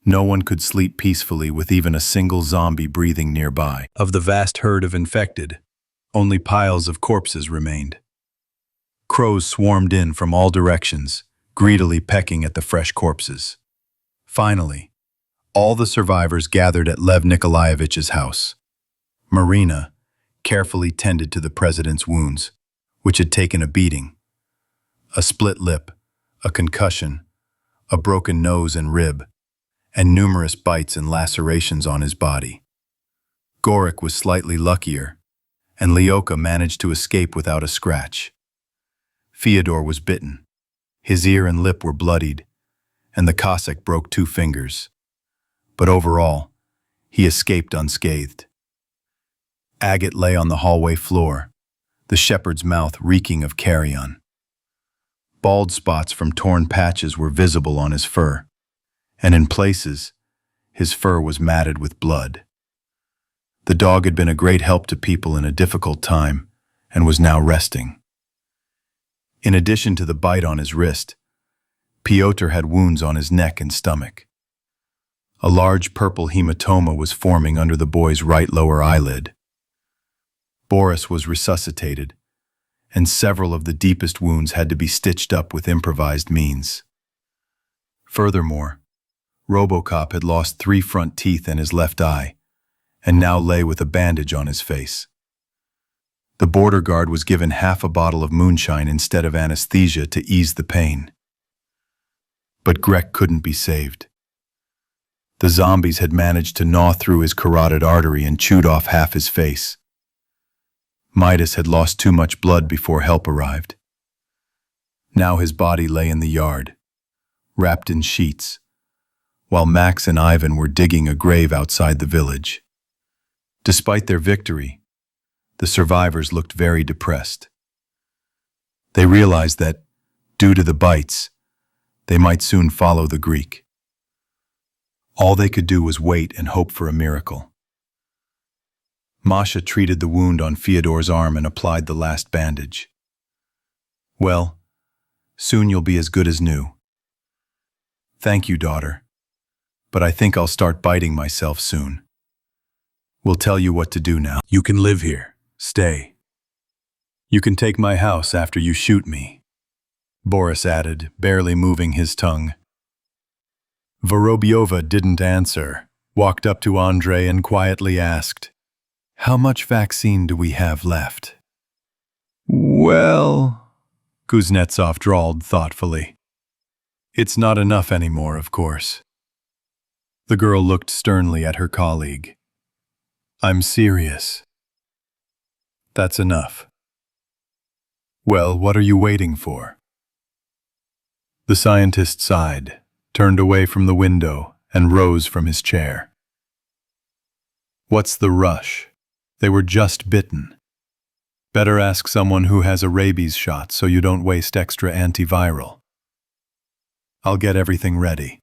No one could sleep peacefully with even a single zombie breathing nearby. Of the vast herd of infected, only piles of corpses remained. Crows swarmed in from all directions, greedily pecking at the fresh corpses. Finally, all the survivors gathered at Lev Nikolaevich's house. Marina carefully tended to the president's wounds, which had taken a beating. A split lip, a concussion, a broken nose and rib, and numerous bites and lacerations on his body. Gorik was slightly luckier, and Lyoka managed to escape without a scratch. Fyodor was bitten. His ear and lip were bloodied, and the Cossack broke 2 fingers. But overall, he escaped unscathed. Agate lay on the hallway floor, the shepherd's mouth reeking of carrion. Bald spots from torn patches were visible on his fur, and in places, his fur was matted with blood. The dog had been a great help to people in a difficult time and was now resting. In addition to the bite on his wrist, Piotr had wounds on his neck and stomach. A large purple hematoma was forming under the boy's right lower eyelid. Boris was resuscitated, and several of the deepest wounds had to be stitched up with improvised means. Furthermore, Robocop had lost 3 front teeth in his left eye, and now lay with a bandage on his face. The border guard was given half a bottle of moonshine instead of anesthesia to ease the pain. But Grek couldn't be saved. The zombies had managed to gnaw through his carotid artery and chewed off half his face. Midas had lost too much blood before help arrived. Now his body lay in the yard, wrapped in sheets, while Max and Ivan were digging a grave outside the village. Despite their victory, the survivors looked very depressed. They realized that, due to the bites, they might soon follow the Greek. All they could do was wait and hope for a miracle. Masha treated the wound on Fyodor's arm and applied the last bandage. "Well, soon you'll be as good as new." "Thank you, daughter. But I think I'll start biting myself soon. We'll tell you what to do now. You can live here. Stay. You can take my house after you shoot me," Boris added, barely moving his tongue. Vorobyova didn't answer, walked up to Andrei and quietly asked, "How much vaccine do we have left?" "Well," Kuznetsov drawled thoughtfully, "it's not enough anymore, of course." The girl looked sternly at her colleague. "I'm serious." "That's enough." "Well, what are you waiting for?" The scientist sighed, turned away from the window, and rose from his chair. "What's the rush? They were just bitten. Better ask someone who has a rabies shot so you don't waste extra antiviral. I'll get everything ready."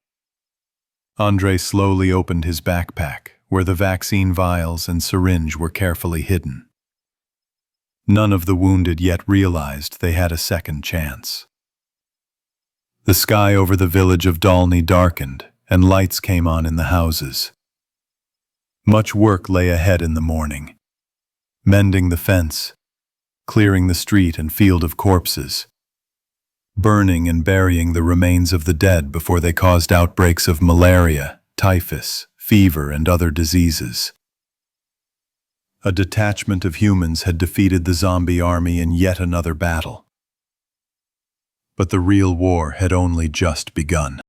Andrei slowly opened his backpack, where the vaccine vials and syringe were carefully hidden. None of the wounded yet realized they had a second chance. The sky over the village of Dalny darkened, and lights came on in the houses. Much work lay ahead in the morning. Mending the fence, clearing the street and field of corpses, burning and burying the remains of the dead before they caused outbreaks of malaria, typhus, fever, and other diseases. A detachment of humans had defeated the zombie army in yet another battle. But the real war had only just begun.